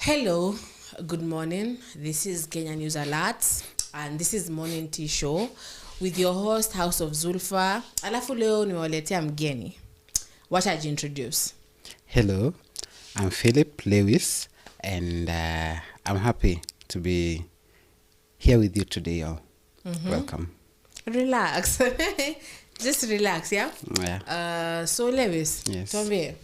Hello, good morning. This is Kenya News Alerts and this is Morning Tea Show with your host House of Zulfa. Alafu leo niwaletea mgeni. What I introduce? Hello, I'm Philip Lewis and I'm happy to be here with you today. Welcome. Relax. Just relax, yeah? Yeah. So Lewis, Yes. tuambie.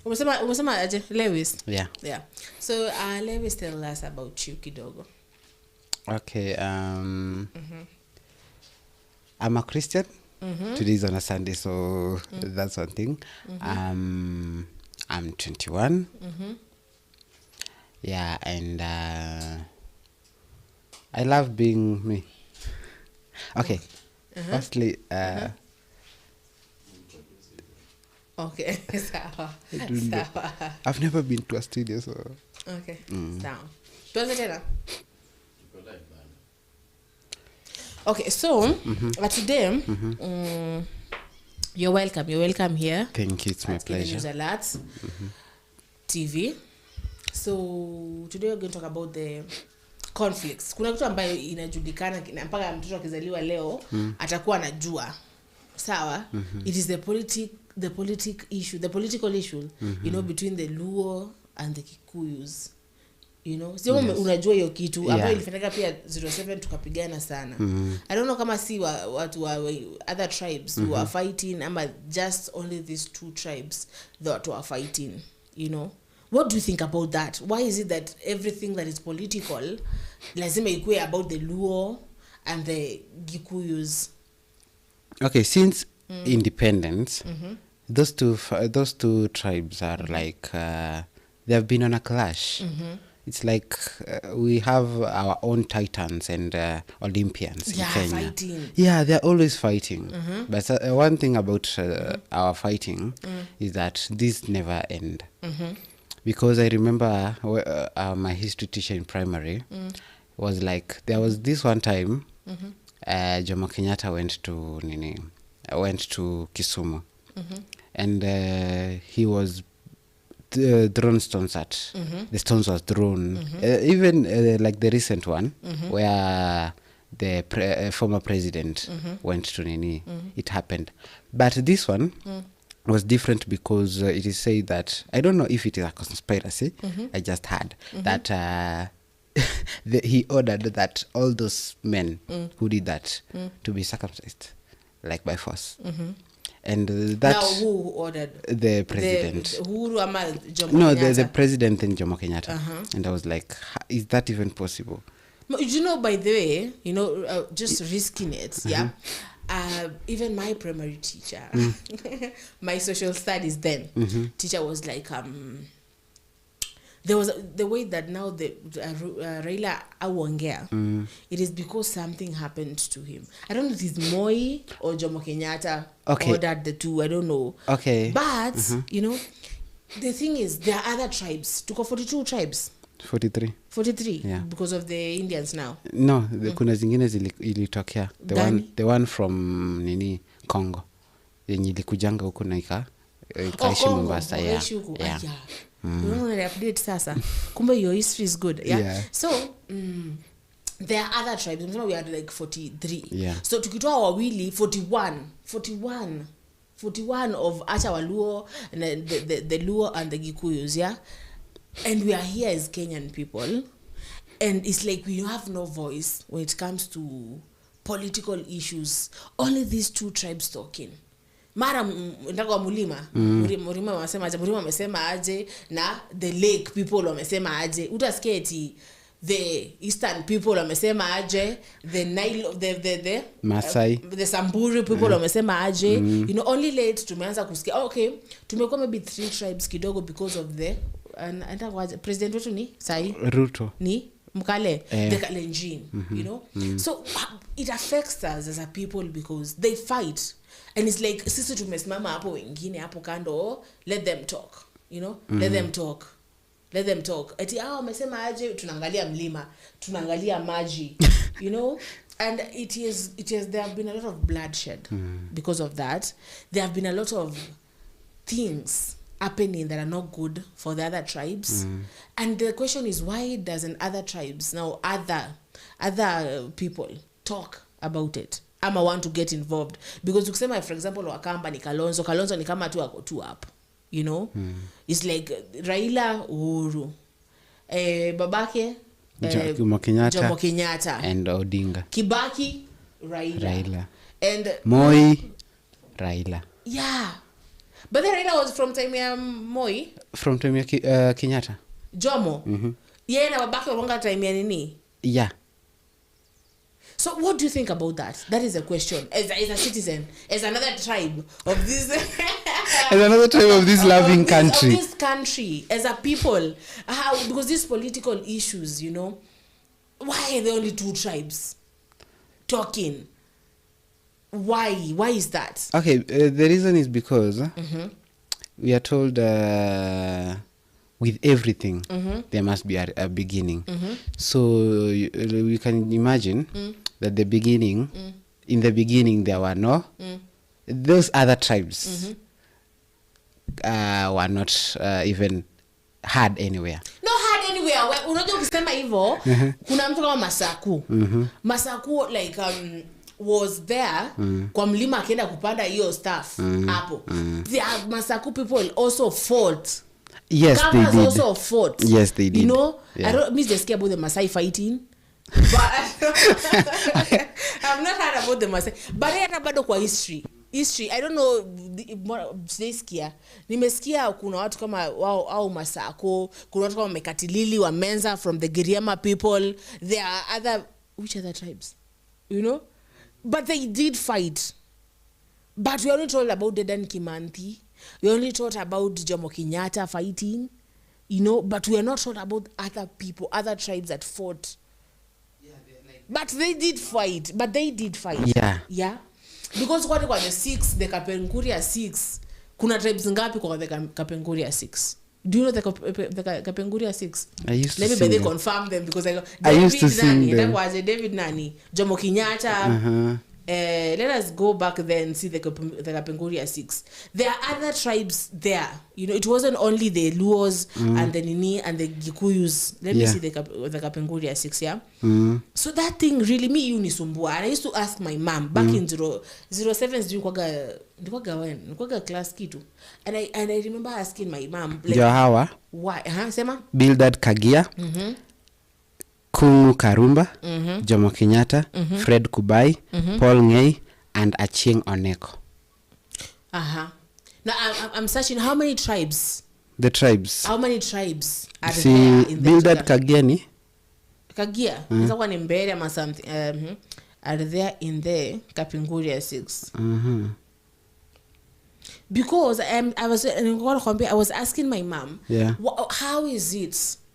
Umesema aje Lewis? Yeah. Yeah. So Lewis, tell us about you kidogo. Okay. I'm a Christian. Today's on a Sunday, so that's one thing. I'm 21. Yeah, and I love being me. Okay. Firstly, Okay. Sawa. I don't know. Sawa. I've never been to a studio, so Okay. Sawa. Tuanze tena. Okay, so today, you're welcome. You're welcome here. thank you. It's my At K.N.A. News pleasure. Alerts TV. So today we're going to talk about the conflicts. Kuna kitu ambayo inajulikana mpaka mtoto akizaliwa leo atakuwa anajua. Sawa? It is the political issue, you know, between the Luo and the Kikuyus. You know, sio unajua hiyo kitu ambayo ilifanyika pia 07 tukapigana sana. I don't know kama si watu wa other tribes who are fighting ama just only these two tribes that were fighting, you know. What do you think about that? Why is it that everything that is political lazima ikuwe about the Luo and the Gikuyus? Okay, since independence, those two tribes are like they have been on a clash. It's like we have our own titans and Olympians in Kenya. Fighting. Yeah, they're always fighting. But one thing about our fighting is that this never end. Because I remember my history teacher in primary was like, there was this one time Jomo Kenyatta went to Kisumu, and he was thrown stones at. The stones was thrown. Even like the recent one, where the former president went to it happened. But this one was different because it is said that, I don't know if it is a conspiracy, I just heard that he ordered that all those men who did that to be circumcised, like by force. And that... Now who ordered? The president. The president and Jomo Kenyatta. And I was like, is that even possible? You know, by the way, you know, just risking it, yeah. Even my primary teacher, my social studies then, teacher was like, there was the way that now the Raila awongea, it is because something happened to him. I don't know if it's Moi or Jomo Kenyatta ordered the two, I don't know. Okay. But, you know, the thing is, there are other tribes. Tuko 42 tribes. 43. 43? Yeah. Because of the Indians now? No, kuna zingine ilitokea. The one from Congo. Yenye ilikujanga huku na ikaishi Mombasa. Yeah. Unaona update sasa. Kumbe your history is good. Yeah. So, there are other tribes. We are like 43. Yeah. So tukitoa wawili 41 of acha Waluo and the Luo and the Gikuyus, yeah. And we are here as Kenyan people, and it's like we have no voice when it comes to political issues. Only these two tribes talking. Mara ndako mulima, Murima wamesema aje na the lake people wamesema aje. Utasikia eti the eastern people wamesema aje, the Nile, the Masai, the Samburu people wamesema aje. You know, only late tumeanza kusikia. Okay, tumekuwa maybe 3 tribes kidogo because of the president wetu ni sai Ruto ni Mkale, the Kalenjin, you know. So it affects us as a people because they fight, and it's like sisi tumesimama hapo wengine hapo kando, let them talk, you know. Let them talk eti wamesema aje, tunaangalia mlima, tunaangalia maji, you know. And it is there have been a lot of bloodshed because of that. There have been a lot of things happening that are not good for the other tribes. And the question is, why doesn't other tribes now, other people talk about it? Ama want to get involved? Because ukisema, for example, Wakamba ni Kalonzo ni kama tu ako tu up, you know. It's like Raila, Uhuru, babake Jomo Kenyatta and Odinga, Kibaki, Raila. And Moi, Raila. Yeah, but then Raila was from time ya Moi, from time ya Kenyatta. Jomo. Yeah, na babake walonga time ya nini? Yeah. So what do you think about that? That is a question. As a citizen, as another tribe of this as another tribe of this loving country. Of this country, as a people, how, because these political issues, you know, why are there only two tribes talking? Why is that? Okay, the reason is because we are told with everything there must be a beginning. So we can imagine that the beginning, in the beginning there were no, those other tribes were not even heard anywhere. No heard anywhere. Unajua ukisema hivyo, kuna mtu kama Masaku. Masaku like was there kwa mlima akienda kupanda hiyo stuff hapo. The Masaku people also fought. Yes, Kamas they did. also fought. Yes, they did. You know, yeah. I don't miss the scare about the Maasai fighting. But I've not heard about the Maasai. But I heard about kwa history, I don't know, sijasikia. Nimesikia kuna watu kama wao au Masako, kuna watu kama Mekatilili wa Menza from the Giriama people. There are which other tribes? You know? But they did fight. But we only told about Dedan Kimanthi. We only taught about Jomo Kenyatta fighting, you know, but we are not taught about other people, other tribes that fought. Yeah, but they did fight. Yeah. Yeah. Because what about the 6, the Kapenguria 6, kuna tribes ngapi kwa the Kapenguria 6? Do you know the Kapenguria 6? Let me confirm them because I used to sing them. That was David Nani, Jomo Kenyatta. Let us go back then and see the Kapenguria 6. There are other tribes there. You know, it wasn't only the Luos and the Nini and the Gikuyus. Let me see the Kapenguria 6, yeah? So that thing really, me unisumbua. And I used to ask my mom back in 07, nilikuwaga class kitu. And I remember asking my mom, like, why? Sema? Bildad Kagia. Kungu Karumba, Jomo Kenyatta, Fred Kubai, Paul Ngei, and Achieng Oneko. Now I'm searching how many tribes. The tribes. How many tribes are there in the Bildad Kagia ni? Kagia. Nisa kwa ni mbele ama something. Are there in the Kapenguria 6? Because I was asking my mom,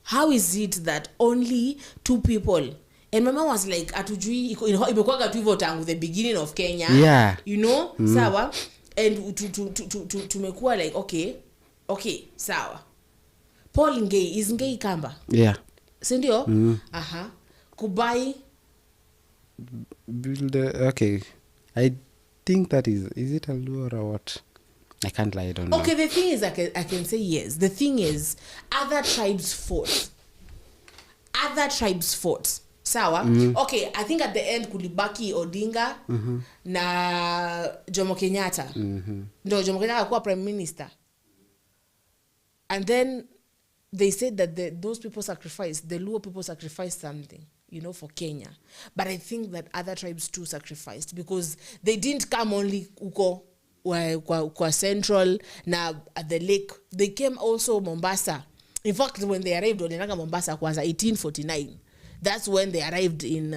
how is it that only 2 people, and my mom was like, atujui imekuwa tu hivyo tangu the beginning of Kenya, you know, sawa, and tumekuwa like, okay, sawa. Paul Ngei, is Ngei Kamba? Yeah. Sindio? Kubai? Okay. I think that is it a Luo or what? I can't lie, I don't know. Okay, the thing is, I can say yes. The thing is, other tribes fought. Sawa? Okay, I think at the end, kulibaki Odinga na Jomo Kenyatta. No, Jomo Kenyatta akuwa prime minister. And then they said that those people sacrificed, the Luo people sacrificed something, you know, for Kenya. But I think that other tribes too sacrificed because they didn't come only uko kwa central na at the lake. They came also Mombasa. In fact, when they arrived on Mombasa kwanza 1849. That's when they arrived in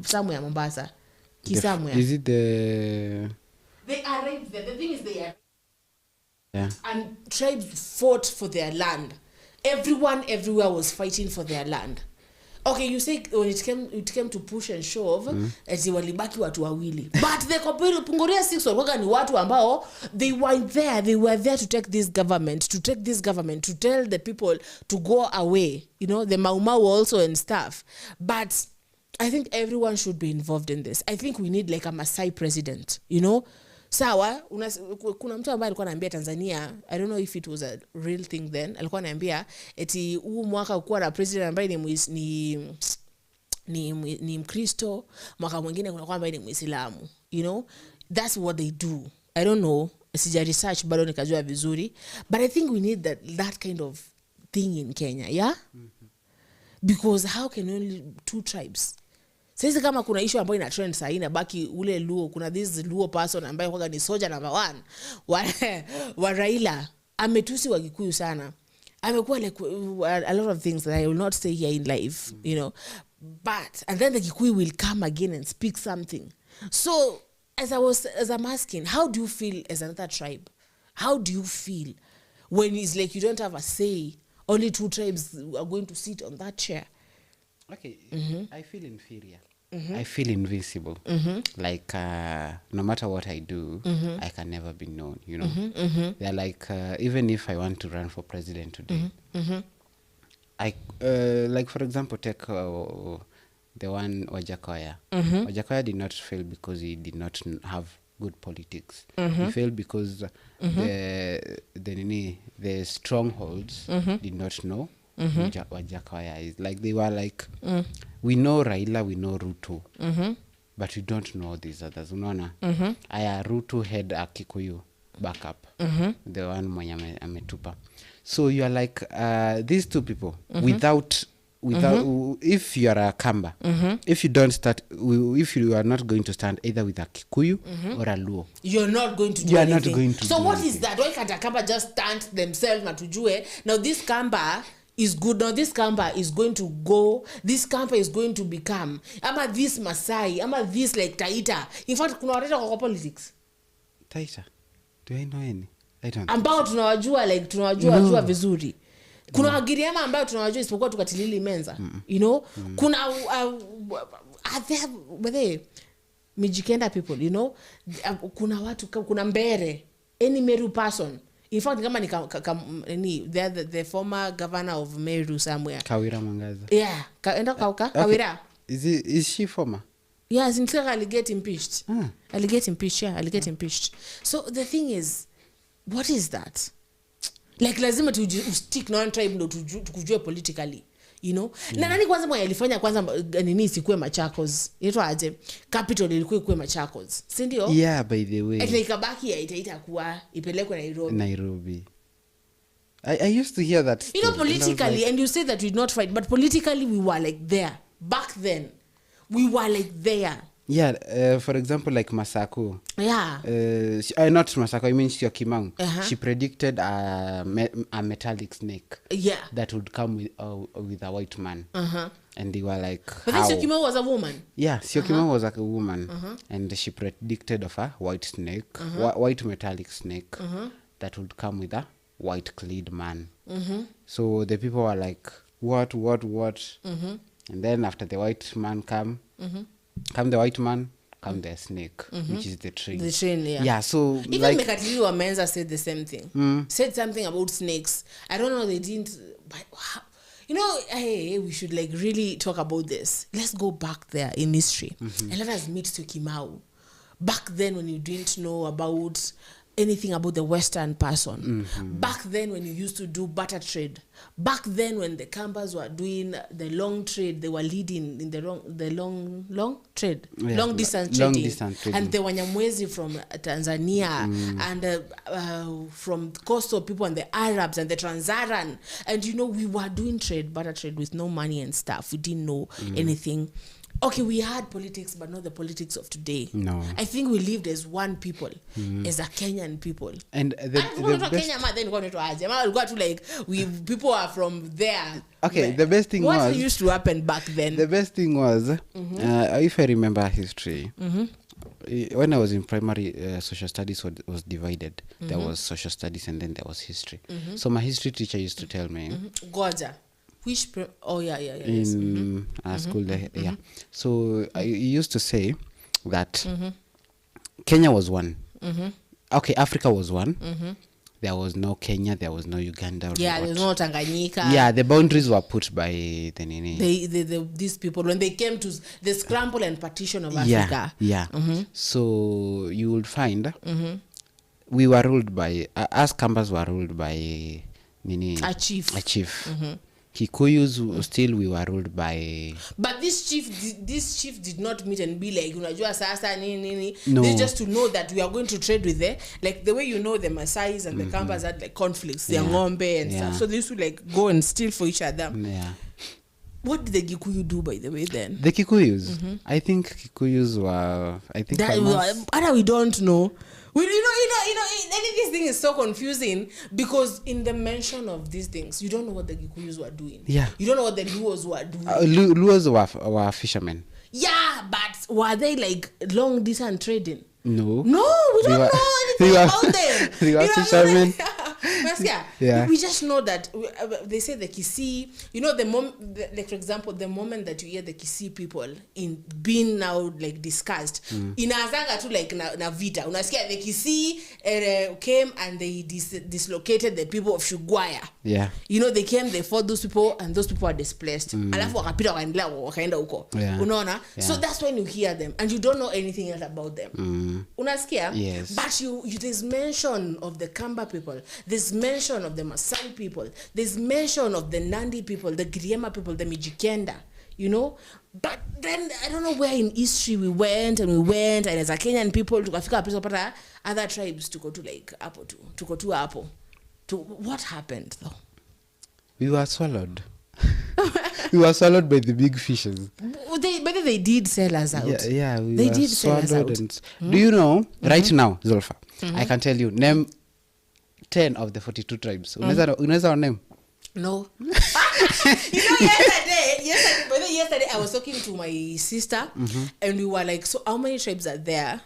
somewhere Mombasa. Is it the... They arrived there. The thing is they arrived. Yeah. And tribes fought for their land. Everyone everywhere was fighting for their land. Okay, you say when it came to push and shove, ati walibaki watu wawili. But the Kapenguria 6 walikuwa ni watu ambao they were there to take this government, to tell the people to go away. You know, the Mau Mau also and stuff. But I think everyone should be involved in this. I think we need like a Maasai president, you know, sawa kuna mtu ambaye alikuwa ananiambia Tanzania, I don't know if it was a real thing then, alikuwa ananiambia eti huu mwaka ukuwa na president ambaye ni Mkristo, mwaka mwingine kuna kwamba ni Muislamu, you know, that's what they do. I don't know, sija research bado nikajua vizuri, but I think we need that kind of thing in Kenya, yeah? Because how can only 2 tribes? Sasa kama kuna issue ambayo ina trend sasa inabaki ule Luo, kuna this Luo person ambaye kwa ni soldier number 1 wa Raila, ametusi wa Kikuyu sana, amekuwa like a lot of things that I will not say here in life, you know, but and then the Kikuyu will come again and speak something. So as I'm asking, how do you feel as another tribe? How do you feel when it's like you don't have a say, only 2 tribes are going to sit on that chair? Okay, I feel inferior. I feel invisible. Like no matter what I do, I can never be known, you know. They're like even if I want to run for president today, I like for example take the one Wajakoya. Wajakoya did not fail because he did not have good politics. He failed because the strongholds did not know Wajakoya is. Like they were like, we know Raila, we know Ruto, but we don't know these others. Unaona? Aya Ruto had a Kikuyu backup, the one mwenye ametupa. So you are like these 2 people without if you are a Kamba, if you are not going to stand either with a Kikuyu or a Luo, you're not going to do anything. So what is that? Why can't a Kamba just stand themselves na tujue now this Kamba is good, now this Kamba is going to go, this Kamba is going to become ama this Masai ama this like Taita. In fact kuna watu kwa politics Taita, do I know any? I don't ambao tunawajua like tunawajua vizuri. Kuna Wagiriama ambao tunawajua isipokuwa tukatilili Menza, you know. Kuna they Mijikenda people, you know. Kuna watu, kuna Mbere, any Meru person. In fact kama ni the former governor of Meru somewhere, Kawira Mwangaza. Yeah, enda kauka Kawira. Is she former? Yes, in fact I'll get impeached. I'll get impeached. Impeached. So the thing is, what is that? Like lazima tu stick na one tribe ndo tukujue politically, you know. Na nani kwanza mwenye alifanya kwanza nini isikue Machakos? Inaitwa aje? Capital ilikuwa ikue Machakos. Si ndio? Yeah, by the way. Like ikabaki itakuwa ipelekwe Nairobi. I used to hear that story. You know, politically, and you say that we did not fight, but politically we were like there. Back then, we were like there. Yeah, for example, like Masako. Yeah. Not Masako, I mean Syokimau. She predicted a metallic snake. Yeah. That would come with a white man. And they were like, but then Syokimau was a woman. Yeah, Syokimau was like a woman. And she predicted of a white snake, white metallic snake, that would come with a white-clad man. So the people were like, what? And then after the white man come the white man, come the snake, which is the tree. The tree, yeah. Yeah, so even like Mekatili or Menza said the same thing. Said something about snakes. I don't know, they didn't, but you know, hey, we should like really talk about this. Let's go back there in history and let us meet Syokimau. Back then when you didn't know about anything about the Western person. Back then when you used to do barter trade. Back then when the Kambas were doing the long trade, they were leading in the long trade, long distance trading. And the Wanyamwezi from Tanzania and from coastal people and the Arabs and the Transaran. And you know, we were doing barter trade with no money and stuff. We didn't know anything. Okay, we had politics, but not the politics of today. No. I think we lived as one people, as a Kenyan people. And the best... like, people are from there. Okay, the best thing what used to happen back then? The best thing was, if I remember history, when I was in primary, social studies was divided. There was social studies and then there was history. So my history teacher used to tell me... Goja. Which in school there, yeah. So I used to say that Kenya was one. Okay, Africa was one. there was no Kenya, there was no Uganda. Yeah, there was no Tanganyika. Yeah, the boundaries were put by the Nini. These people, when they came to the scramble and partition of Yeah, Africa. yeah. So you would find we were ruled by, us Kambas were ruled by Nini. A chief. Kikuyus still we were ruled by. But this chief did not meet and be like, unajua sasa nini. No. They just to know that we are going to trade with them. Like the way the Maasais and the Kambas had like conflicts, the Ngombe and stuff. So they used to like go and steal for each other. Yeah. What did the Gikuyu do, by the way, then? The Kikuyus? I think Kikuyus were, that we don't know. This thing is so confusing because in the mention of these things, you don't know what the Gikuyus were doing. Yeah. You don't know what the Luos were doing. Luos were fishermen. Yeah, but were they like long distance trading? No. No, we don't know anything about them. They were fishermen. Yeah. We just know that they say the Kisii, like for example, the moment that you hear the Kisii people in being now like discussed, inaazanga tu like na vita. Unasikia the Kisii came and they dislocated the people of Shugwaya. Yeah. They came, they fought those people and those people are displaced. Alafu wakapita wakaenda huko. Unaona? So that's when you hear them and you don't know anything else about them. Unasikia? Yes. But there's mention of the Kamba people. There's mention of the Maasai people. There's mention of the Nandi people, the Giriama people, the Mijikenda, But then, I don't know where in history we went, and as a Kenyan people, tukafika pata other tribes to go to like Apo to go to Apo. What happened, though? We were swallowed. We were swallowed by the big fishes. But they did sell us out. Yeah, they did sell us out. Do you know, right now, Zulfa, I can tell you, name 10 of the 42 tribes. Unaweza name? No. Yesterday I was talking to my sister and we were like, so how many tribes are there?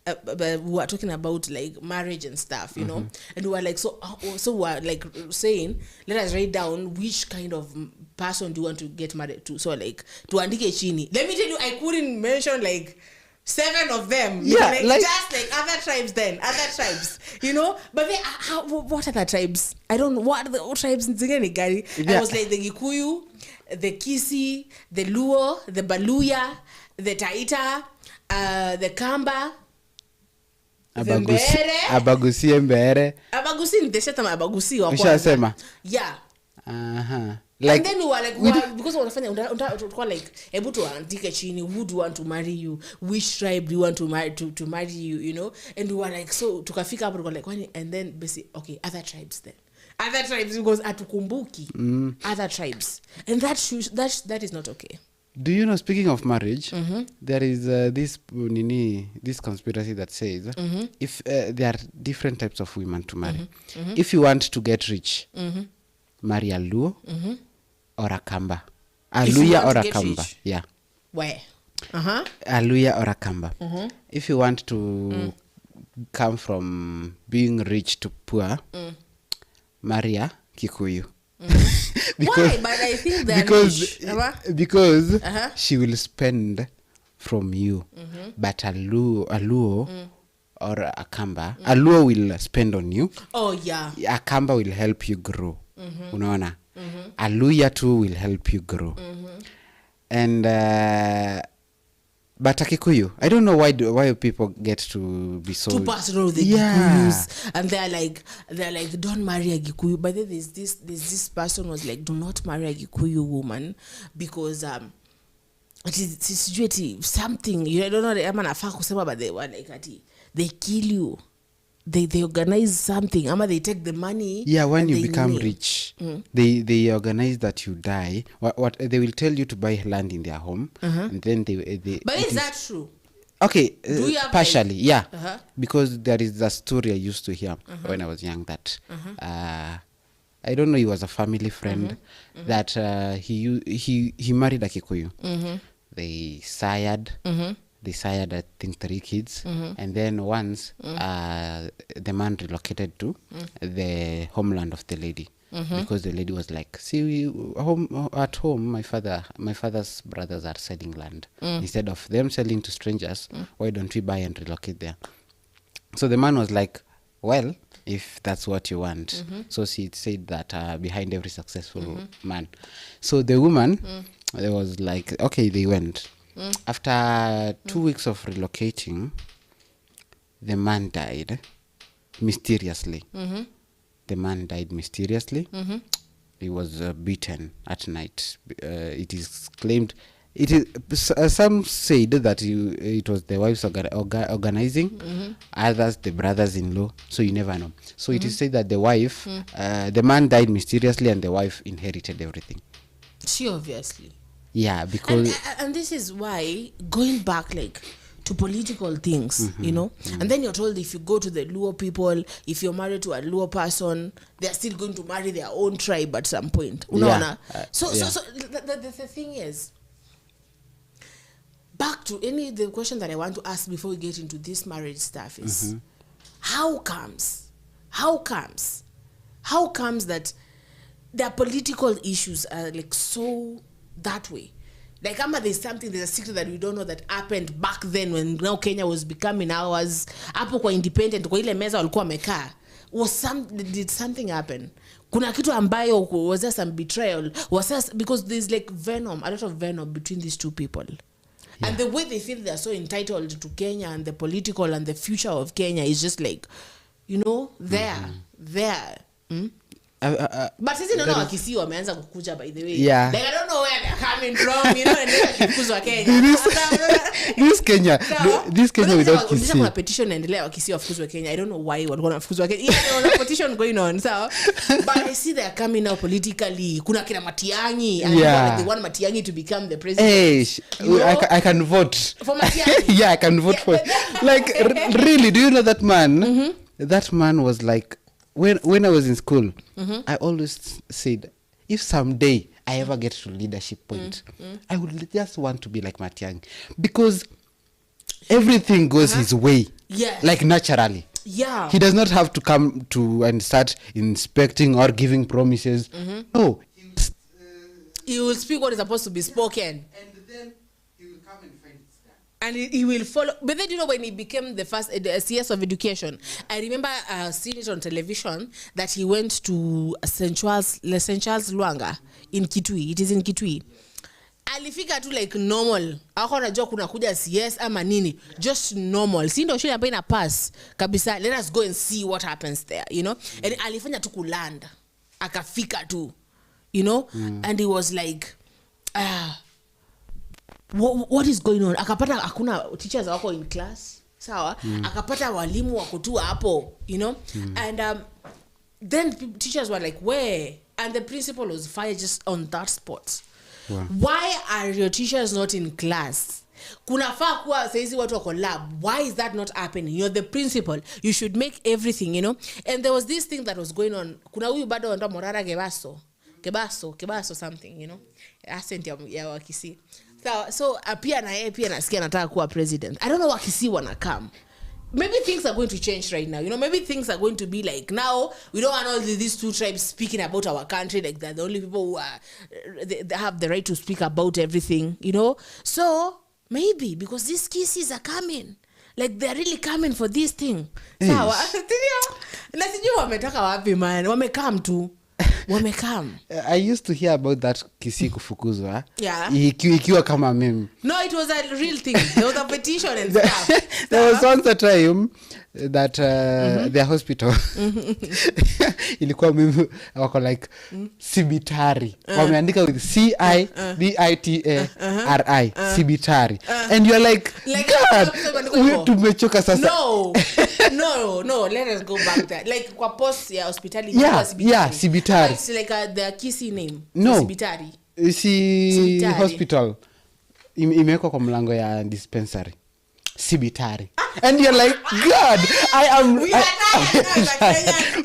But we were talking about like marriage and stuff, and we were like, so we were like saying, let us write down which kind of person do you want to get married to. So like, tuandike chini. Let me tell you, I couldn't mention like 7 of them. Yeah, just like other tribes. But they, what other tribes? I don't know what the tribes in Zingani Gari. I was like the Gikuyu, the Kisii, the Luo, the Baluya, the Taita, the Kamba. Abagusi Mbere. Abagusi ni deshetama Abagusi wa kwanza. Ushasema? Yeah. Like, and then we were like, because wanafanya unataka like able to andike chini, who do you want to marry you, which tribe do you want to marry you, and we were like, so tukafika hapo like, and then basically, okay, other tribes because atukumbuki other tribes, and that is not okay. Do you know, speaking of marriage, there is this conspiracy that says if there are different types of women to marry. If you want to get rich, marry a Luo or a Kamba. A Luya or a Kamba. Yeah. Where? A Luya or a Kamba. If you want to come from being rich to poor, marry a Kikuyu. Why? But I think that because she will spend from you, but a Luo or a Kamba, a Luo will spend on you. Oh yeah. A Kamba will help you grow. Unaona? A Luya too will help you grow. And but a Kikuyu, I don't know why people get to be so too personal with the Gikuyus, and they're like don't marry a Gikuyu. But then there's this person was like, do not marry a Gikuyu woman because it is something, I don't know, but they were like they kill you. They organize something, they take the money. Yeah, when you become rich, they organize that you die. What they will tell you to buy land in their home, and then they. But is that true? Okay, partially, yeah. Because there is a story I used to hear when I was young that I don't know, he was a family friend that he married a Kikuyu. They sired. They sired, I think, 3 kids. And then once, the man relocated to the homeland of the lady. Because the lady was like, see, at home, my father's brothers are selling land. Instead of them selling to strangers, why don't we buy and relocate there? So the man was like, well, if that's what you want. So she said that behind every successful man. So the woman, there was like, okay, they went. After 2 weeks of relocating, the man died mysteriously. The man died mysteriously. He was beaten at night. It is claimed. It is some said that it was the wives organizing, others the brothers-in-law. So you never know. So it is said that the wife, the man died mysteriously, and the wife inherited everything. She obviously. Yeah, because and this is why going back like to political things, you know, and then you're told if you go to the Luo people, if you're married to a Luo person, they're still going to marry their own tribe at some point. Yeah. So the thing is, back to the question that I want to ask before we get into this marriage stuff is, how comes that their political issues are like so that way? Like, there's a secret that we don't know that happened back then when now Kenya was becoming ours. Hapo kwa independent, kwa ile meza walikuwa wamekaa. Did something happen? Kuna kitu ambayo, was there some betrayal? Because there's like a lot of venom between these two people. Yeah. And the way they feel they're so entitled to Kenya and the political and the future of Kenya is just like, you know, there. But sisi naona wakisi wameanza kukuja, by the way. Yeah. Like, I don't know where they're coming from, you know, and they're kufukuzwa Kenya. This Kenya without Kisii. Kuna petition inaendelea wakisi wafukuzwe Kenya. I don't know why walikuwa wanafukuzwa Kenya. Yeah, there was a petition going on, so. But I see they're coming now politically. Kuna kina Matiang'I, and they want Matiang'I to become the president. Hey, I can vote. For Matiang'I? Yeah, I can vote for it. Like, really, do you know that man? That man was like, when I was in school, I always said, if someday I ever get to leadership point, I would just want to be like Matiang'I, because everything goes his way, like naturally. Yeah, he does not have to come to and start inspecting or giving promises. No, he will speak what is supposed to be spoken, and then he will come and find it done. And he will follow. But then, you know, when he became the first CS of education, I remember seeing it on television that he went to St. Charles Luanga in Kitui. It is in Kitui. Alifika tu like normal. Ako anajua kuna kuja CS ama nini. Just normal. Si ndio shule ambayo ina pass kabisa. Let us go and see what happens there, you know. And alifanya tu kuland. Akafika tu, you know. And he was like, what is going on? Akapata hakuna teachers wako in class, sawa. Akapata walimu wako tu hapo, you know. And then teachers were like, where? And the principal was fired just on that spot. Wow. Why are your teachers not in class? Kunafaa kuwa saizi watu wako lab. Why is that not happening? You're the principal. You should make everything, you know. And there was this thing that was going on. Kuna huyu bado ndo Morara Kebaso something, you know. Accent ya Wakisi. So pia na yeye pia nasikia anataka kuwa president. I don't know Wakisi wanna come. Maybe things are going to change right now. You know, maybe things are going to be like, now we don't want all these two tribes speaking about our country, like they're the only people who are, they have the right to speak about everything, you know. So maybe because these Kisis are coming, like they're really coming for this thing. Sawa. Na sijui wametaka wapi man. Wamekam tu. I used to hear about that Kisii kufukuzwa. Yeah. Ikiwa kama meme. No, it was a real thing. There was a petition and stuff. There was once a time that their hospital ilikuwa meme wako like Sibitari. Wameandika with CIBITARI. Sibitari. And you're like God, tumechoka sasa. No, let us go back there. Like kwa post ya hospitali. Yeah, Sibitari. It's like the Kisii name. No. Sibitari. Sibitari. Hospital. Imewekwa kwa mlango ya dispensary. Sibitari. And you're like, God, I am.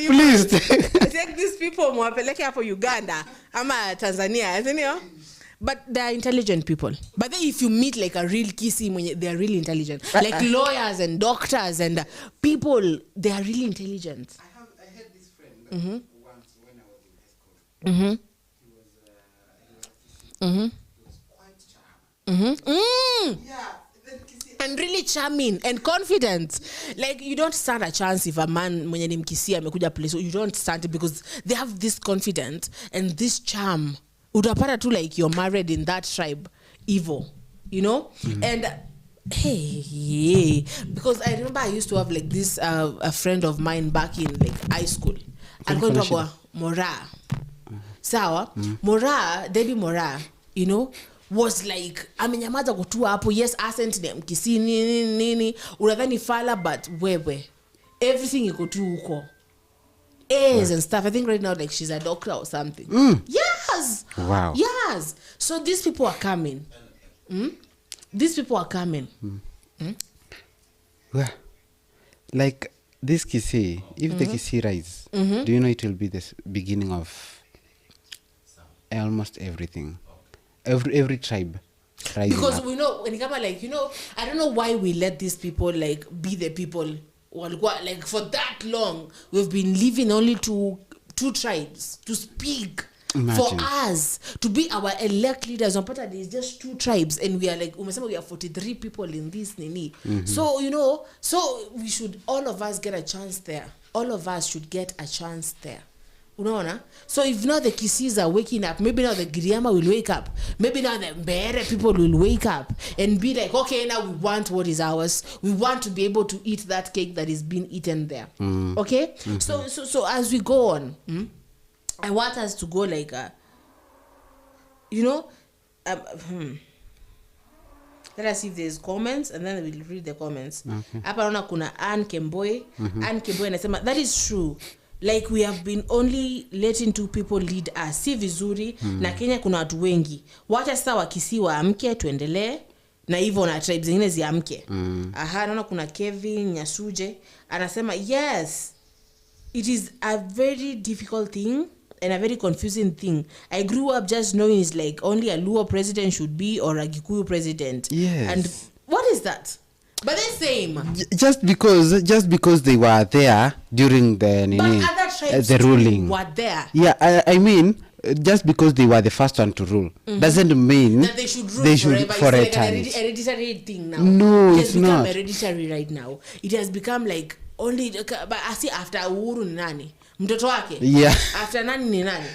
Please. Take these people mwapeleke hapo Uganda ama Tanzania, isn't it? But they're intelligent people. But then if you meet like a real Kisii, they're really intelligent. Like lawyers and doctors and people, they are really intelligent. I had this friend once when I was in high school. He was quite charming. Yeah. And really very charming and confident. Like you don't stand a chance if a man mwenye ni Mkisi amekuja place, you don't stand it because they have this confidence and this charm. Utapata tu like you're married in that tribe, evil, you know. And hey, because I remember I used to have like this a friend of mine back in like high school. Alikuwa anaitwa Mora. Sawa? Mora, Debbie Mora, you know, was like amenyamaza kutua hapo. Yes, accent ni Mkisi nini unadhani fala, but wewe everything iko tu huko. A's and stuff. I think right now like she's a doctor or something. Yes. Wow. Yes. So these people are coming. These people are coming. Well, like this Kisi, if the Kisi rise, do you know it will be the beginning of almost everything, every tribe rising because up. we know when come like, you know, I don't know why we let these people like be the people like for that long. We've been living only to two tribes to speak. Imagine. For us to be our elect leaders on part there's just two tribes and we are like we are 43 people in this nini. So you know, so we should, all of us get a chance there. All of us should get a chance there. Unaona? So if now the Kisis are waking up, maybe now the Giriama will wake up, maybe now the Mbere people will wake up and be like, okay, now we want what is ours. We want to be able to eat that cake that is being eaten there. Okay? So as we go on, I want us to go like you know, let us see if there's comments and then we'll read the comments. Hapa naona kuna Ann Kemboi. Ann Kemboi anasema that is true. Like we have been only letting two people lead us. Si vizuri na Kenya kuna watu wengi. Wacha sasa Wakisi waamke tuendelee na hivyo na tribes zingine ziamke. Aha, naona kuna Kevin Nyasuje anasema yes. It is a very difficult thing and a very confusing thing. I grew up just knowing it's like only a Luo president should be or a Gikuyu president. Yes. And what is that? But the same. Just because they were there during the ruling. Were there. Yeah, I mean, just because they were the first one to rule doesn't mean that they should rule forever. For it's a like time. an hereditary thing now. No, it it's has become not hereditary right now. It has become like only, but I see after Uhuru ni nani? Mtoto wake? Yeah. After nani ni nani?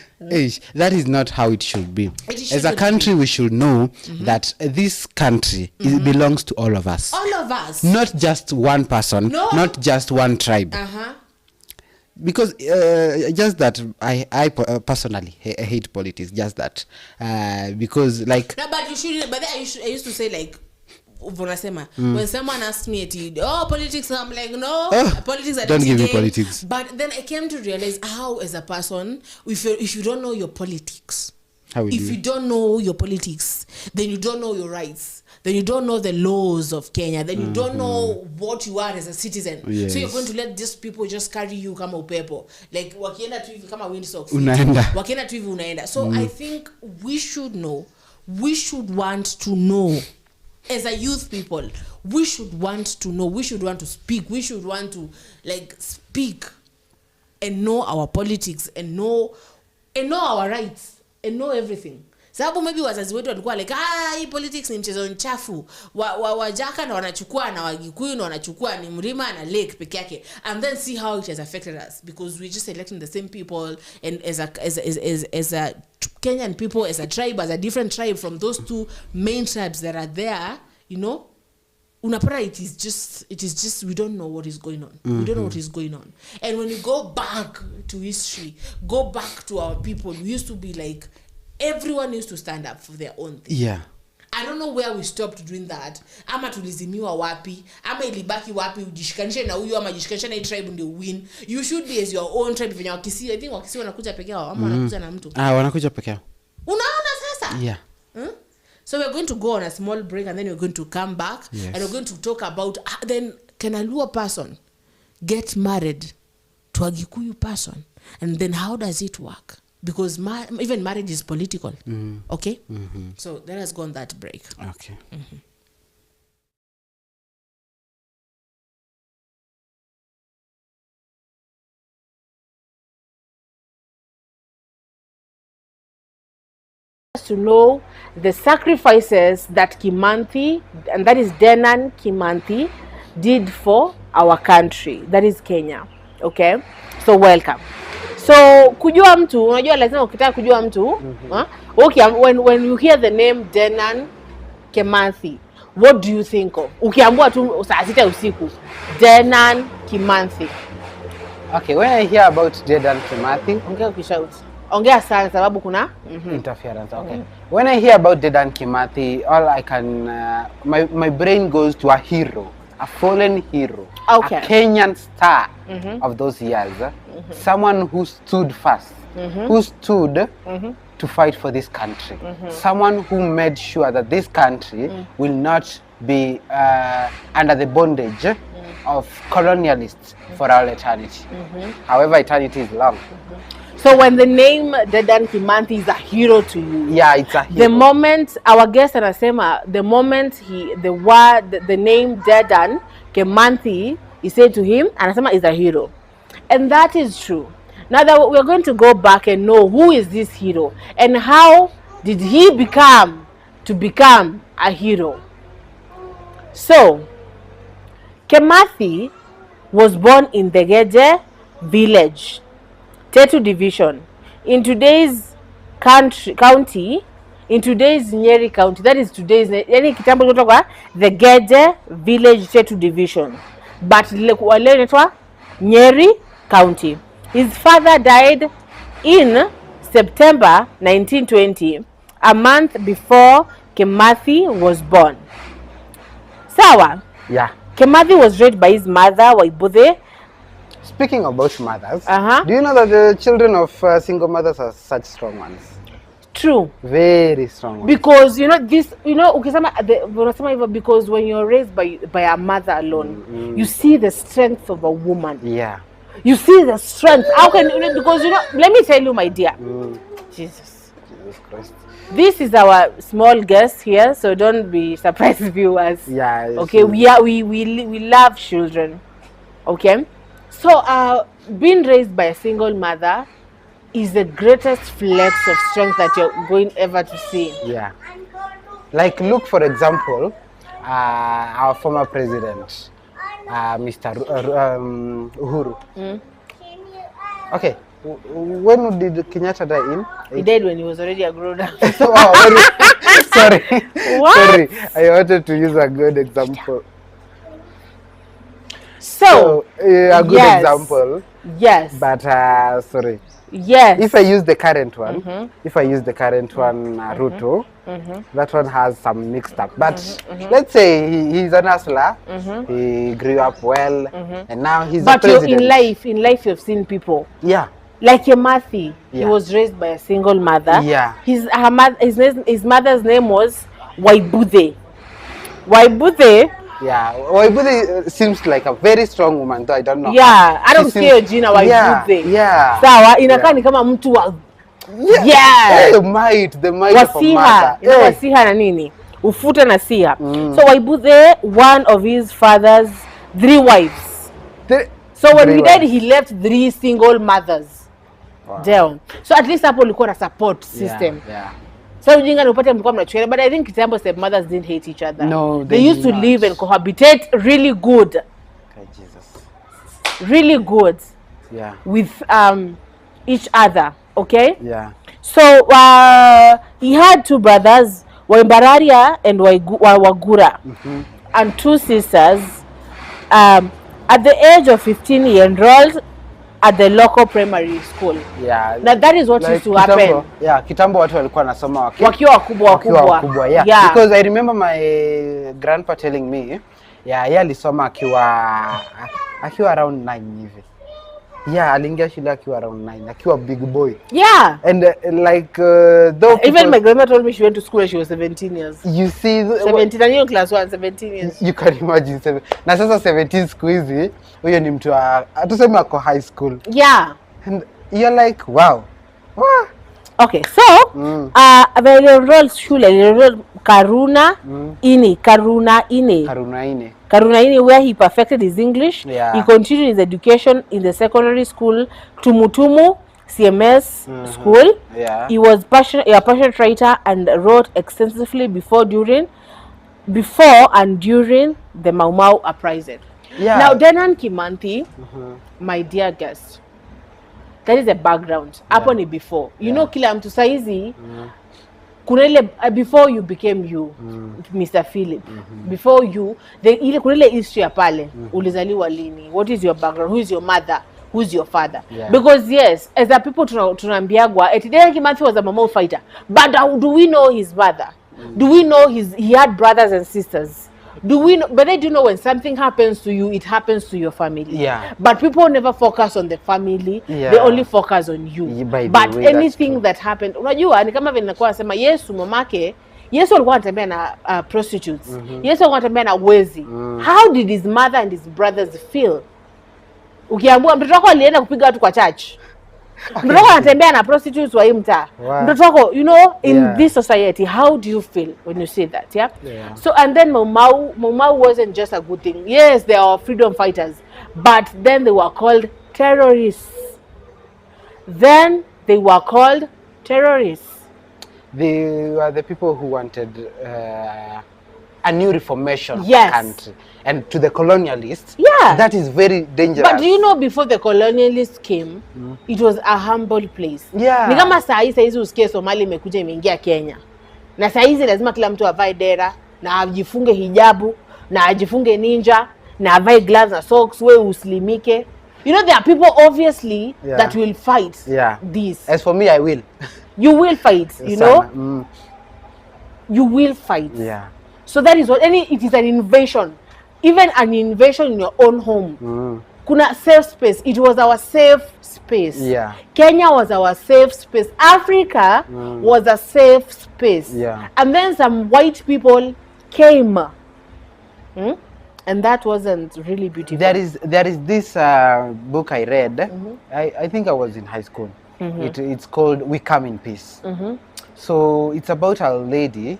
That is not how it should be. As a country, we should know that this country belongs to all of us. All of us. Not just one person, not just one tribe. Because just that I personally hate politics. Just that because like. No, but you should. But I used to say like. When someone asked me, politics, I'm like, no, politics are don't give me politics. But then I came to realize how, as a person, if you don't know your politics, if you don't know your politics, then you don't know your rights, then you don't know the laws of Kenya, then you don't know what you are as a citizen. Yes. So you're going to let these people just carry you kama upepo, like wakienda tu hivi kama windsocks, wakienda tu hivi unaenda. So I think we should know, we should want to know. As a youth people, we should want to know, we should want to speak, we should want to like speak and know our politics and know our rights and know everything. Sababu maybe wazazi wetu walikuwa like hii politics ni mchezo mchafu. Wajaka na wanachukua na Wagikuyu na wanachukua ni Mlima na Lake peke yake. And then see how it has affected us because we just electing the same people and as a Kenyan people, as a tribe, as a different tribe from those two main tribes that are there, you know. Unapata it is just we don't know what is going on. We don't know what is going on. And when you go back to history, go back to our people, we used to be like everyone used to stand up for their own thing. Yeah. I don't know where we stopped doing that. Ama tulizimiwa wapi, ama ilibaki wapi, ujishikanishe na huyu ama jishikanishe na tribe ndio win. You should be as your own tribe. Venye Wakisi, I think Wakisi wanakuja peke yao ama wanakuja na mtu. Wanakuja peke yao. Unaona sasa? Yeah. So we're going to go on a small break and then we're going to come back and we're going to talk about then can a Luo person get married to a Gikuyu person and then how does it work? Because even marriage is political. Okay? So let us go on that break. Okay. to know the sacrifices that Kimathi, and that is Dedan Kimathi, did for our country, that is Kenya. Okay, so welcome. So kujua mtu, unajua lazima ukitaka kujua mtu, okay, when you hear the name Dedan Kimathi, what do you think of? Ukiambiwa tu saa 6 usiku, Dedan Kimathi. Okay, when I hear about Dedan Kimathi, ongea ukishout. Ongea sana sababu kuna interference. Okay. When I hear about Dedan Kimathi, all I can my brain goes to a hero, a fallen hero, okay, a Kenyan star of those years, someone who stood first, who stood to fight for this country, someone who made sure that this country will not be under the bondage of colonialists for all eternity. However, eternity is long. So when the name Dedan Kimathi is a hero to you, yeah, it's a hero. The moment our guest anasema, the moment the name Dedan Kimathi is said to him, anasema is a hero, and that is true. Now that we're going to go back and know who is this hero and how did he become a hero. So Kimathi was born in the Geje village, Tetu division, in today's county, in today's Nyeri county. That is today's, yani kitambo kutoka the Geje village, Tetu division, but leo inaitwa Nyeri county. His father died in September 1920, a month before Kimathi was born. Sawa? Yeah. Kimathi was raised by his mother, Waibuthe. Speaking about mothers, do you know that the children of single mothers are such strong ones? True. Very strong ones. Because ukisema because when you're raised by a mother alone, you see the strength of a woman. Yeah. You see the strength. How can because let me tell you, my dear. Jesus Christ. This is our small guest here, so don't be surprised, viewers. Yeah. Okay, we love children. Okay. So being raised by a single mother is the greatest flex of strength that you're going ever to see. Yeah. Like look, for example, our former president, Mr. Uhuru. Okay. When did Kenyatta die in? He died when he was already a grown up. Sorry. What? Sorry. I wanted to use a good example. So a good example. Yes. But sorry. Yes. If I use the current one, Ruto, that one has some mixed up. But let's say he's an hustler. He grew up well, and now he's a president. But in life, you've seen people. Yeah. Like Kimathi, he was raised by a single mother. Yeah. His mother's name was Waibuthe. Waibuthe. Yeah, Waibuthe seems like a very strong woman, though I don't know. Yeah, I don't see Gina Waibuthe. Yeah. Sawa, inakaa ni kama mtu wa the might of a mother. Wasiha na nini? Ufuta na siha. So Waibuthe, one of his father's 3 wives. So when he died, he left 3 single mothers. Wow. Down. So at least hapo ulikuwa na support system. Yeah. So ujinga upate mlikuwa mnachukia, but I think kitambo stepmothers didn't hate each other. No, they used to live and cohabitate really good. Okay, Jesus. Really good. Yeah. With each other, okay? Yeah. So he had 2 brothers, Waibararia and Wagura, and 2 sisters. At the age of 15, he enrolled at the local primary school. Yeah. Now that is what like used to happen. Yeah, kitambo watu walikuwa nasoma wakiwa wakubwa. Yeah. Because I remember my grandpa telling me, yeye alisoma akiwa around 9 hivi. Yeah, aliingia shule akiwa around 9, akiwa big boy. Yeah. And though even my grandma told me she went to school when she was 17 years. You see 17, and you're class 1, 17 years. You can imagine. Na sasa 17 siku hizi, huyo ni mtu atuseme ako high school. Yeah. And you're like, wow. Okay, so enrolled shule, Karuna Ini, where he perfected his English. Yeah. He continued his education in the secondary school Tumutumu CMS school. Yeah. He was a passionate writer and wrote extensively before and during the Mau Mau uprising. Yeah. Now, Dedan Kimanthi, my dear guest, that is the background. Hapo ni before. You know, kila mtu saizi, kuna ile before you became you, Mr. Philip. Before you, kuna ile history ya pale. Ulizaliwa lini? What is your background? Who is your mother? Who is your father? Yeah. Because yes, as a people tunaambiagwa, Dedan Kimanthi was a Mau Mau fighter. But do we know his mother? Do we know he had brothers and sisters? Do we know? But I do know when something happens to you, it happens to your family. Yeah. But people never focus on the family. Yeah. They only focus on you. But way, anything that happened, unajua ni kama vile nakuwa nasema Yesu mamake, Yesu alikuwa anatembea na prostitutes. Yesu alikuwa anatembea na wezi. How did his mother and his brothers feel? Ukiambiwa mtoto wako alienda kupiga watu kwa church. Mtoto wako anatembea na prostitutes wa hii mtaa. Mtoto wako, you know, in this society, how do you feel when you say that? Yeah. So and then Mau Mau wasn't just a good thing. Yes, they are freedom fighters, but then they were called terrorists. They were the people who wanted a new reformation country. And to the colonialists, that is very dangerous. But do you know, before the colonialists came, it was a humble place. Yeah. Ni kama saizi usikie Somali imekuja imeingia Kenya. Na saizi lazima kila mtu avae dera, na ajifunge hijabu, na ajifunge ninja, na avae gloves na socks, we uslimike. You know, there are people obviously that will fight this. As for me, I will. You will fight, you know? You will fight. Yeah. So that is what, it is an invasion. Even an invasion in your own home. Kuna safe space. It was our safe space. Yeah. Kenya was our safe space. Africa was a safe space. Yeah. And then some white people came. And that wasn't really beautiful. There is this book I read. I think I was in high school. It's called We Come in Peace. So it's about a lady,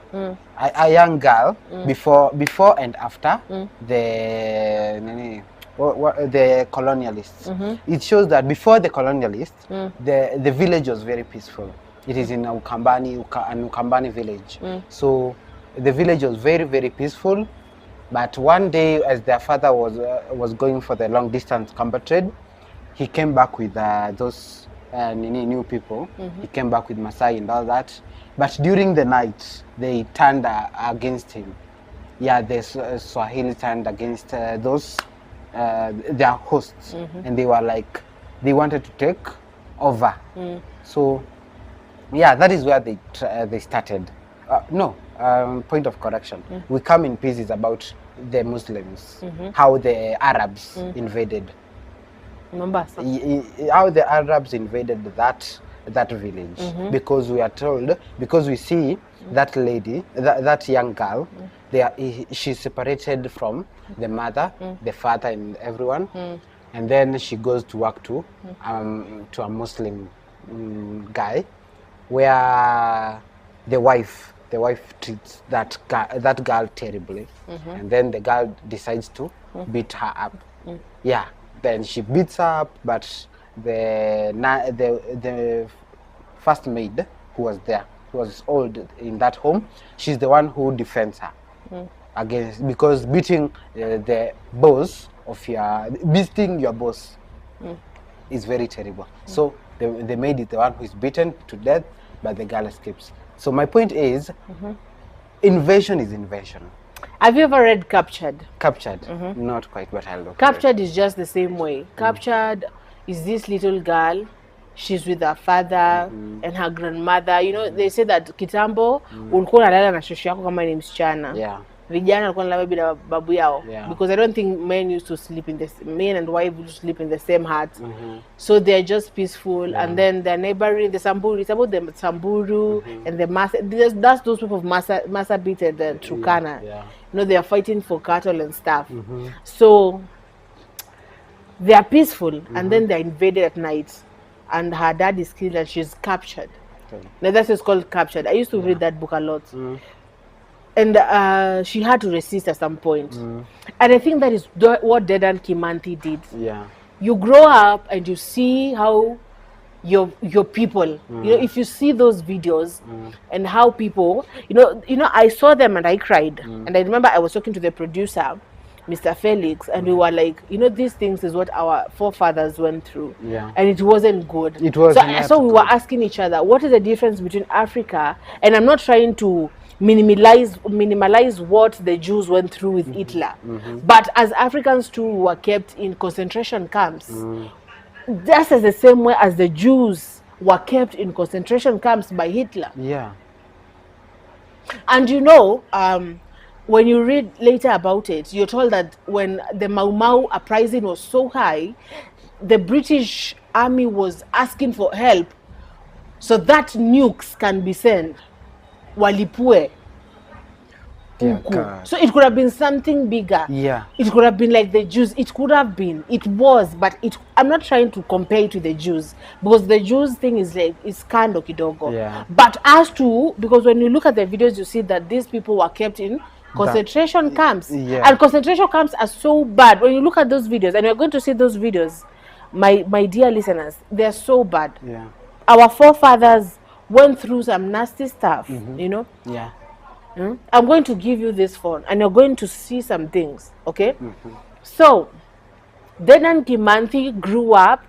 a young girl, before and after the colonialists. It shows that before the colonialists, the village was very peaceful. It is in an Ukambani village. So the village was very, very peaceful. But one day, as their father was going for the long distance combat trade, he came back with those new people. He came back with Masai and all that. But during the night, they turned against him. Yeah, the Swahili turned against those their hosts, and they were like, they wanted to take over. So, yeah, that is where they started. Point of correction. We Come in Peace is about the Muslims, how the Arabs invaded. Mombasa. How the Arabs invaded that village, because we are told, because we see that lady, that young girl, she's separated from the mother, the father, and everyone, and then she goes to work to a Muslim guy, where the wife treats that girl terribly, and then the girl decides to beat her up. Yeah, then she beats her up, but the first maid who was there, who was old in that home, she's the one who defends her against, because beating beating your boss is very terrible. So the maid is the one who is beaten to death, but the girl escapes. So my point is, invasion is invasion. Have you ever read Captured? Captured? Not quite, but I'll look. Captured is just the same way. Captured is this little girl. She's with her father and her grandmother. You know, they say that kitambo ulikuwa unalala na shosho yako kama ni msichana. Yeah. Vijana walikuwa wanalala bila babu yao. Yeah. Because I don't think men used to sleep men and wife used to sleep in the same hut. So they're just peaceful. And then they're neighboring the Samburu. It's about the Samburu and the Massa. That's those people of Massa beat and Turkana. Yeah. You know, they are fighting for cattle and stuff. So they are peaceful, and then they're invaded at night, and her dad is killed and she's captured. Now that's what's called Captured. I used to read that book a lot. And she had to resist at some point. And I think that is what Dedan Kimanthi did. Yeah. You grow up and you see how your people. You know, if you see those videos and how people, you know, I saw them and I cried. And I remember I was talking to the producer, Mr. Felix, and we were like, you know, these things is what our forefathers went through. Yeah. And it wasn't good. It was not so we were good. asking each other, what is the difference between Africa, and I'm not trying to minimalize what the Jews went through with Hitler, but as Africans too were kept in concentration camps, just as the same way as the Jews were kept in concentration camps by Hitler. Yeah. And you know, when you read later about it, you're told that when the Mau Mau uprising was so high, the British army was asking for help so that nukes can be sent. Walipue. Dear God. So it could have been something bigger. Yeah. It could have been like the Jews. It could have been. It was, but I'm not trying to compare it to the Jews, because the Jews thing is like, it's kando kidogo. Yeah. But as to, because when you look at the videos, you see that these people were kept in concentration camps. Yeah. And concentration camps are so bad. When you look at those videos, and you're going to see those videos, my dear listeners, they're so bad. Yeah. Our forefathers went through some nasty stuff, you know. Yeah. I'm going to give you this phone and you're going to see some things, okay? So, Dedan Kimanthi grew up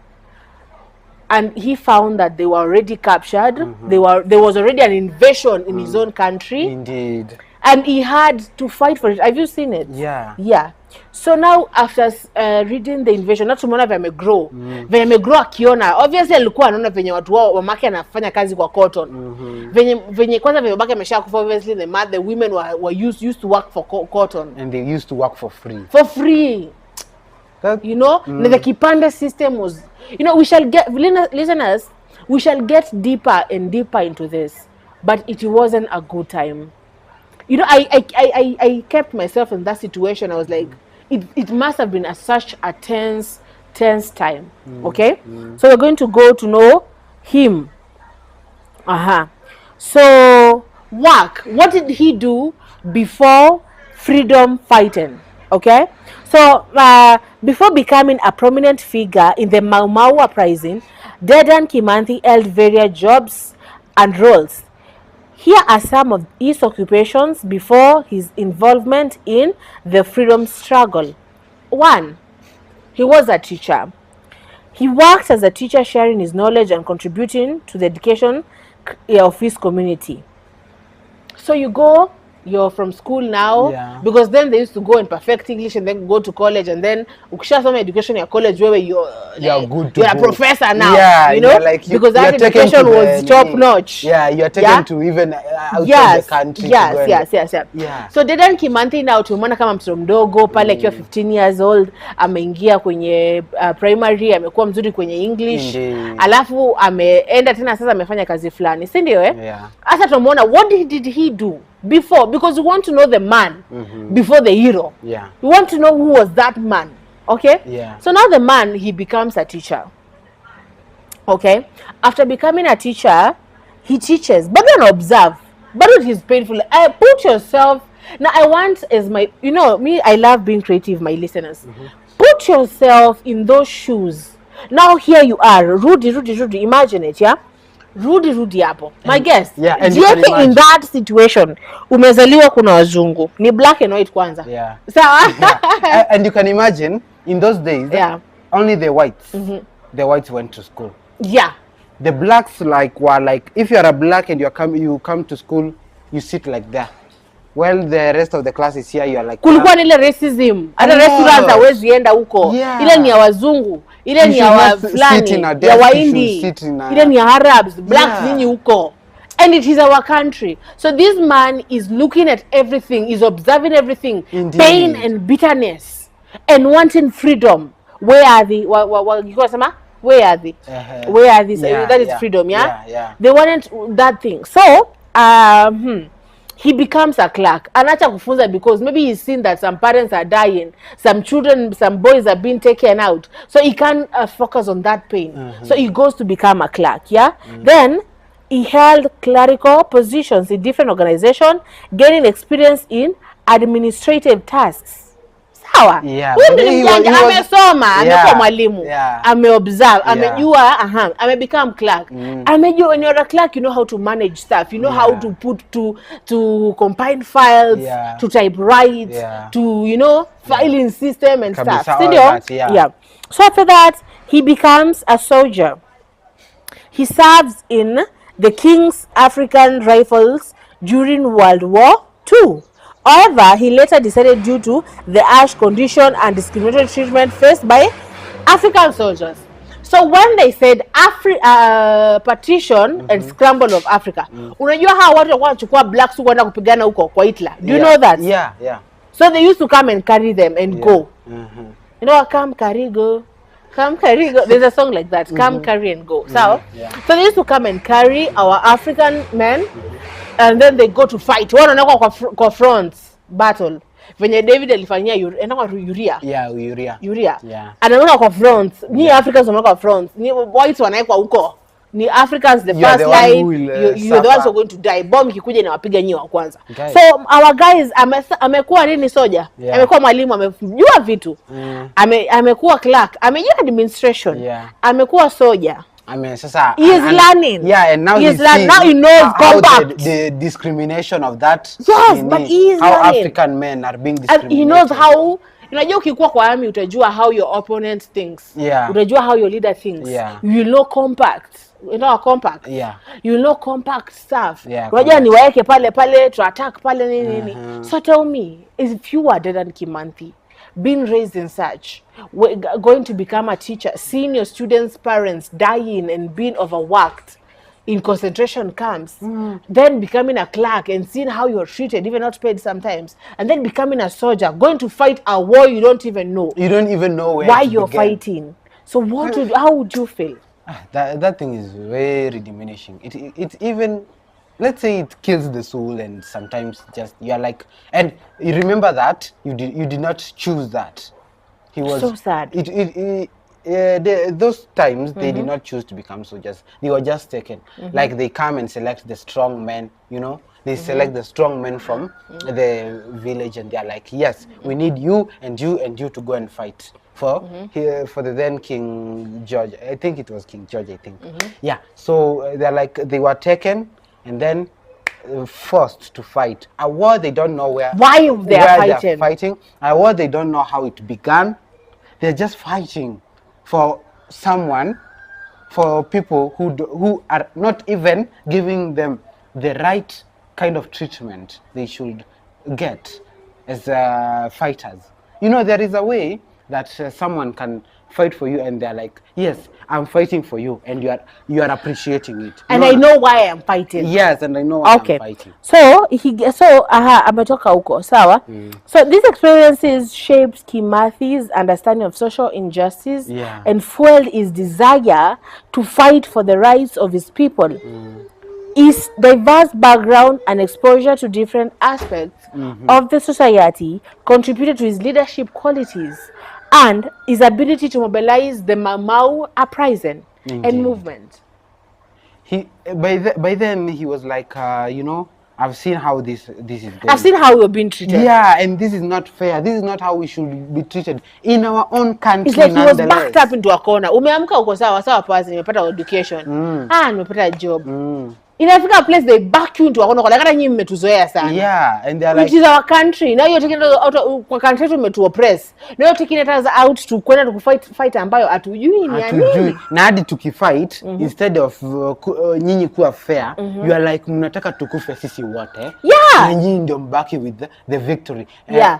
and he found that they were already captured. There was already an invasion in his own country. Indeed. And he had to fight for it. Have you seen it? Yeah. Yeah. So now after reading the invasion, not tumeona venye grow. Venye grow akiona. Obviously alikuwa anaona venye watu wao mamake anafanya kazi kwa cotton. Venye kwanza venye babake ameshakufa, obviously the women were used to work for cotton. And they used to work for free. For free. You know, the Kipande system was, you know, we shall get, listeners, we shall get deeper and deeper into this, but it wasn't a good time. You know, I kept myself in that situation. I was like, it must have been such a tense time. Okay, so we're going to go to know him. So what did he do before freedom fighting? Okay, so before becoming a prominent figure in the Mau Mau uprising, Dedan Kimanthi held various jobs and roles. Here are some of his occupations before his involvement in the freedom struggle. 1. He was a teacher. He worked as a teacher, sharing his knowledge and contributing to the education of his community. So you're from school now, because then they used to go and perfect English and then go to college, and then ukishasoma education at college where you're good to you're go. A professor now, you know, like because that education was top notch. You're taken to even outside the country. Yes. So Dedan Kimanthi now tumeona kama mtoto mdogo pale akiwa 15 years old, ameingia kwenye primary, amekuwa mzuri kwenye English. Alafu ameenda tena sasa amefanya kazi fulani, si ndio Sasa tumeona what did he do before, because we want to know the man before the hero. We want to know who was that man. Okay? So now the man, he becomes a teacher. Okay? After becoming a teacher, he teaches. But then observe. But it is painful. Put yourself. Now I want as my, you know, me, I love being creative, my listeners. Put yourself in those shoes. Now here you are. Rudy. Imagine it, yeah? Rudi hapo. My guess. And in that situation, umezaliwa kuna wazungu. Ni black and white kwanza. Sawa? And you can imagine, in those days, only the whites. The whites went to school. The blacks were like, if you are a black and you come to school, you sit like that. Well, the rest of the class is here, you are like... Kulikuwa nile racism. Hata restaurants hawezi enda huko. Ile ni ya wazungu. Ile ni ya wa fulani. Ya Wahindi. Ile ni ya Arabs. Blacks nini huko. And it is our country. So this man is looking at everything, is observing everything. Indeed. Pain and bitterness. And wanting freedom. Where are they? Where are they? Where are these? That is freedom, They wanted that thing. So, he becomes a clerk. Anacha kufunza because maybe he's seen that some parents are dying, some children, some boys are being taken out. So he can't focus on that pain. So he goes to become a clerk, Then he held clerical positions in different organizations, gaining experience in administrative tasks. sawa. Yeah, Huyu but ni mjanja, amesoma, amekuwa mwalimu, ameobserve, amejua, amebecome clerk. Amejua when you're a clerk, you know how to manage stuff, you know how to put to combine files, to type write, to, you know, filing system and stuff. So after that, he becomes a soldier. He serves in the King's African Rifles during World War II. However, he later decided, due to the harsh condition and discriminatory treatment faced by African soldiers. So when they said partition and scramble of Africa, unajua hawa watu walikuwa wanachukua blacks kwenda kupigana huko kwa Hitler. Do you know that? Yeah. So they used to come and carry them and go. You know, come carry go. Come carry go. There's a song like that. Come carry and go. So they used to come and carry our African men, and then they go to fight. One anako kwa front battle. Venye David alifanyia Uria. Uria. Anaona kwa front. Ni Africans wanaona kwa front. Ni whites wanaekwa huko. Ni Africans the first line. You're the ones who are going to die. Bomb ikikuja inawapiga nyi wa kwanza. So our guys amekuwa nini soja? Amekuwa mwalimu, amejua vitu. Amekuwa clerk, amejua administration. Amekuwa soja. Sasa he is learning. And now now he knows how the discrimination of that. Yes, but he is how learning. African men are being discriminated. And he knows how. Unajua ukikuwa kwa army utajua how your opponent thinks. Utajua how your leader thinks. You know compact. You know compact. You know compact stuff. Unajua ni waeke pale to attack pale nini. So tell me, if you were Dedan Kimathi, being raised in such, going to become a teacher, seeing your students' parents dying and being overworked in concentration camps, then becoming a clerk and seeing how you're treated, even not paid sometimes, and then becoming a soldier, going to fight a war you don't even know. You don't even know why you're fighting. So how would you feel? That thing is very diminishing. It even, let's say it kills the soul, and sometimes just you're like, and you remember that you did not choose that. He was so sad. Those times they did not choose to become soldiers. They were just taken. Like they come and select the strong men, you know. They select the strong men from the village, and they are like, yes, we need you and you and you to go and fight for the then King George. I think it was King George, I think. So they're like, they were taken and then forced to fight a war they don't know why they're fighting, a war they don't know how it began. They're just fighting for someone, for people who are not even giving them the right kind of treatment they should get as fighters. You know, there is a way that someone can fight for you and they're like, yes, I'm fighting for you, and you are appreciating it. And I know why I'm fighting. Yes, and I know why I'm fighting. So ametoka huko, sawa? So these experiences shaped Kimathi's understanding of social injustice and fueled his desire to fight for the rights of his people. His diverse background and exposure to different aspects of the society contributed to his leadership qualities and his ability to mobilize the Mau uprising and movement. By then he was like, you know, I've seen how this is going. I've seen how we're being treated. Yeah, and this is not fair. This is not how we should be treated in our own country. It's like he was backed up into a corner. Umeamka uko sawa pass, nimepata education. Nimepata job. Inafika a place they back you into a corner. Like nyinyi mmetuzoea sana. Yeah, and they are like, which is our country. Now you're taking it out of country to oppress. Now you're taking it out to kwenda to fight ambayo hatujui ni nini. Na hadi tukifight instead of nyinyi kuwa fair, you are like mnataka tukufe sisi wote. Na nyinyi ndio mbaki with the victory.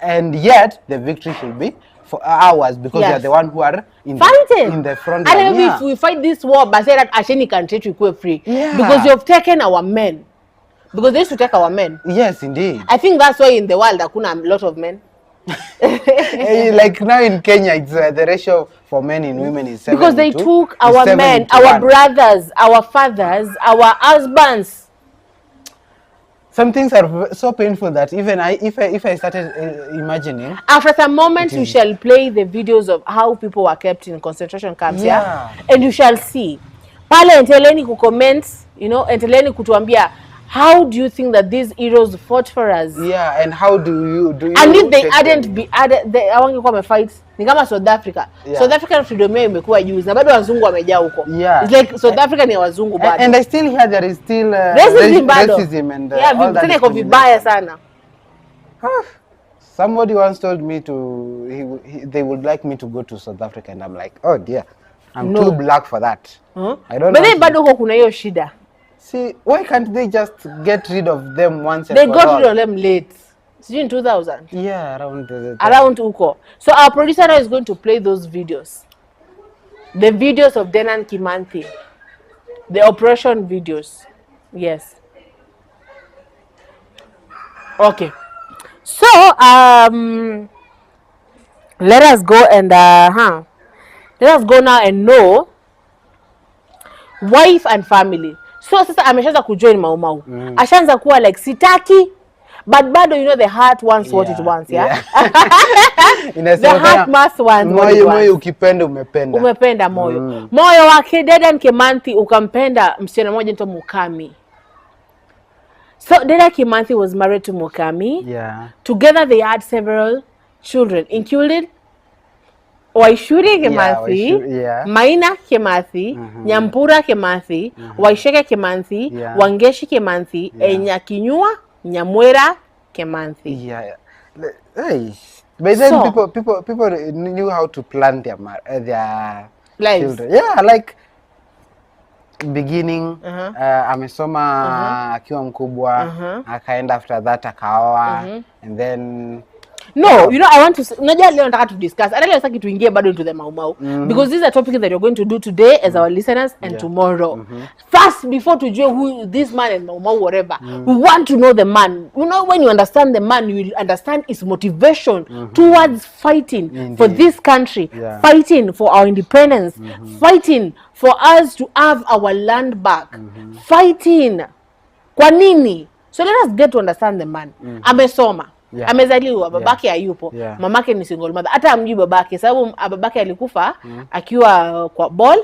And yet the victory should be for ours, because they are the one who are in the front line. And if we fight this war, but say that Asheni country to go free, because you have taken our men, because they used to take our men. Yes, indeed. I think that's why in the world hakuna a lot of men. Like now in Kenya, it's the ratio for men and women is 7 because they took our men, our brothers, our fathers, our husbands. Some things are so painful that even if I started imagining. After some moment, you shall play the videos of how people were kept in concentration camps, and you shall see. Pale enteleni ku comment, you know, enteleni kutuambia How do you think that these heroes fought for us? Yeah, and how do you And if they take hadn't them? be added, they hawangekuwa wamefight. Ni kama South Africa. Yeah. South African freedom yao imekuwa juzi na bado wazungu wamejaa huko. Yeah. It's like South Africa ni wazungu bado. And I still hear there is still racism and yeah, all that. Tena iko vibaya sana. Somebody once told me they would like me to go to South Africa, and I'm like, oh dear, I'm too black for that. I don't know. But then bado huko kuna hiyo shida. See, why can't they just get rid of them once and They for got all? rid of them late. In 2000. Yeah, around Huko. So our producer now is going to play those videos. The videos of Dedan Kimathi. The operation videos. Yes. Okay. So let us go and let us go now and know wife and family. So sasa ameshaanza kujoin Mau Mau. Ashaanza kuwa like sitaki, but bado you know the heart wants what it wants, yeah. The heart must want what it wants. Moyo ukipenda umependa. Umependa moyo. Moyo wake Dedan Kimathi ukampenda msichana mmoja anaitwa Mukami. So Dedan Kimathi was married to Mukami. Yeah. Together they had several children, including Waishuri Kimathi, Maina Kimathi, Nyampura Kimathi, Waisheke Kimathi, Wangeshi Kimathi, Nyakinyua, Nyamwera Kimathi. Yeah. Hey. But then people knew how to plan their lives. Children. Yeah, like beginning amesoma akiwa mkubwa akaenda after that akaoa and then no, you know, I want to unajua leo nataka to discuss. Hata leo sasa tuingie bado into the Mau Mau because these are topics that you're going to do today as our listeners and tomorrow. First, before to know who this man and Mau Mau whatever, we want to know the man. You know, when you understand the man, you will understand his motivation towards fighting for this country, fighting for our independence, fighting for us to have our land back, fighting kwa nini. So let us get to understand the man. Amesoma. Amezaliwa, babake hayupo. Mamake ni single mother. Hata amjui babake sababu babake alikufa akiwa kwa ball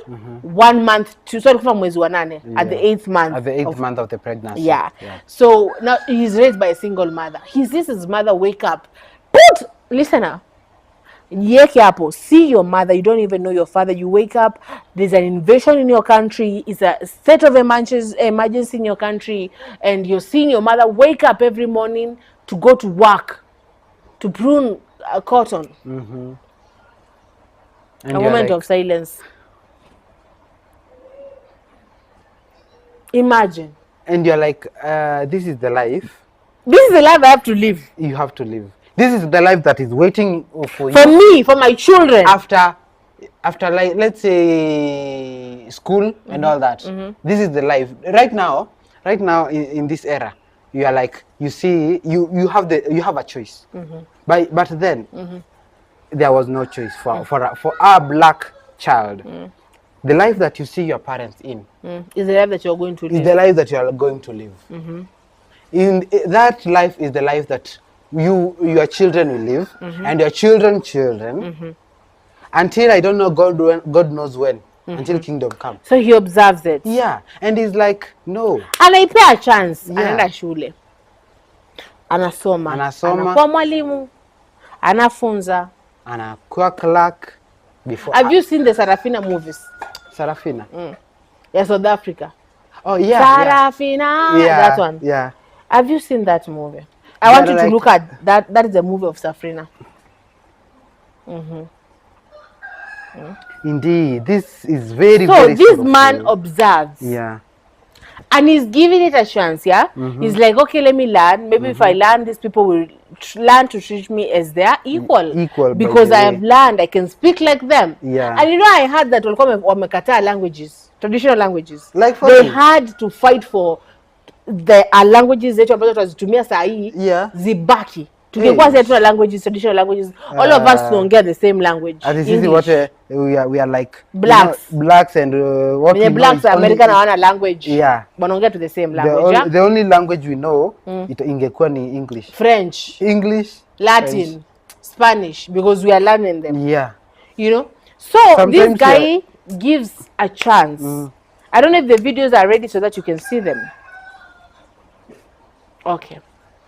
1 month so alikufa mwezi wa 8 at the 8th month. At the 8th month of the pregnancy. Yeah. So now he's raised by a single mother. He sees his mother wake up. Listener. Yeke hapo. See your mother. You don't even know your father. You wake up. There's an invasion in your country. It's a state of emergency in your country. And you're seeing your mother wake up every morning to go to work, to prune cotton. A moment of silence. Imagine. And you're like, this is the life. This is the life I have to live. You have to live. This is the life that is waiting for you. For me, for my children. After like, let's say school and all that. This is the life. Right now in this era, you are like, you see, you have a choice. But then there was no choice for our black child. The life that you see your parents in is the life that you're going to live. Is the life that you are going to live. In that life is the life that your children will live and your children until I don't know God knows when. Until kingdom come. So he observes it. Yeah, and he's like, no. Anaipea a chance. Anaenda shule. Anasoma. Anakuwa mwalimu. Anafunza. Anakuwa clerk. Before. Have you seen the Sarafina movies? Sarafina? Yeah, South Africa. Oh yeah. Sarafina. Yeah. That one. Yeah. Have you seen that movie? I want you to look at that. That is the movie of Sarafina. Indeed, this is very, so very this man observes. Yeah. And he's giving it a chance, yeah? He's like, okay, let me learn. Maybe if I learn, these people will learn to treat me as their equal. Because I have learned, I can speak like them. Yeah. And you know, I heard that wamekataa languages, traditional languages. Like for they had to fight for the languages zetu ambazo tunazitumia saa hii zibaki. Tukikuwa zetu na languages, traditional languages, all of us tunaongea the same language. As this is what we are like blacks. You know, blacks and what the blacks American hawana language. Yeah. Wanaongea to the same language. The only language we know ingekuwa ni English. French. English. Latin. French. Spanish, because we are learning them. Yeah. You know? So sometimes this guy gives a chance. I don't know if the videos are ready so that you can see them. Okay.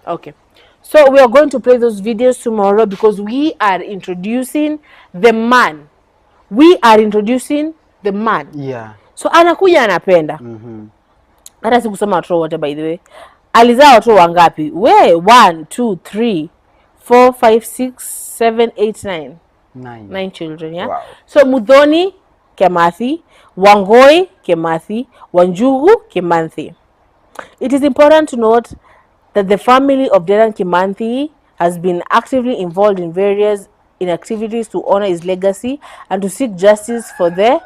Okay. So we are going to play those videos tomorrow because we are introducing the man. We are introducing the man. Yeah. So anakuja anapenda. Mhm. Hata sikusoma watoto wote by the way. Alizaa watoto wangapi? We 1 2 3 4 5 6 7 8 9. 9 children, yeah. Wow. So Muthoni Kimathi, Wangoi Kimathi, Wanjugu Kimathi. It is important to note that the family of Dedan Kimathi has been actively involved in various activities to honor his legacy and to seek justice for the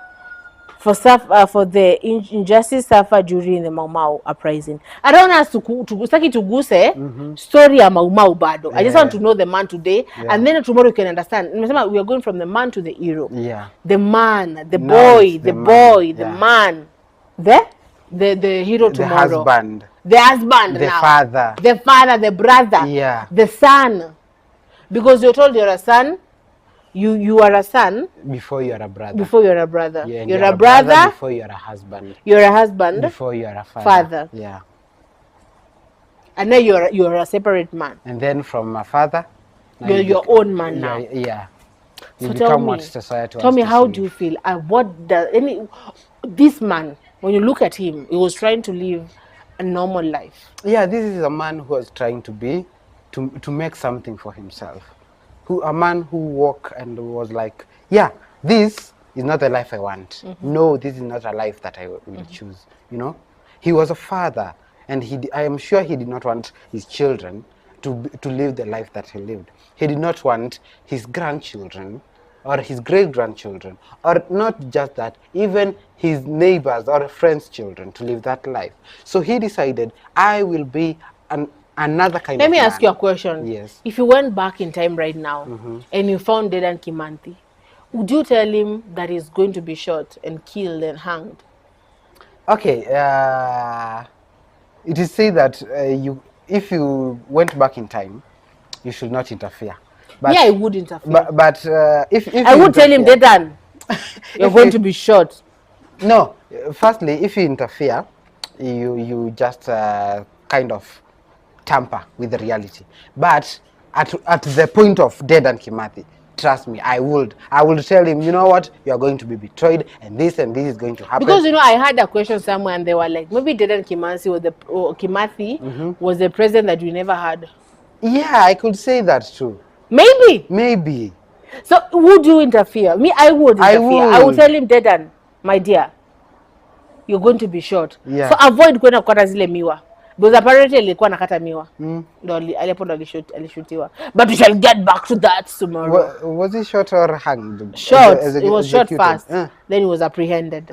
injustice suffered during the Mau Mau uprising. I don't want us to tuguse story ya Mau Mau bado. I just want to know the man today, and then tomorrow you can understand. Nimesema we are going from the man to the hero. Yeah. The man, the Now boy, it's the the boy, man. the Yeah. man. The hero The tomorrow. husband. The husband The now. father. The father, the brother. Yeah. The son. Because you're told you're a son, you are a son Before you are a brother. before you're a brother. Yeah, and you're a brother before you are a husband. you're a husband, Before you are a father. Yeah. and then you're a separate man. And then from a father, now You're you your own man now. Yeah. You So become what society tell wants me, to how see do you. you feel? What does this man, when you look at him, he was trying to live a normal life. Yeah, this is a man who was trying to make something for himself. A man who walked and was like, yeah, this is not the life I want. No, this is not a life that I will choose. You know, he was a father, and I am sure he did not want his children to live the life that he lived. He did not want his grandchildren or his great-grandchildren, or not just that, even his neighbors or friends' children to live that life. So he decided, I will be another kind of Let me man. ask you a question. Yes. If you went back in time right now and you found Dedan Kimathi, would you tell him that he's going to be shot and killed and hanged? Okay, it is said that if you went back in time, you should not interfere. But, yeah, I would interfere. But if I would tell him, Dedan, you're going to be shot. No, firstly, if you interfere, you just kind of tamper with the reality. But at the point of Dedan Kimathi, trust me, I would tell him, you know what, you are going to be betrayed, and this is going to happen. Because I had a question somewhere, and they were like, maybe Dedan Kimathi was the president that we never had. Yeah, I could say that too. Maybe. So would you interfere? Me, I would interfere. I would tell him, Dedan, my dear, you're going to be shot. Yeah. So avoid kwenda kukata zile miwa. Because apparently alikuwa nakata miwa. Alipo alishutiwa. But we shall get back to that tomorrow. Was he shot or hanged? Shot. It was shot first. Then he was apprehended.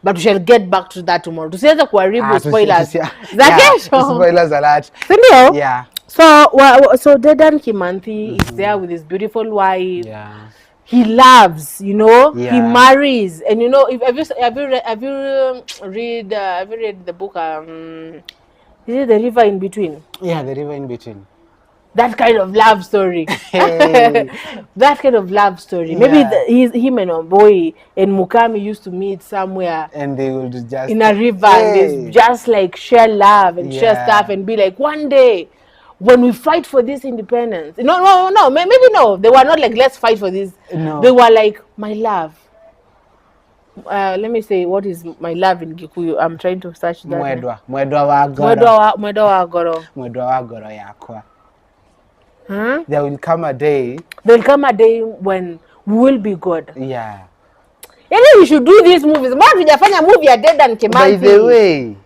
But we shall get back to that tomorrow. Tusiweze kuharibu spoilers. Za kesho. Spoilers alert. Sindio? Yeah. So Dedan Kimathi is there with his beautiful wife. Yeah. He loves, Yeah. he marries, and have you read the book? Is it The River in Between? Yeah, The River in Between. That kind of love story. Hey. That kind of love story. Yeah. Maybe him and Omboy and Mukami used to meet somewhere. And they would just in a river, and they just like share love and share stuff and be like, one day when we fight for this independence. No, maybe no. They were not like, let's fight for this. No. They were like, my love. Let me say, what is my love in Gikuyu? I'm trying to search that. Mwedwa wa goro. Mwedwa wa goro. Mwedwa wa goro yakwa. Huh? There will come a day when we will be good. Yeah. We should do these movies. Mbona tujafanya movie ya Dedan Kimathi? By the way,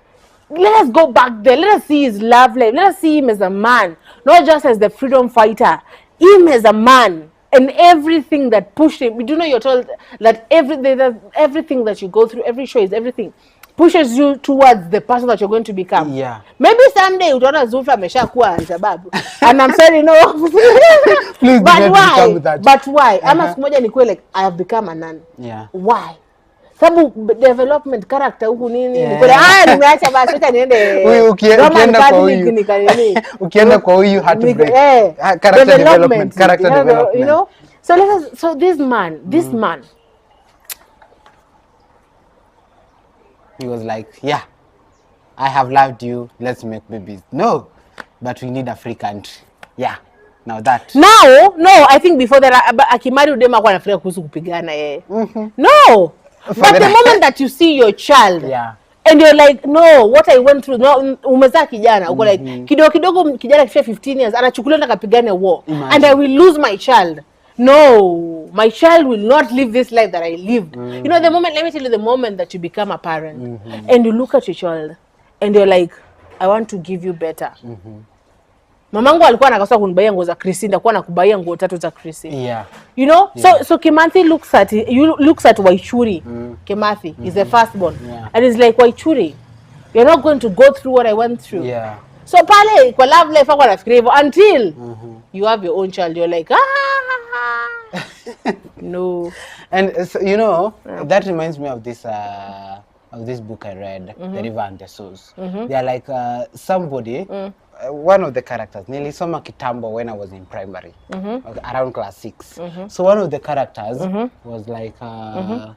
let us go back there. Let us see his love life. Let us see him as a man, not just as the freedom fighter. Him as a man and everything that pushed him. You're told that everything that you go through, every show is everything pushes you towards the person that you're going to become. Yeah. Maybe someday utaona Zulfa ameshakuwa Al-Shabaab. And I'm saying no. Please but why? Become that. But why? Ama siku moja nikuwe like, I have become a nun. Yeah. Why? Sababu development character huku nini nikole nimeacha basi acha niende ukienda kwa huyu ukienda kwa huyu heartbreak character development. So this man he was like, yeah, I have loved you, let's make babies. No, but we need a free country. Yeah. Now that. Now, no, I think before that, akimari udema kwa anafikiria kuhusu kupigana yeye. No. But the moment that you see your child, yeah, and you're like, no, what I went through, no, umezaa kijana, uko like, kidogo kijana kifia 15 years, anachukulia na kapigane war, and I will lose my child. No, my child will not live this life that I lived. You know, the moment, let me tell you, the moment that you become a parent, and you look at your child, and you're like, I want to give you better. Mamangu alikuwa anakaswa kunibaia nguo za Christine, ndakuwa nakubaia nguo 3 za Christine. Yeah. You know? Yeah. So Kimathi looks at Waichuri. Kimathi is the firstborn. Yeah. And it's like, Waichuri, you're not going to go through what I went through. Yeah. So pale kwa love life ako nafikiria hivyo until you have your own child, you're like, no. And so, you know, that reminds me of this book I read, The River and the Source. They are like somebody, one of the characters, nilisoma kitambo when I was in primary, around class 6. So one of the characters was like,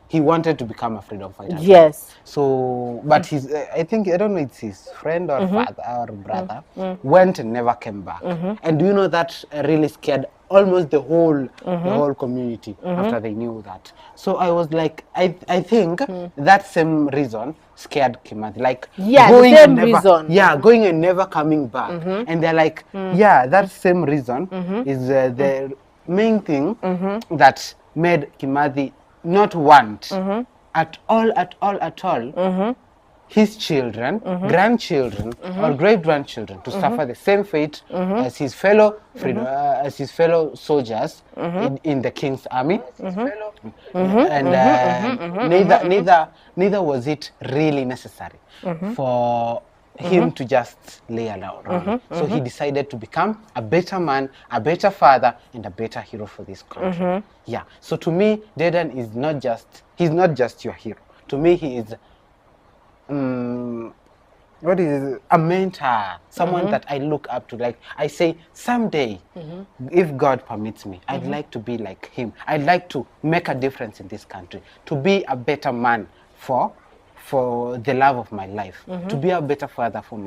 he wanted to become a freedom fighter. Yes. So, but his, I think, I don't know, it's his friend or father or brother, went and never came back. And do you know that really scared almost the whole community after they knew that. So I was like, I think that same reason scared Kimathi. Like, going the same and never, reason. Yeah, going and never coming back. And they're like, yeah, that same reason is the main thing that made Kimathi not want at all his children, grandchildren, or great-grandchildren to suffer the same fate as his fellow soldiers in the king's army. And neither was it really necessary for him to just lay around. So he decided to become a better man, a better father, and a better hero for this country. Yeah. So to me, Dedan is not just your hero. To me, he is what is a mentor, someone that I look up to. Like, I say, someday, if God permits me, I'd like to be like him. I'd like to make a difference in this country, to be a better man for the love of my life, to be a better father for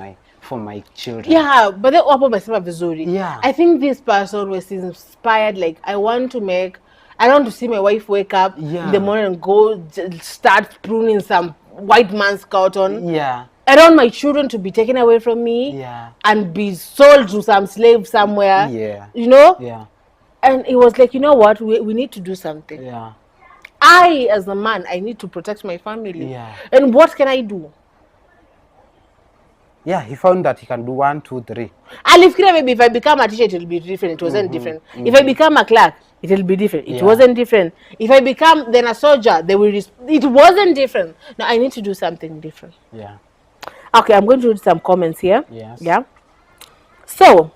my children. Yeah, but then hapo umesema vizuri. Yeah. I think this person was inspired, like, I want to see my wife wake up in the morning and go start pruning some white man's cotton. Yeah. I don't want my children to be taken away from me and be sold to some slave somewhere. Yeah. You know? Yeah. And it was like, you know what? We need to do something. Yeah. I, as a man, I need to protect my family. Yeah. And what can I do? Yeah, he found that he can do 1, 2, 3. Alifikiria maybe if I become a teacher, it will be different. It wasn't different. If I become a clerk, it will be different. It wasn't different. If I become then a soldier, it wasn't different. Now I need to do something different. Yeah. Okay, I'm going to read some comments here. Yes. Yeah. So,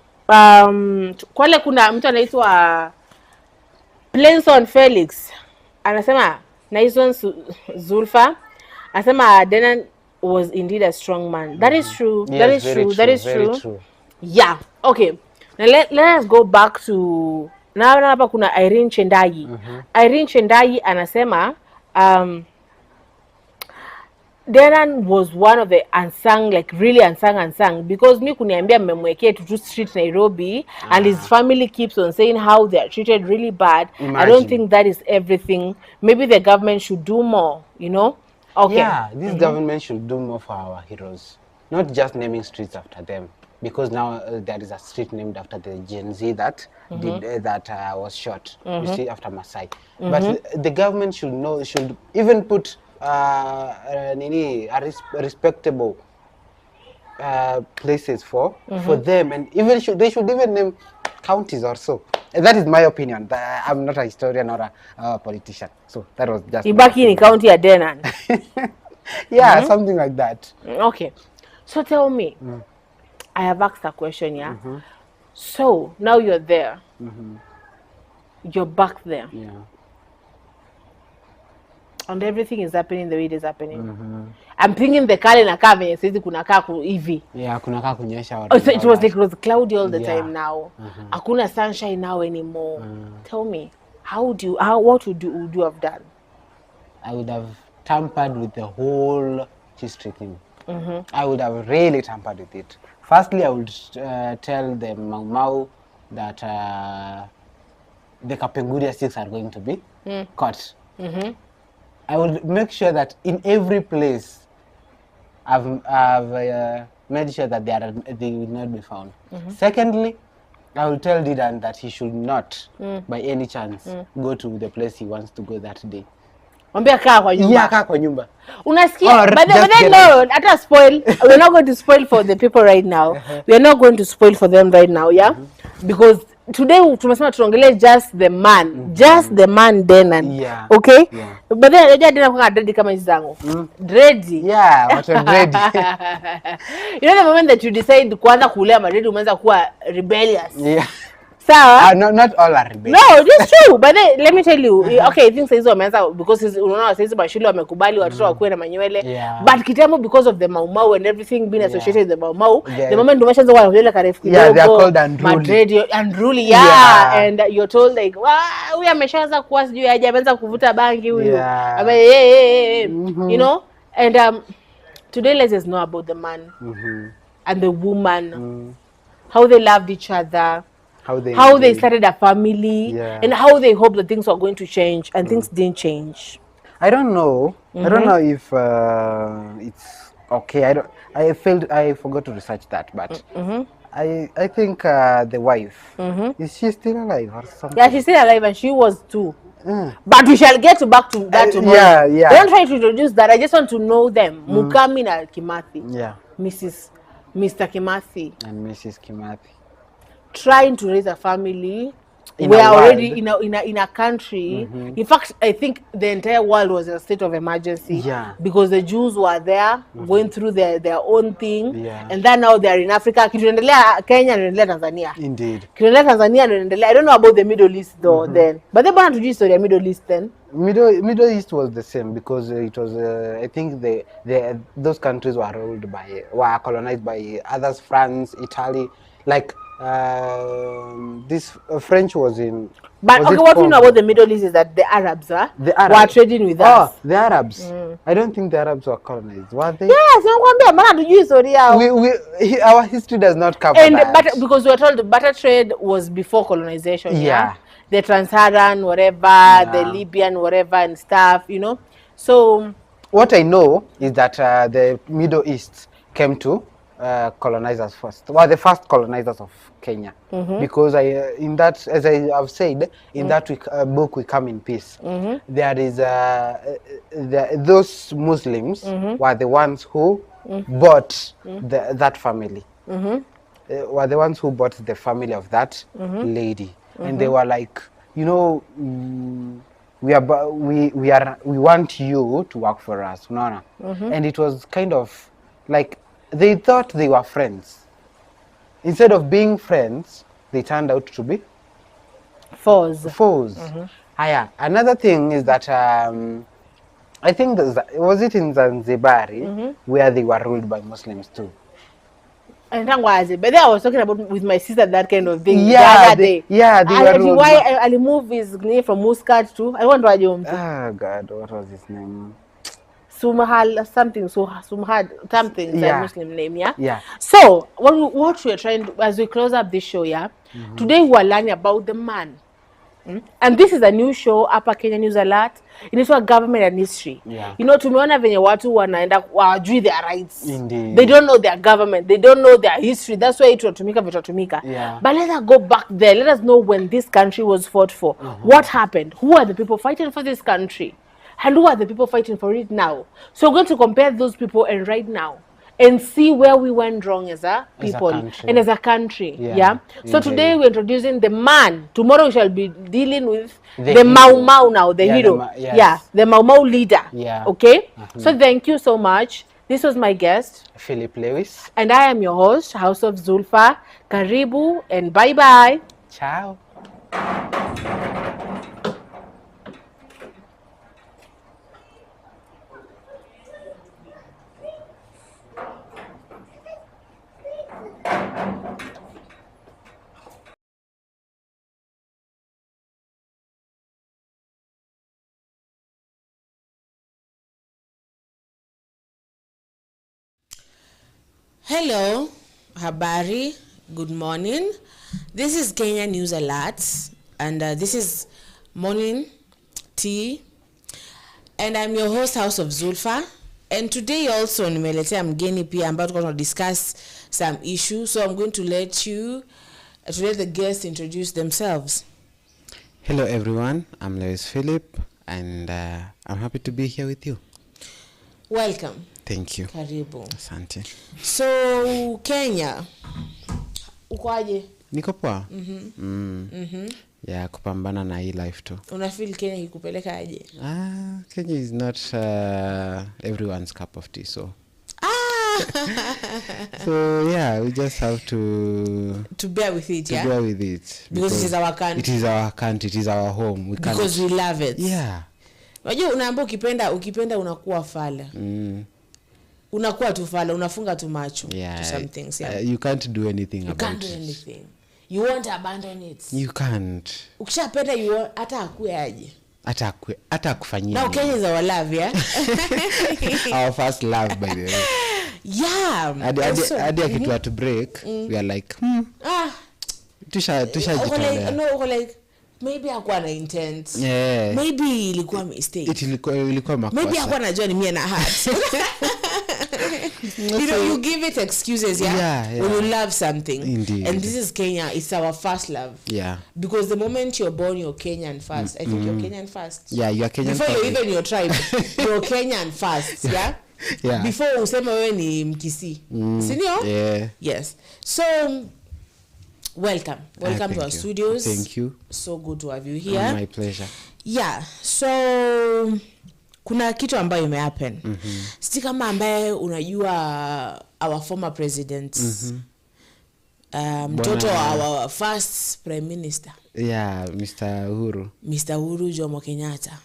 kwale kuna mtu anaitwa Plainson Felix. Anasema, Naison Zulfa. Anasema, Denan was indeed a strong man. That is true. Yes, that is true. True. Yeah. Okay. Now let us go back to hapa kuna Irene Chendayi. Irene Chendayi anasema Denan was one of the unsung, like really unsung, because mi kuniambia mmemwekea to street Nairobi and his family keeps on saying how they are treated really bad. Imagine. I don't think that is everything. Maybe the government should do more, you know? Okay. Yeah, this government should do more for our heroes. Not just naming streets after them. Because now there is a street named after the Gen Z that was shot, you see, after Masai. But the government should even put a respectable places for them, and even they should even name counties or so. And that is my opinion. I'm not a historian or a politician, so that was just Ibaki ni county ya Denan. Yeah, something like that. Okay, so tell me, I have asked a question, yeah? So, now you're there. You're back there. Yeah. And everything is happening the way it is happening. I'm thinking the car in a car venye saizi kunakaa hivi. Yeah, kunakaa kunyesha. So it was like it was cloudy all the time now. Hakuna sunshine now anymore. Tell me, what would you have done? I would have tampered with the whole history thing. I would have really tampered with it. Firstly, I would tell the Mau Mau that the Kapenguria sticks are going to be caught. I would make sure that in every place I've made sure that they will not be found. Secondly, I will tell Didan that he should not, by any chance, go to the place he wants to go that day. Mwambie kaa kwa nyumba. Kaa kwa nyumba. Unasikia? But then no, hata spoil. We're not going to spoil for the people right now. We are not going to spoil for them right now, yeah? Because today tumesema tuongelee just the man. Just the man Denan. Yeah. Okay? Yeah. But then unajua Denan kwa dread kama hizi zangu. Dready. Yeah, what a dread. You know the moment that you decide kuanza kulea madread umeanza kuwa rebellious. Yeah. Sawa? Not all are rebellious. No, that's true. But then, let me tell you, okay, I think saizi wameanza because unaona saizi mashule wamekubali watoto wakuwe na manywele. Yeah. But kitambo because of the Mau Mau and everything being associated with the Mau Mau, Yeah. the moment umeshaanza kwa nywele karefu kidogo. Yeah, they are called unruly. Madread unruly, yeah. And you're told like, huyu ameshaanza kuwa sijui aje ameanza kuvuta bangi huyu. Yeah. You know? And today let's just know about the man and the woman. How they loved each other. How they started a family, and how they hope that things were going to change, and things didn't change. I don't know. I don't know if it's okay. I forgot to research that, but I think the wife is she still alive or something? Yeah, she's still alive, and she was too. But we shall get back to that tomorrow. Yeah. Don't try to introduce that. I just want to know them. Mukami na Kimathi. Yeah. Mr. Kimathi. And Mrs. Kimathi. Trying to raise a family. In we a are world. already in a country. In fact, I think the entire world was in a state of emergency. Yeah. Because the Jews were there going through their own thing. Yeah. And then now they are in Africa. Kituendelea Kenya and Tanzania. Indeed. Kituendelea Tanzania and I don't know about the Middle East though then. But they brought to you story Middle East then. Middle East was the same because it was I think those countries were colonized by others, France, Italy, like this French was in. But okay, what we know about the Middle East is that the Arabs were trading with us. The Arabs. I don't think the Arabs were colonized, were they? Yes, Our history does not cover that. Because we were told the barter trade was before colonization. Yeah. The Trans-Saharan, whatever, the Libyan, whatever, and stuff, you know. So what I know is that the Middle East came to colonize us first. Well, the first colonizers of Kenya, because in that, as I have said, in that book We Come in Peace, there is those Muslims were the ones who bought that family. Were the ones who bought the family of that lady, and they were like, you know, we want you to work for us, and it was kind of like they thought they were friends. Instead of being friends, they turned out to be foes. Another thing is that I think was it in Zanzibar where they were ruled by Muslims too. But then I was talking about with my sister that kind of thing. Yeah, they were ruled. Why I moved his name from Muscat to I want to add oh God, what was his name? Sumhad something, it's a Muslim name, yeah? Yeah. So, what we are trying to, as we close up this show, yeah? Today we are learning about the man. And this is a new show, Upper Kenya News Alert. Inaitwa Government and History. Yeah. You know, tumeona venye watu wanaenda wajui their rights. Indeed. They don't know their government. They don't know their history. That's why vitatumika. Yeah. But let us go back there. Let us know when this country was fought for. What happened? Who are the people fighting for this country? And who are the people fighting for it now? So we're going to compare those people and right now and see where we went wrong as a people and as a country. Yeah. So today we're introducing the man. Tomorrow we shall be dealing with the Mau Mau now, the hero. The Mau Mau leader. Yeah. Okay? So thank you so much. This was my guest, Philip Lewis. And I am your host, House of Zulfa. Karibu and bye-bye. Ciao. Hello, habari, good morning. This is Kenya News Alerts, and this is Morning Tea, and I'm your host, House of Zulfa. And today also nimeletea mgeni pia ambao tuko discuss some issues, so I'm going to let the guests introduce themselves. Hello everyone, I'm Lewis Philip, and I'm happy to be here with you. Welcome. Thank you. Karibu. Asante. So Kenya, ukoaje? Niko poa. Yeah, kupambana na hii life too. Una feel Kenya ikupeleka aje? Kenya is not everyone's cup of tea, so. So yeah, we just have to bear with it, yeah? To bear with it. Because it is our country. It is our country, it is our home. We can't. Because we love it. Yeah. Unajua unaambia ukipenda unakuwa fala. Unakuwa tu fala, unafunga tu macho to some things, yeah. You can't do anything about it. You can't do anything. You won't abandon it. You can't. Ukishapenda hata akue aje. Hata kufanyia. Now Kenya is our love, yeah? Our first love, by the way. Yeah. Hadi akitua to break, we are like, Tusha jitolea. No, like maybe hakuwa na intent. Yeah. Maybe ilikuwa mistake. Ilikuwa makosa. Maybe hakuwa najua ni mie na heart. You know, you give it excuses, yeah? When you love something. Indeed. And this is Kenya, it's our first love. Yeah. Because the moment you're born, you're Kenyan first. I think you're Kenyan first. Yeah, you're Kenyan before first. Before you're even your tribe, you're Kenyan first, yeah? Yeah. Before useme wewe ni Mkisi. Sindio? Yeah. Yes. So, welcome to our studios. Thank you. So good to have you here. My pleasure. Yeah. So, kuna kitu ambayo imehappen. Sisi kama ambaye unajua our former president, mtoto our first prime minister. Yeah, Mr. Uhuru Jomo Kenyatta.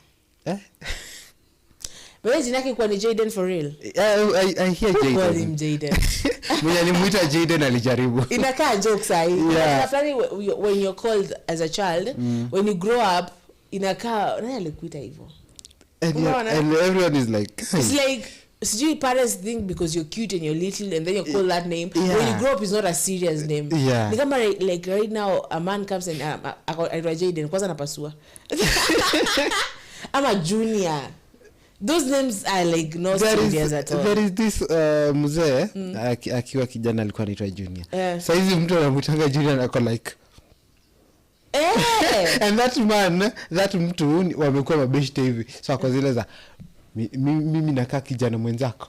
Wewe jina yake kwa ni Jaden for real? I hear Jaden. Call him Jaden. Mwenye alimuita Jaden alijaribu. Inakaa joke sahi. Yeah. When you're called as a child, when you grow up, inakaa nani alikuita hivyo? And everyone is like, it's like sijui parents think because you're cute and you're little and then you call that name. Yeah. When you grow up, it's not a serious name. Yeah. Ni kama like right now a man comes and I Jaden kwanza napasua. I'm a junior. Those names are like not serious at all. There is this mzee akiwa kijana alikuwa anaitwa Junior. Sasa hizi mtu anamtanga Junior na like and that mtu wamekuwa mabeshte hivi. So akozileza mimi nakaa kijana mwenzako.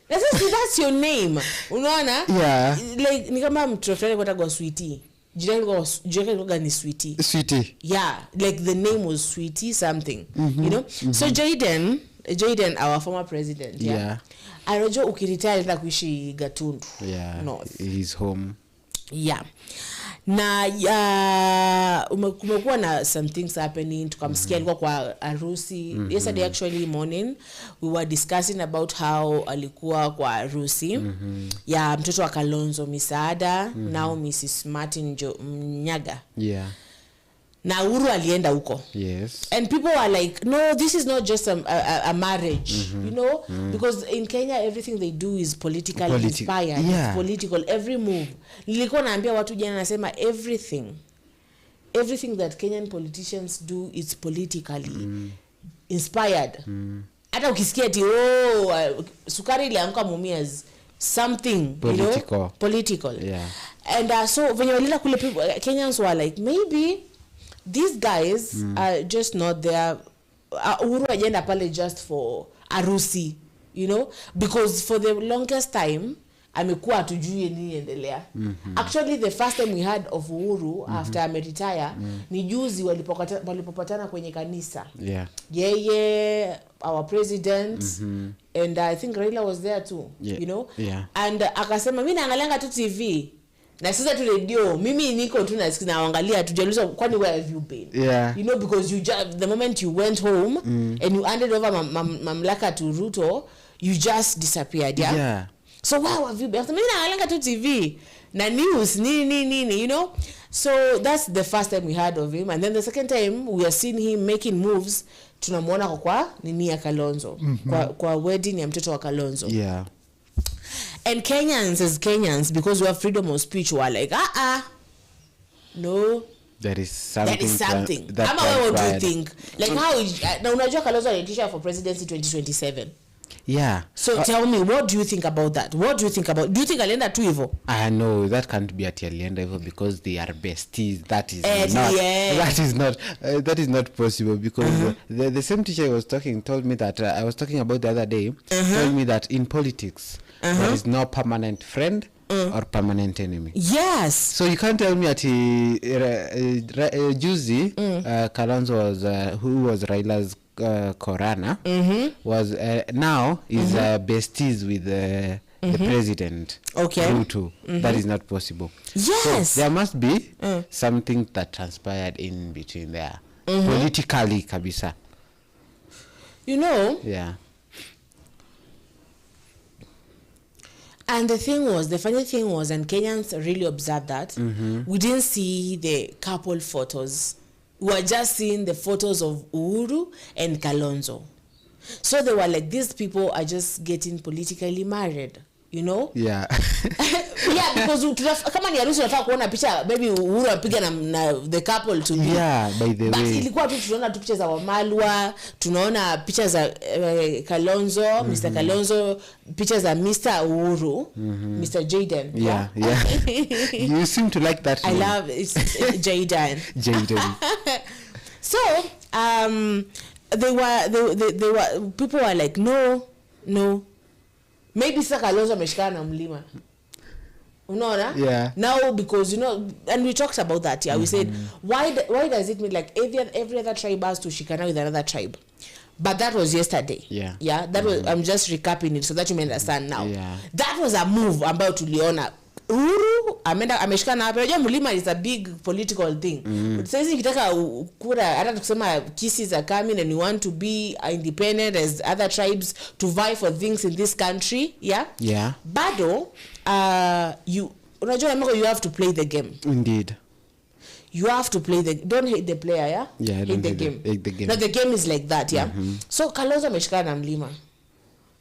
That's your name. Unaona? Yeah. Like ni kama mtu fulani kwa Sweetie. Jina lilikuwa ni Sweetie. Sweetie. Yeah, like the name was Sweetie something. You know? So Jaden, our former president, yeah. Anajua ukiretire na kuishi Gatundu. Yeah. North. His home. Yeah. Na kumekuwa na some things happening, tukamsikia alikuwa kwa harusi. Yesterday actually morning we were discussing about how alikuwa kwa harusi ya mtoto wa Kalonzo Misaada, now Mrs. Martin Nyaga. Yeah. Na Uhuru alienda huko. Yes. And people are like, no, this is not just a marriage, you know, because in Kenya everything they do is politically inspired. Yeah. It's political, every move. Nilikuwa naambia watu jana nasema everything that Kenyan politicians do is politically inspired. Hata ukisikia ati sukari ilianguka Mumias, something political. You know, political. Yeah. And so when you look kule people, Kenyans were like, maybe these guys are just not there. Uhuru agenda pale just for arusi, you know, because for the longest time amekuwa tujui nini endelea. Actually the first time we heard of Uhuru after ameretire ni juzi walipopatana kwenye kanisa. Yeah. Yeye, our president, and I think Raila was there too, you know. Yeah. And akasema mimi naangalianga tu TV. Na sasa tu radio, mimi niko tu naangalia tujaluza kwani where have you been? Yeah. You know, because the moment you went home and you handed over mamlaka to Ruto, you just disappeared, yeah? Yeah. So where have you been? Mimi naangalia tu TV na news nini, you know. So that's the first time we heard of him, and then the second time we are seeing him making moves. Tunamuona kwa nini ya Kalonzo, kwa wedding ya mtoto wa Kalonzo. Yeah. And Kenyans as Kenyans, because we have freedom of speech, were like, no. That is something. What do you think? Like how now unajua Kalonzo anatisha for presidency 2027. Yeah. So tell me, what do you think about that? Do you think alienda tu hivyo? No, that can't be at alienda hivyo because they are besties. That is not possible because the same teacher I was told me that I was talking about the other day, told me that in politics there is no permanent friend or permanent enemy. Yes. So you can't tell me that Juzi Kalonzo was who was Raila's Korana was now is besties with the president. Okay. Ruto. That is not possible. Yes. So there must be something that transpired in between there. Politically, kabisa. You know? Yeah. And the funny thing was, and Kenyans really observed that, we didn't see the couple photos. We were just seeing the photos of Uhuru and Kalonzo. So they were like, these people are just getting politically married, you know? Yeah. Yeah, because kama ni harusi unataka kuona picha maybe Uhuru apiga na the couple to be. Yeah, by the but way. Ilikuwa tu tunaona tu picha za Wamalwa, tunaona picha za Kalonzo, Mr. Kalonzo, picha za Mr. Uhuru, Mr. Jaden. Yeah. You seem to like that name. I love it's Jaden. Jaden. So, they were people were like no. Maybe sasa Kalonzo ameshikana na mlima. Unaona? Yeah. Now because and we talked about that. Yeah, we said why does it mean like every other tribe has to shikana with another tribe? But that was yesterday. Yeah. That was I'm just recapping it so that you may understand now. Yeah. That was a move ambayo tuliona. Uhuru ameshikana hapa. Unajua mlima is a big political thing. Sasa nikitaka kura hata tukisema kisses are coming and you want to be independent as other tribes to vie for things in this country, yeah. Bado unajua you have to play the game. Indeed. You have to play don't hate the player, yeah? Yeah, hate the game. Now the game is like that, yeah. So Kalonzo ameshikana na mlima.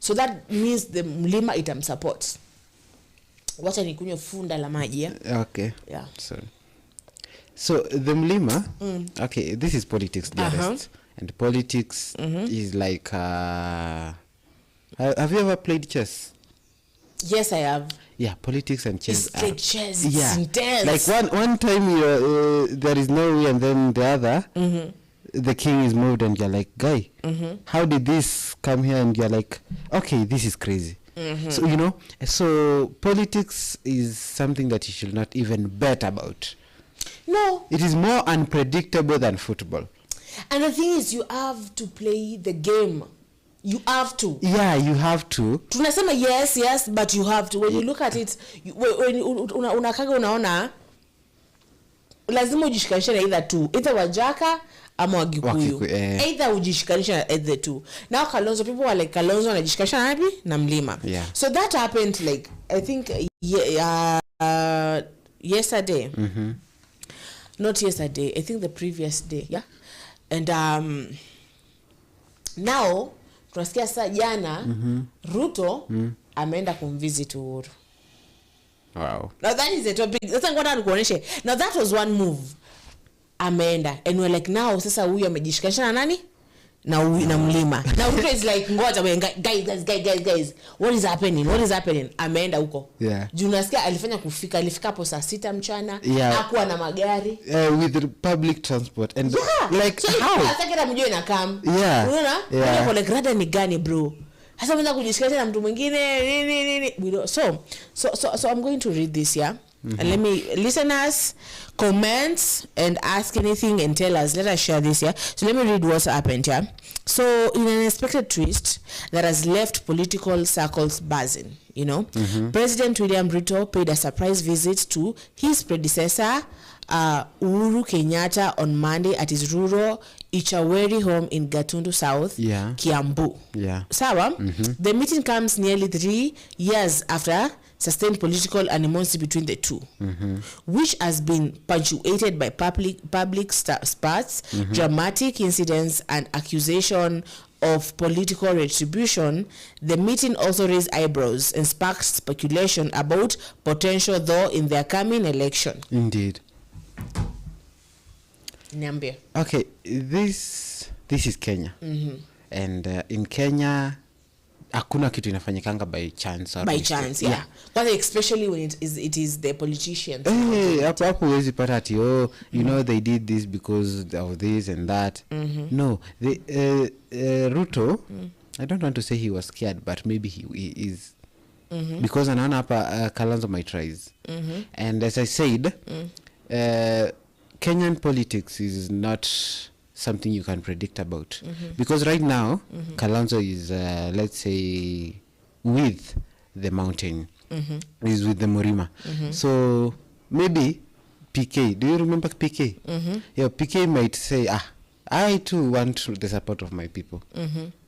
So that means the mlima itamsupport. Wacha nikunywe funda la maji, yeah? Okay. Yeah. So the mlima, okay, this is politics, dearest. And politics is like have you ever played chess? Yes, I have. Yeah, politics and chess. It's like chess. It's intense. Like one time there is no way, and then the other, the king is moved, and you're like, guy, how did this come here? And you're like, okay, this is crazy. So so politics is something that you should not even bet about. No. It is more unpredictable than football. And the thing is, you have to play the game. You have to. Yeah, you have to. Tunasema yes, but you have to. When you look at it, when unaona lazima ujishikanishe na either Wajaka ama Wagikuyu. Either ujishikanisha at the two. Now Kalonzo, people were like Kalonzo anajishikanisha na wapi? Na mlima. Yeah. So that happened like I think yesterday. Not yesterday, I think the previous day, yeah. And now tunasikia sasa jana Ruto ameenda kumvisit Uhuru. Wow. Now that is a topic. Sasa ngoja nikuoneshe. Now that was one move. Ameenda and we're like now sasa huyu amejishikanisha na nani? Na mlima. Now Ruto is like ngoja guys, what is happening? Ameenda huko. Yeah. Junasikia alifanya alifika hapo saa 6 mchana, hakuwa na magari. With the public transport and like so how? Sasa kila mjue na kam. Yeah. Unaona? Yeah. Kwa like rada ni gani bro? Hasa mwanza kujishikanisha na mtu mwingine nini. So I'm going to read this, yeah. And let me listeners comment and ask anything and tell us. Let us share this, yeah. So let me read what's happened, yeah. So in an unexpected twist that has left political circles buzzing, President William Ruto paid a surprise visit to his predecessor Uhuru Kenyatta on Monday at his rural Ichaweri home in Gatundu South, Kiambu. Yeah. Sawa? The meeting comes nearly 3 years after sustained political animosity between the two, which has been punctuated by public spats, dramatic incidents, and accusation of political retribution, the meeting also raised eyebrows and sparked speculation about potential though in their coming election. Indeed. Niambie. Okay, this is Kenya. And in Kenya hakuna kitu inafanyikanga by chance. By chance, yeah. But especially when it is the politicians. Hapo huwezi pata ati you know they did this because of this and that. No, Ruto, I don't want to say he was scared, but maybe he is. Because anaona hapa Kalonzo might rise. And as I said, Kenyan politics is not something you can predict about. Because right now, Kalonzo is, let's say, with the mountain. Is with the Murima. So, maybe PK, do you remember PK? Yeah, PK might say, I too want the support of my people.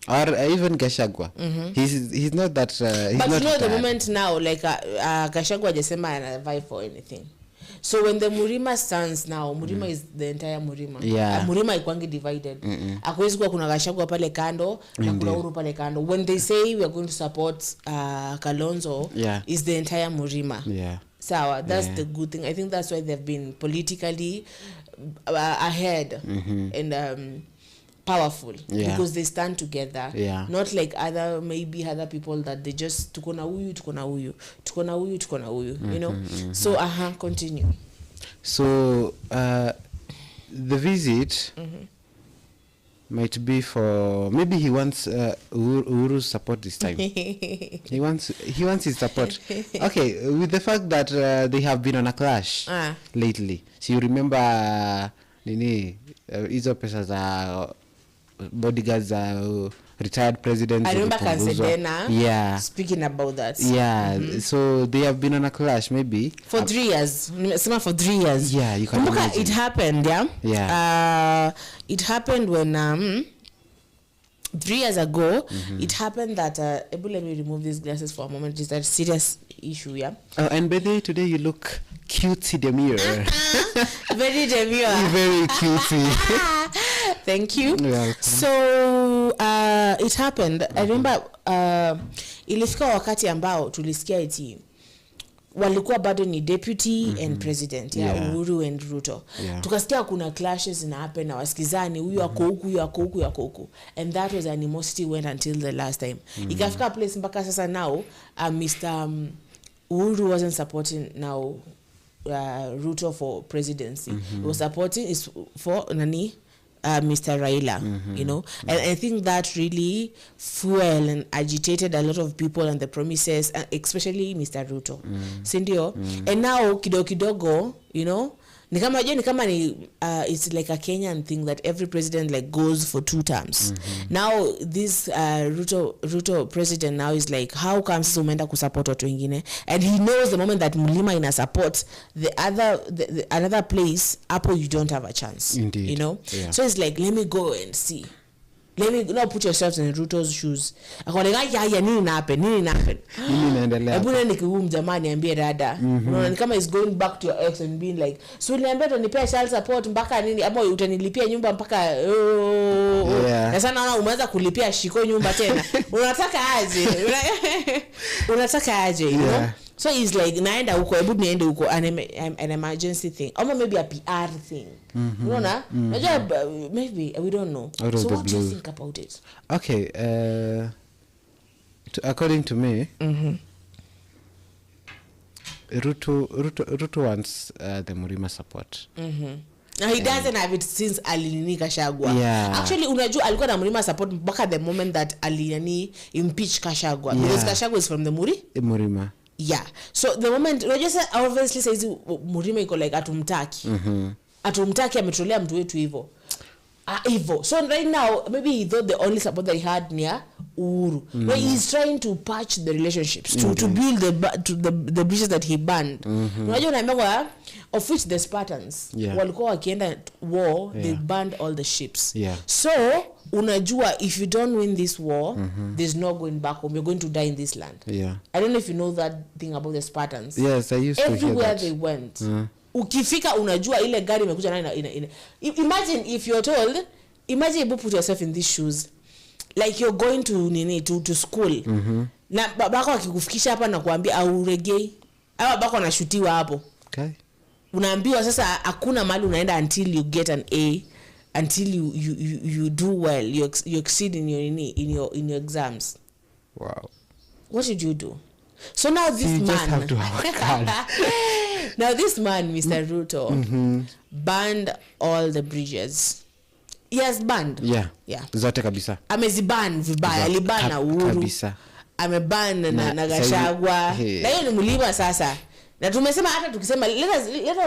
Or even Gachagua. He's not that... he's but not you know the moment now, like Gachagua jasema and vie for anything. So when the Murima stands now, Murima is the entire Murima. Yeah. Murima ikwangi divided. Hakuwezi kuwa kuna Gachagua pale kando na kuna Uhuru pale kando. When they say we are going to support Kalonzo, is the entire Murima. Yeah. So that's the good thing. I think that's why they've been politically ahead and powerful because they stand together. Not like maybe other people that they just tukona huyu, you know. So continue. So the visit might be for, maybe he wants Uhuru's support this time. he wants his support. Okay, with the fact that they have been on a clash lately. So you remember hizo pesa za bodyguards are retired presidents. I remember Kansedena speaking about that. So they have been on a clash maybe for 3 years. For 3 years. Yeah, you can imagine. It happened, it happened when 3 years ago. It happened that let me remove these glasses for a moment. It's a serious issue, and by the way, today you look cutesy demure. Very demure. Very cutesy. Thank you. So it happened. I remember ilifika wakati ambao tulisikia eti walikuwa bado ni deputy and president Uhuru and Ruto. Tukasikia kuna clashes na happen na wasikizani huyu ako huku. And that was animosity went until the last time. Ikafika place mpaka sasa now Mr. Uhuru wasn't supporting now Ruto for presidency. He was supporting is for Mr. Raila, you know. And I think that really fueled and agitated a lot of people and the promises, especially Mr. Ruto. Sindio? And now kidogo, you know, it's like a Kenyan thing that every president like goes for 2 terms. Now this Ruto president now is like, how comes umeenda kusupport watu wengine? And he knows the moment that Mlima ina support the another place, Apple, you don't have a chance. Indeed. You know? So it's like, let me go and see. Let me now put yourself in Ruto's shoes. Akaoneka nini happen? Nini inaendelea? Hebu nani kihumu jamani ambie dada. Unaona kama is going back to your ex and being like, so niambia utanipea child support mpaka nini? Ama utanilipia nyumba mpaka na sana naona umeanza kulipia shiko nyumba tena. Unataka aje, you know? So it's like naenda huko, hebu niende huko, an emergency thing. Or maybe a PR thing. Unaona? Maybe we don't know. So what do you think about it? Okay, according to me, Ruto wants the Murima support. Now he doesn't have it since Alinini Kashagwa. Actually, unajua alikuwa na Murima support mpaka the moment that Alinini impeach Kashagwa. Because Kashagwa is from the Murima. So the moment unajua obviously says Murima iko like atumtaki. Atumtaki ametolea mtu wetu hivyo. So right now maybe he thought the only support that he had near Uhuru. But he's trying to patch the relationships to build the bridges that he burned. Unajua unaambiwa of which the Spartans walikuwa wakienda war, they burned all the ships. So unajua if you don't win this war, there's no going back home. You're going to die in this land. I don't know if you know that thing about the Spartans. Yes, I used to hear that. Everywhere they went. Ukifika unajua ile gari imekuja na imagine if you're told, imagine you put yourself in these shoes. like you're going to school na babako akikufikisha hapa na kuambia auregei au babako anashutiwa hapo. Okay. Unaambiwa sasa hakuna mahali unaenda until you get an A, until you do well, you exceed in your exams. Wow. What did you do? So now this man just have to have now this man, Mr. Ruto, banned all the bridges. Yes, banned. Yeah. Zote kabisa. Ameziban vibaya, alibana Uhuru. Kabisa. Ameban na Gachagua. Na hiyo ni mlima sasa. Na tumesema hata tukisema let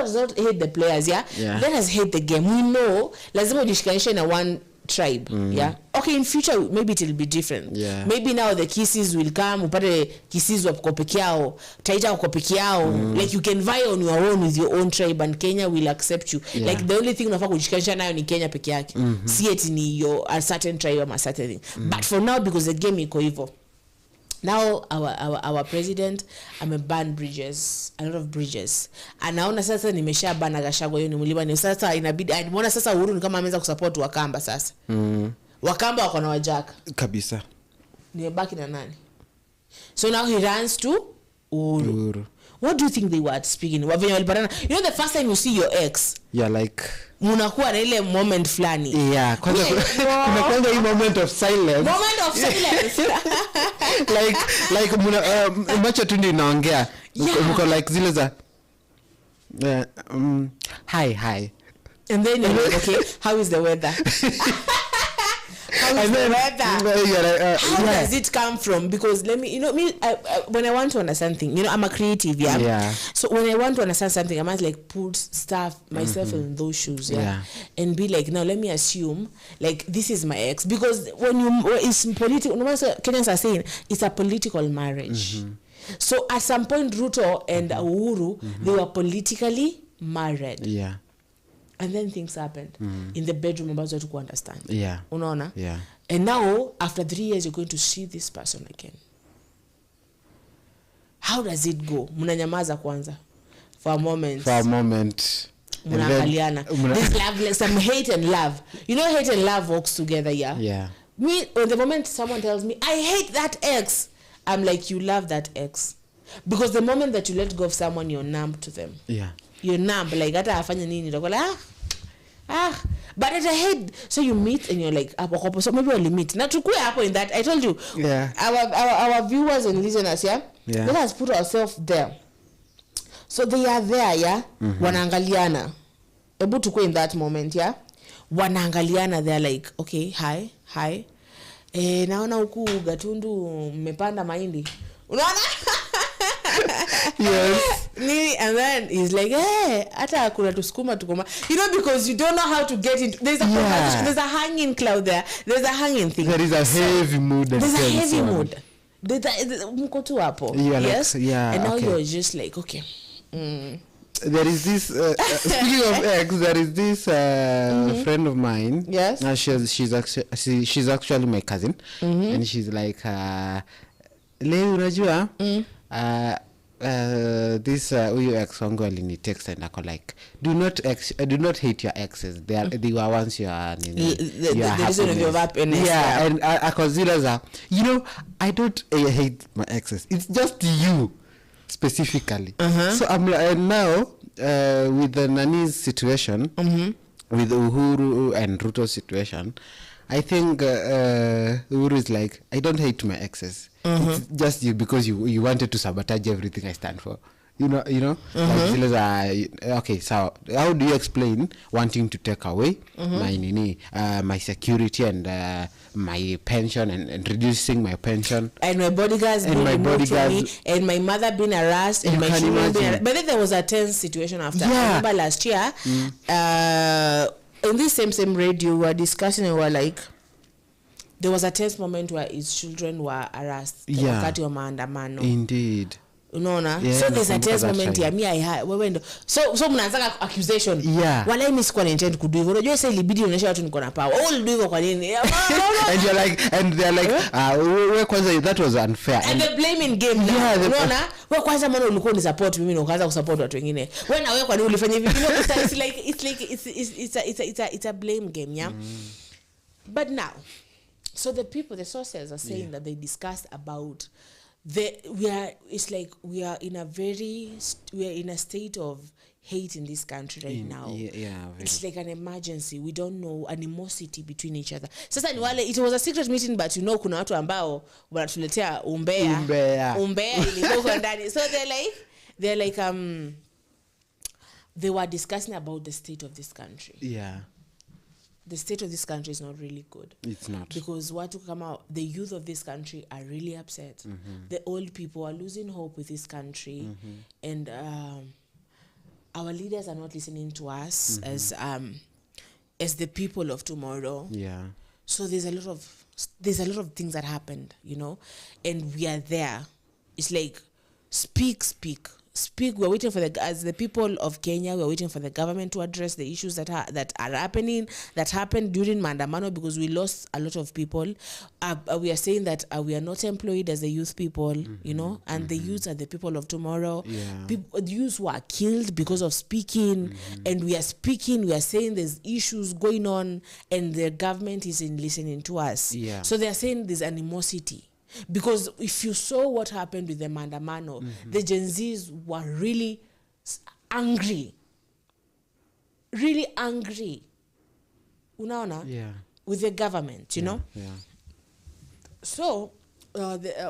us not hate the players, yeah? Let us hate the game. We know lazima ujishikanishe na one tribe, yeah? Okay, in future maybe it will be different. Yeah. Maybe now the Kisses will come, upate Kisses wako peke yao, Taita wako peke yao. Like you can vie on your own with your own tribe and Kenya will accept you. Yeah. Like the only thing unafaa kujishikanisha nayo ni Kenya peke yake. See it ni your a certain tribe or a certain thing. But for now, because the game iko hivyo. Now our president ban bridges, a lot of bridges. Anaona sasa nimesha bana Gachagua hiyo ni mlima ni sasa inabidi anaona sasa Uhuru ni kama ameanza kusupport Wakamba sasa. Wakamba wako na wajaka kabisa. Nimebaki na nani? So now he runs to Uhuru. What do you think they were speaking? Wavenye walipatana. You know the first time you see your ex. Yeah, like munakuwa na ile moment flani. Yeah, kwanza kuna hii moment of silence. Moment of silence. like macho tu ndio inaongea. Mko like zile za hi. And then you're like, okay, how is the weather? How does it come from? Because let me, when I want to understand something, I'm a creative, yeah. So when I want to understand something, I must like put myself in those shoes, yeah, and be like, now let me assume like this is my ex, because when it's political, Kenyans are saying it's a political marriage. So at some point, Ruto and Uhuru, they were politically married. Yeah. And then things happened in the bedroom about to understand. Yeah. Unaona? Yeah. And now, after 3 years, you're going to see this person again. How does it go? Munanyamaza kwanza. For a moment. Munaangaliana. There's love, like some hate and love. You know, hate and love works together, yeah? Yeah. Me, when the moment someone tells me, I hate that ex, I'm like, you love that ex. Because the moment that you let go of someone, you're numb to them. Yeah. You're numb, like hata afanya nini utakuwa like but at the head, so you meet and you're like hapo, so maybe we'll meet na tukue hapo in that. I told you, yeah, our viewers and listeners, yeah, let us put ourselves there. So they are there, yeah, wanaangaliana, able to go in that moment, yeah, wanaangaliana, they're like, okay, hi, naona huku Gatundu mmepanda mahindi, unaona? Yes. And then he's like, hey, hata kuna tusukuma tukoma. Because you don't know how to get into. There's a conversation. There's a hanging cloud there. There's a hanging thing. There is a heavy mood. There's a heavy mood. Mko tu hapo. Yes. Yeah. And now you're just like, okay. There is this. Speaking of ex, there is this friend of mine. Yes. She's actually my cousin, and she's like, leo unajua. This huyo ex wangu alini text and ako like do not hate your exes, they were once your happiness. Yeah, and ako zile za I don't hate my exes, it's just you specifically. So I'm like, now with the Nani's situation, with Uhuru and Ruto's situation, I think Uhuru is like, I don't hate my exes. It's just you because you wanted to sabotage everything I stand for. You know. Like, okay, so how do you explain wanting to take away my security and my pension and reducing my pension and my bodyguards and being removed from me and my mother being harassed and my children being harassed. But then there was a tense situation after. I remember last year, in this same radio, we were discussing and we were like, there was a tense moment where his children were harassed. Wakati wa maandamano. Indeed. Unaona? So there's a tense moment ya me wewe ndo. So mnaanza accusation. Wala mimi sikuwa intend kudu hivyo. Unajua sasa ilibidi unaonyesha watu niko na power. Oh, ulidu hivyo kwa nini? And you're like, and they're like, wewe kwanza that was unfair. And the blaming game now. Unaona? Wewe kwanza mbona ulikuwa ni support mimi na ukaanza kusupport watu wengine. Wewe na wewe kwa nini ulifanya hivi? It's a blame game, yeah. But now So the sources are saying that they discussed about we are in a state of hate in this country right now. It's like an emergency. We don't know, animosity between each other. Sasa ni wale, it was a secret meeting, but kuna watu ambao wanatuletea umbea ilikuwa ndani. So they're like they were discussing about the state of this country. The state of this country is not really good. It's not. Because the youth of this country are really upset. The old people are losing hope with this country. And our leaders are not listening to us as the people of tomorrow. So there's a lot of things that happened, and we are there. It's like, speak. We're waiting for as the people of Kenya, we're waiting for the government to address the issues that happened during Maandamano, because we lost a lot of people. We are saying that we are not employed as the youth people, and the youths are the people of tomorrow. The youths were killed because of speaking, and we are speaking. We are saying there's issues going on, and the government isn't listening to us. So they are saying there's animosity. Because if you saw what happened with the Maandamano, the Gen Zs were really angry. Really angry. Unaona? With the government, you know? So,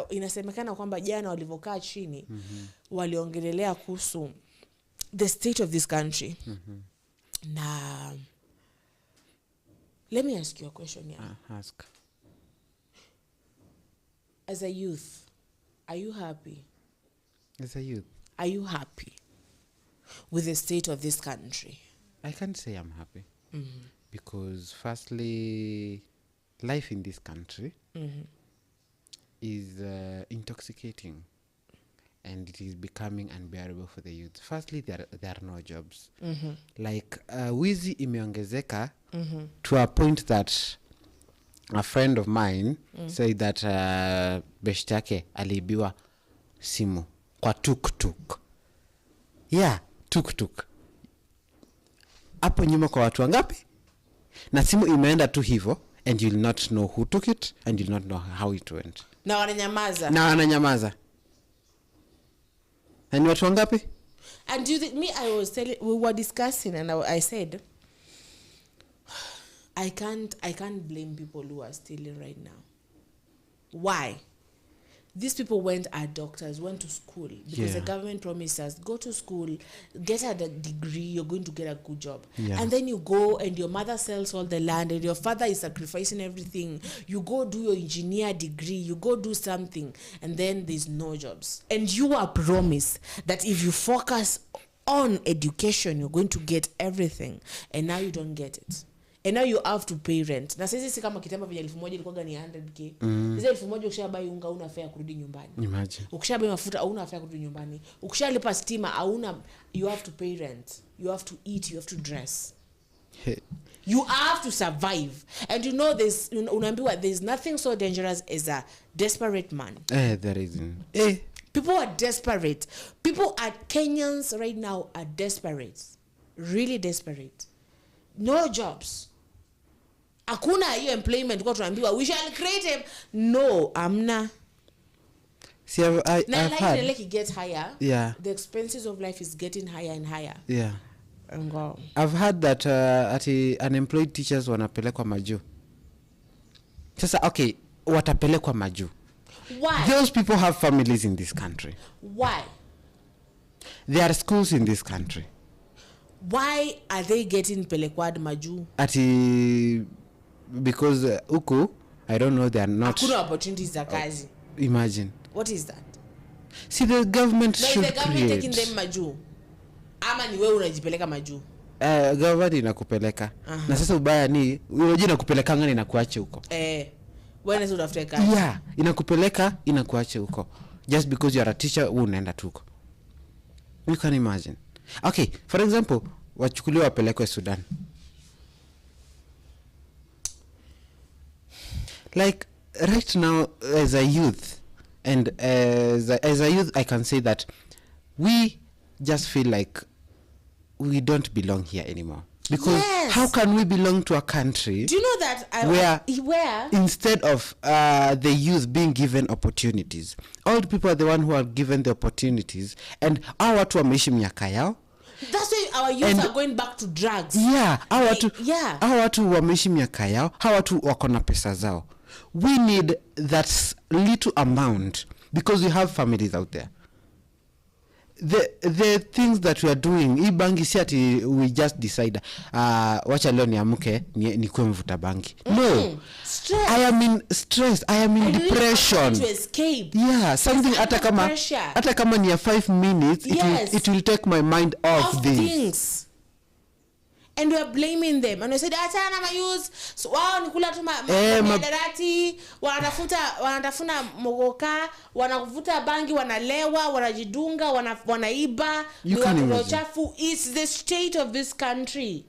inasemekana kwamba jana walivokaa chini, waliongelelea kuhusu the state of this country. Na, let me ask you a question here. Ask. As a youth, are you happy? As a youth? Are you happy with the state of this country? I can't say I'm happy. Because firstly, life in this country is intoxicating. And it is becoming unbearable for the youth. Firstly, there are no jobs. Like, wizi imeongezeka to a point that a friend of mine said that beshte yake aliibiwa simu kwa tuk-tuk. Tuk-tuk. Hapo nyuma kwa watu wangapi? Na simu imeenda tu hivyo, and you'll not know who took it, and you'll not know how it went. Na wananyamaza. Na ni watu wangapi? And we were discussing, and I said, I can't blame people who are stealing right now. Why? These people went to school, because the government promised us, go to school, get a degree, you're going to get a good job. And then you go and your mother sells all the land and your father is sacrificing everything. You go do your engineer degree, you go do something, and then there's no jobs. And you are promised that if you focus on education, you're going to get everything. And now you don't get it. And now you have to pay rent. Na sisi kama kitambo vya 1000 ilikuwa ni 100k. Sasa 1000 ukishabai unga una fare kurudi nyumbani. Imagine. Ukishabai mafuta hauna fare kurudi nyumbani. Ukishalipa stima hauna, you have to pay rent. You have to eat, you have to dress. You have to survive. And unaambiwa there's nothing so dangerous as a desperate man. There isn't. People are desperate. Kenyans right now are desperate. Really desperate. No jobs. Hakuna hiyo employment kwa tunaambiwa we shall create him. No, amna. See, I've had, like it gets higher. The expenses of life is getting higher and higher. I've heard that unemployed teachers wanapelekwa majuu. Sasa okay, watapelekwa majuu. Why? Those people have families in this country. Why? There are schools in this country. Why are they getting pelekwad maju? Because huku, I don't know, they are not. Hakuna opportunities za kazi. Imagine. What is that? See, the government should the government create. Taking them maju. Ama ni wewe unajipeleka maju. Government inakupeleka. Na sasa ubaya ni unajua inakupeleka ngani na kuache huko. When is utafute kazi? Inakupeleka inakuache huko. Just because you are a teacher, unaenda tu huko. You can imagine. Okay, for example, wachukuliwa wapelekwe Sudan. Like right now as a youth, and as a youth I can say that we just feel like we don't belong here anymore. Because how can we belong to a country? Do you know that where instead of the youth being given opportunities, old people are the one who are given the opportunities, and our watu wameishi miaka yao. That's why our youth are going back to drugs. Yeah, our watu wameishi miaka yao, hawa watu wako na pesa zao. We need that little amount because we have families out there. The things that we are doing, bangi si ati we just decide wacha leo niamke nikuwe mvuta bangi. No. Stress. I am in stress, I am in depression. To escape. Yeah, something hata kama ni 5 minutes, it will take my mind off things. And we are blaming them. And we said, achana mayus. So wao nikula tu madarati, wanatafuna mogoka, wanavuta bangi, wanalewa, wanajidunga, wanaiba, chafu. It's the state of this country.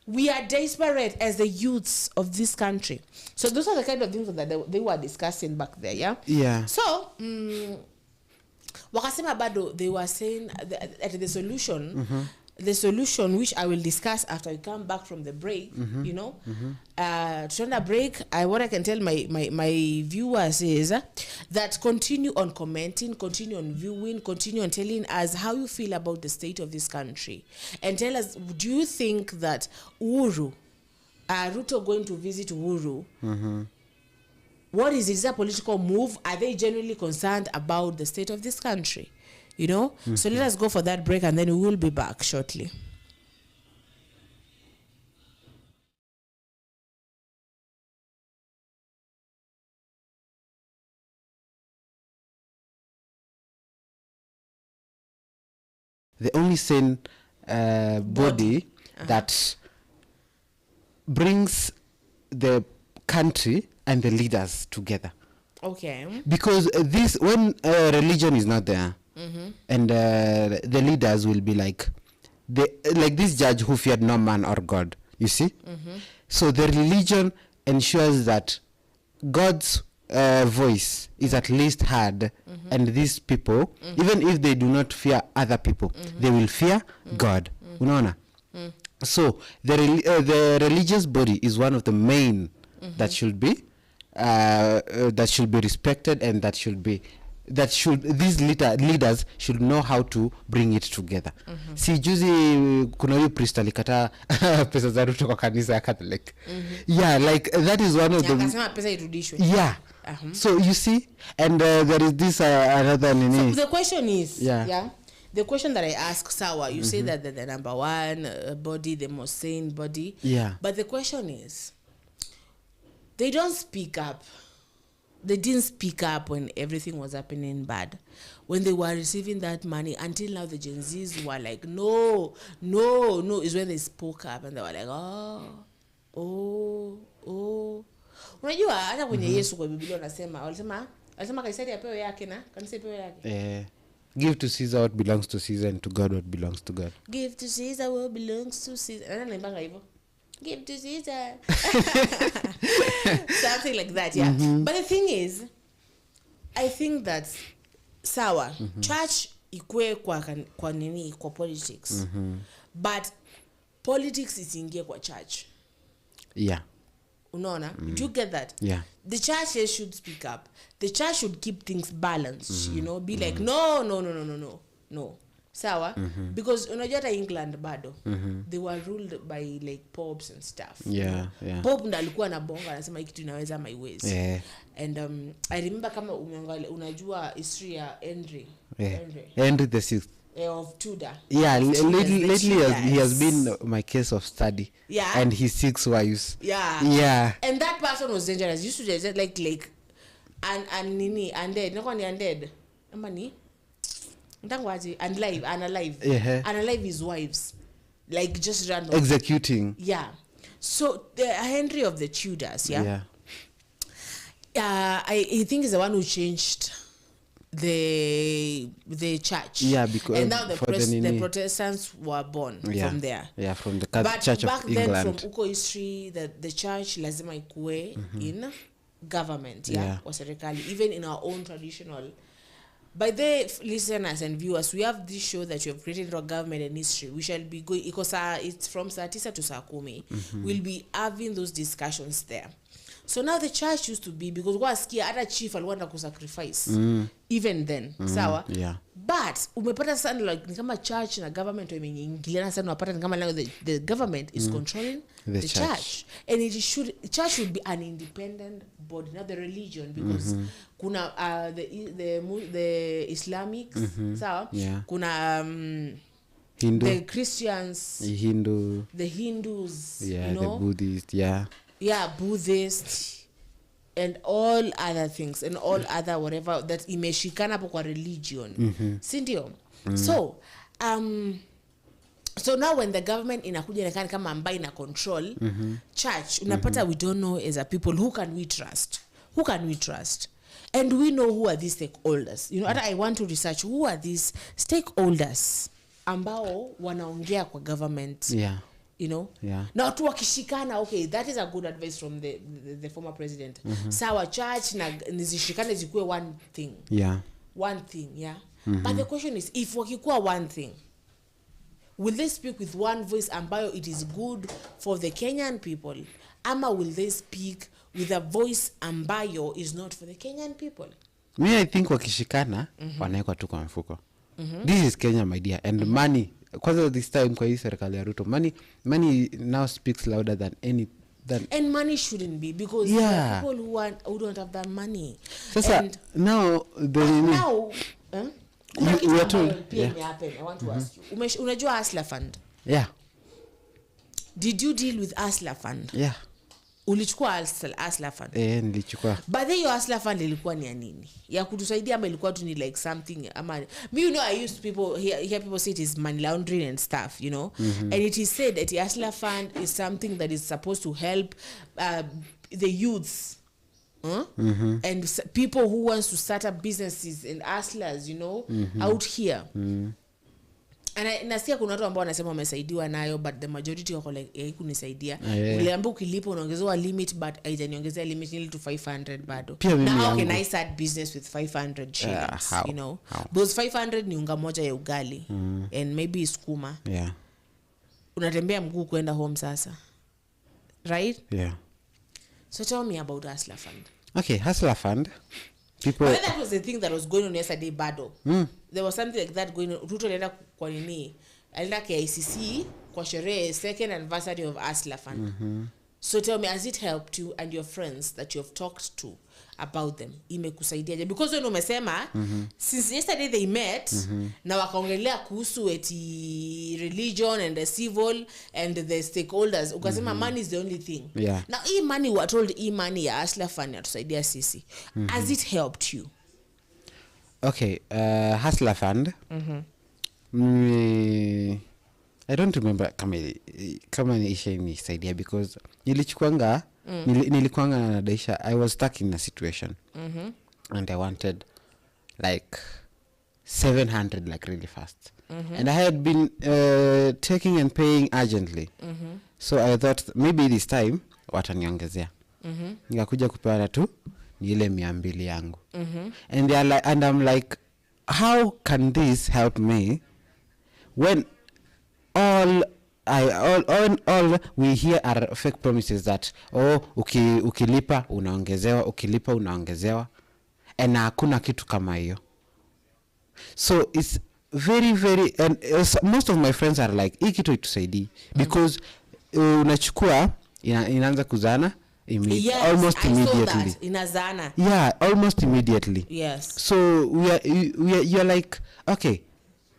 We are desperate as the youths of this country. So those are the kind of things that they were discussing back there, yeah? Yeah. So, wakasema bado, they were saying that the solution, the solution, which I will discuss after we come back from the break, you know, during the break, what I can tell my viewers is that continue on commenting, continue on viewing, continue on telling us how you feel about the state of this country, and tell us, do you think that Ruto going to visit Uhuru? What is it? Is that a political move? Are they genuinely concerned about the state of this country? You know? So let us go for that break and then we will be back shortly. The only sane body that brings the country and the leaders together. Okay. Because when religion is not there, and the leaders will be like this judge who feared no man or God, you see. So the religion ensures that God's voice is at least heard, and these people, even if they do not fear other people, they will fear God. Unaona? So the religious body is one of the main that should be respected, and these leaders should know how to bring it together. Si juzi kuna huyu priest alikata pesa za Ruto kwa kanisa ya Catholic. Yeah, like that is one of the akasema pesa irudishwe. Yeah. So you see, and there is this another nini. So the question is, the question that I ask, Sawa, you say that the number one body, the most sane body. Yeah. But the question is, they don't speak up. They didn't speak up when everything was happening bad. When they were receiving that money, until now the Gen Zs were like, no, is when they spoke up and they were like, oh. Unajua hata kwenye Yesu kwa Biblia walisema Kaisari apewe yake na kanisa apewe yake. Give to Caesar what belongs to Caesar, and to God what belongs to God. Give to Caesar what belongs to Caesar. Anaimba hivyo. Give to Caesar. Something like that, yeah. But the thing is, I think that sawa, church ikue kwa nini kwa politics. But politics isiingie kwa church. Yeah. Unaona? Do you get that? Yeah. The churches should speak up. The church should keep things balanced, you know, be like no. Sawa? Because unajua hata England bado they were ruled by like popes and stuff. Yeah. Pope ndo alikuwa na bonga anasema hiki tunaweza my ways. Yeah. And I remember kama unajua history ya Henry the 6th of Tudor. Yeah, lately he has been my case of study. Yeah. And his 6 wives. Yeah. And that person was dangerous. Used to just like and nini undead. No one undead. Amani. Unalive his wives, like just random executing. Yeah. So the Henry of the Tudors, I think is the one who changed the church. Yeah, because and now the Protestants were born from there. Yeah, from the Church of England. But back then, from uko history, the church lazima ikue in government. Wa serikali, even in our own traditional by the listeners and viewers, we have this show that you have created our government and history. We shall be going because it's from saa 9 to saa 10. We'll be having those discussions there. So now the church used to be, because wasikia hata chief aliwanda kusacrifice even then, sawa? Yeah. But umepata sana like ni kama church na government wameingiliana sana, unapata ni kama now the government is controlling the church. And church should be an independent body, not the religion, because kuna the Islamics, sawa? Yeah. Kuna Hindu. the Christians, the Hindus, yeah, you know? the Buddhist, yeah, Buddhist and all other things and all other whatever that imeshikana hapo kwa religion, si ndio? So now when the government inakuja inakana kama ambaye ina control church, unapata we don't know as a people who can we trust, and we know who are these stakeholders, you know. I want to research who are these stakeholders ambao wanaongea kwa government, yeah, you know. Yeah. Now tu wakishikana, okay, that is a good advice from the former president. Sawa, church na nizishikane zikuwe one thing, yeah. But the question is, if wakikuwa one thing, will they speak with one voice ambayo it is good for the Kenyan people, ama will they speak with a voice ambayo is not for the Kenyan people? Me, I think wakishikana wanaekwa tu kwa mfuko. This is Kenya, my dear, and money, kwanza this time kwa hii serikali ya Ruto, money now speaks louder than and money shouldn't be, because there are people who don't have that money. Sasa now we are told, I want to ask you, unajua Hustler Fund? Yeah. Did you deal with Hustler Fund? Yeah. Ulichukua Hustler Fund? Nilichukua. But then your Hustler Fund ilikuwa ni ya nini? Ya kutusaidia ama ilikuwa tu ni like something ama me, you know, I used people hear people say it is money laundering and stuff, you know. And it is said that the Hustler Fund is something that is supposed to help the youths, and people who wants to start up businesses and hustlers, you know, out here. And nasikia kuna watu ambao wanasema wamesaidiwa nayo, but the majority wako like kunisaidia. Uliambiwa ukilipa unaongezewa limit, but haijaniongezea limit nili to 500 bado. Now how can I start business with 500 shillings, you know? Because 500 ni unga moja ya ugali and maybe sukuma. Yeah. Unatembea mguu kwenda home sasa. Right? Yeah. So tell me about Hustler Fund. Okay, Hustler Fund. People, but that was the thing that was going on yesterday, bado. There was something like that going on. Ruto alienda kwa nini? Alienda KICC kwa sherehe second anniversary of Hustler Fund. So tell me, has it helped you and your friends that you have talked to about them? Imekusaidia? Because when umesema, since yesterday they met, na wakaongelea kuhusu eti religion and the civil and the stakeholders, ukasema money is the only thing. Yeah. Now, money, we are told money ya Hustler Fund yatusaidia sisi. Has it helped you? Okay, Hustler Fund. I don't remember kama nisaidia, because nilikuanga na Daisha. I was stuck in a situation and I wanted like 700 like really fast, and I had been taking and paying urgently, so I thought maybe this time wataniongezea. Nikakuja kupeana tu ni ile 200 yangu, and they are like, and I'm like, how can this help me when all we hear are fake promises that ukilipa unaongezewa, and hakuna kitu kama hiyo. So it's very very, and most of my friends are like, hii kitu itusaidii, because unachukua inaanza kuzana almost immediately. Inazana. Yeah, almost immediately. Yes. So you're like, okay,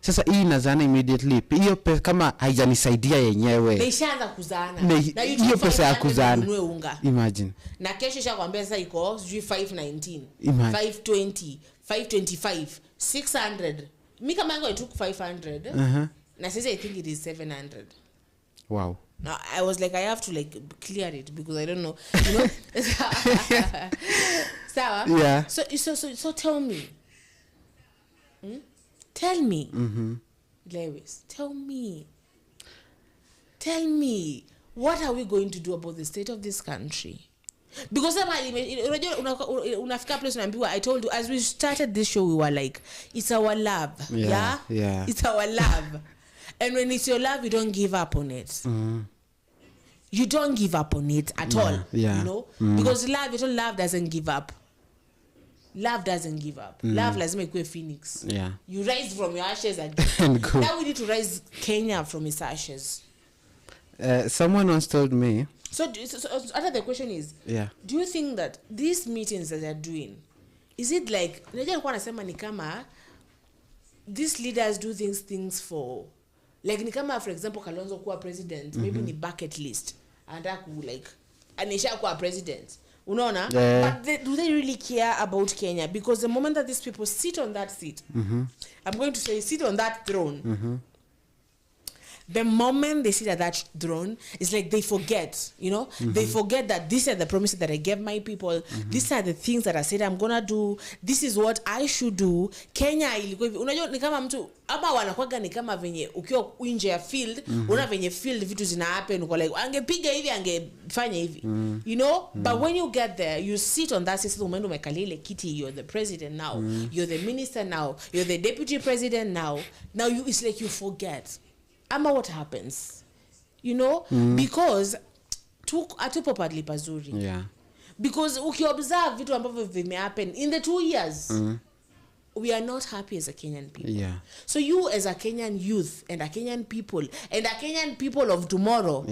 sasa hii inazana immediately. Hiyo pesa kama haijanisaidia yenyewe, nishaanza kuzana. Na hiyo pesa ya kuzana, imagine. Na kesho ishakwambia sasa iko 519, 520, 525, 600. Mimi kama yangu I took 500. Na sasa I think it is 700. Wow. Now I was like, I have to like clear it because I don't know, you know. Sawa? Yeah. So tell me. Tell me. Lewis, tell me, what are we going to do about the state of this country? Because unafika place unaambiwa, I told you as we started this show, we were like, it's our love. Yeah. It's our love. And when it's your love, you don't give up on it. You don't give up on it at all. You know, because love doesn't give up. Love doesn't give up. Love lazima ikuwe phoenix. You rise from your ashes and go. Now we need to rise Kenya from its ashes. Someone once told me. So the question is, do you think that these meetings that they're doing, is it like, nilikuwa nasema ni kama these leaders do things for, like ni kama for example Kalonzo kuwa president, maybe ni bucket list, anataka ku like anisha kuwa president, unaona? But do they really care about Kenya? Because the moment that these people sit on that seat, I'm going to say sit on that throne, the moment they sit at that throne, it's like they forget, you know, they forget that these are the promises that I gave my people. These are the things that I said I'm gonna do. This is what I should do. Kenya ilikuwa hivi. Unajua ni kama mtu ama wanakuwaga ni kama venye ukiwa nje ya field, una venye field vitu zina happen, uko like angepiga hivi, angefanya hivi. You know, but when you get there, you sit on that system, umeenda umekalia ile kiti, you're the president now, you're the minister now, you're the deputy president now. Now it's like you forget. Ama what happens, you know, because atupo padli pazuri. Because ukiobserve vitu ambavyo vime happen in the 2 years, we are not happy as a Kenyan people. So you as a Kenyan youth and a Kenyan people and a Kenyan people of tomorrow,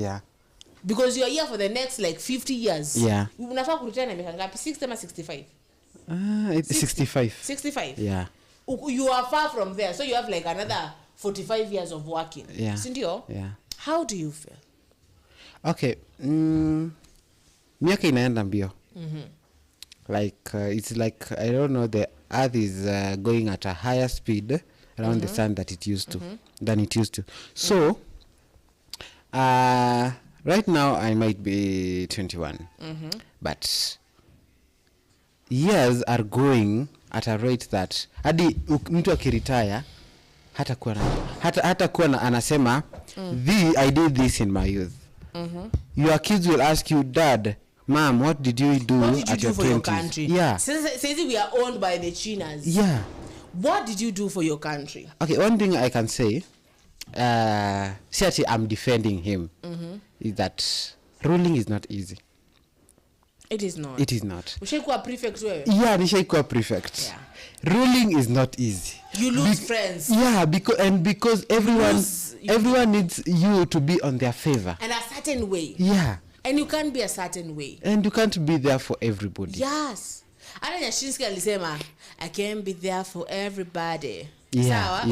because you are here for the next like 50 years, unafaa kureturn miaka ngapi? 60 ama 65? It's 65. 65. You are far from there, so you have like another 45 years of working. Sindio? How do you feel? Okay. Miaka inaenda mbio. Like it's like, I don't know, the earth is going at a higher speed around the sun that it used to than it used to. So right now I might be 21. But years are going at a rate that hadi mtu akiretire hata kuwa anasema, I did this in my youth. Your kids will ask you, Dad, Mom, what did you do at your 20s? Your country? Says we are owned by the Chinas. What did you do for your country? Okay, one thing I can say, see, I'm defending him, is that ruling is not easy. It is not. It is not. Ushaikuwa prefect wewe? Nishaikuwa prefect. Ruling is not easy. You lose friends. Because everyone needs you to be on their favor. And a certain way. And you can't be a certain way. And you can't be there for everybody. Yes. Ana Nyashinski alisema, I can't be there for everybody. Sawa?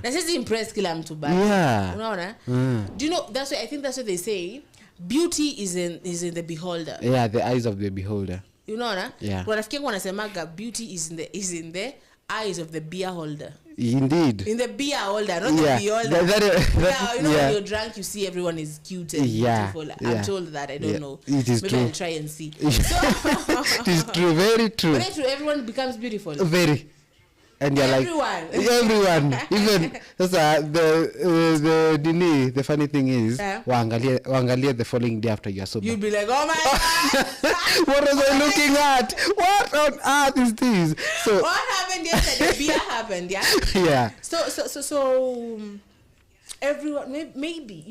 Na sisi impress kila mtu bado. Unaona? Do you know, I think that's what they say. Beauty is in the beholder. The eyes of the beholder. You know na? Wanafikia wanasemaga beauty is in the eyes of the beer holder. Indeed. In the beer holder, not the beholder. You know when you're drunk, you see everyone is cute and beautiful. I'm told that. I don't know. It is Maybe true. I'll try and see. It is true. Very true. Very true. Everyone becomes beautiful. Very. And you're everyone. Like everyone, even the funny thing is, waangalie the following day after you are sober. You'll be like, oh my God, what was I looking at? What on earth is this? So what happened yesterday? Beer happened, So everyone, maybe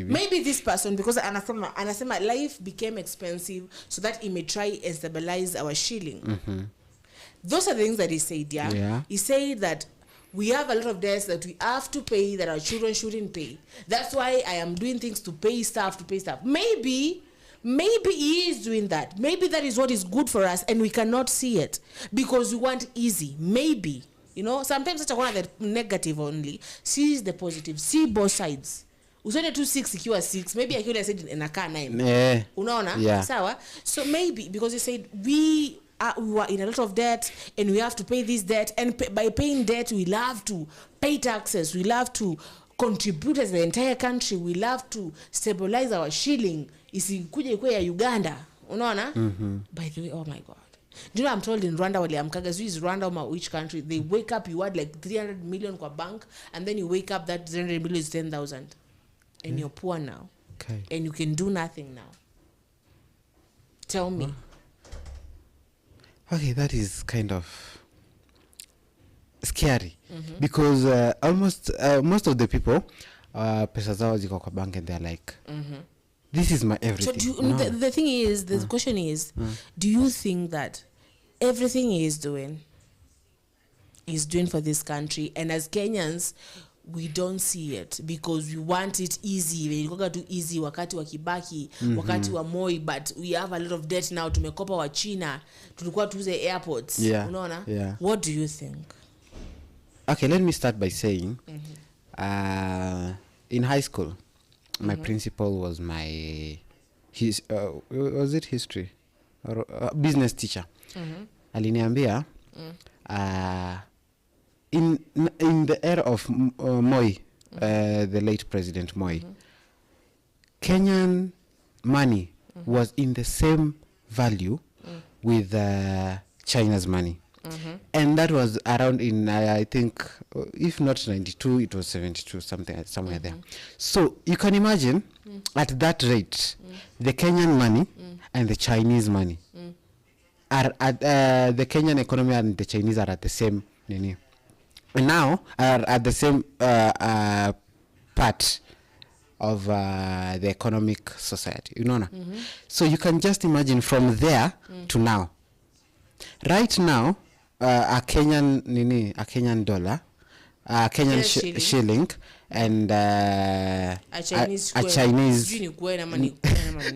maybe this person, because anasema life became expensive so that he may try and stabilize our shilling. Those are the things that he said. He said that we have a lot of debts that we have to pay that our children shouldn't pay. That's why I am doing things to pay staff. Maybe he is doing that. Maybe that is what is good for us and we cannot see it because we want easy. Maybe, you know, sometimes such a one the negative only. See the positive. See both sides. Usone 6 ikiwa 6. Maybe I could have said in a car 9. Unaona? Sawa. So maybe because he said we were in a lot of debt and we have to pay this debt, and by paying debt we love to pay taxes, we love to contribute as the entire country, we love to stabilize our shilling isikuje ikuwe ya Uganda, unaona? By the way, oh my God, do you know I'm told in Rwanda waliamkaga is Rwanda or which country, they wake up, you had like 300 million kwa bank and then you wake up that 300 million is 10,000 and you're poor now, and you can do nothing now. Tell me. Okay, that is kind of scary because almost most of the people pesa zao ziko kwa bank and they're like this is my everything. So do you, the thing is, the question is, do you think that everything he is doing for this country, and as Kenyans we don't see it because we want it easy? When you go to easy wakati wa Kibaki, wakati wa Moi, but we have a lot of debt now. Tumekopa wa China, tulikuwa tuuze airports. Unaona? Yeah. What do you think? Okay, let me start by saying in high school my principal was my was it history or business teacher. Aliniambia in the era of Moi, the late President Moi, Kenyan money was in the same value with China's money. And that was around in I think if not 92, it was 72, somewhere there. So you can imagine at that rate the Kenyan money and the Chinese money are at the Kenyan economy and the Chinese are at the same nini. And now are at the same part of the economic society, you know. So you can just imagine from there to now. Right now, a Kenyan dollar, a Kenyan shilling, and a Chinese.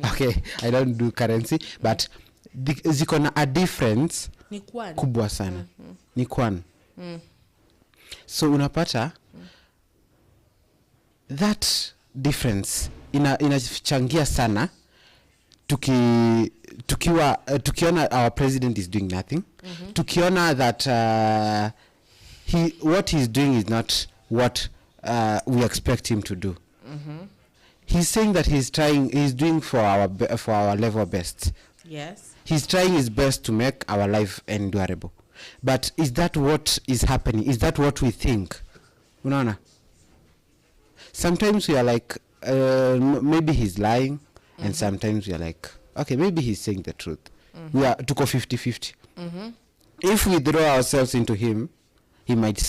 Okay, I don't do currency, but ziko na a difference kubwa sana. Ni kwan. So unapata that difference inachangia sana tukiona our president is doing nothing, tukiona that what he's doing is not what we expect him to do. He's saying that he's doing for our level best. Yes, he's trying his best to make our life endurable, but is that what is happening? Is that what we think? Unaona, sometimes we are like maybe he's lying, and sometimes we are like, okay, maybe he's saying the truth. We are to go 50-50. If we throw ourselves into him, he might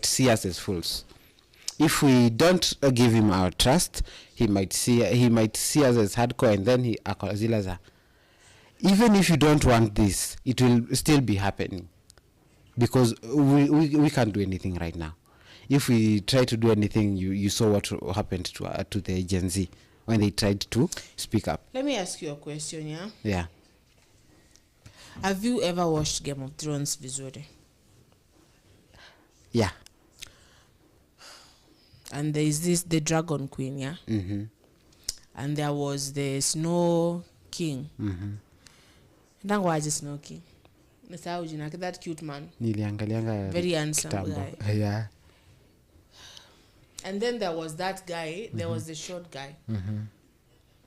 see us as fools. If we don't give him our trust, he might see us as hardcore, and then he akazilaza. Even if you don't want this, it will still be happening because we can't do anything right now. If we try to do anything, you saw what happened to the Gen Z when they tried to speak up. Let me ask you a question, yeah? Yeah. Have you ever watched Game of Thrones visually? Yeah. And there is the Dragon Queen, yeah? And there was the Snow King. Ndangwaje Snow King? Nisahau jina, that cute man. Niliangalianga very handsome guy. Yeah. And then there was that guy, there was the short guy.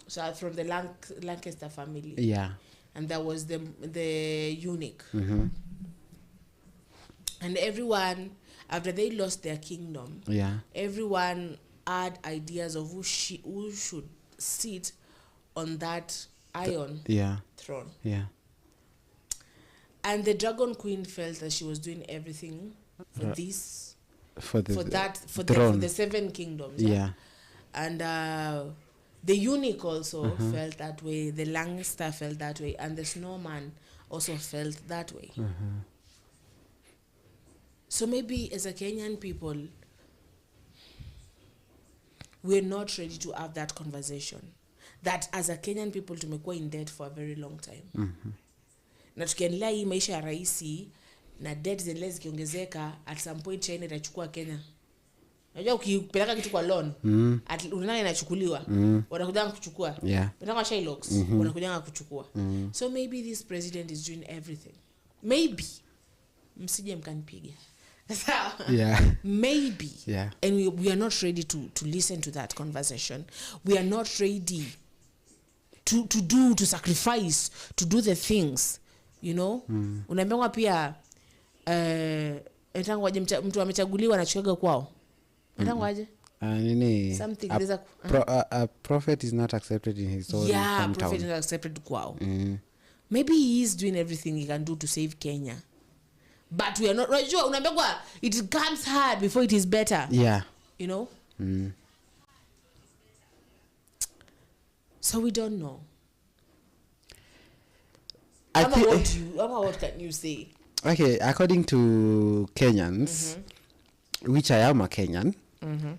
So from the Lancaster family. Yeah. And there was the eunuch. And everyone, after they lost their kingdom, everyone had ideas of who should sit on that iron throne. Yeah. And the Dragon Queen felt that she was doing everything for this, for the 7 kingdoms. Yeah. And the eunuch also felt that way. The Lancaster felt that way, and the snowman also felt that way. So maybe as a Kenyan people, we're not ready to have that conversation. That as a Kenyan people, tumekuwa in debt for a very long time. Na tukiendelea hii maisha ya rahisi na debt zile zikiongezeka, at some point China itachukua Kenya. Unajua ukipeleka kitu kwa loan, unaona inachukuliwa, wanakuja kuchukua. Unataka Shylocks, wanakuja kuchukua. So maybe this president is doing everything. Maybe msije mkanipiga. Maybe. And we are not ready to listen to that conversation. We are not ready to sacrifice, to do the things, you know. Unaambiwa pia entangwaje mtu amechaguliwa na chukega kwao. Entangwaje? Nini? A prophet is not accepted in his own hometown. Yeah, prophet is not accepted kwao. maybe he is doing everything he can do to save Kenya, but we are not right. Sure, unaambia it comes hard before it is better. Yeah, you know. So we don't know. What can you say? Okay, according to Kenyans, which I am a Kenyan,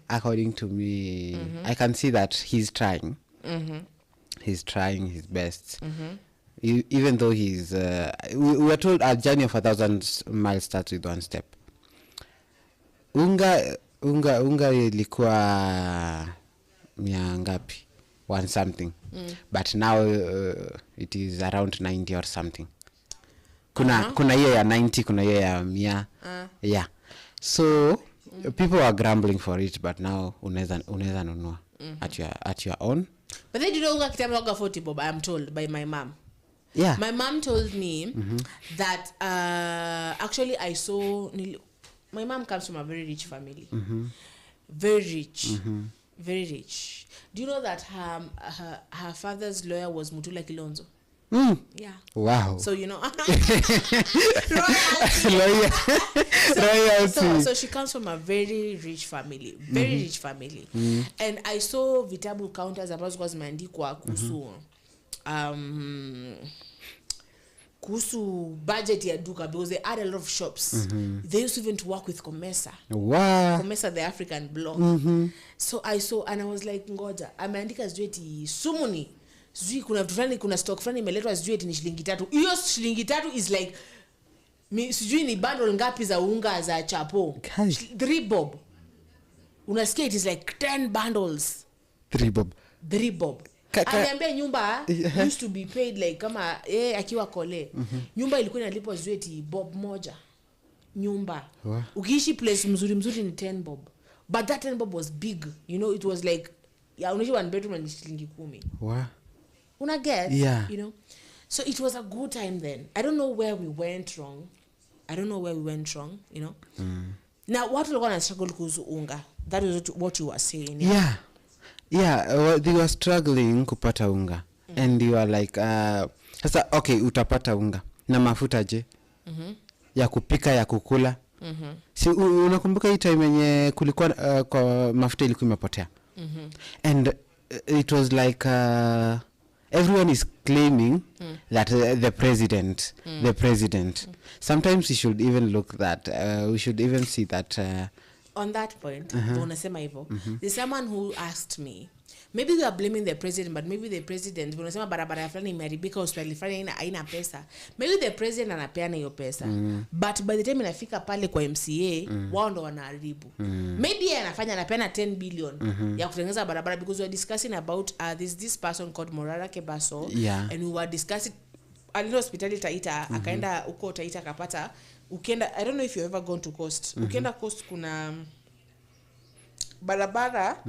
according to me, I can see that he's trying. He's trying his best. Even though he's... we were told a journey of 1,000 miles starts with one step. Unga ilikuwa mia ngapi? One something. But now it is around 90 or something. Kuna hiyo ya 90, kuna hiyo ya 100. Yeah. So people are grumbling for it, but now unaweza nunua at your own. But then you know unga kitambo unga 40 bob, I am told by my mom. Yeah. My mom told me that actually I saw my mom comes from a very rich family. Very rich. Very rich. Do you know that her father's lawyer was Mutula Kilonzo? Yeah. Wow. So you know. So she comes from a very rich family. Very rich family. And I saw vitabu counters ambazo kwa zimeandikwa kuhusu budget ya duka, because they had a lot of shops. They used even to work with Comesa. Wow. Comesa, the African bloc. So I saw and I was like, ngoja, ameandika sijui eti sumuni. Sijui kuna vitu fulani, kuna stock fulani imeletwa sijui eti ni shilingi 3. Hiyo shilingi 3 is like sijui ni bundle ngapi za unga za chapo. 3 bob. Unasikia it is like 10 bundles. 3 bob. 3 bob. Aliambia nyumba used to be paid like kama akiwa kole. Nyumba ilikuwa inalipwa zweti bob moja. Nyumba. Ukiishi place mzuri ni 10 bob. But that 10 bob was big. You know, it was like unaishi one bedroom ni shilingi 10. Wow. Una get? Yeah. You know. So it was a good time then. I don't know where we went wrong, you know. Now what we want to struggle kuhusu unga. That is what you were saying. Yeah. Yeah, they were struggling kupata unga. And you are like, sasa okay, utapata unga. Na mafuta je? Ya kupika, ya kukula. Si unakumbuka hii time yenye kulikuwa kwa mafuta ilikuwa imepotea. And it was like everyone is claiming that the president. Sometimes we should even look that we should even see that on that point, unasema hivyo. There's someone who asked me, maybe you are blaming the president, but maybe the president, unasema barabara fulani imeharibika, hospitali fulani haina pesa. Maybe the president anapeana hiyo pesa. But by the time inafika pale kwa MCA, wao ndo wanaharibu. Maybe yeye anapeana 10 billion ya kutengeneza barabara, because we are discussing about this person called Morara Kebaso, and we were discussing alino hospitali Taita, akaenda huko Taita akapata. Ukienda, I don't know if you ever gone to Coast. Ukienda Coast kuna barabara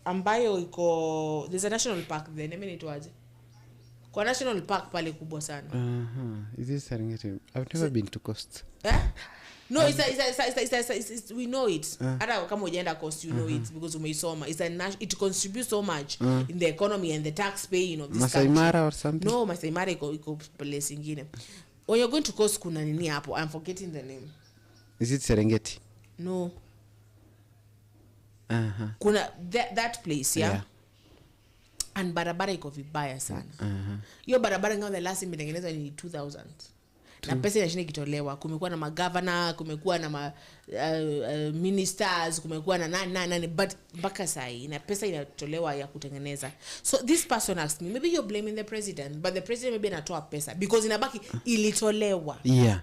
ambayo iko, there's a national park there. Name inaitwaje? Kwa national park pale kubwa sana. Is this Serengeti? I've never been to Coast. No, it's we know it. Hata kama hujaenda Coast, you know it because umeisoma. It contributes so much in the economy and the tax paying of this Masai country. Mara or something? No, Masai Mara iko place ingine. When you're going to Coast kuna nini hapo? I'm forgetting the name. Is it Serengeti? No. Kuna that place, yeah. And barabara iko vibaya sana. Hiyo barabara ngao the last imetengenezwa ni 2000. Na pesa inashinda kitolewa. Kumekuwa na magavana, kumekuwa na ministers, kumekuwa na nani, but mpaka sai na pesa inatolewa ya kutengeneza. So this person asked me, maybe you're blaming the president, but the president maybe anatoa pesa because inabaki ilitolewa. Yeah.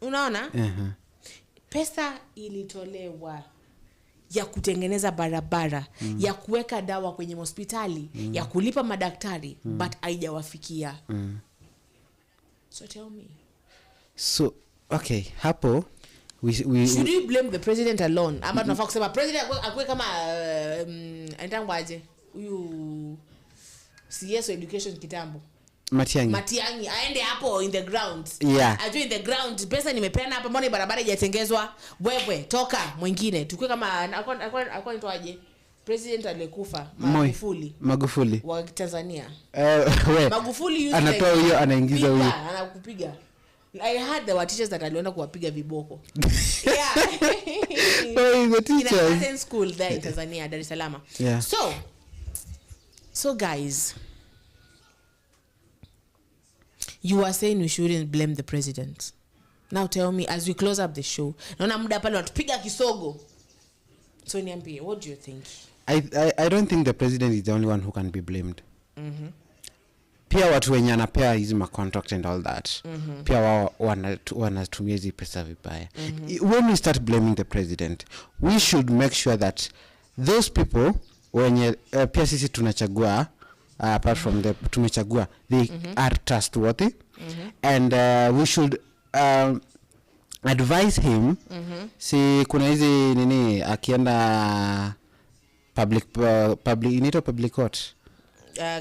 Unaona? Pesa ilitolewa ya kutengeneza barabara, ya kuweka dawa kwenye hospitali, ya kulipa madaktari, but haijawafikia. So tell me. So, okay, hapo we should you blame the president alone? Ama tunafaa kusema president akwe kama anatangwaje? Huyu CS education kitambo. Matiang'I aende hapo in the ground. Ajue in the ground pesa nimepeana hapa, mbona barabara haijatengezwa? Wewe toka mwingine. Tukue kama alikuwa nitoaje? president alikufa Magufuli wa Tanzania. Magufuli anatoa huyo anaingiza huyo anakupiga. I heard there were teachers that alienda kuwapiga viboko. Yeah. The teachers in a school there in Tanzania, Dar es Salaam. Yeah. So guys, you are saying we shouldn't blame the president. Now tell me, as we close up the show, naona muda pale watupiga kisogo. So niambie, what do you think? I don't think the president is the only one who can be blamed. Pia watu wenye anapea hizi contract and all that. Pia wao wanatumia hizi pesa vibaya. When we start blaming the president, we should make sure that those people wenye pia sisi tunachagua apart from the tumechagua, they are trustworthy. And we should advise him. Si kuna hizi nini akienda public court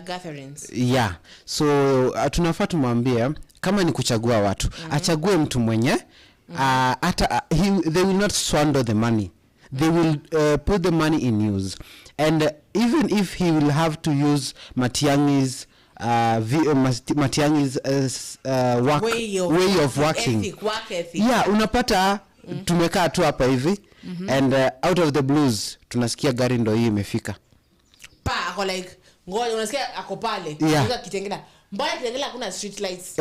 Gatherings. Yeah. So tunafaa tumwambie kama ni kuchagua watu, achague mtu mwenye hata they will not squander the money. They will put the money in use. And even if he will have to use Matiang'I's way of working. Work ethic. Yeah, unapata tumekaa tu hapa hivi and out of the blues tunasikia gari ndo hii imefika. Ako like ngoja unasikia ako pale. Yeah. Kitengela. Mbona Kitengela kuna street lights?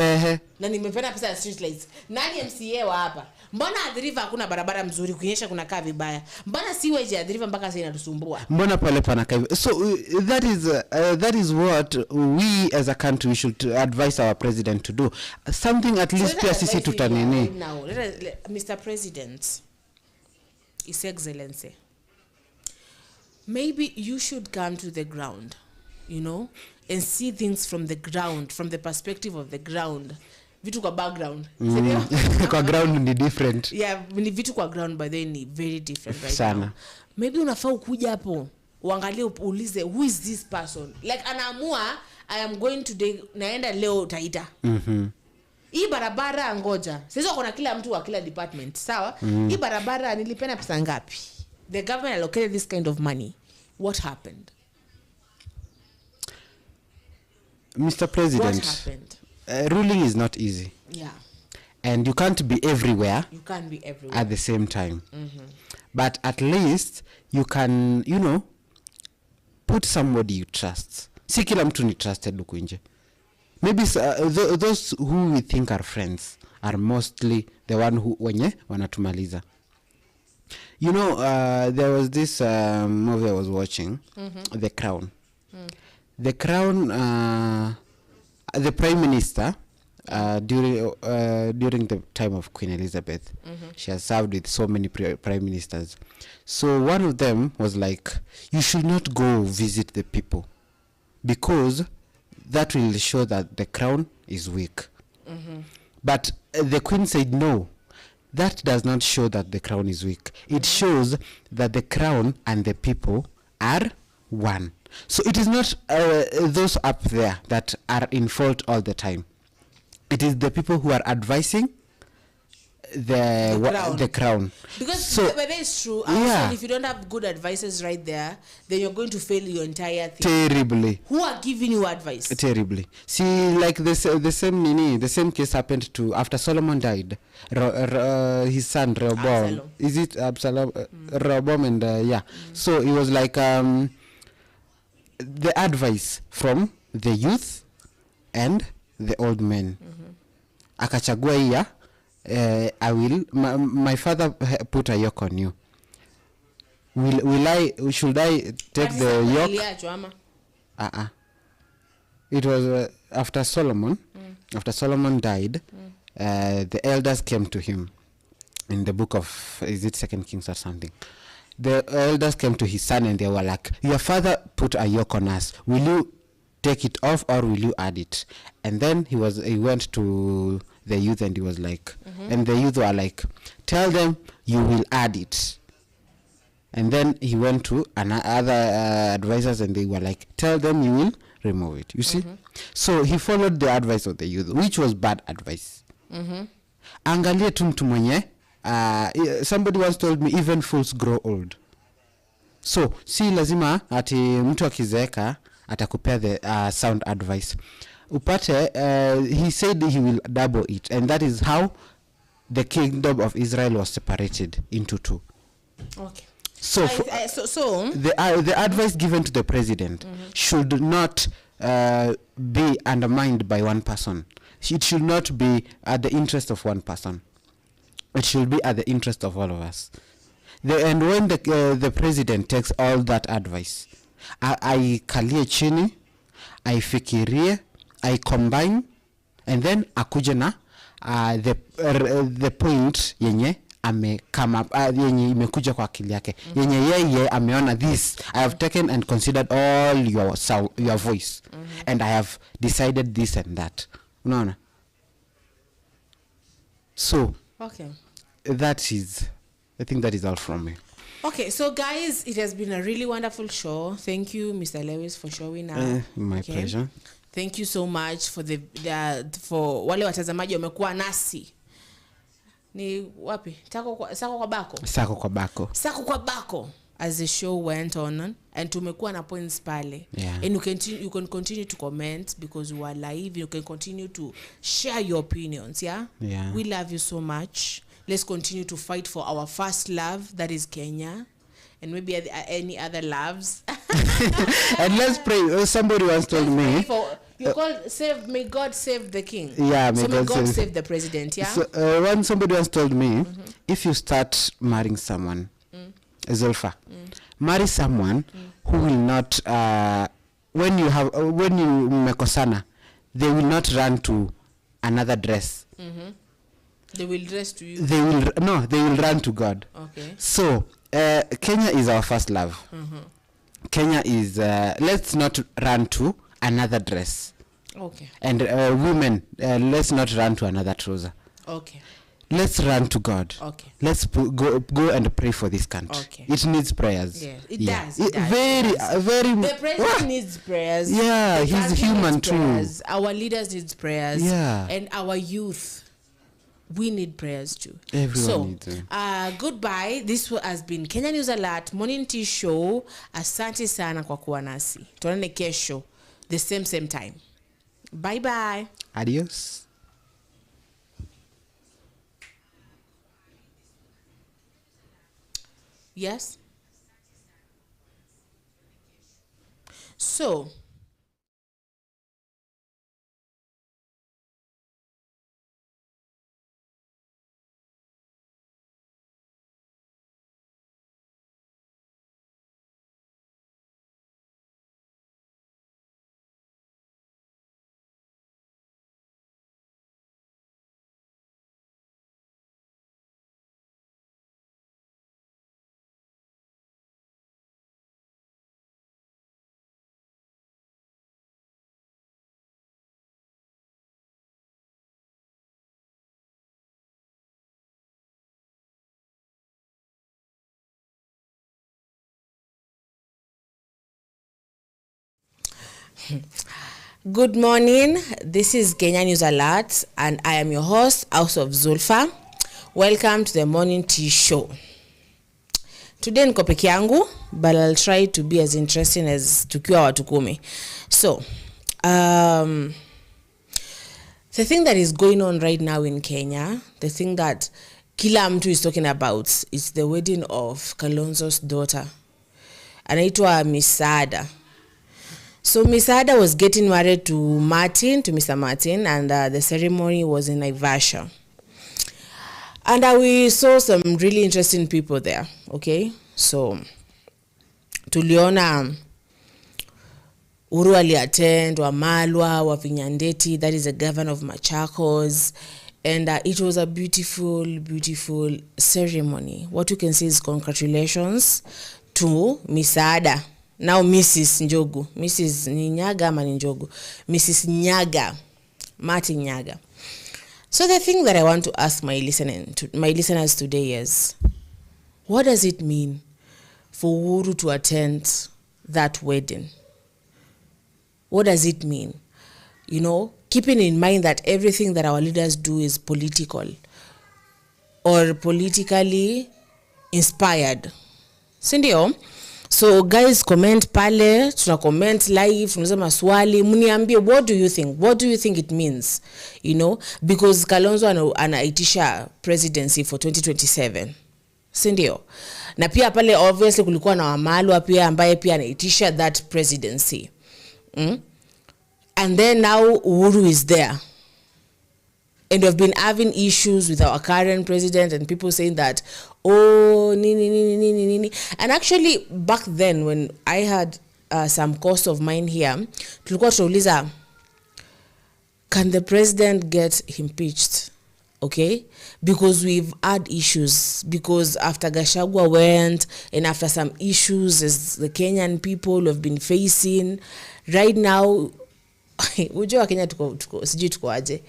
Na nimependa pesa ya street lights. Nani MCA wa hapa? Mbona Adriva hakuna barabara mzuri kunyesha kuna kaa vibaya? Mbona siweje Adriva mpaka sasa inatusumbua? Mbona pale pana kaa? So that is what we as a country we should advise our president to do. Something at least pia sisi tutanini. Now, Mr. President, His Excellency, maybe you should come to the ground, you know, and see things from the ground, from the perspective of the ground. Vitu kwa background. Kwa ground ni different. Yeah, ni vitu kwa ground by the way ni very different right Sana. now. Maybe unafaa ukuja hapo, uangalie uulize who is this person? Like anaamua I am going today, naenda leo Taita. Hii barabara ngoja. Sasa kuna kila mtu wa kila department, sawa? Hii barabara nilipena pesa ngapi? The government allocated this kind of money. What happened? Mr. President, what happened? Ruling is not easy. Yeah. And you can't be everywhere. You can't be everywhere at the same time. But at least you can, you know, put somebody you trust. Si kila mtu ni trusted huku nje. Maybe those who we think are friends are mostly the one who wenye wanatumaliza. You know, there was this movie I was watching, The Crown. The Crown, the Prime Minister, during the time of Queen Elizabeth, she has served with so many prime ministers. So one of them was like, you should not go visit the people because that will show that the crown is weak. But the Queen said, no, that does not show that the crown is weak. It shows that the crown and the people are one. So it is not those up there that are in fault all the time. It is the people who are advising the crown. Because so, that is true. Yeah. If you don't have good advisors right there, then you're going to fail your entire thing. Terribly. Who are giving you advice? Terribly. See, like the same case happened to after Solomon died. His son Rehoboam. Absalom. Is it Absalom? Rehoboam and yeah. So it was like the advice from the youth and the old men. Akachagua iya. I will. My father put a yoke on you. Should I take the yoke? It was after Solomon. After Solomon died, the elders came to him in the book of, is it 2 Kings or something? The elders came to his son and they were like, your father put a yoke on us. Will you take it off or will you add it? And then he went to the youth and he was like, and the youth were like, tell them you will add it. And then he went to other advisors and they were like, tell them you will remove it. You see? So he followed the advice of the youth, which was bad advice. Angalia tu mtu mwenye, somebody once told me, even fools grow old. So si lazima ati mtu akizeeka atakupea the sound advice. Upate he said he will double it, and that is how the kingdom of Israel was separated into two. Okay. So the advice given to the president should not be undermined by one person. It should not be at the interest of one person. It should be at the interest of all of us. And when the president takes all that advice, I kalie chini, I fikirie, I combine, and then akuje na the point yenye ame come up, yenye imekuja kwa akili yake, yenye yeye ameona this, I have taken and considered all your voice, and I have decided this and that. Unaona? So okay, I think that is all from me. Okay, so guys, it has been a really wonderful show. Thank you, Mr. Lewis, for showing up. My pleasure. Thank you so much for for wale watazamaji wamekuwa nasi. Ni wapi? Sako kwa bako as the show went on, and tumekuwa na points pale. Yeah. And you can continue to comment because we are live. You can continue to share your opinions, yeah? Yeah. We love you so much. Let's continue to fight for our first love, that is Kenya, and maybe any other loves. And let's pray. Somebody once told me, may God save the king. Yeah, may God save the president. Yeah. So, when somebody once told me, if you start marrying someone, Zulfa, marry someone who will not. When you mekosana, they will not run to another dress. They will dress to you. They will run to God. Okay. So Kenya is our first love. Kenya is let's not run to another dress. Okay. And women, let's not run to another trouser. Okay. Let's run to God. Okay. Let's go and pray for this country. Okay. It needs prayers. Yeah, it does. It does. Very. The president needs prayers. Yeah, the he's human too. Prayers. Our leaders need prayers. Yeah. And our youth, we need prayers too. Everyone needs it. Goodbye. This has been Kenya News Alert Morning Tea Show. Asante sana kwa kuwa nasi. Tuonane kesho the same time. Bye bye. Adios. Yes. So good morning. This is Kenya News Alert, and I am your host, House of Zulfa. Welcome to the Morning Tea Show. Today niko peke yangu, but I'll try to be as interesting as tukiwa watu 10. So, the thing that is going on right now in Kenya, the thing that kila mtu is talking about, is the wedding of Kalonzo's daughter. Anaitwa Misada. So Misada was getting married to Mr. Martin, and the ceremony was in Naivasha. And we saw some really interesting people there, okay? So, tuliona Uru aliattend, Wamalwa, Wavinyandeti, that is the governor of Machakos, and it was a beautiful, beautiful ceremony. What you can say is congratulations to Misada. Now Mrs. Njogu. Mrs. Nyaga ama Njogu. Mrs. Nyaga. Martin Nyaga. So the thing that I want to ask my listeners today is, what does it mean for Uhuru to attend that wedding? What does it mean? You know, keeping in mind that everything that our leaders do is political or politically inspired. Sindio? So guys, comment pale, tuna comment live, tunauliza maswali, mniambie what do you think it means, you know, because Kalonzo anaitisha presidency for 2027, si ndio? Na pia pale obviously kulikuwa na Wamalwa pia ambaye pia anaitisha that presidency. And then now Uhuru is there. And we've been having issues with our current president and people saying that, oh, nini. And actually, back then when I had some course of mine here, tulikuwa tunauliza, can the president get impeached? Okay? Because we've had issues. Because after Gachagua went and after some issues as the Kenyan people have been facing, right now, ujua Kenya tuko aje.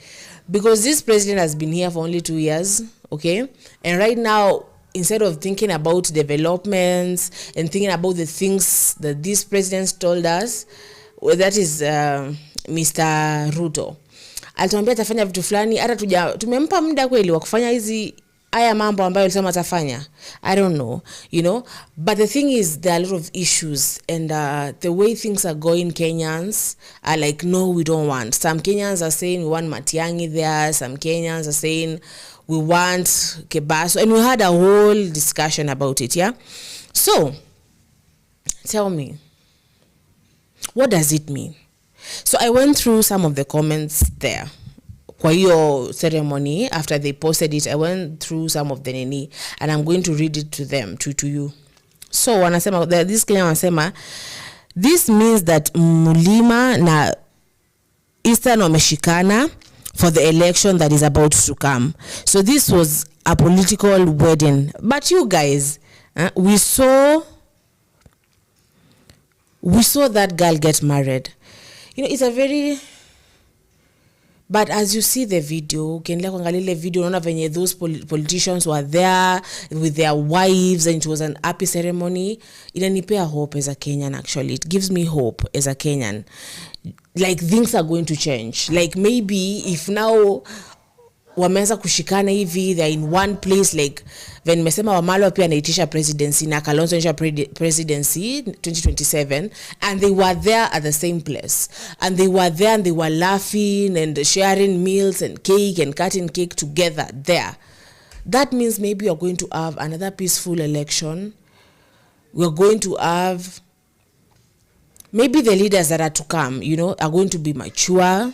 Because this president has been here for only 2 years, okay? And right now, instead of thinking about developments and thinking about the things that this president told us, well, that is Mr. Ruto. Alituambia atafanya vitu fulani, hata tumempa muda kweli wa kufanya hizi haya mambo ambayo alisema atafanya. I don't know, you know. But the thing is, there are a lot of issues. And the way things are going, Kenyans are like, no, we don't want. Some Kenyans are saying we want Matiang'I there. Some Kenyans are saying we want Kebaso. And we had a whole discussion about it, yeah? So, tell me, what does it mean? So I went through some of the comments there. Kwa hiyo ceremony, after they posted it, I went through some of the nini, and I'm going to read it to them, to you. So wanasema, this Kenya wanasema, this means that Mulima na Eastern wameshikana for the election that is about to come. So this was a political wedding. But you guys, we saw that girl get married. You know, it's a very... But as you see the video, ukiendelea kuangalia ile video unaona venye those politicians were there with their wives and it was an happy ceremony. Inanipea hope as a Kenyan actually. It gives me hope as a Kenyan. Like things are going to change. Like maybe if now wameanza kushikana hivi, they're in one place, like when nimesema Wamalwa pia anaitisha presidency na Kalonzo anaitisha presidency 2027, and they were there at the same place, and they were there and they were laughing and sharing meals and cake and cutting cake together there. That means maybe you're going to have another peaceful election. We're going to have maybe the leaders that are to come, you know, are going to be mature,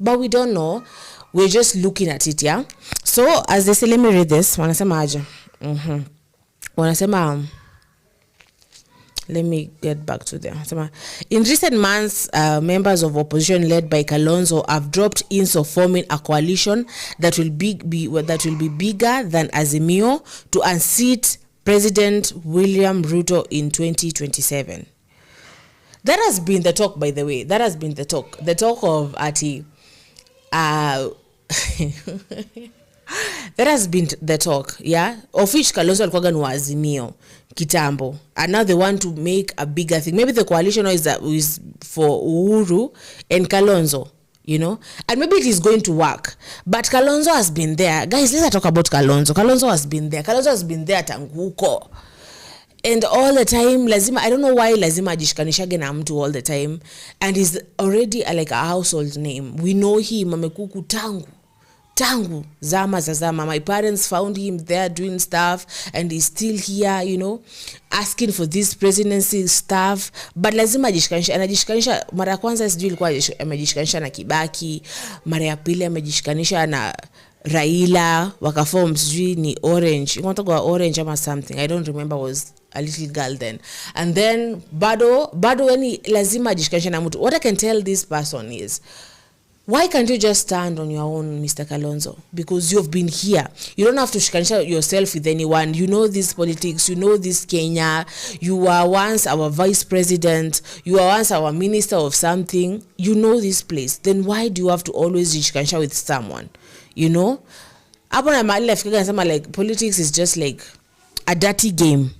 but we don't know. We're just looking at it, yeah? So, as they say, let me read this. Wanasema aje. Wanasema, let me get back to them. In recent months, members of opposition led by Kalonzo have dropped hints of forming a coalition that will be bigger than Azimio to unseat President William Ruto in 2027. That has been the talk, by the way. That has been the talk. The talk of Ati... that has been the talk, yeah, of which Kalonzo alikuwa ni Azimio kitambo, and now they want to make a bigger thing. Maybe the coalition is for Uhuru and Kalonzo, you know, and maybe it is going to work. But Kalonzo has been there, guys. Let's talk about Kalonzo. Kalonzo has been there tanguko. And all the time, lazima, I don't know why lazima ajishkanishage na mtu all the time. And he's already like a household name. We know him, amekuku tangu, zama. My parents found him there doing stuff, and he's still here, you know, asking for this presidency stuff. But lazima ajishkanisha, anajishkanisha, mara kwanza sijui ilikuwa amejishkanisha na Kibaki, mara ya pili amejishkanisha na Raila, wakaform sijui ni Orange. You want to go Orange or something, I don't remember, was a little girl then. And then bado any lazima ajishikanisha na mtu. What I can tell this person is, why can't you just stand on your own, Mr. Kalonzo? Because you've been here. You don't have to shikanisha yourself with anyone. You know this politics. You know this Kenya. You were once our vice president. You were once our minister of something. You know this place. Then why do you have to always shikanisha with someone? You know? Hapo na mahali nafikiri nasema like politics is just like a dirty game.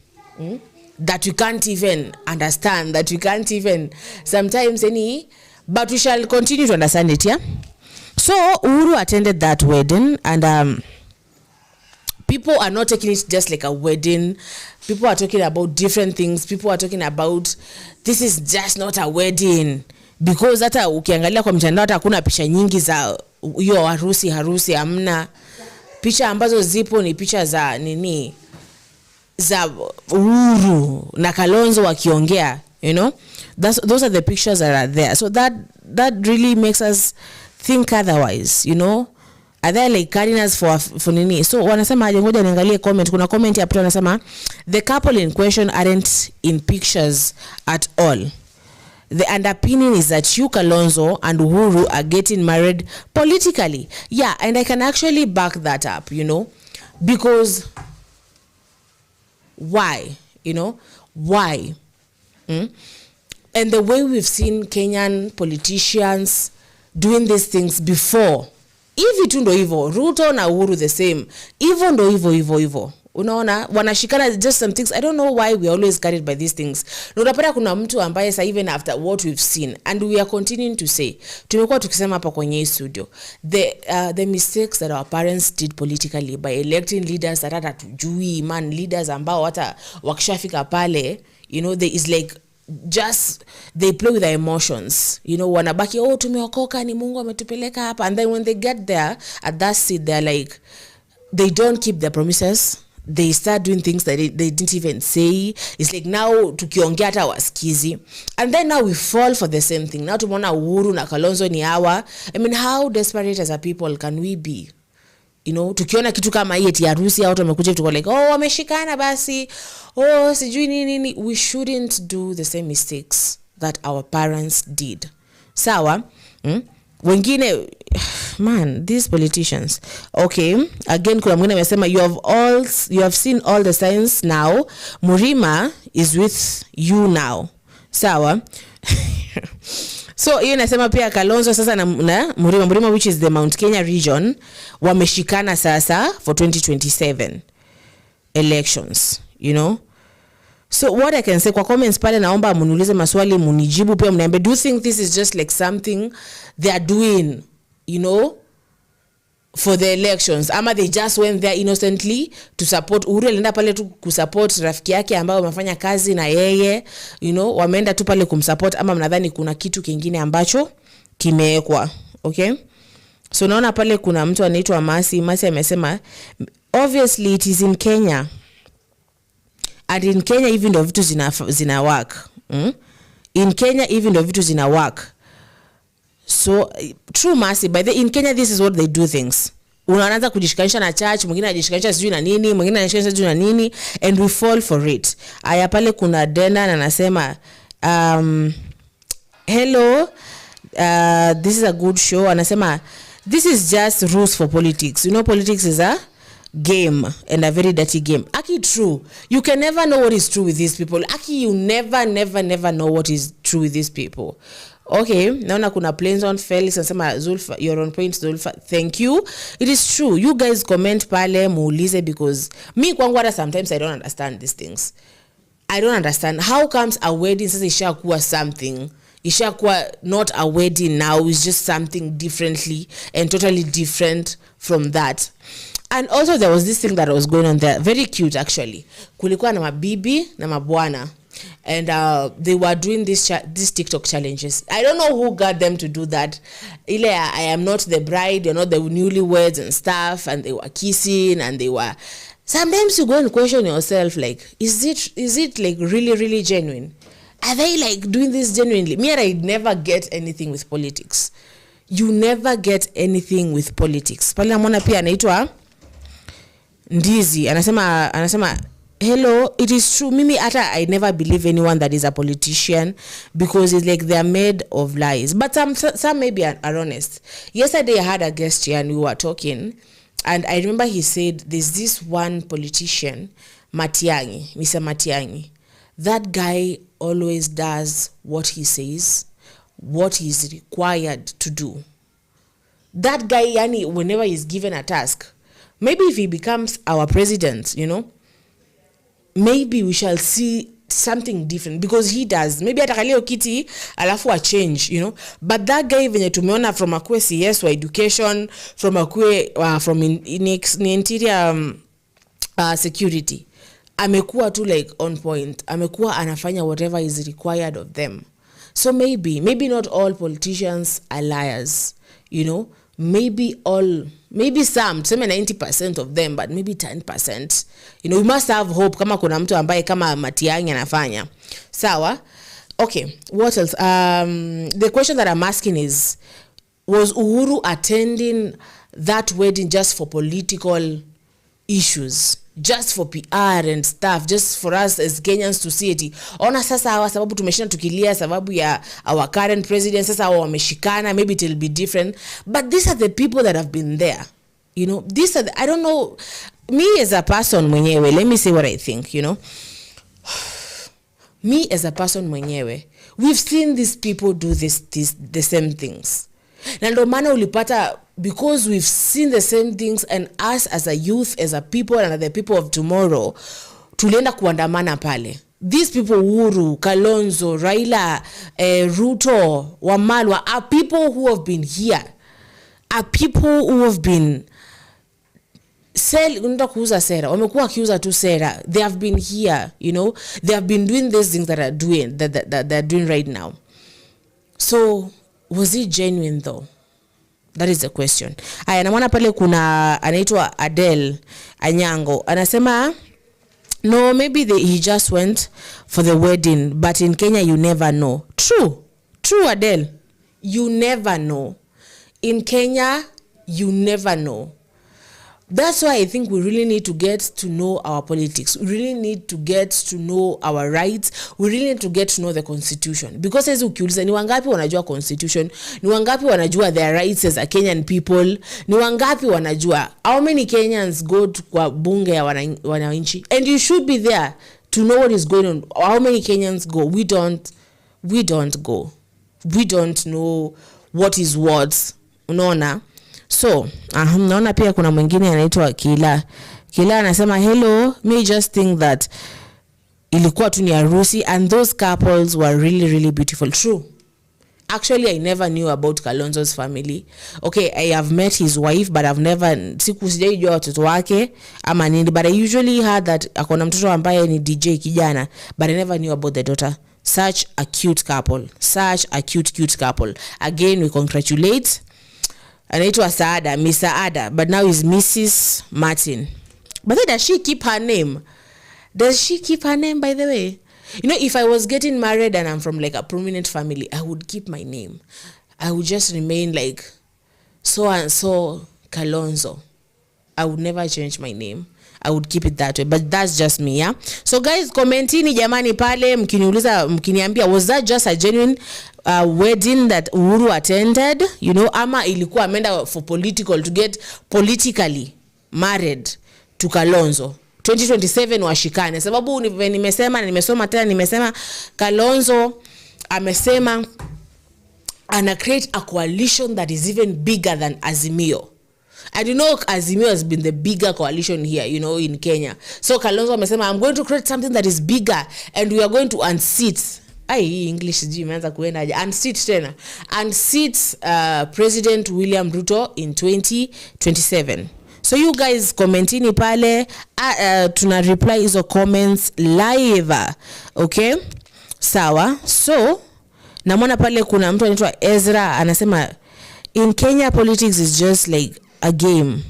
That you can't even understand. That you can't even sometimes but we shall continue to understand it, yeah? So, Uhuru attended that wedding, and people are not taking it just like a wedding. People are talking about different things. People are talking about this is just not a wedding, because hata ukiangalia kwa mtandao hata hakuna picha nyingi za hiyo harusi hamna. Picha ambazo zipo ni picha za nini, za Uhuru na Kalonzo wakiongea, you know. Those are the pictures that are there. So that really makes us think otherwise, you know. Are there like cardinals for nini? So wanasema aje, ngoja niangalie comment. Kuna comment hapo wanasema the couple in question aren't in pictures at all. The underpinning is that you, Kalonzo, and Uhuru are getting married politically. Yeah, and I can actually back that up, you know, because why? You know, why? And the way we've seen Kenyan politicians doing these things before, hivi tu ndo hivyo, Ruto na Uhuru the same, hivyo ndo hivyo. Unaona, wanashikana just some things. I don't know why we are always carried by these things. Na unapata kuna mtu ambaye sa even after what we've seen, and we are continuing to say, tumekuwa tukisema hapa kwenye studio, the mistakes that our parents did politically by electing leaders that hata tujui, man, leaders ambao hata wakishafika pale, you know, there is like just they play with their emotions, you know, wanabaki tumeokoka, ni Mungu ametupeleka hapa, and then when they get there at that seat, they're like, they don't keep their promises. They start doing things that they didn't even say. It's like now tukiongea hata wasikizi, and then now we fall for the same thing. Now tumeona Uhuru na Kalonzo ni hawa. I mean, how desperate as a people can we be? You know, tukiona kitu kama hii eti harusi au tumekuja tuko like, wameshikana basi, sijui nini. We shouldn't do the same mistakes that our parents did. Sawa? Wengine, man, these politicians. Okay, again kuna mwingine amesema you have seen all the signs now. Murima is with you now. Sawa? So hiyo nasema pia Kalonzo sasa na Murima, which is the Mount Kenya region, wameshikana sasa for 2027 elections, you know. So what I can say kwa comments pale, naomba muniulize maswali, munijibu pia mniambie, do you think this is just like something they are doing, you know, for the elections, ama they just went there innocently to support Uhuru? Alienda pale tu kusupport rafiki yake ambao wamefanya kazi na yeye, you know, wameenda tu pale kumsupport, ama mnadhani kuna kitu kingine ambacho kimewekwa? Okay, so naona pale kuna mtu anaitwa Masi amesema obviously it is in Kenya, and in Kenya even though vitu zina work. In Kenya even though vitu zina work. So true Mercy, by the in Kenya this is what they do things. Unaanza kujishikanisha na church, mwingine anajishikanisha sijui na nini, mwingine anajishikanisha sijui na nini, and we fall for it. Aya pale kuna Dena na anasema hello, this is a good show. Anasema this is just rules for politics. You know, politics is a game, and a very dirty game. Aki, true. You can never know what is true with these people. Aki, you never know what is true with these people. Okay, naona kuna planes on Felix anasema Zulfa, you're on point Zulfa. Thank you. It is true. You guys comment pale muulize, because me kwangu hata sometimes I don't understand these things. I don't understand how comes a wedding sasa ishakuwa something, ishakuwa not a wedding now, it's just something differently and totally different from that. And also there was this thing that was going on there, very cute actually. Kulikuwa na mabibi na mabwana, and they were doing these TikTok challenges. I don't know who got them to do that. Ile, I am not the bride, you're not the newlyweds and stuff, and they were kissing, and they were, sometimes you go and question yourself, like, is it like really genuine? Are they like doing this genuinely? Me, I never get anything with politics. You never get anything with politics. Pale namona pia anaitwa Ndizi anasema hello, it is true. Mimi hata I never believe anyone that is a politician, because it's like they are made of lies. But some maybe are honest. Yesterday I had a guest here and we were talking, and I remember he said there's this one politician, Matiangi, Mr. Matiangi. That guy always does what he says, what he's required to do. That guy, yani, whenever he's given a task, maybe if he becomes our president, you know, maybe we shall see something different, because he does. Maybe atakalio kiti alafu a change, you know. But that guy venye tumeona from akwe CS wa education, from akwe from in interior security, amekuwa tu like on point, amekuwa anafanya whatever is required of them. So maybe not all politicians are liars, you know. Maybe some, tuseme 90% of them, but maybe 10%. You know, we must have hope kama kuna mtu ambaye kama Matiang'i anafanya. Sawa? Okay, what else? The question that I'm asking is, was Uhuru attending that wedding just for political issues, just for PR and stuff, just for us as Kenyans to see it? Ona sasa hawa sababu tumeshinda tukilia sababu ya our current president, sasa hawa wameshikana, maybe it will be different. But these are the people that have been there, you know. These are I don't know, me as a person mwenyewe, let me say what I think, you know. Me as a person mwenyewe, we've seen these people do the same things. Na ndo maana ulipata, because we've seen the same things, and us as a youth, as a people, and the people of tomorrow, tulienda kuandamana pale. These people, Uhuru, Kalonzo, Raila, Ruto, Wamalwa, are people who have been here, are people who have been kuuza sera, wamekuwa akiuza tu sera. They have been here, you know. They have been doing these things that are doing right now. So was it genuine though? That is the question. Aya, namwana pale kuna anaitwa Adele Anyango, anasema no, maybe he just went for the wedding, but in Kenya you never know. True Adele, you never know. In Kenya you never know. That's why I think we really need to get to know our politics. We really need to get to know our rights. We really need to get to know the constitution. Because as ukiuliza, ni wangapi wanajua constitution? Ni wangapi wanajua their rights as a Kenyan people? Ni wangapi wanajua? How many Kenyans go to kwa bunge ya wananchi? And you should be there to know what is going on. How many Kenyans go? We don't go. We don't know what is what. Unaona? So, naona pia kuna mwingine anaitwa Kila anasema hello, me just think that ilikuwa tu ni harusi and those couples were really really beautiful. True. Actually, I never knew about Kalonzo's family. Okay, I have met his wife, but I've never sijaijua watoto wake ama nini, but I usually heard that akona mtoto ambaye ni DJ kijana, but I never knew about the daughter. Such a cute couple. Such a cute couple. Again, we congratulate anaitwa Saada, Miss Saada, but now is Mrs. Martin. But then does she keep her name? Does she keep her name, by the way? You know, if I was getting married and I'm from like a prominent family, I would keep my name. I would just remain like so and so Kalonzo. I would never change my name. I would keep it that way, but that's just me, yeah. So guys, commentini jamani pale, mkiniuliza, mkiniambia, was that just a genuine wedding that Uhuru attended, you know, ama ilikuwa ameenda for political, to get politically married to Kalonzo 2027 washikane? Sababu nimesoma Kalonzo amesema ana create a coalition that is even bigger than Azimio. And you know, Azimio has been the bigger coalition here, you know, in Kenya. So Kalonzo amesema, I'm going to create something that is bigger, and we are going to unseat. English imeanza kuenda unseat President William Ruto in 2027. So you guys commentini pale, tuna reply hizo comments live. Okay? Sawa. So namona pale kuna mtu anaitwa Ezra anasema, in Kenya politics is just like a game,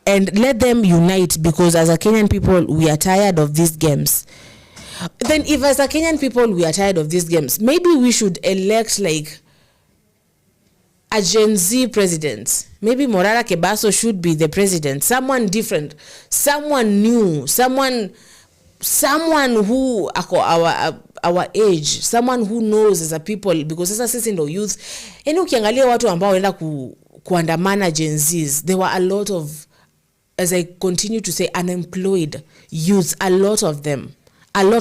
and let them unite, because as a Kenyan people we are tired of these games. Then if as a Kenyan people we are tired of these games, maybe we should elect like a Gen Z president. Maybe Morara Kebaso should be the president, someone different, someone new, someone who our age, someone who knows as a people, because sasa sisi ndo youth. Yani ukiangalia watu ambao wenda kuandamana Gen Zs, there were a lot of, as I continue to say, unemployed youth, a lot of them. And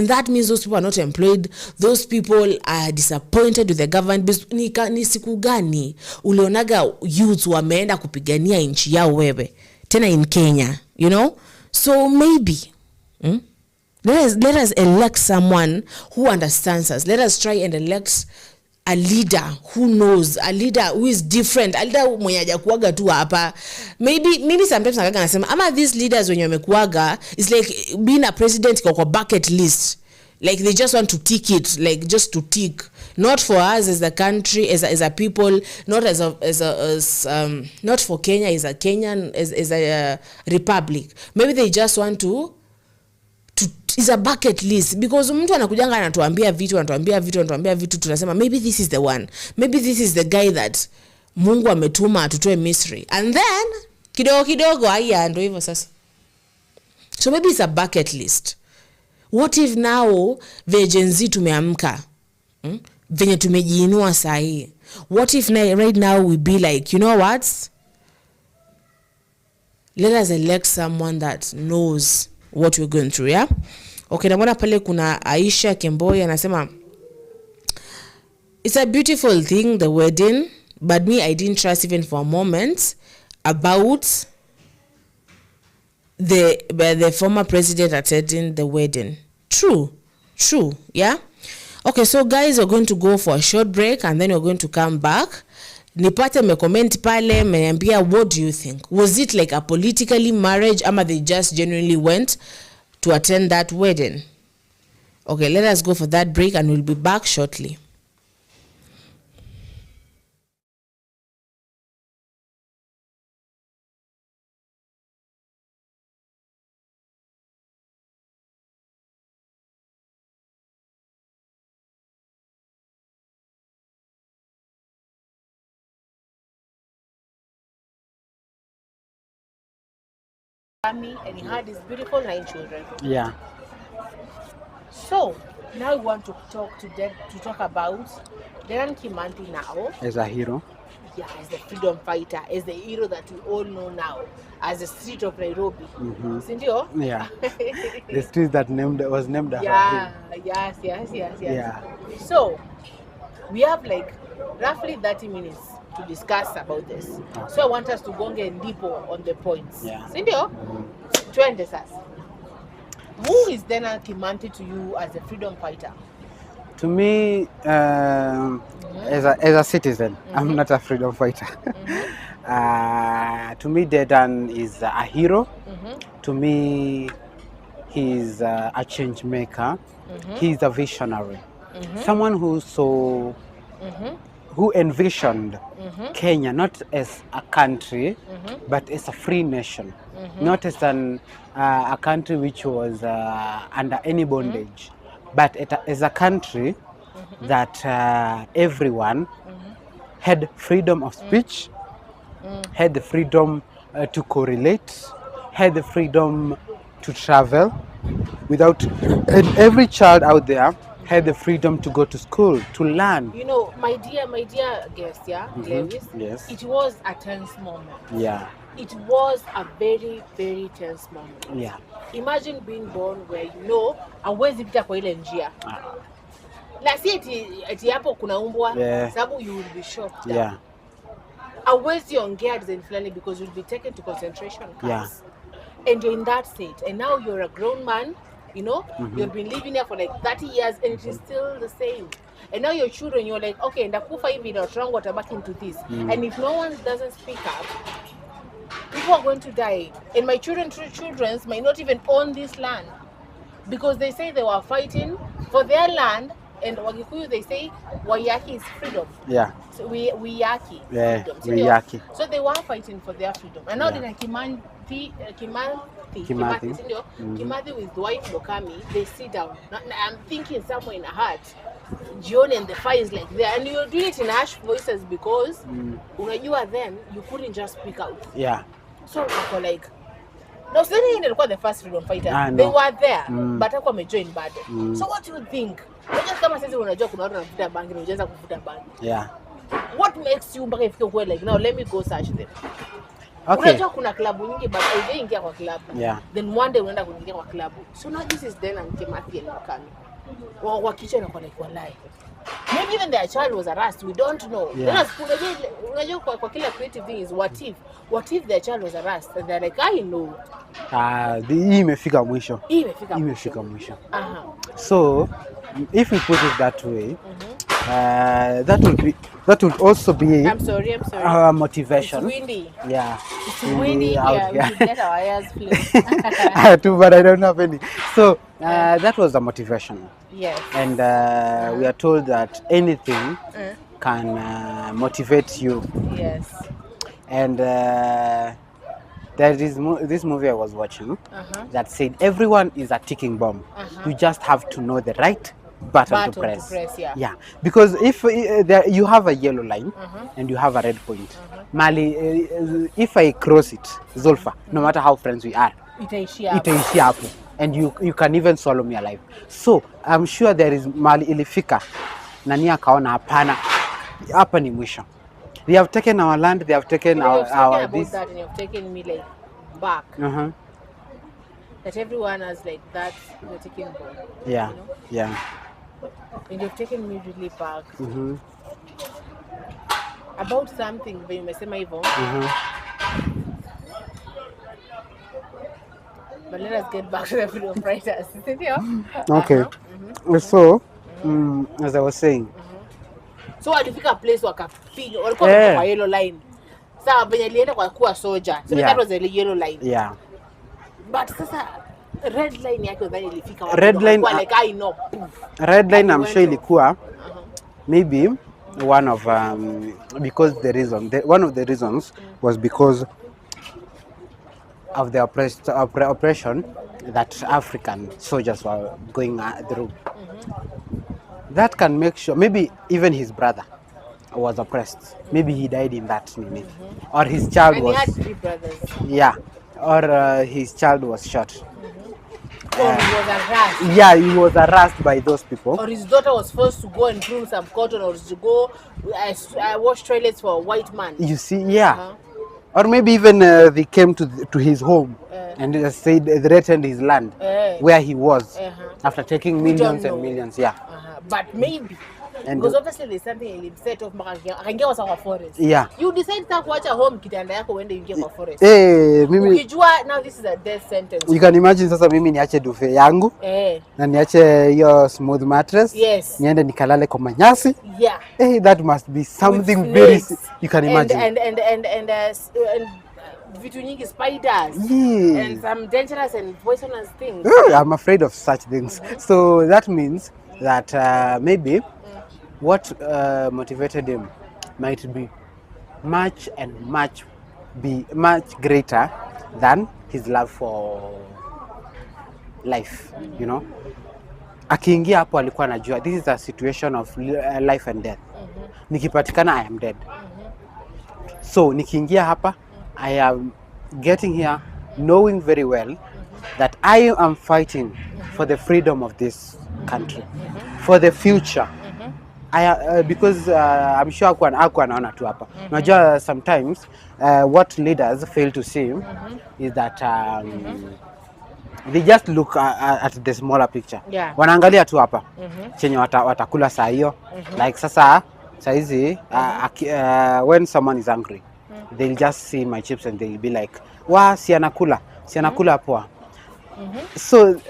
that means those people are not employed. Those people are disappointed with the government. Ni siku gani ulionaga youth wameenda kupigania nchi yao wewe tena in Kenya, you know? So maybe let us elect someone who understands us. Let us try and elect a leader who knows, a leader who is different, a leader mwenye hajakuaga tu hapa. Maybe sometimes nakaga nasema ama these leaders wenye wamekuaga is like being a president kwa bucket list, like they just want to tick it, like just to tick, not for us as a country, as a people, not as not for Kenya as a Kenyan, as a republic. Maybe they just want to is a bucket list, because mtu anakujanga anatuambia vitu tunasema maybe this is the one, maybe this is the guy that Mungu ametuma atutoe Misri, and then kidogo haya ndio hivyo sasa. So maybe it's a bucket list. What if now the Gen Z tumeamka, venye tumejiinua sahi, what if right now we be like, you know what, let us elect someone that knows what we're going through, yeah? Okay, naona pale kuna Aisha Kemboi anasema it's a beautiful thing, the wedding, but me, I didn't trust even for a moment about the former president attending the wedding. True, yeah? Okay, so guys, we're going to go for a short break and then we're going to come back. Nipate me comment pale, meambia, what do you think? Was it like a politically marriage, ama they just genuinely went to attend that wedding? Okay, let us go for that break and we'll be back shortly. Family, and he had his beautiful 9 children. Yeah. So now we want to talk about K.N.A now As a hero. Yeah, as the freedom fighter, as the hero that we all know now, as the street of Nairobi. Sindio? Yeah. The street that was named after him. Yes. Yeah. So we have like roughly 30 minutes to discuss about this. Okay. So I want us to go and deeper on the points. Yeah. Sindio? Twende sasa. Who is K.N.A to you as a freedom fighter? To me, as a citizen, I'm not a freedom fighter. To me, K.N.A is a hero. To me, he's a change maker. He's a visionary. Someone who saw, who envisioned Kenya not as a country, but as a free nation. Not as a country which was under any bondage, but as a country that everyone had freedom of speech, had the freedom to correlate, had the freedom to travel without, and every child out there had the freedom to go to school, to learn. You know, my dear guest, Lewis, yes. It was a tense moment. Yeah. It was a very, very tense moment. Yeah. Imagine being born where you know hauwezi pita kwa ile njia. Na si eti hapo kuna umbwa, sababu you will be shot down. Yeah. Hauwezi ongea design fulani because you'll be taken to concentration camps. Yeah. And you're in that state. And now you're a grown man, you know, you've been living here for like 30 years and it is still the same. And now your children, you're like, okay, ndakufa hivi na watoto wangu watabaki into this. And if no one doesn't speak up, people are going to die. And my children might not even own this land. Because they say they were fighting for their land. And Wagikuyu, they say, Wayaki is freedom. Yeah. So Wiyaki. Yeah, freedom. Wiyaki. So they were fighting for their freedom. And now Yeah. Kimathi with Dwight Lokami, they sit down. Now, I'm thinking somewhere in the heart, Jioni and the fire is like there. And you're doing it in harsh voices because unajua then you couldn't just speak out. Yeah. So wako like, no, so they were the first freedom fighter. No. They were there, but wako wamejoin bado. So what do you think? Just kama sisi unajua kuna watu wanavuta bangi na unaanza kuvuta bangi. Yeah. What makes you mpaka ifike kwa like now let me go search them. Okay. Unajua kuna klabu nyingi but haijaingia kwa klabu. Yeah. Then one day unaenda kuingia kwa klabu. So now this is then and Kimathi and Lokami. Wakicha na kwa like walai. Maybe even their child was harassed, we don't know. Yeah. Unajua kwa kila creative thing is what if their child was harassed and they're like I know. Hii imefika mwisho. Imefika mwisho. So if we put it that way, that would also be I'm sorry. motivation. It's windy. Yeah, It's windy out here. We here. should get our ears flipped. I have to, but I don't have any. So that was the motivation. Yes. And we are told that anything can motivate you. Yes. And there is this movie I was watching that said everyone is a ticking bomb. You just have to know the right button to press. Yeah, because if you have a yellow line and you have a red point, Mali, if I cross it, Zulfa, no matter how friends we are, itaishia hapo, and you can even swallow me alive. So I'm sure there is Mali ilifika nani akaona hapana, hapa ni mwisho. They have taken our land, they have taken our this. That, and you have taken me like back. That everyone has like that, the ticking bomb. Yeah, you know? yeah. And you've taken me really back. About something when you umesema hivyo. But let us get back to the freedom fighters. Okay. So, as I was saying. So walifika place wakapiga, walikuwa kwa yellow line. Sasa penye alienda kwa kuwa soldier. So that was the yellow line. Yeah. But sasa red line yake udhani ilifika wapi? Red line, like I know. Red line I'm sure ilikuwa maybe one of because the reason one of the reasons was because of the oppression that African soldiers were going through. That can make sure maybe even his brother was oppressed. Maybe he died in that minute, or his child and was. He had 3 brothers. Yeah, or his child was shot. Or he was harassed. Yeah, he was harassed by those people. Or his daughter was forced to go and prune some cotton, or to go wash toilets for a white man. You see, yeah. Or maybe even they came to his home and said they threatened his land where he was after taking millions and millions. Yeah. But maybe. And because obviously there's something in set of akaingia kwa forest. Yeah. You decide to kuacha home kitanda yako uende ingie kwa forest. Mimi ukijua now this is a death sentence. You can imagine sasa mimi niache dufe yangu na niache hiyo smooth mattress. Yes. Niende nikalale kwa manyasi. Yeah. That must be something very you can imagine. And vitu nyingi spiders and some dangerous and poisonous things. I'm afraid of such things. So that means that maybe what motivated him might be much greater than his love for life, you know. Akiingia hapo alikuwa anajua this is a situation of life and death. Nikipatikana I am dead. So nikiingia hapa I am getting here knowing very well that I am fighting for the freedom of this country, for the future. Because I'm sure hakuwa anaona tu hapa. Unajua sometimes what leaders fail to see is that they just look at the smaller picture. Yeah. Wanaangalia tu hapa chenye watakula saa hiyo. Like sasa hizi when someone is angry, they'll just see my chips and they'll be like, "Wa si anakula poa." So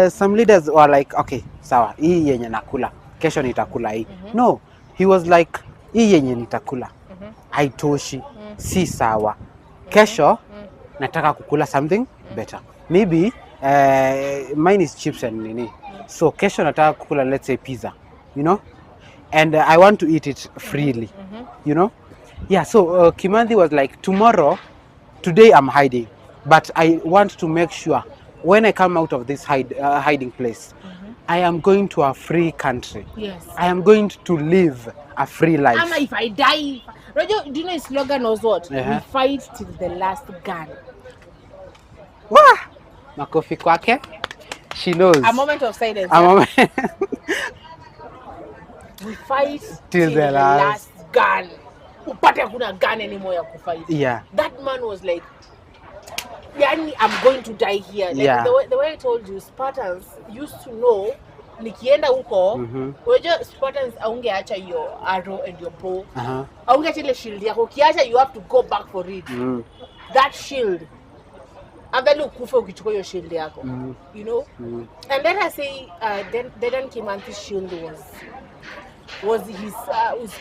some leaders were like, "Okay, sawa, hii yenye nakula, kesho nitakula hii." No, he was like, "Hii yenye nitakula haitoshi, si sawa. Kesho nataka kukula something better. Maybe mine is chips and nini. So kesho nataka kukula, let's say pizza, you know? And I want to eat it freely, you know? Yeah, so Kimanthi was like, today I'm hiding, but I want to make sure when I come out of this hiding place, I am going to a free country. Yes. I am going to live a free life. Ama if I die, do you know his slogan was what? We fight till the last gun. Wah! Makofi kwake. She knows. A moment of silence. A moment. We fight till the last gun. Upate hakuna gun anymore ya kufight. Yeah. That man was like, yani, I'm going to die here. Like, the way I told you, Spartans used to know, nikienda huko, unajua Spartans aungeacha your arrow and your bow. Aungeacha ile shield yako. Ukiacha, you have to go back for it. That shield. Afadhali ukufe ukichukua hiyo shield yako. You know? And let us say, then K.N.A's shield was his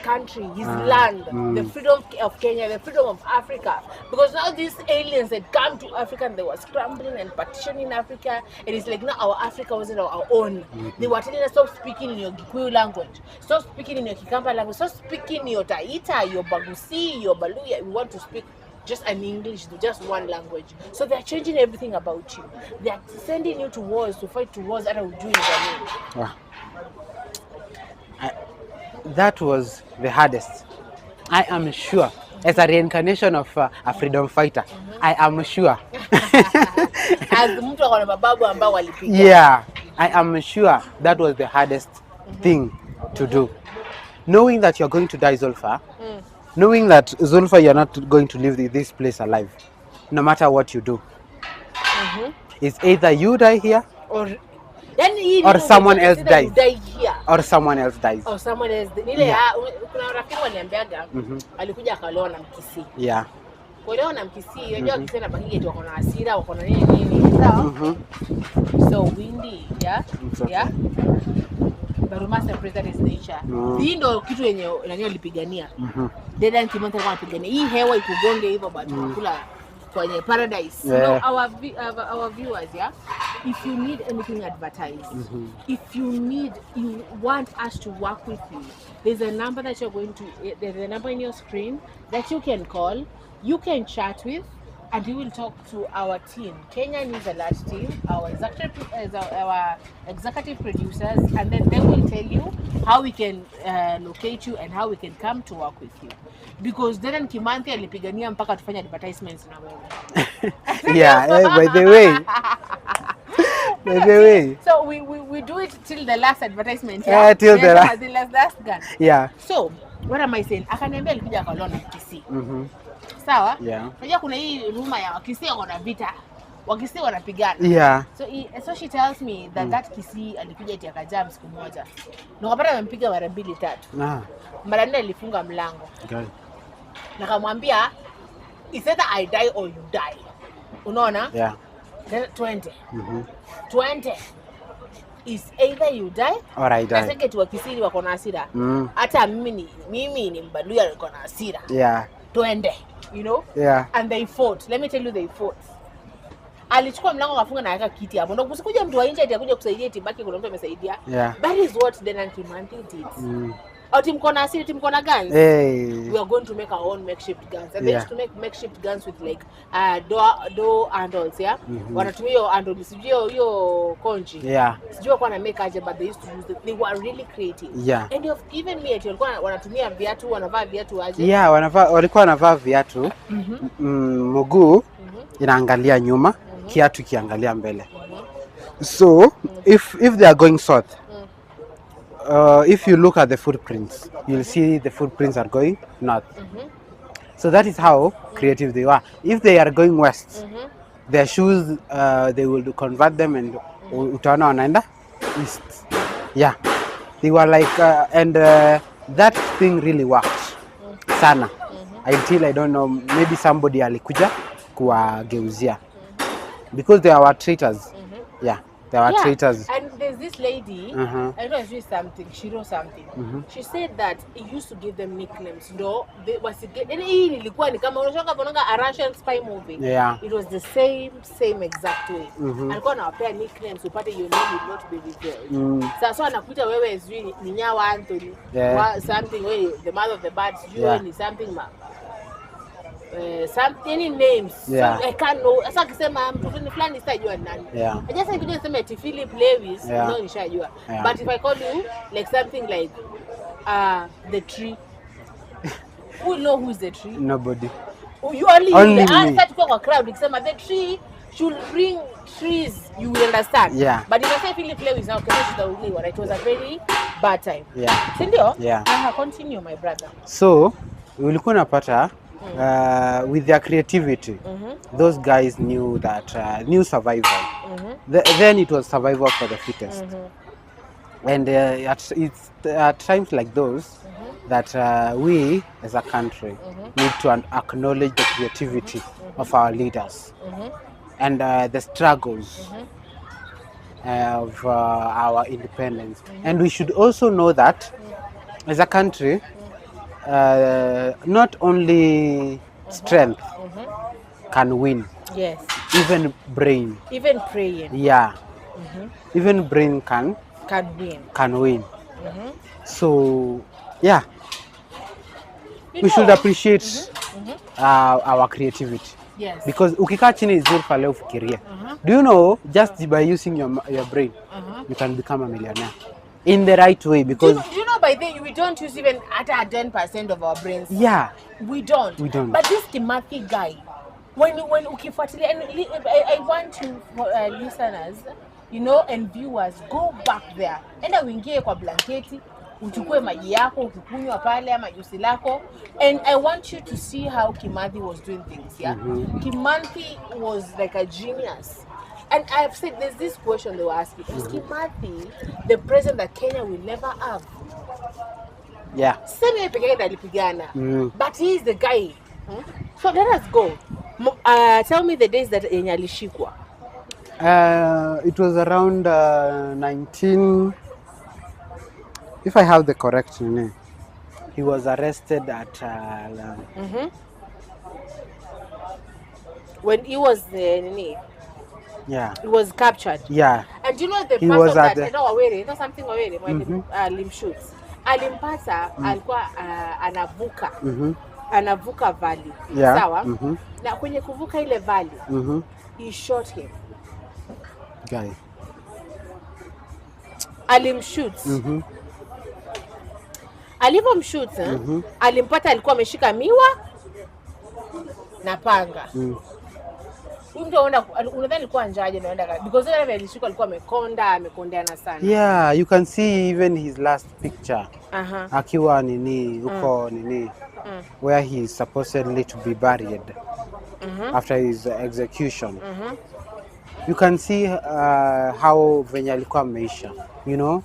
country, his land, the freedom of Kenya, the freedom of Africa. Because now these aliens had come to Africa and they were scrambling and partitioning Africa, and it's like now our Africa wasn't our own. They were telling us, stop speaking in your Gikuyu language, stop speaking in your Kikamba language, stop speaking your Taita, your Bagusi, your Baluya. We want to speak just an English, just one language. So they're changing everything about you. They're sending you to wars, to fight to wars that are doing the Wow. That was the hardest. I am sure, as a reincarnation of a freedom fighter, I am sure. As mtu akona mababu ambao walipiga. Yeah, I am sure that was the hardest thing to do. Knowing that you're going to die, Zulfa, knowing that, Zulfa, you're not going to leave this place alive, no matter what you do. It's either you die here, or someone else dies. Or someone else dies. Or someone else. Kuna rafiki waniambiaga alikuja akalewa na Mkisii. Yeah. Kuelewa na Mkisii, unajua Mkisii na Bahigi tu wako na hasira, wako na nini, sawa? So windy, yeah. Yeah. But we must embrace his nature. Hii ndio kitu yenye nani alipigania. Dedan Kimonta alikuwa anapigania. Hii hewa ikugonge hivyo bado unakula kwenye paradise. Yeah. So our viewers, yeah, if you need anything advertised, if you want us to work with you, there's a number that there's a number in your screen that you can call, you can chat with, and we will talk to our team. K.N.A is a large team, our executive producers, and then they will tell you how we can locate you and how we can come to work with you. Because Dedan Kimanthi alipigania mpaka tufanye advertisements na wewe. Yeah, by the way. So we do it till the last advertisement. Yeah, till the last gun. Yeah. So what am I saying? Akaniambia alikuja akalewa na Mkisii. Sawa? Yeah. Unajua kuna hii rumor ya Wakisii wana vita. Wakisii wanapigana. Yeah. So she tells me that Kisii alikuja eti akajam siku moja. Na kapata amempiga mara 2-3. Mara 4 alifunga mlango. Okay. Na kamwambia it's either I die or you die. Unaona? Yeah. 20. 20 is either you die or I die. Naseke tu Wakisii wako na hasira. Hata mimi ni Mbaluya niko na hasira. Yeah. 20. You know? Yeah. And they fought. Let me tell you, they fought. Alichukua mlango akafunga na akaweka kiti hapo. Ndio kusikuja mtu wa nje atakuja kusaidia tibaki kuna mtu amesaidia. Yeah. That is what Dedan Kimanthi did. Au timu kona asili, timu kona guns. Hey. We are going to make our own makeshift guns. And they used to make makeshift guns with like door handles, yeah? Wanatumia hiyo handle, sijui hiyo konji. Yeah. Sijui kwa na make aje, but they used to use they were really creative. Yeah. And you've given me it, walikuwa wanatumia viatu, wanavaa viatu aje. Yeah, walikuwa wanavaa viatu. Mguu inaangalia nyuma, kiatu kiangalia mbele. So, if they are going south, if you look at the footprints, you'll see the footprints are going north. So that is how creative they were. If they are going west, their shoes, they will convert them and utaona wanaenda east. Yeah, they were like, and that thing really worked sana. Until I don't know, maybe somebody alikuja kuwageuzia because they are traitors. Yeah. There were traitors. And there's this lady, I know she something, she wrote something. She said that it used to give them nicknames. No, they was hii ilikuwa ni kama unashaka bonanga a Russian spy movie. Yeah. It was the same exact way. Alikuwa anawapea nicknames upate your name will not be revealed. Sasa anakuita wewe sijui ni Nyawa Anthony, something way the mother of the birds, you ni something any names. Yeah. So I can't know. Sasa akisema mtu fulani sitajua nani. Yeah. I just think niseme ati Philip Lewis, no nishajua. Yeah. But if I call you like something like the tree, who will know who is the tree? Nobody. You only me. Answer to kwa crowd ikisema the tree should bring trees, you will understand. Yeah. But if I say Philip Lewis now, because it's the only one, it was a very bad time. Yeah. Sindio? Yeah. Continue, my brother. So, ulikuwa napata with their creativity, those guys knew that new survival. Then it was survival for the fittest. And it's at times like those that we as a country need to acknowledge the creativity of our leaders and the struggles of our independence. And we should also know that as a country, not only strength can win, Yes. even brain. Even praying Yeah, even brain can win. can win. So yeah, we should appreciate our creativity. Yes. Because ukikaa chini Zulfa leo fikiria. Do you know, just by using your brain, you can become a millionaire in the right way? Because do you know by then we don't use even at 10% of our brains. Yeah, we don't. But this Kimathi guy, when ukifuatilia, and I want to listeners, you know, and viewers, go back there. Enda uingie kwa blanketi, uchukue maji yako ukikunywa pale ama juisi lako, and I want you to see how Kimathi was doing things. Yeah, Kimathi was like a genius. And I've said there's this question they were asking: is Kimathi the president that Kenya will never have? Yeah. Same pekee alipigana. But he is the guy. So let us go. Tell me the days that yenye alishikwa. It was around 19, if I have the correct name. He was arrested at when he was yeah. He was captured. Yeah. And you know the he person that something aware alimshoot. Alimpata alikuwa anavuka. Anavuka valley. Yeah. Sawa? Na kwenye kuvuka ile valley, he shot him. Guy. Alimshoot. Alivomshoot, alimpata alikuwa ameshika miwa na panga. Unadhani alikuwa njaje naenda because yeye alishika alikuwa amekondeana sana. Yeah, you can see even his last picture. Akiwa uko where he is supposedly to be buried after his execution. You can see how venye alikuwa ameisha, you know.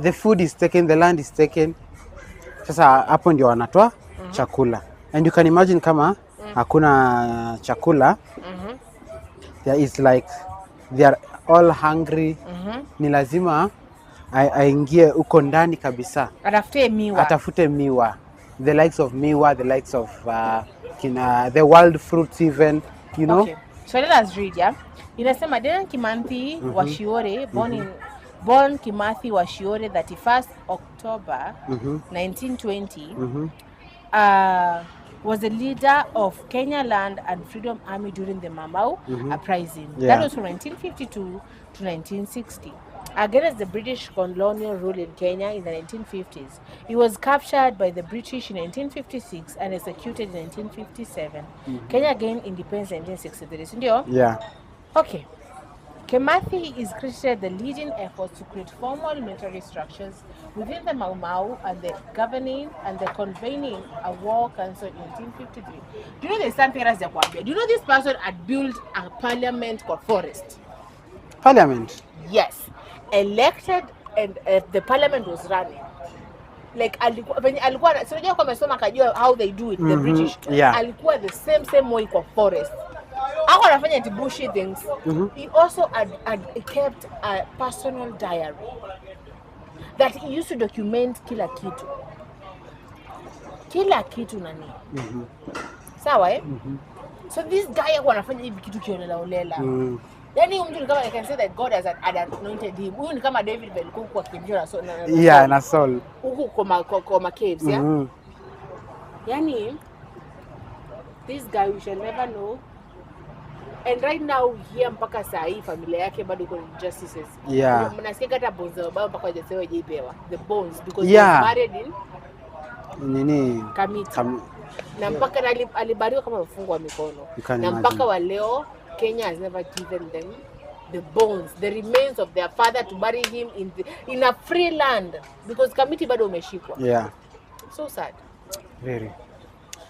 The food is taken, the land is taken. Sasa hapo ndio wanatoa chakula. And you can imagine kama hakuna chakula, there is like they are all hungry. Ni lazima aingie uko ndani kabisa, atafute miwa, the likes of miwa, the likes of the wild fruits even, you know. Okay. So let us read, yeah. Inasema Dedan Kimathi Washiore, born Kimathi Washiore 31st October 1920, was the leader of Kenya Land and Freedom Army during the Mamau uprising. Yeah. That was from 1952 to 1960. Against the British colonial rule in Kenya in the 1950s. He was captured by the British in 1956 and executed in 1957. Kenya gained independence in 1963. Ndio? Yeah. Okay. Kimathi is credited the leading efforts to create formal military structures within the Mau Mau and the governing and the convening a war council in 1953. Do you know there's something else? Do you know this person had built a parliament called Forest? Parliament? Yes. Elected, and the parliament was running. Like alikuwa sio kama soma kajua how they do it, the British. Yeah. Alikuwa the same way kwa Forest. Ako anafanya the bushy things. He also had kept a personal diary that he used to document kila kitu nani. Sawa eh? So this guy ako anafanya hivi kitu kiolela. Yani mtu kama I can say that God has anointed him. Huyu ni kama David Belko kwa kimbia na Saul. Huku kwa caves, yeah. Yani this guy we shall never know. And right now here mpaka saa hii familia yake bado iko injustices. Yeah. Mnasikia hata bones za baba mpaka hajasewa jipewa. The bones because he was married in Kamiti. Na mpaka alibariwa kama mfungo wa mikono. Na mpaka wa leo Kenya has never given them the bones, the remains of their father to bury him in a free land because Kamiti bado umeshikwa. Yeah. So sad. Very.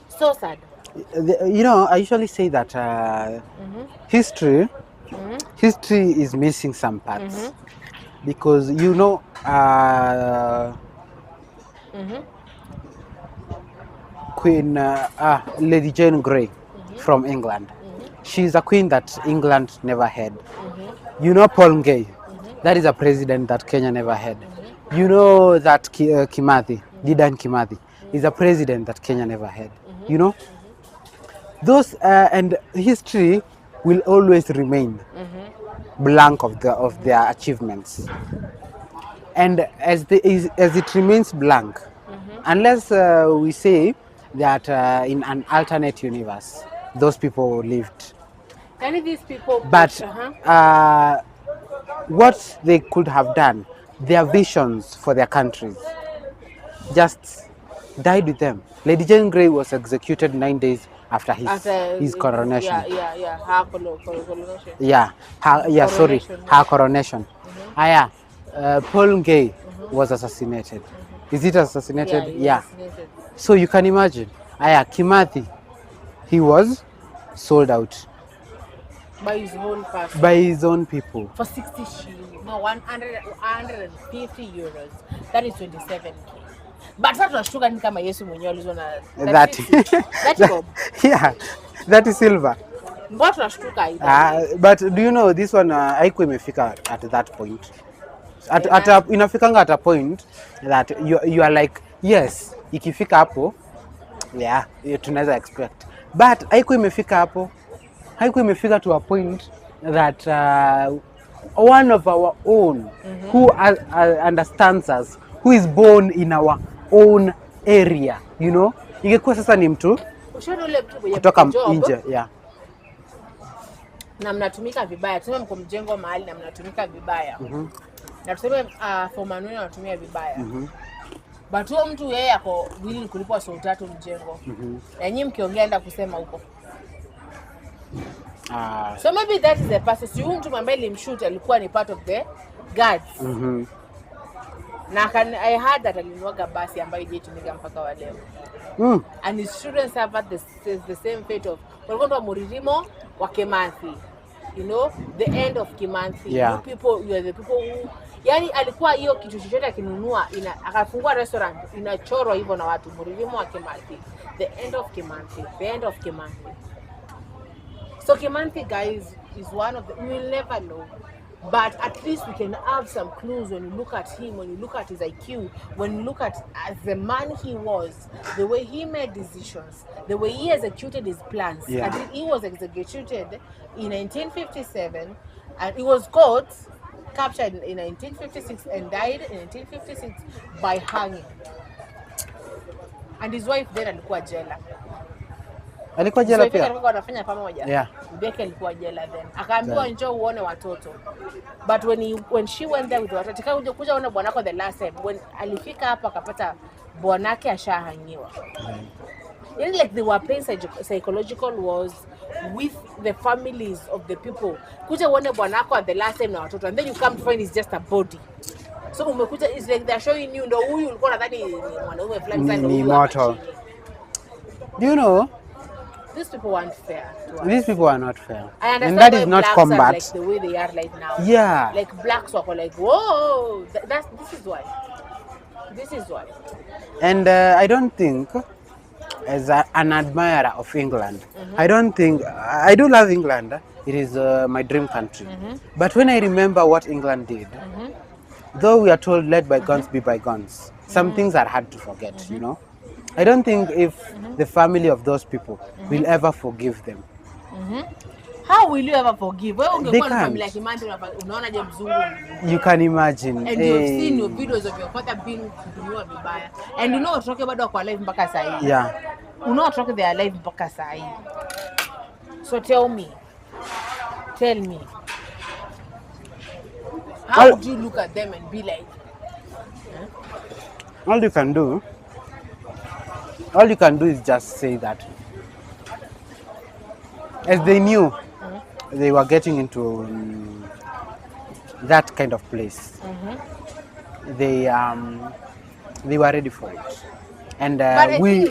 So sad. You know, I usually say that history is missing some parts because you know Queen Lady Jane Grey from England. She's a queen that England never had. You know Paul Ngei, that is a president that Kenya never had. You know that Kimathi, Dedan Kimathi, is a president that Kenya never had. You know, those and history will always remain blank of their achievements, and as it remains blank, unless we say that in an alternate universe those people lived, Yani these people but what they could have done, their visions for their countries, just died with them. Lady Jane Grey was executed 9 days after his coronation. Her coronation. Yeah, sorry, Coronation, her coronation. Aya, Paul Gay was assassinated. Is it assassinated? He was Yeah. assassinated. So you can imagine. Aya, Kimathi, he was sold out By his own person. by his own people. For 60 shillings. No, 150 euros. That is 27k. But that was sugar ni kama Yesu mwenyewe alizwa na That, 30 bob. yeah, that is silver. Mbona tunashtuka either. But do you know this one haikuwa imefika at that point. Inafikanga at a point that you are like, yes, ikifika hapo, yeah, tunaweza expect. But haikuwa imefika hapo. Haikuwa imefika to a point that one of our own who understands us, who is born in our own area, you know, ingekuwa sasa ni mtu kutoka nje, yeah, na mnatumika vibaya. Tuseme mko mjengo mahali na mnatumika vibaya. Na tuseme for Manuel anatumia vibaya. But huyo mtu yeye ako willing kulipwa so tatu mjengo. Na nyinyi mkiongea enda kusema huko. So maybe that is the person. Si huyu mtu ambaye alimshoot alikuwa ni part of the guards. Na I heard that alinuaga basi ambayo ijetumika mpaka wa leo. And his children suffered the same fate of walikuwa Muririmo wa Kimathi. You know, the end of Kimathi. Yeah. You are the people who yani alikuwa hiyo kitu chochote akinunua akafungua restaurant inachorwa hivyo na watu Muririmo wa Kimathi. The end of Kimathi. The end of Kimathi. So K.N.A, guys, is one of the, we will never know. But at least we can have some clues when you look at him, when you look at his IQ, when you look at as the man he was, the way he made decisions, the way he executed his plans. Yeah. I think he was executed in 1957 and he was caught, captured in 1956 and died in 1956 by hanging. And his wife then alikuwa jela. Alikuwa jela pia. Alikuwa wanafanya pamoja. Yeah. Mbeke alikuwa jela then. Akaambiwa njoo uone watoto. But when she went there with watoto, akaja kuja ona bwanako the last time. When alifika hapa akapata bwanake ashahangiwa. Yani like they were playing psychological wars with the families of the people. Kuja uone bwanako at the last time na watoto and then you come to find it's just a body. So umekuja it's like they're showing you ndo huyu ulikuwa nadhani ni mwanaume fulani sana ni mortal. Do you know? These people weren't fair to us. These people are not fair. I understand and that is not combat. Are like the way they are right now. Yeah. Like blacks are like, whoa, this is why. This is why. And I don't think, as an admirer of England, I don't think, I do love England. It is my dream country. But when I remember what England did, though we are told let bygones be bygones, some things are hard to forget, you know. I don't think if the family of those people will ever forgive them. How will you ever forgive? They can't. You can imagine. And you've seen your videos of your father being vibaya. And you know what talking about wako alive mpaka saa hii. Yeah. You know what talking they are alive mpaka saa hii. So tell me. How would you look at them and be like? All you can do is just say that as they knew they were getting into that kind of place, they were ready for it, and we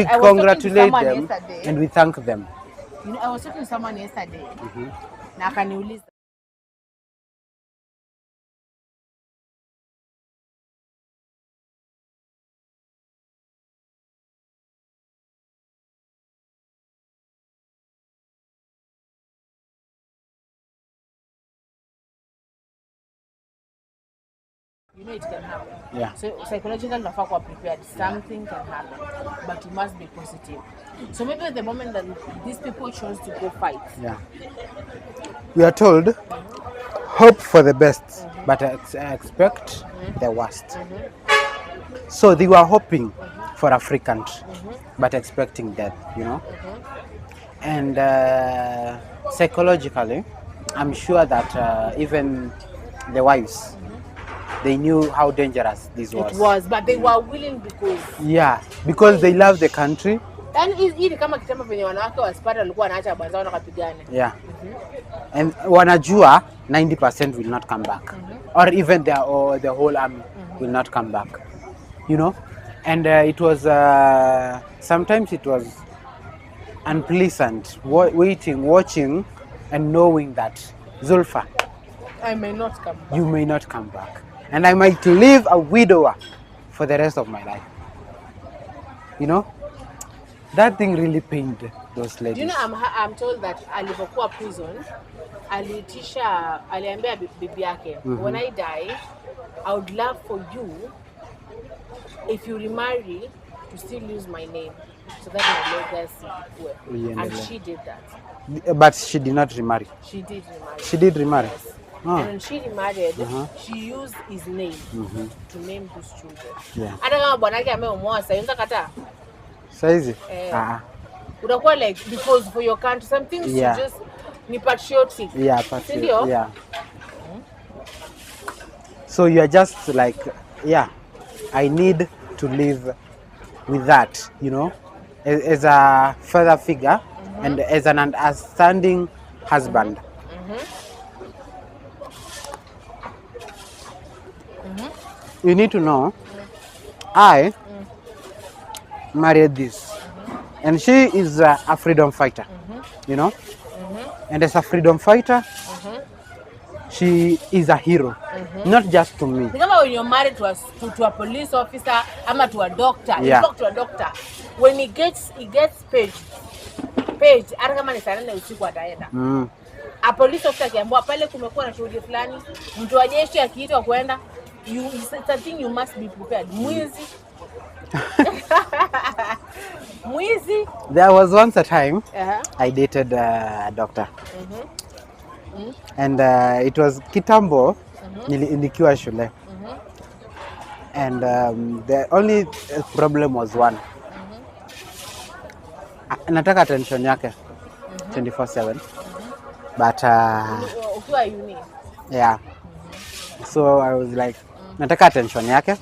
congratulate them and we thank them. You know, I was talking to someone yesterday na akaniuliza you know it can happen. Yeah. So psychologically, the fact we're prepared, something can happen, but you must be positive. So maybe at the moment that these people chose to go fight, Yeah. We are told, hope for the best, but expect the worst. So they were hoping for a free country, but expecting death, you know. And psychologically, I'm sure that even the wives, they knew how dangerous this was. it was, but they were willing because Yeah, because they love the country. yani hii ni kama kitendo venye wanawake wasipata walikuwa wanaacha bwana zao na kapigane. Yeah. And wanajua 90% will not come back, or even the whole army will not come back, you know. And it was sometimes it was unpleasant watching and knowing that Zulfa, I may not come back. you may not come back, and I might live a widower for the rest of my life, you know. That thing really pained those ladies. Do you know, I'm told that alipokuwa prison aliambia bibi yake, when I die I would love for you, if you remarry, to still use my name so that my legacy will. And she did that. But she did not remarry. She did remarry. She did remarry. Yes. Oh. And when she remarried, she used his name to name those children. Yeah. Hata kama bwanake ameomoa sasa, unaweza kataa? Saizi? Unakuwa like, because for your country, some things you just ni patriotic. Yeah, patriotic. Yeah. So you are just like, yeah, I need to live with that, you know, as a father figure and as an understanding husband. You need to know, I married this, and she is a freedom fighter, you know, and as a freedom fighter, she is a hero, not just to me. Remember when you're married to a police officer, ama to a doctor, you talk to a doctor, when he gets paid, hata kama ni saa 4 usiku ataenda. A police officer akiambiwa pale kumekuwa na shughuli fulani, mtu wa jeshi akiitwa kwenda, it's a thing you must be prepared. Mwizi. Mwizi. There was once a time I dated a doctor. And it was kitambo, nikiwa shule. And the only problem was one. Nataka attention yake 24/7. But ukiwa uni. Yeah. So I was like, nataka attention yake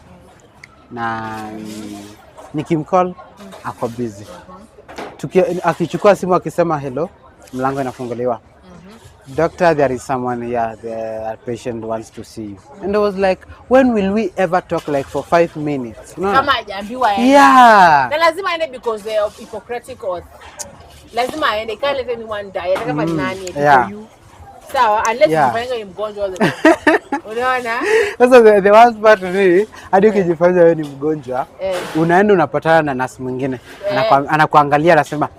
na nikimcall ako busy. Akichukua simu akisema hello, mlango inafunguliwa. Doctor, there is someone here, the patient wants to see you. And I was like, when will we ever talk like for 5 minutes? No. Kama hajaambiwa aende. Yeah. Na lazima aende because they are hypocritic or lazima aende, can't let anyone die. Hata kama ni nani for you. Sawa, unless ukifanya ni mgonjwa all the time. Unaona? Sasa the worst part ni hadi ukijifanya wewe ni mgonjwa, unaenda unapatana na nurse mwingine, anakuangalia anasema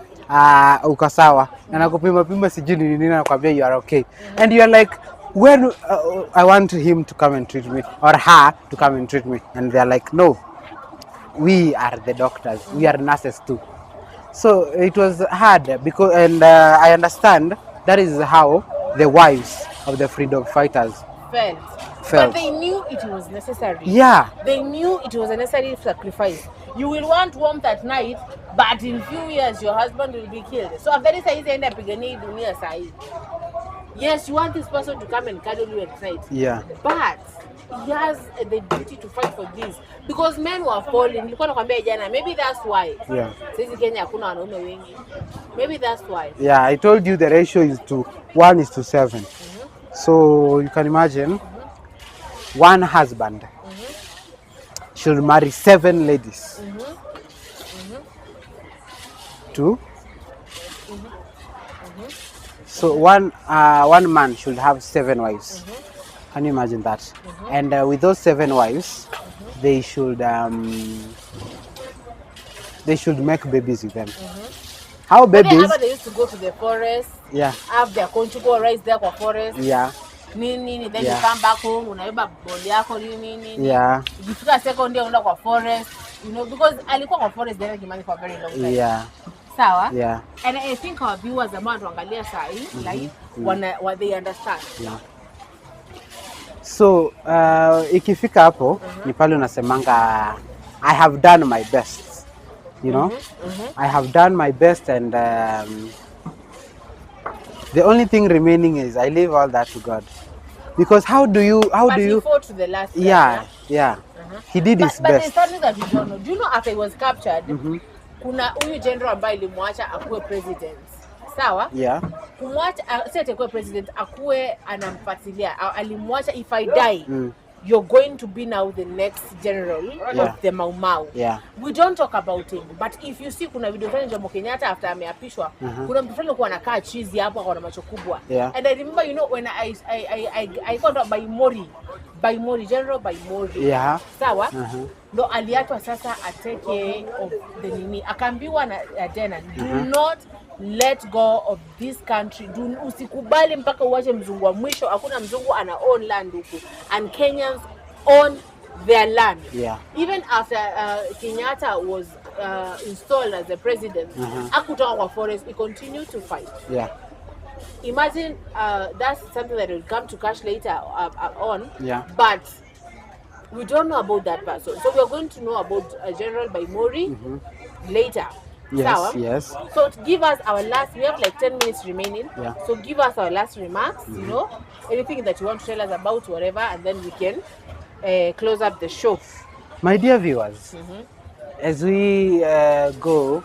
uko sawa, na nakupima sijui nini, anakuambia you are okay, and you are like, when I want him to come and treat me or her to come and treat me, and they are like, no, we are the doctors, we are nurses too. So it was hard because, and I understand that is how the wives of the freedom fighters felt. But they knew it was necessary. Yeah. They knew it was a necessary sacrifice. You will want warmth at night, but in few years your husband will be killed. So after this, I end up pigania dunia sahi. Yes, you want this person to come and cuddle you at night. Yeah. But he has the duty to fight for this because men were falling. Nilikuwa nakwambia jana, maybe that's why. Yeah. Sisi Kenya hakuna wanaume wengi. Maybe that's why. Yeah, I told you the ratio is 1:7. So you can imagine one husband should marry 7 ladies. Two. So one man should have 7 wives. Can you imagine that? And with those 7 wives, they should make babies with them. How babies? They used to go to the forest. Yeah. Have their conjugal rights there for forest. Yeah. nini, then you come back home, unabeba ball yako nini. Yeah. Ukifika second day unaenda kwa forest, you know, because alikuwa kwa forest there Kimani for a very long time. Yeah. Sawa? Yeah. And I think our viewers ambao tuangalia saa hii like what they understand. Yeah. So, ikifika hapo ni pale unasemanga I have done my best. You know? I have done my best, and the only thing remaining is I leave all that to God. Because how do you he fought to the last yeah. He did his best. But there's something that you don't know. Do you know after he was captured, kuna huyu general ambaye ilimwacha akuwe president. Sawa? Yeah. Kumwacha si atakuwa president, akuwe anamfuatilia. Alimwacha, if I die, you're going to be now the next general of the Mau Mau. Yeah. We don't talk about him, but if you see kuna video fulani Jomo Kenyatta after ameapishwa, kuna mtu fulani alikuwa anakaa chizi hapo kwa macho kubwa. And I remember, you know, when I got by Mori, General by Mori. Yeah. Sawa? Ndo aliachwa sasa ateke of the nini. Akaambiwa na tena, do not let go of this country. Usikubali mpaka uache mzungu wa mwisho. Hakuna mzungu ana own land huku. And Kenyans own their land. Yeah. Even after Kenyatta was installed as the president, akutoka kwa forest, he continued to fight. Yeah. Imagine that's something that will come to cash later on. Yeah. But we don't know about that person. So we are going to know about General Baimori later. Yes, Sawa? yes. So to give us our last, we have like 10 minutes remaining. Yeah. So give us our last remarks, you know, anything that you want to tell us about, whatever, and then we can close up the show. My dear viewers, as we go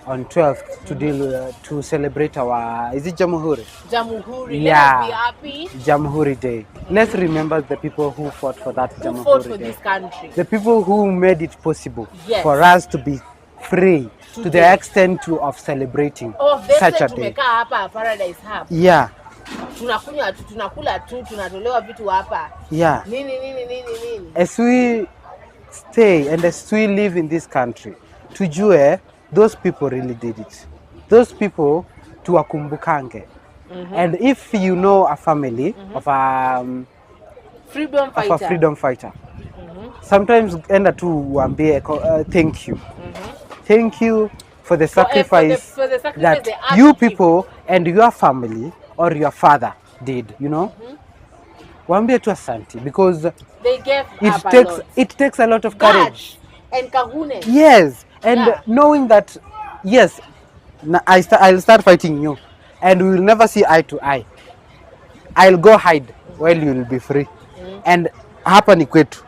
on 12th to deal to celebrate our, is it Jamhuri? Jamhuri. Yeah. Let us be happy. Jamhuri Day. Let's remember the people who fought for that Jamhuri Who fought for Day. this country. The people who made it possible Yes. for us to be free to Today. the extent of celebrating such a day. Tumekaa hapa Paradise Hub. Yeah. Tunakunywa tu, tunakula tu, tunatolewa vitu hapa. Yeah. Nini. As we stay and as we live in this country, tujue those people really did it. Those people tuwakumbukange. And if you know a family of a freedom fighter, sometimes enda tu uambie thank you. Thank you for the sacrifice, for the sacrifice that they you asked people and your family or your father did, you know. Waambie tu asante, because they gave it takes a lot of courage. And kahunes. Yes, and knowing that, yes, I'll start fighting you, and we will never see eye to eye. I'll go hide while you will be free. And hapa ni kwetu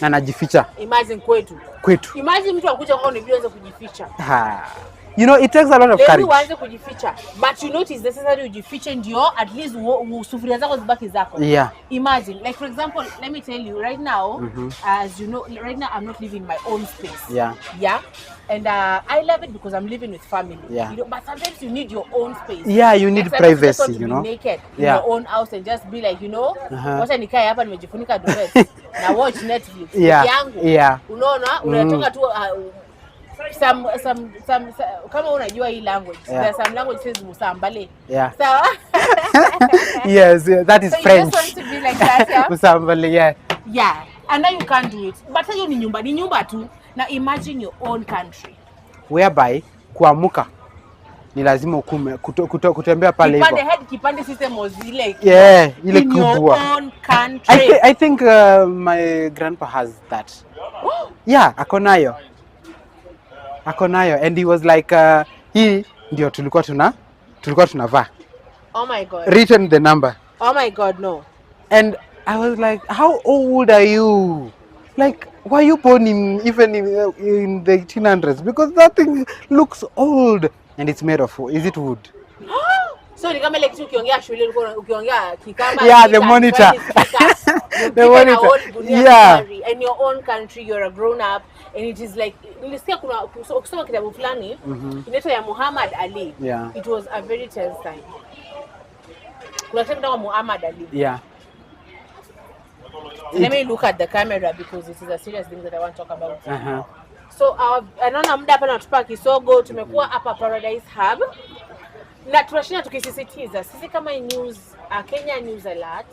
na najificha. Imagine kwetu. Imagine mtu akuja kwao ni vile anza kujificha. You know, it takes a lot of courage. Waanze kujificha. But you know it is necessary ujifiche ndio at least sufuria zako zibaki zako. Yeah. Imagine, like for example, let me tell you right now, as you know, right now I'm not living my own space. Yeah. Yeah. And I love it because I'm living with family. Yeah. You know, but sometimes you need your own space. Yeah, you need privacy, you know. Be naked in your own house and just be like, you know, wacha nikae hapa nimejifunika dress na watch Netflix. Yeah. Unaona, unatoka tu some kama unajua hii language. There are some language says musambale. Yeah. Sawa? Yes, that is so French. You just want to be like that, yeah? Musambale, yeah. Yeah. And now you can't do it. But hiyo ni nyumba tu. Now imagine your own country. Whereby kuamuka ni lazima ukume kutembea pale hivyo. Kipande system was ile. Yeah, ile kubwa. In your own country. I think my grandpa has that. Yeah, ako nayo, and he was like hii ndio tulikuwa tunavaa. Oh my God. Written the number. Oh my God, no. And I was like, how old are you? Like, were you born even in the 1800s? Because that thing looks old, and it's made of, is it wood? So ni kama like ukiongea shule ukiongea kikamba. Yeah, the monitor. The monitor. Yeah. In your own country, you're a grown up, and it is like nilisikia kusoma kitabu fulani inaitwa ya Muhammad Ali. Yeah. It was a very tense time. Kuna kitabu kama Muhammad Ali. Yeah. Let me look at the camera because this is a serious thing that I want to talk about. So anaona muda hapa natupa kisogo, tumekuwa hapa Paradise Hub. Na tunashinda tukisisitiza sisi kama news, Kenya News Alert,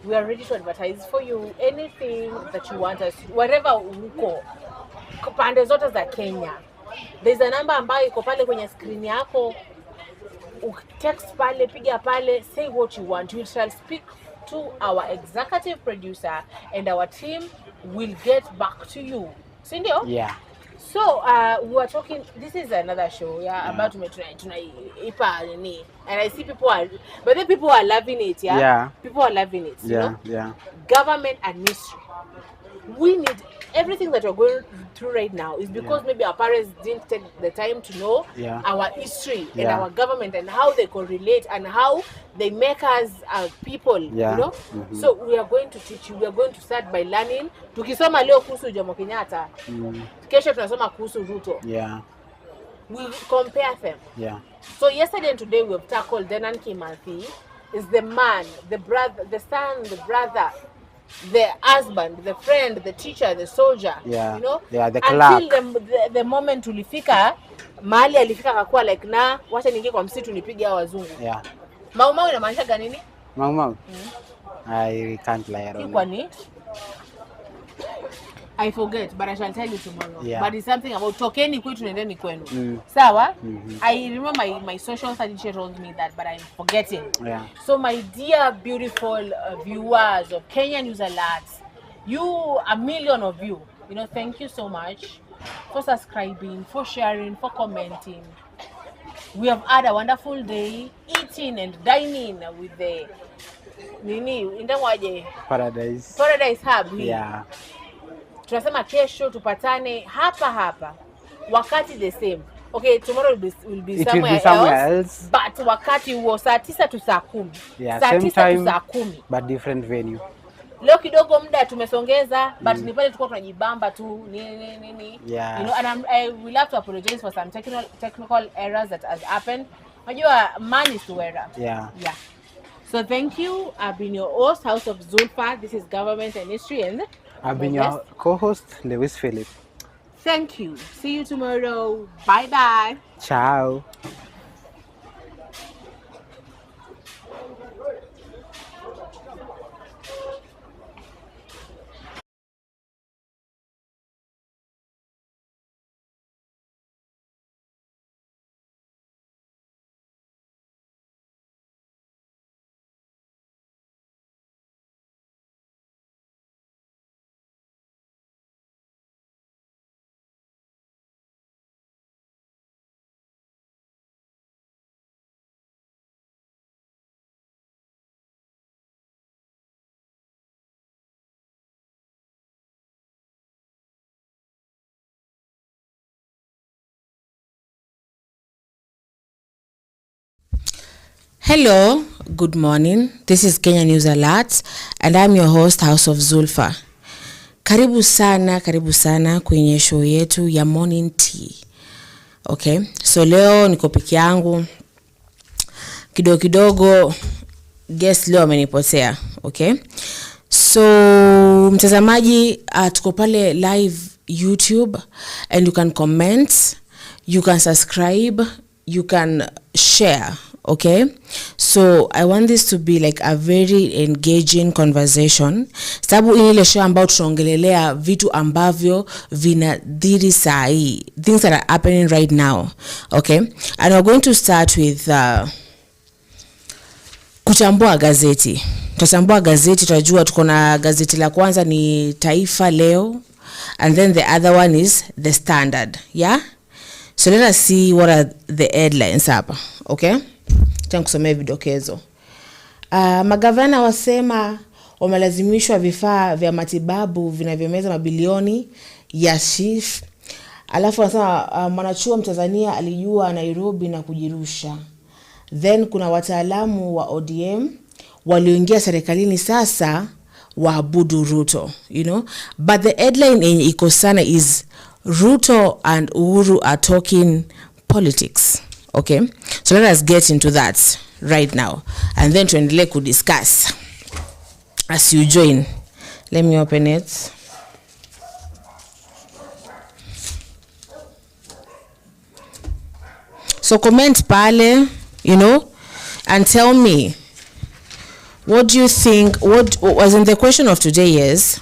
we are ready to advertise for you anything that you want us, wherever uko pande zote za Kenya. There's a number ambayo iko pale kwenye screen yako, text pale, piga pale, say what you want. We shall speak to our executive producer and our team will get back to you. Sindio? Yeah. So we were talking, this is another show, about tunaipa nini, and I see people are, but then people are loving it, people are loving it, you know? Government and ministry, we need everything that we're going through right now is because maybe our parents didn't take the time to know our history and our government and how they correlate and how they make us people, you know. So we are going to teach you. We are going to start by learning. Tukisoma leo kuhusu Jomo Kenyatta, kesho tunasoma kuhusu Ruto. We compare them. So yesterday and today we have tackled K.N.A is the man, the brother, the son, the brother, the husband, the friend, the teacher, the soldier, you know, the clerk. Until the moment ulifika mahali alifika akakuwa like na wacha niingie kwa msitu nipige hao wazungu. Mau inamaanisha nini? Mau. I can't lie around. Kwani? I forget, but I shall tell you tomorrow. But it's something about tokeni kwetu nendeni kwenu. Sawa? I remember my social study teacher told me that, but I'm forgetting. So my dear beautiful viewers of Kenya News Alert, you, a million of you, you know, thank you so much for subscribing, for sharing, for commenting. We have had a wonderful day eating and dining with the Paradise Hub. Tunasema kesho tupatane hapa wakati the same. Okay, tomorrow will be somewhere else, but wakati huo saa 9 to saa 10. Saa 9 to saa 10, but different venue. Leo kidogo muda tumesongeza, but ni pale tulikuwa tunajibamba tu nini. You know, and I will have to apologize for some technical errors that has happened. Unajua man is to error. So thank you. I've been your host, House of Zulfa. This is Government and History, and I've been your co-host, Lewis Philip. Thank you. See you tomorrow. Bye-bye. Ciao. Hello, good morning. This is Kenya News Alert and I'm your host, House of Zulfa. Karibu sana kwenye show yetu ya Morning Tea. Okay, so leo niko peke yangu. Kidogo guest leo amenipotea. Okay, so mtazamaji, tuko pale live YouTube and you can comment, you can subscribe, you can share. Okay, so I want this to be like a very engaging conversation. Sababu ile show ambao tunaongelelea vitu ambavyo vinadhiri saa hii, things that are happening right now. Okay, and we're going to start with kuchambua gazeti. Tutachambua gazeti, tutajua tuko na gazeti la kwanza ni Taifa Leo, and then the other one is The Standard. So let us see what are the headlines hapa. Okay, kusomea vidokezo. Magavana wasema wamelazimishwa vifaa vya matibabu vinavyomeza mabilioni ya SHIF. Alafu wanasema mwanachuo Mtanzania alijua Nairobi na kujirusha. Then kuna wataalamu wa ODM walioingia serikalini sasa waabudu Ruto, you know. But the headline yenye iko sana is Ruto and Uhuru are talking politics. Okay, so let us get into that right now and then tuendelee kudiscuss as you join. Let me open it. So comment pale, you know, and tell me, what do you think, what wasn't the question of today is,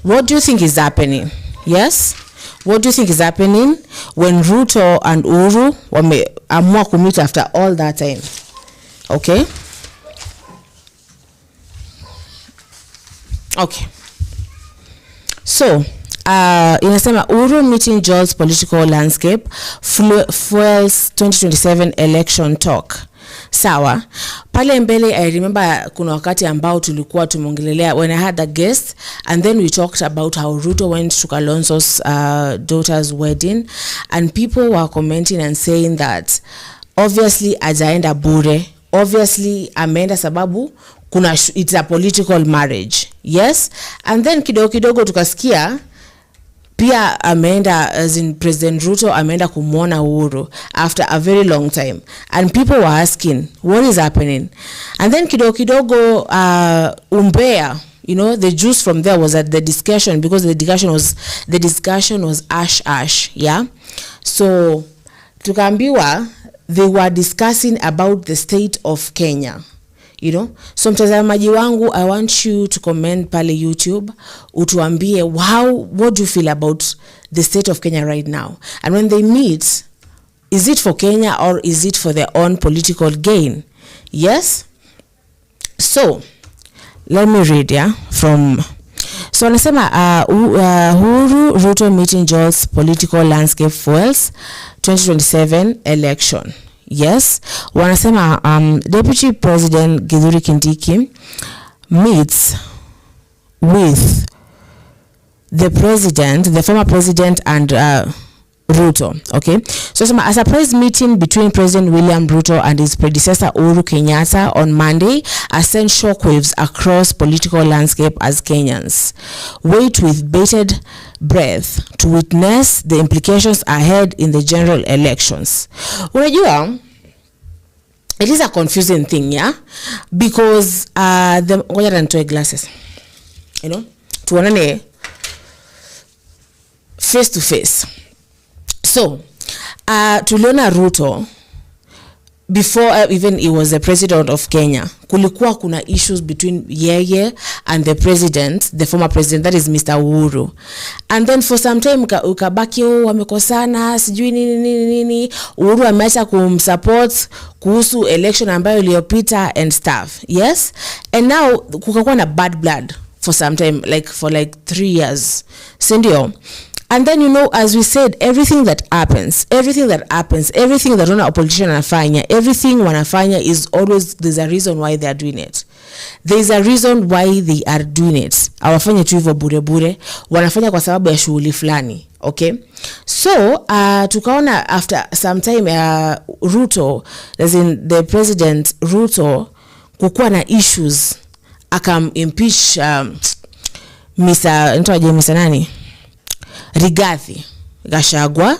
what do you think is happening? Yes? What do you think is happening when Ruto and Uhuru wameamua kumit after all that time? Okay? Okay. So, inasema Uhuru meeting jolts political landscape fuels 2027 election talk. Sawa. Pale mbele, I remember kuna wakati ambao tulikuwa tumongelelea when I had the guest, and then we talked about how Ruto went to Kalonzo's daughter's wedding, and people were commenting and saying that obviously ajaenda bure, obviously ameenda sababu kuna it's a political marriage. Yes? And then kidogo tukasikia pia ameenda, as in President Ruto ameenda kumwona Uhuru after a very long time, and people were asking what is happening. And then kidogo umbea, you know, the juice from there was at the discussion, because the discussion was ash, yeah. So tukaambiwa they were discussing about the state of Kenya, you know. So mtazamaji wangu, I want you to comment pale YouTube, utuambie what do you feel about the state of Kenya right now, and when they meet, is it for Kenya or is it for their own political gain? Yes. So let me read from, so anasema Uhuru Ruto meeting jolts political landscape fuels 2027 election. Yes, wanasema Deputy President Githuri Kindiki meets with the former president and Ruto. Okay, so a surprise meeting between President William Ruto and his predecessor Uhuru Kenyatta on Monday has sent shockwaves across political landscape as Kenyans wait with bated breath to witness the implications ahead in the general elections. Unajua, it is a confusing thing, yeah, because ngoja nitoe glasses, you know, tuonane face to face. So tuliona Ruto before even he was the president of Kenya, kulikuwa kuna issues between yeye and the president, the former president, that is Mr. Uhuru. And then for some time ukabaki wamekosana, sijui nini, Uhuru ameacha kumsupport kuhusu election ambayo iliyopita and stuff. Yes? And now kukakuwa na bad blood for some time, for 3 years. Sindio? And then, you know, as we said, everything that happens, everything that a politician anafanya, everything wanafanya is always, there's a reason why they are doing it. There's a reason why they are doing it. Hawafanya tu hivyo bure, wanafanya kwa sababu ya shughuli fulani. Okay? So, tukaona after some time, Ruto, as in the president, Ruto, kukuwa na issues, impeach Mr. nani? Rigathi Gachagua,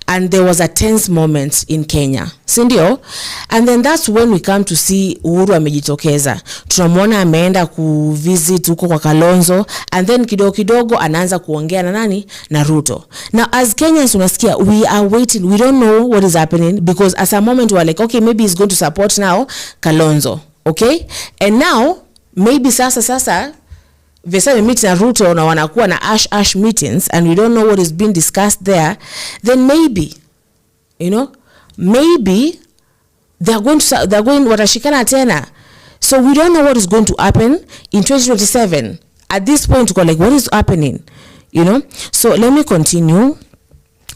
and there was a tense moment in Kenya. Sindio? And then that's when we come to see Uhuru amejitokeza. Tunamwona ameenda kuvisit huko kwa Kalonzo, and then kidogo anaanza kuongea na nani? Na Ruto. Now as Kenyans unasikia, we are waiting, we don't know what is happening, because at a moment we're like, okay, maybe he's going to support now Kalonzo. Okay? And now maybe sasa Vesa we meet na Ruto na wanakuwa na ash meetings, and we don't know what is being discussed there, then maybe, you know, maybe they're going watashikana tena. So we don't know what is going to happen in 2027. At this point, go like, what is happening? You know? So let me continue.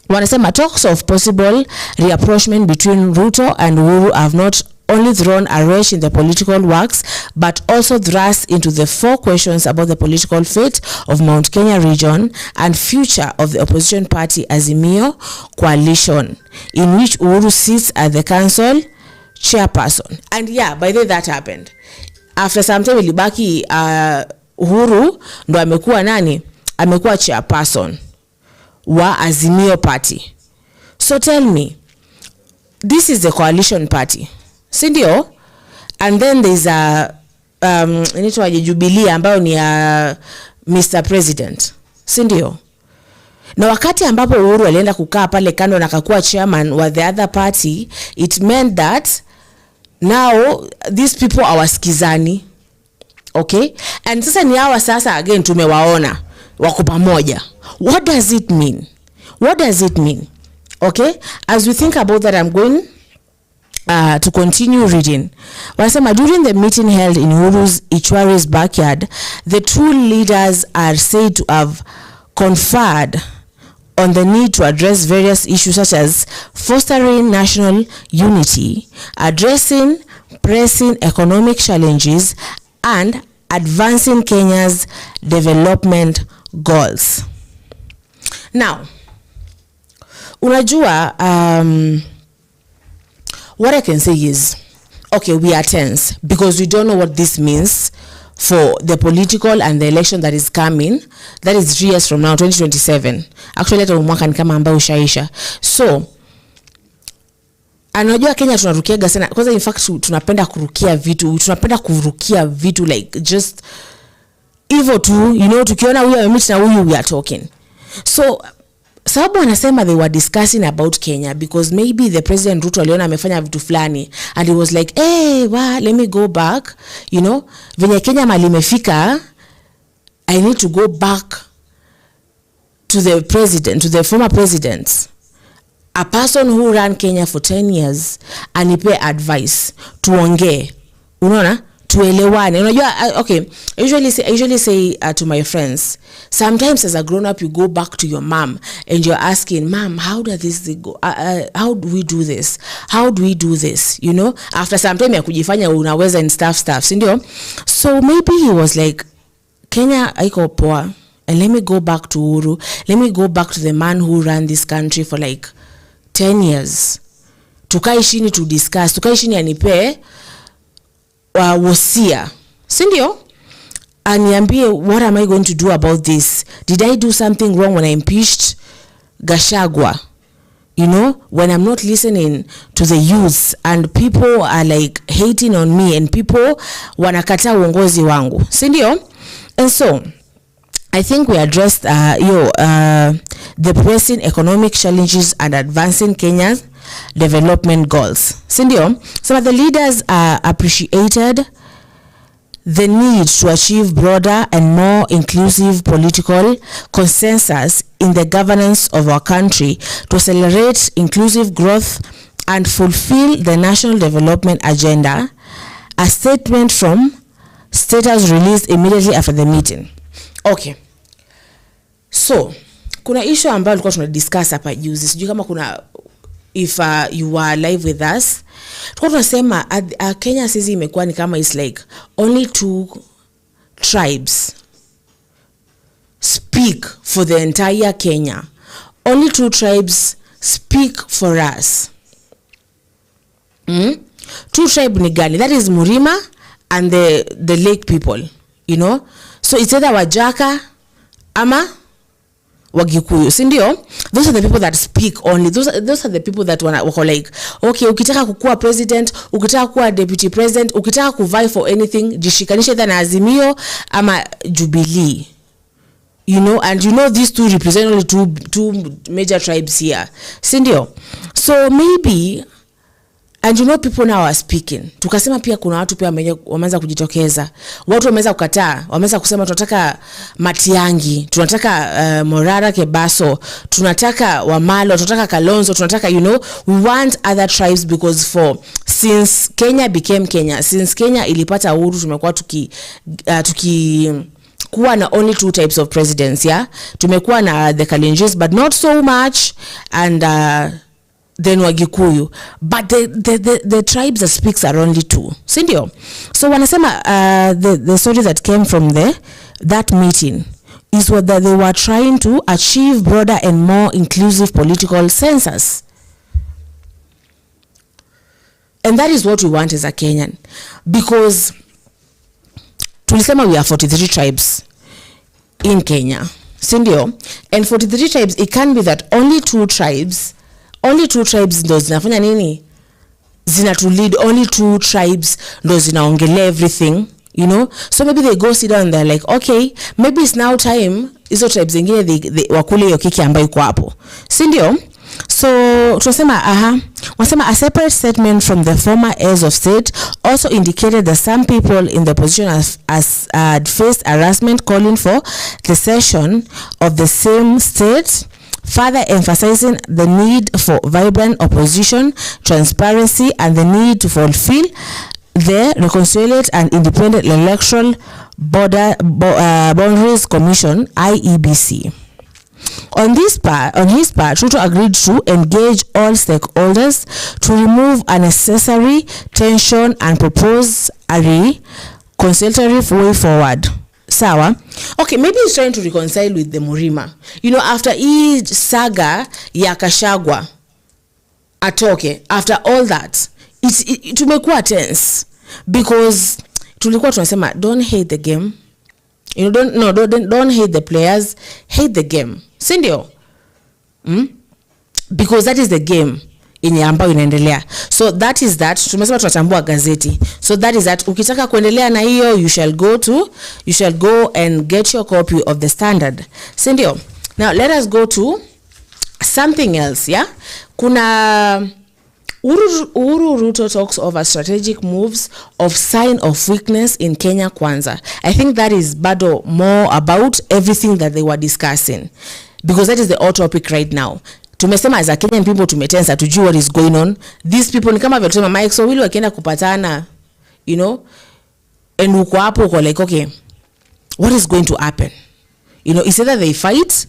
Wanasema talks of possible reapproachment between Ruto and Uhuru have not only thrown a wrench in the political works, but also thrust into the 4 questions about the political fate of Mount Kenya region and future of the opposition party Azimio coalition, in which Uhuru sits as the council chairperson. And yeah, by the way, that happened. After some time, ilibaki Uhuru ndo amekuwa nani? Amekuwa chairperson wa Azimio party. So tell me, this is the coalition party. Sindio? And then there's inaitwa Jubilee ambayo ni Mr. President. Sindio? Na wakati ambapo Uhuru alienda kukaa pale kando na akakuwa chairman wa the other party, it meant that now these people are wasikizani. Okay? And sasa ni hawa sasa again tumewaona wako pamoja. What does it mean? What does it mean? Okay? As we think about that, I'm going to continue reading. Wanasema during the meeting held in Uhuru's Ichwari's backyard, the two leaders are said to have conferred on the need to address various issues such as fostering national unity, addressing pressing economic challenges, and advancing Kenya's development goals. Now, unajua, what I can say is, okay, we are tense because we don't know what this means for the political and the election that is coming. That is 3 years from now, 2027. Actually, hata mwaka ni kama ambao ushaisha. So, anajua Kenya tunarukiaga sana. Kwanza in fact tunapenda kurukia vitu like just hivyo tu, you know, tukiona huyu amemit na huyu we are talking. So sababu anasema they were discussing about Kenya because maybe the president Ruto aliona amefanya vitu fulani and he was like, hey, let me go back, you know, venye Kenya mali imefika, I need to go back to the president, to the former president, a person who ran Kenya for 10 years, anipe advice, tuongee, unaona, tuelewane. Unajua, okay, I usually say to my friends, sometimes as a grown up you go back to your mom and you're asking, mom, how does this go? How do we do this? How do we do this? You know, after some time ya kujifanya unaweza and stuff, si ndio? So maybe he was like, Kenya haiko poa, and let me go back to Uhuru. Let me go back to the man who ran this country for like 10 years. Tukae chini to discuss. Tukae chini anipe wosia. Sindio? Aniambie, what am I going to do about this? Did I do something wrong when I impeached Gachagua? You know, when I'm not listening to the youth and people are like hating on me and people wanakata uongozi wangu. Sindio? And so, I think we addressed the pressing economic challenges and advancing Kenya's development goals. Sindio? Some of the leaders appreciated the need to achieve broader and more inclusive political consensus in the governance of our country to accelerate inclusive growth and fulfill the national development agenda. A statement from status released immediately after the meeting. Okay. So, kuna issue ambayo tulikuwa tunadiscuss hapa juzi. Sijui kama kuna, if you are live with us. Tulikuwa tunasema Kenya sisi imekuwa ni kama is like only 2 tribes speak for the entire Kenya. Only 2 tribes speak for us. 2 tribe ni gani? That is Murima and the lake people, you know. So it's either Wajaka ama Wagikuyu, sindio? Those are the people that speak only. Those are the people that wako like, okay, ukitaka kukua president, ukitaka kuwa deputy president, ukitaka kuvai for anything, jishikanishe either na Azimio ama Jubilee. You know, and you know these 2 represent only two major tribes here. Sindio? So maybe, and you know people now are speaking. Tukasema pia kuna watu pia wameanza kujitokeza. Watu wameanza kukataa, wameanza kusema tunataka Matiang'i, tunataka Morara Kebaso, tunataka Wamalo, tunataka Kalonzo, tunataka, you know, we want other tribes because since Kenya became Kenya, since Kenya ilipata uhuru tumekuwa kuwa na only 2 types of presidents, yeah. Tumekuwa na the Kalenjins but not so much, and then Wagikuyu, but the tribes that speaks are only 2. Sindio? So wanasema the story that came from that meeting is what that they were trying to achieve broader and more inclusive political census. And that is what we want as a Kenyan, because tulisema we are 43 tribes in Kenya. Sindio? And 43 tribes, it can be that only 2 tribes ndo zinafanya nini? Zina to lead. Only 2 tribes ndo zinaongelea everything you know. So maybe they go sit down and they're like, okay, maybe it's now time hizo tribes zingine they wakule hiyo keki ambayo iko hapo, si ndio? So tunasema wanasema a separate statement from the former heirs of state also indicated that some people in the position as faced harassment, calling for the cession of the same state, further emphasizing the need for vibrant opposition, transparency, and the need to fulfill the Reconciliate and Independent Electoral Boundaries Commission (IEBC). On his part, Ruto agreed to engage all stakeholders to remove unnecessary tension and propose a reconciliatory way forward. Sawa. Okay, maybe he's trying to reconcile with the Murima. You know, after each saga ya Kashagwa atoke, after all that, tumekuwa tense because tulikuwa tunasema don't hate the game. You know, don't hate the players, hate the game. Sindio? Because that is the game yenye ambayo inaendelea. So that is that. Tumesema tunachambua gazeti. So that is that. Ukitaka kuendelea na hiyo, you shall go and get your copy of the Standard. Sindio? Now let us go to something else, yeah? Kuna Uhuru Ruto talks over strategic moves of sign of weakness in Kenya Kwanza. I think that is bado more about everything that they were discussing, because that is the hot topic right now. Tumesema as a Kenyan people tumetensa to what is going on. These people ni kama vile tusema Mike so wili wakienda kupatana, you know, and uko hapo uko like okay, what is going to happen? You know, it's either they fight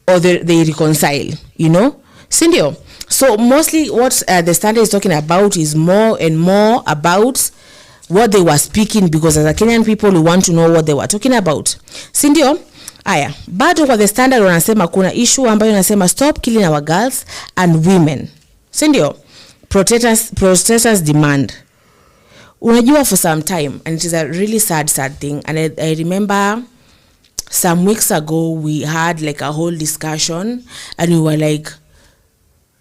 or they reconcile, you know? Sindio? So mostly what the Standard is talking about is more and more about what they were speaking, because as a Kenyan people we want to know what they were talking about. Sindio? Aya, bado kwa the Standard wanasema kuna issue ambayo wanasema stop killing our girls and women. Sindio? Protesters demand. Unajua for some time, and it is a really sad thing, and I remember some weeks ago we had like a whole discussion and we were like,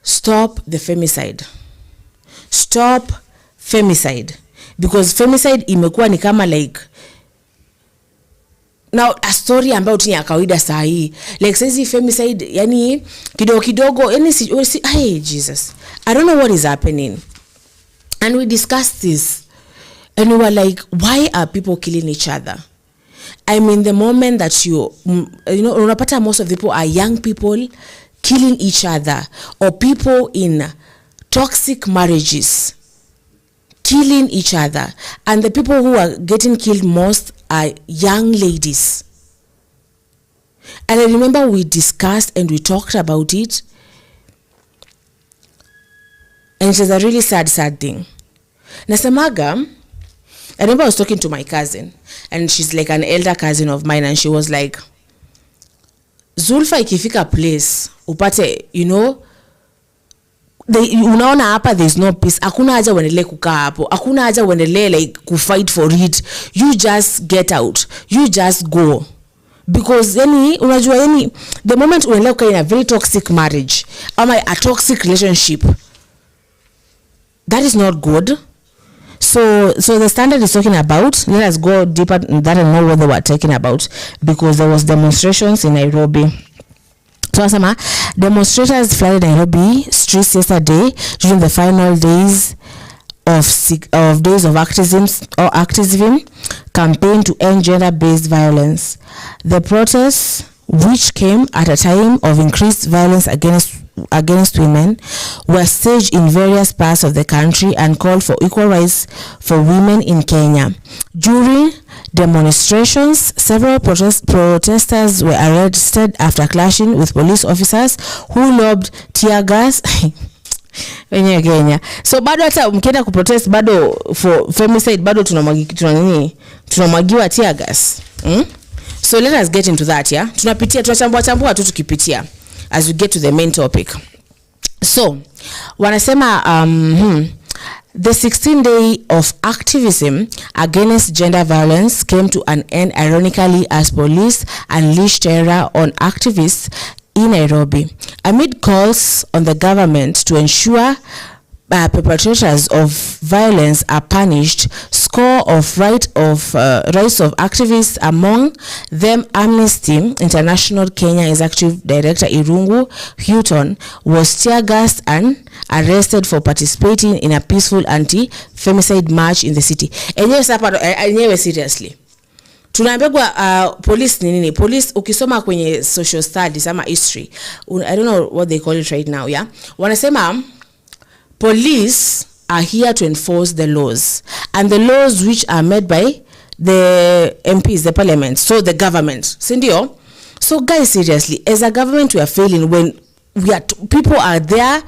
stop the femicide. Stop femicide. Because femicide imekuwa ni kama like now a story ambayo tu ya kawaida saa hii. Like says femicide yani kidogo yani hey Jesus. I don't know what is happening. And we discussed this and we were like, why are people killing each other? I mean, the moment that you know, unapata most of the people are young people killing each other, or people in toxic marriages killing each other, and the people who are getting killed most are young ladies. And I remember we discussed and we talked about it, and it was a really sad thing. Nasemaga, I remember I was talking to my cousin, and she's like an elder cousin of mine, and she was like, Zulfa ikifika place upate, you know, unaona hapa there's no peace, hakuna haja uendelee kukaa hapo, hakuna haja uendelee like kufight for it, you just get out, you just go. Because yani unajua yani the moment uendelee kukaa in a very toxic marriage ama a toxic relationship, that is not good. So the Standard is talking about, let us go deeper in that and know what they were talking about, because there was demonstrations in Nairobi. So some demonstrators flooded Nairobi streets yesterday during the final days of days of activism campaign to end gender-based violence. The protests, which came at a time of increased violence against women, were staged in various parts of the country and called for equal rights for women in Kenya. During demonstrations, several protesters were arrested after clashing with police officers who lobbed tear gas. Kenya. So bado hata mkienda kuprotest bado for femicide bado tunamwagiwa tear gas. So let us get into that, yeah. Tunachambua tu tukipitia as we get to the main topic. So wanasema the 16th day of activism against gender violence came to an end ironically as police unleashed terror on activists in Nairobi amid calls on the government to ensure perpetrators of violence are punished. Score of rights of activists, among them Amnesty International Kenya Executive Director Irungu Houghton was tear gassed and arrested for participating in a peaceful anti-femicide march in the city. Enyewe seriously. Tunaambia police ni nini? Police ukisoma kwenye social studies ama history, I don't know what they call it right now, yeah. Wanasema police are here to enforce the laws, and the laws which are made by the MPs, the parliament, so the government. Sindio? So guys, seriously, as a government we are failing when people are there,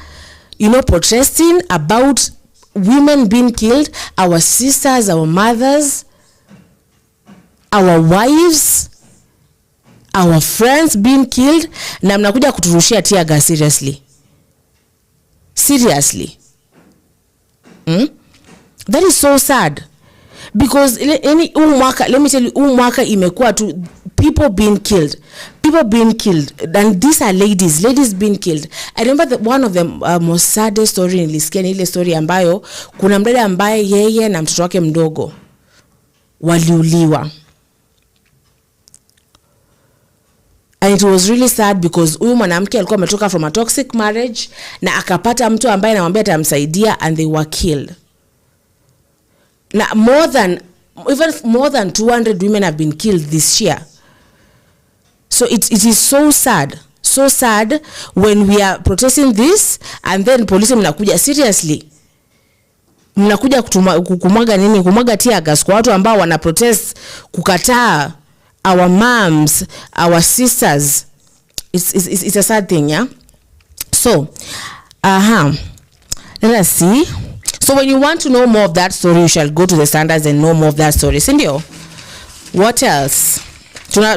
protesting about women being killed, our sisters, our mothers, our wives, our friends being killed, na mnakuja kuturushia tear gas. Seriously. That is so sad, because let me tell you, mwaka imekuwa tu people being killed, and these are ladies being killed. I remember one of the most saddest story nilisikia ni ile story ambayo kuna mdada ambaye yeye na mtoto wake mdogo waliuliwa. And it was really sad because huyu mwanamke alikuwa ametoka from a toxic marriage na akapata mtu ambaye anamwambia atamsaidia, and they were killed. Na more than 200 women have been killed this year. So it is so sad when we are protesting this, and then police mnakuja seriously. Mnakuja kumwaga tear gas kwa watu ambao wana protest kukataa our moms, our sisters. It's a sad thing, yeah. So let us see. So when you want to know more of that story, you shall go to the standards and know more of that story. Sindio? What else?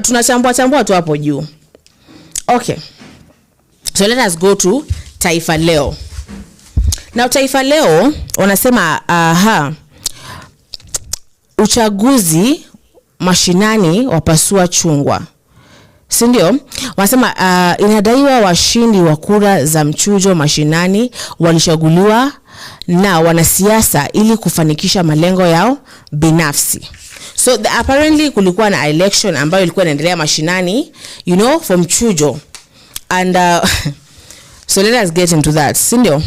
Tunachambua tu hapo juu. Okay. So let us go to Taifa Leo. Now Taifa Leo wanasema uchaguzi mashinani wapasua chungwa. Sindio? Wanasema inadaiwa washindi wa kura za mchujo mashinani walichaguliwa na wanasiasa ili kufanikisha malengo yao binafsi. So apparently kulikuwa na election ambayo ilikuwa inaendelea mashinani, for mchujo. And so let us get into that. Sindio?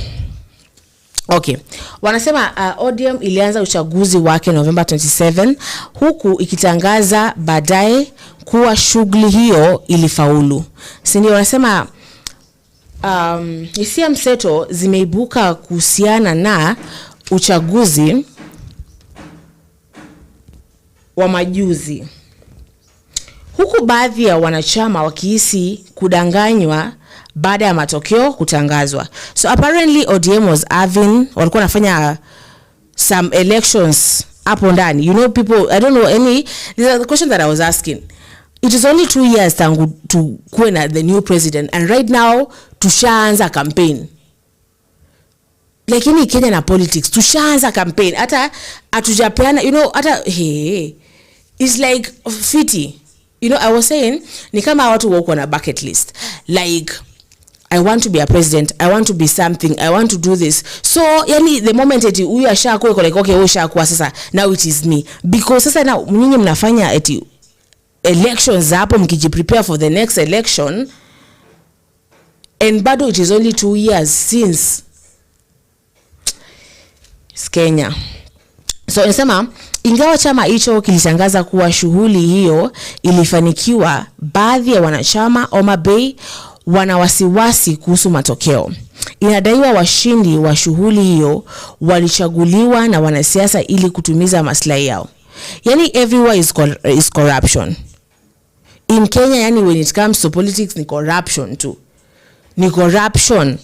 Okay. Wanasema ODM ilianza uchaguzi wake November 27, huku ikitangaza baadaye kuwa shughuli hiyo ilifaulu. Sindio? Wanasema hisia mseto zimeibuka kuhusiana na uchaguzi wa majuzi, huku baadhi ya wanachama wakihisi kudanganywa baada ya matokeo kutangazwa. So apparently ODM walikuwa wanafanya some elections hapo ndani. People, I don't know any, this is the question that I was asking. It is only 2 years tangu to kuwe the new president, and right now tushaanza campaign. Like in Kenya na politics, tushaanza campaign. Hata atujapeana, hata it's like fiti. I was saying ni kama watu wako na bucket list. Like, I want to be a president, I want to be something, I want to do this. So the moment eti huyu ashakuwa iko like, okay, huyu ashakuwa sasa, now it is me. Because sasa na nyinyi mnafanya eti elections hapo mkijiprepare for the next election, and bado it is only 2 years since Kenya. So nasema ingawa chama hicho kilitangaza kuwa shughuli hiyo ilifanikiwa, baadhi ya wanachama Homa Bay wana wasiwasi kuhusu matokeo. Inadaiwa washindi wa shughuli hiyo walichaguliwa na wanasiasa ili kutumiza maslahi yao. Everywhere is corruption. In Kenya, when it comes to politics, ni corruption too. Ni corruption.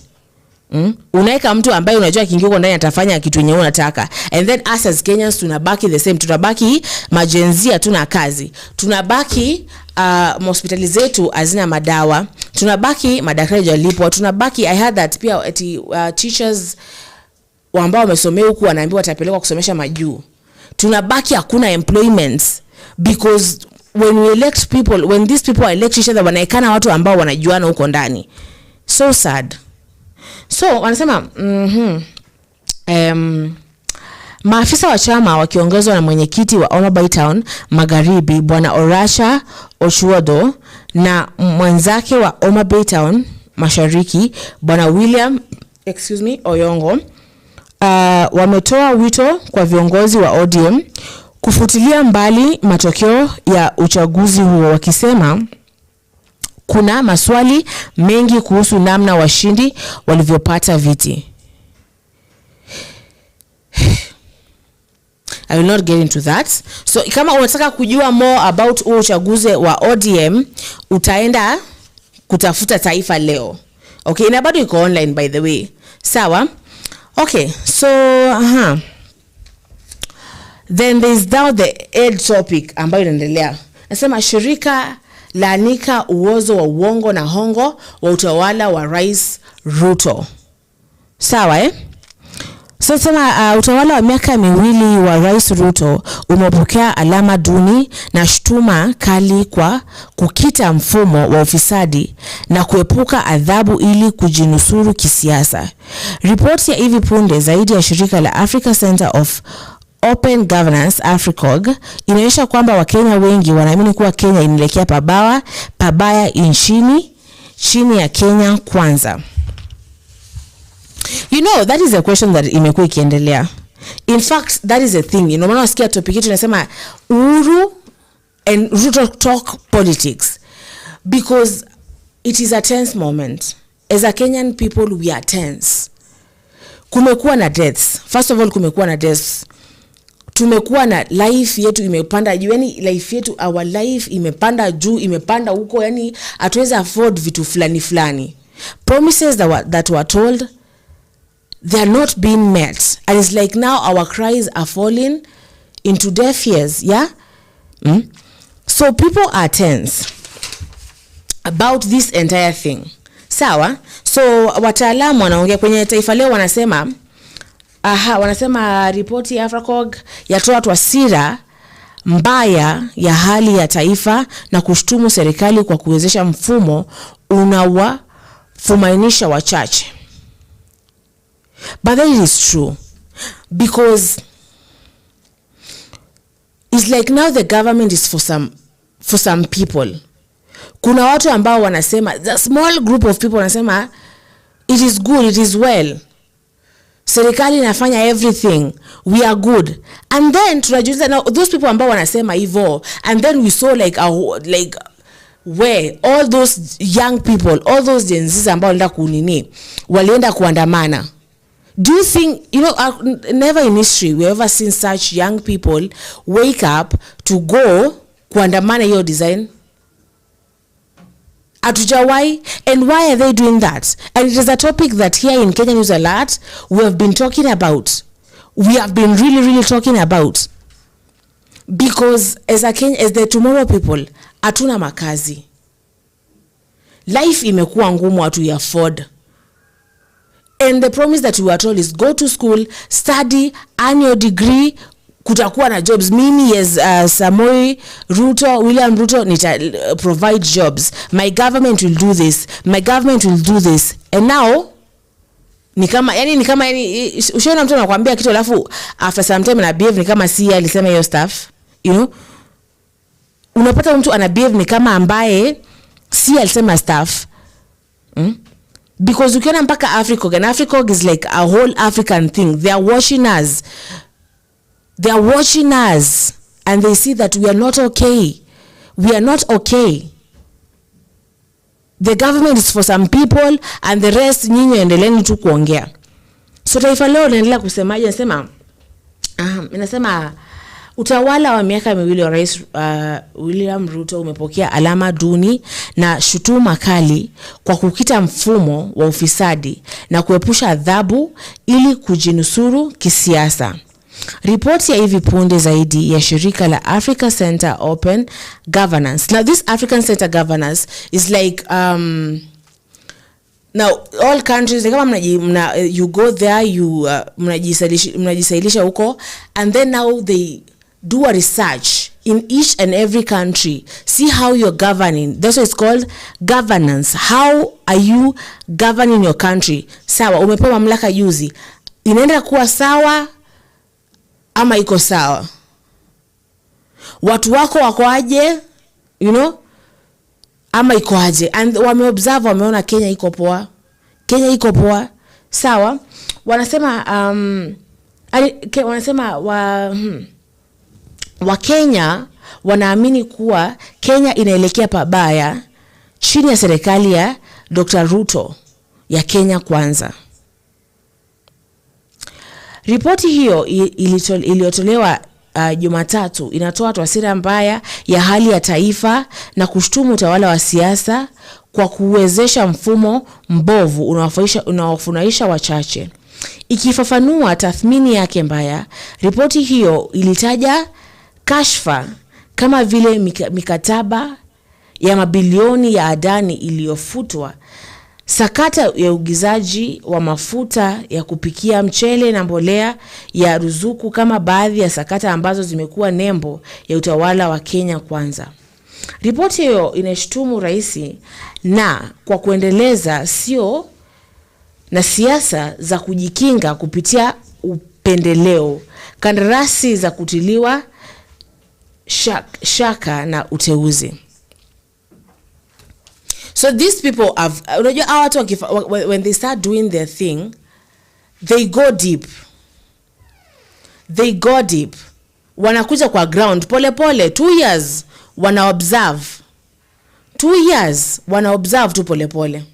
Unaeka mtu ambaye unajua kiingio ndani atafanya kitu yenye unataka, and then us as Kenyans tunabaki the same. Tunabaki majenzia tuna kazi, tunabaki hospitali zetu hazina madawa, tunabaki madaktari jalipwa, tunabaki I heard that pia eti teachers ambao wamesomea huku wanaambiwa watapelekwa kusomesha majuu. Tunabaki hakuna employments, because when we elect people, when these people are elect each other, wanaekana watu ambao wanajuana huko ndani. So sad. So wanasema Maafisa wa chama wakiongozwa na mwenyekiti wa Homa Bay Town Magharibi Bwana Orasha Ochuodo na mwenzake wa Homa Bay Town Mashariki Bwana William Oyongo wametoa wito kwa viongozi wa ODM kufutilia mbali matokeo ya uchaguzi huo, wakisema kuna maswali mengi kuhusu namna washindi walivyopata viti. I will not get into that. So kama unataka kujua more about uchaguzi wa ODM, utaenda kutafuta Taifa Leo. Okay, na bado iko online by the way. Sawa? Okay, so then there is now the aid topic ambayo inaendelea. Nasema shirika laanika uozo wa uongo na hongo wa utawala wa Rais Ruto. Sawa Sasa utawala wa miaka miwili wa Rais Ruto umepokea alama duni na shutuma kali kwa kukita mfumo wa ufisadi na kuepuka adhabu ili kujinusuru kisiasa. Ripoti ya hivi punde zaidi ya shirika la Africa Center of Open Governance AFRICOG inaonyesha kwamba Wakenya wengi wanaamini kuwa Kenya inaelekea pabaya chini ya Kenya kwanza. You know, that is a question that imekuwa ikiendelea. In fact, that is a thing. Maana nasikia topic yetu inasema Uhuru and Ruto talk politics, because it is a tense moment. As a Kenyan people, we are tense. Kumekuwa na deaths. First of all, kumekuwa na deaths. Tumekuwa na life yetu imepanda juu, yani life yetu, our life imepanda juu, imepanda huko, yani hatuweza afford vitu fulani. Promises that were told, they are not being met, and it's like now our cries are falling into deaf ears. So people are tense about this entire thing. Sawa? So wataalamu wanaongea kwenye Taifa Leo wanasema ripoti ya AFRICOG yatoa taswira mbaya ya hali ya taifa na kushtumu serikali kwa kuwezesha mfumo unawafumainisha wachache. But that is true, because it's like now the government is for some people. Kuna watu ambao wanasema, the small group of people wanasema it is good, it is well, serikali inafanya everything, we are good. And then tunajiuliza, now those people ambao wanasema hivyo, and then we saw like where all those young people, all those Gen Zs ambao walienda kuandamana. Do you think, never in history we ever seen such young people wake up to go kuandamana hiyo design? Atujawai. And why are they doing that? And it is a topic that here in Kenya News Alert we have been talking about. We have been really talking about. Because as the tomorrow people, hatuna makazi. Life imekuwa ngumu, hatu afford. And the promise that we were told is go to school, study, earn your degree, kutakuwa na jobs. Mimi as William Ruto nita provide jobs. My government will do this. My government will do this. And now ni kama ushaona mtu anakuambia kitu alafu after some time na behave ni kama si alisema hiyo stuff. Unapata mtu ana behave ni kama ambaye si alisema stuff. Because ukiona mpaka AFRICOG, and AFRICOG is like a whole African thing. They are watching us. And they see that we are not okay. We are not okay. The government is for some people, and the rest nyinyi endeleeni tu kuongea. So Taifa Leo inaendelea kusemaje? Inasema utawala wa miaka miwili wa Rais William Ruto umepokea alama duni na shutuma kali kwa kukita mfumo wa ufisadi na kuepusha adhabu ili kujinusuru kisiasa. Ripoti ya hivi punde zaidi ya shirika la Africa Center Open Governance. Now this African Center Governance is like now all countries, kama you go there, you mnajisailisha huko, and then now they do a research in each and every country, see how you're governing. That's what it's called, governance. How are you governing your country? Sawa, umepewa mamlaka juzi, inaenda kuwa sawa ama iko sawa? Watu wako wako aje, you know, ama iko aje? And wameobserve, wameona Kenya iko poa. Kenya iko poa. Sawa. Wanasema wanasema wa Kenya wanaamini kuwa Kenya inaelekea pabaya chini ya serikali ya Dr. Ruto ya Kenya Kwanza. Ripoti hiyo iliyotolewa Jumatatu inatoa taswira mbaya ya hali ya taifa na kushtumu utawala wa siasa kwa kuwezesha mfumo mbovu unaofunaisha wachache. Ikifafanua tathmini yake mbaya, ripoti hiyo ilitaja kashfa kama vile mikataba ya mabilioni ya adani iliyofutwa, sakata ya ugizaji wa mafuta ya kupikia mchele na mbolea ya ruzuku kama baadhi ya sakata ambazo zimekuwa nembo ya utawala wa Kenya Kwanza. Ripoti hiyo inashtumu rais na kwa kuendeleza sio na siasa za kujikinga kupitia upendeleo, kandarasi za kutiliwa shaka na uteuzi. So these people have, unajua hawa watu when they start doing their thing, they go deep. They go deep. Wanakuja kwa ground pole pole, 2 years wana observe. 2 years wana observe tu pole pole.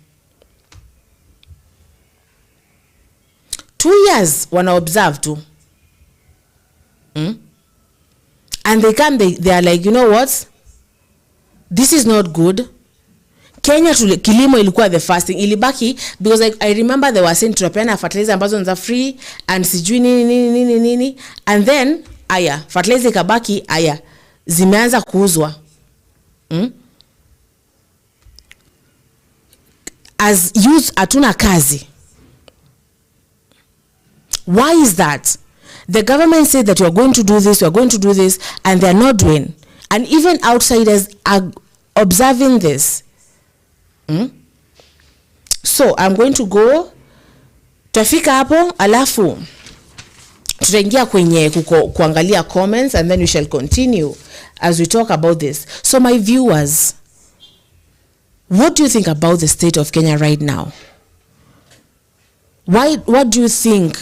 2 years wana observe tu. And they come, they are like, you know what? This is not good. Kenya kilimo ilikuwa the first thing. Ilibaki because I remember they were saying tunapeana fertilizer ambazo ni free and sijui nini. And then aya fertilizer ikabaki, aya zimeanza kuuzwa. As youth hatuna kazi. Why is that? The government said that we are going to do this, we are going to do this, and they are not doing. And even outsiders are observing this. So I'm going to go, tutafika hapo alafu tutaingia kwenye kuangalia comments, and then we shall continue as we talk about this. So my viewers, what do you think about the state of Kenya right now? What do you think?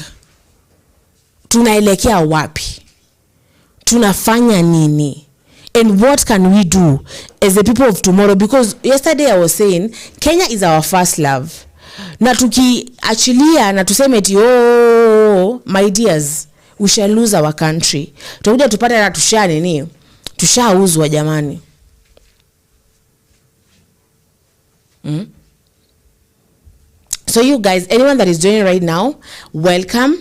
Tunaelekea wapi? Tunafanya nini? And what can we do as the people of tomorrow? Because yesterday I was saying Kenya is our first love. Na tukiachilia na tuseme eti oh my dears, we shall lose our country. Tutakuja tupate na tushauzwa jamani. So you guys, anyone that is joining right now, welcome.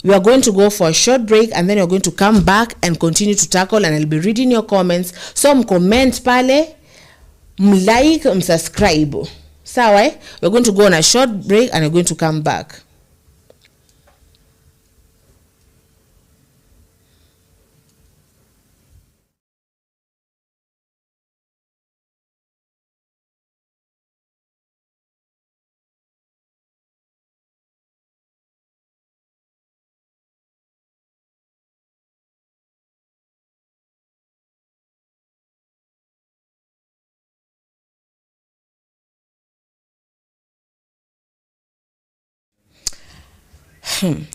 We are going to go for a short break and then we are going to come back and continue to tackle, and I'll be reading your comments. So comment pale, like, subscribe. Sawa, we're going to go on a short break and we're going to come back.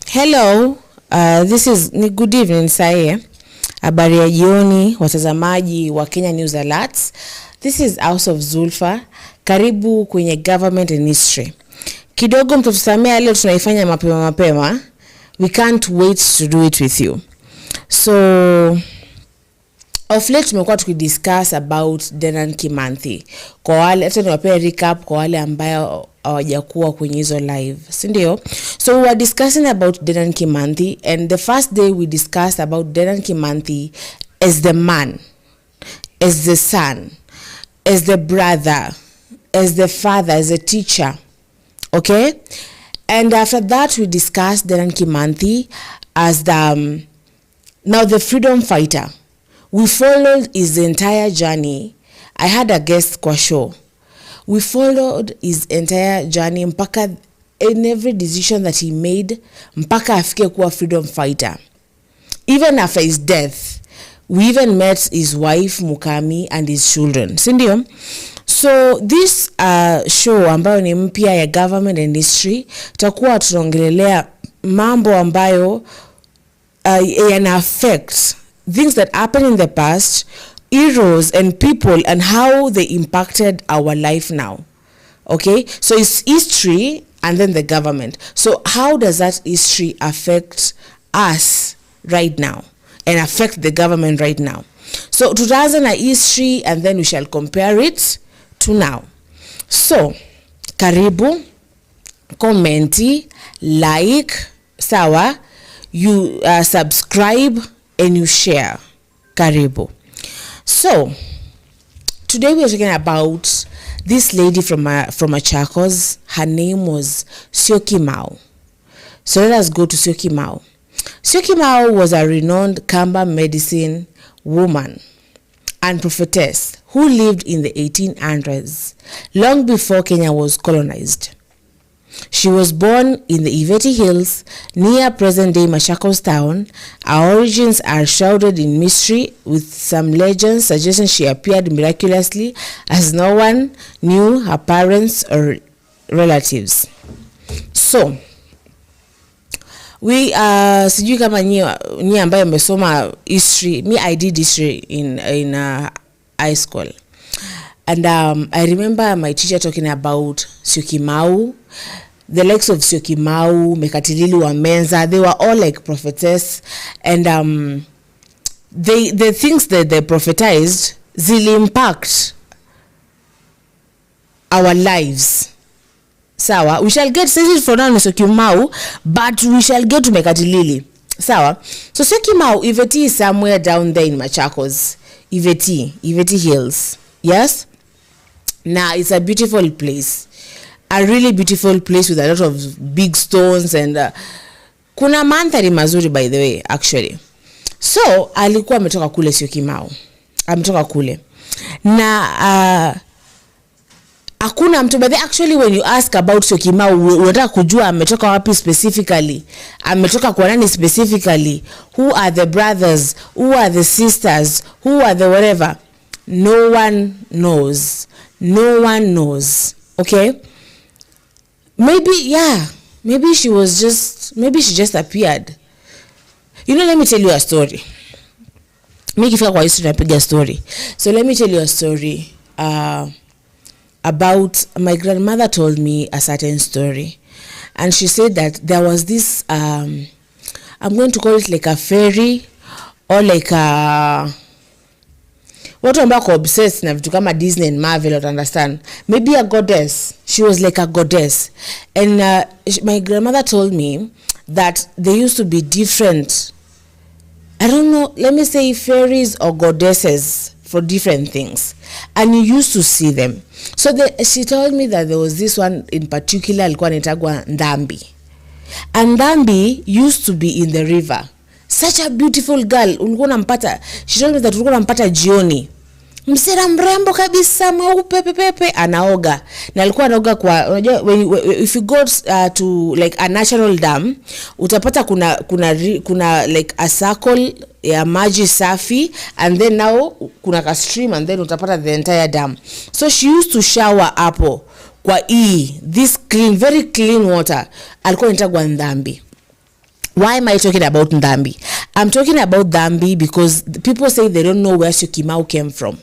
Hello, this is good evening saye. Habari ya jioni watazamaji wa Kenya News Alerts. This is House of Zulfa. Karibu kwenye Government and History. Kidogo mtutusamea leo tunaifanya mapema. We can't wait to do it with you. So of late tumekuwa tukidiscuss about Dedan Kimathi. Kwa wale hata niwapea recap kwa wale ambao hawajakuwa kwenye hizo live, si ndio? So we were discussing about Dedan Kimathi, and the first day we discussed about Dedan Kimathi as the man, as the son, as the brother, as the father, as a teacher. Okay? And after that we discussed Dedan Kimathi as the now the freedom fighter. We followed his entire journey. I had a guest kwa show. We followed his entire journey mpaka in every decision that he made mpaka afike kuwa freedom fighter. Even after his death, we even met his wife Mukami and his children. Sindio? So this show ambayo ni mpya ya government and history, takuwa tunaongelelea mambo ambayo yana affect things that happened in the past, heroes and people, and how they impacted our life now. Okay, so it's history and then the government. So how does that history affect us right now and affect the government right now? So tutaanza na history and then we shall compare it to now. So karibu, commenti, like, sawa, you subscribe and you share. Karibu. So today we are talking about this lady from Machakos. Her name was Syokimau. So let us go to Syokimau. Syokimau was a renowned Kamba medicine woman and prophetess who lived in the 1800s, long before Kenya was colonized. She was born in the Iveti Hills near present-day Machakos town. Her origins are shrouded in mystery, with some legends suggesting she appeared miraculously as no one knew her parents or relatives. So, we sijui kama nyi ambayo mmesoma history. Me, I did history in high school. And I remember my teacher talking about Syokimau, the likes of Syokimau, Mekatilili Wamenza. They were all like prophetess, and the things that they prophetized zili impact our lives. Sawa, we shall get started for now in Syokimau, but we shall get to Mekatilili. Sawa, so Syokimau, Iveti is somewhere down there in Machakos. Iveti Hills. Yes. Now it's a beautiful place, a really beautiful place with a lot of big stones, and kuna mandhari mazuri, by the way, actually. So alikuwa ametoka kule Syokimau, ametoka kule na hakuna mtu, but actually when you ask about Syokimau, unataka kujua ametoka wapi specifically, ametoka kwa nani specifically, who are the brothers, who are the sisters, who are the whatever. No one knows. No one knows. Okay? Maybe she just appeared. You know, let me tell you a story. Mikifika kwa history napiga story. So let me tell you a story about my grandmother told me a certain story. And she said that there was this I'm going to call it like a fairy, or like a watu ambao obsessed na vitu kama Disney and Marvel, you understand? Maybe a goddess. She was like a goddess. And my grandmother told me that there used to be different, I don't know, let me say fairies or goddesses for different things. And you used to see them. So she told me that there was this one in particular, alikuwa anaitwa Ndambi. And Ndambi used to be in the river. Such a beautiful girl. Ulikuwa unampata. She told me that ulikuwa unampata jioni. Msira mrembo kabisa, mweupe pepe, anaoga. Na alikuwa anaoga kwa, unajua, if you go to like a natural dam, utapata kuna like a circle ya maji safi, and then now kuna ka stream, and then utapata the entire dam. So she used to shower hapo kwa this clean, very clean water. Alikuwa anaitwa Ndambi. Why am I talking about Ndambi? I'm talking about Ndambi because people say they don't know where Syokimau came from.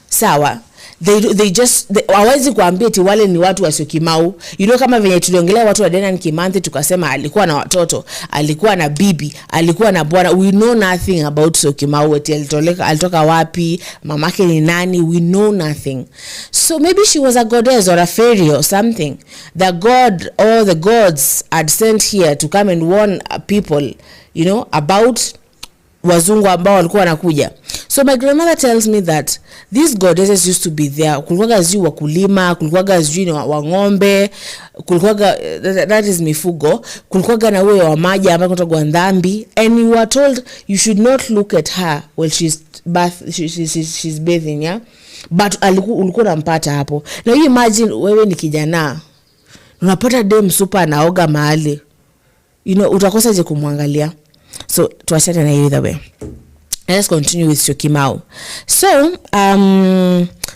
Sawa, they just hawezi kuambia eti wale ni watu wa Syokimau. You know, kama venye tuliongelea watu wa Dedan Kimanthi tukasema alikuwa na watoto, alikuwa na bibi, alikuwa na bwana. We know nothing about Syokimau, eti alitoka wapi, mamake ni nani, we know nothing. So maybe she was a goddess or a fairy or something. The god or the gods had sent here to come and warn people, you know, about wazungu ambao walikuwa wanakuja. So my grandmother tells me that these goddesses used to be there. Kulikuwaga ziu wakulima, kulikuwaga ziu wa ng'ombe, kulikuwaga, that is mifugo, kulikuwaga na uwe wa maji ambao kutoka Ndambi, and you were told you should not look at her while she's bathing, yeah? But ulikuwa unampata hapo. Now you imagine wewe ni kijana unapata dem super anaoga mahali, utakosa je kumwangalia. So tuachane na either way. Let's continue with Syokimau. So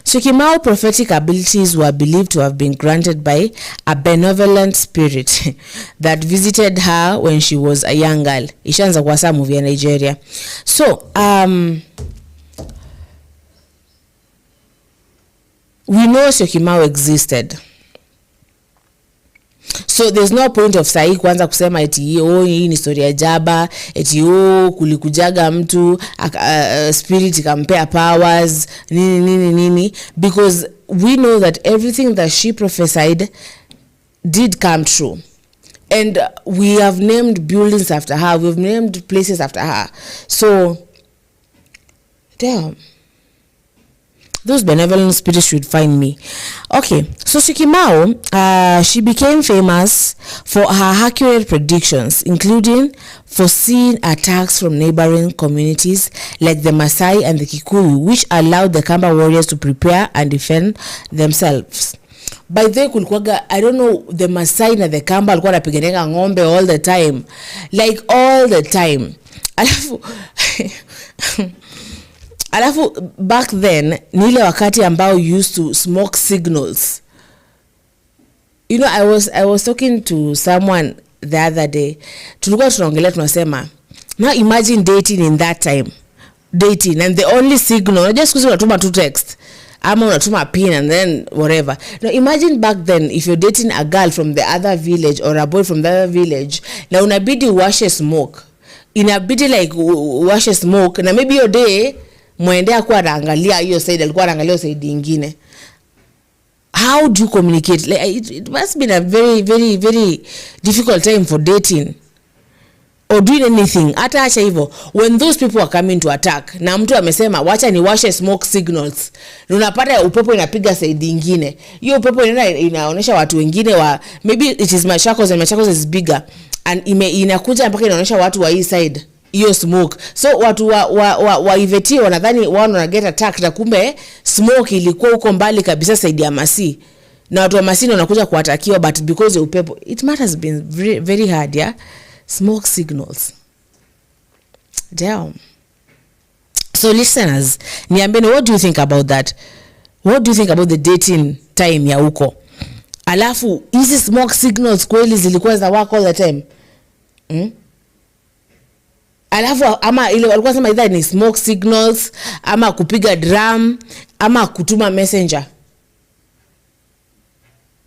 Syokimau's prophetic abilities were believed to have been granted by a benevolent spirit that visited her when she was a young girl. Ishaanza kwa saa movie ya Nigeria. So we know Syokimau existed. So there's no point of sahi kwanza kusema eti hii ni story ya jaba, eti kulikujaga mtu spirit ikampea powers nini, because we know that everything that she prophesied did come true. And we have named buildings after her, we've named places after her. So damn, those benevolent spirits should find me. Okay, so Syokimau, she became famous for her accurate predictions, including foreseeing attacks from neighboring communities like the Maasai and the Kikuyu, which allowed the Kamba warriors to prepare and defend themselves. By the way, I don't know, the Maasai na the Kamba walikuwa wanapigananga ng'ombe all the time. Like all the time. Alafu back then nile wakati ambao used to smoke signals. I was talking to someone the other day. Tulikuwa tunaongelea tunasema, now imagine dating in that time. Dating and the only signal, just because unatuma tu text ama unatuma pin and then whatever. Now imagine back then if you're dating a girl from the other village or a boy from the other village, na unabidi uwashe smoke. Inabidi like uwashe smoke na maybe your day mwendea kwa anaangalia hiyo side, alikuwa anaangalia side nyingine. How do you communicate? Like it must be a very very very difficult time for dating or doing anything. Hata acha hivyo, when those people are coming to attack na mtu amesema wacha niwashe smoke signals, unapata upepo inapiga side nyingine, hiyo upepo inaonyesha watu wengine wa maybe it is Machakos and Machakos is bigger and inakuja mpaka inaonyesha watu wa hii side hiyo smoke. So watu wa iveti wanadhani wao wana get attacked, na kumbe smoke ilikuwa huko mbali kabisa side ya Masi, na watu wa Masi wanakuja kuatakiwa, but because of upepo it might has been very, very hard. Yeah, smoke signals. Damn. So listeners, niambeni, what do you think about that? What do you think about the dating time ya huko? Alafu hizi smoke signals kweli zilikuwa za work all the time? Alafu ama ile walikuwa sema either ni smoke signals ama kupiga drum ama kutuma messenger.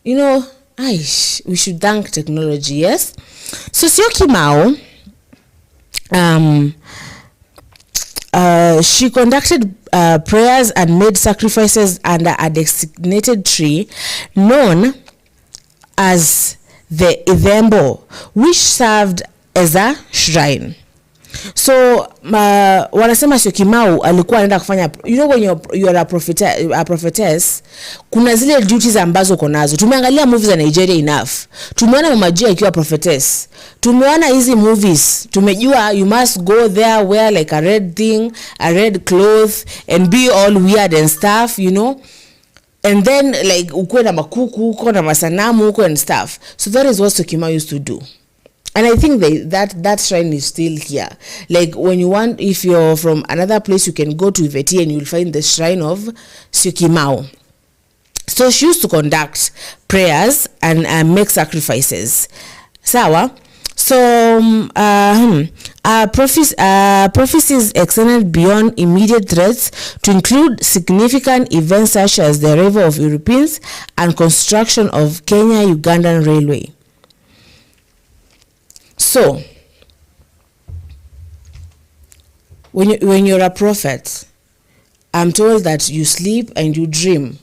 We should thank technology, yes. So Syokimau, she conducted prayers and made sacrifices under a designated tree known as the Idhembo, which served as a shrine. So wanasema Syokimau alikuwa anaenda kufanya, when you are a prophetess, kuna zile duties ambazo uko nazo. Tumeangalia movies za Nigeria enough. Tumeona Mama G akiwa prophetess. Tumeona hizi movies. Tumejua you must go there, wear like a red thing, a red cloth and be all weird and stuff, And then like ukwe na makuku huko na masanamu huko and stuff. So that is what Syokimau used to do. And I think that shrine is still here. Like if you're from another place, you can go to Iveti and you'll find the shrine of Syokimau. So she used to conduct prayers and make sacrifices. Sawa? So prophecies extended beyond immediate threats to include significant events such as the arrival of Europeans and construction of Kenya-Ugandan railway. So, when you're a prophet, I'm told that you sleep and you dream.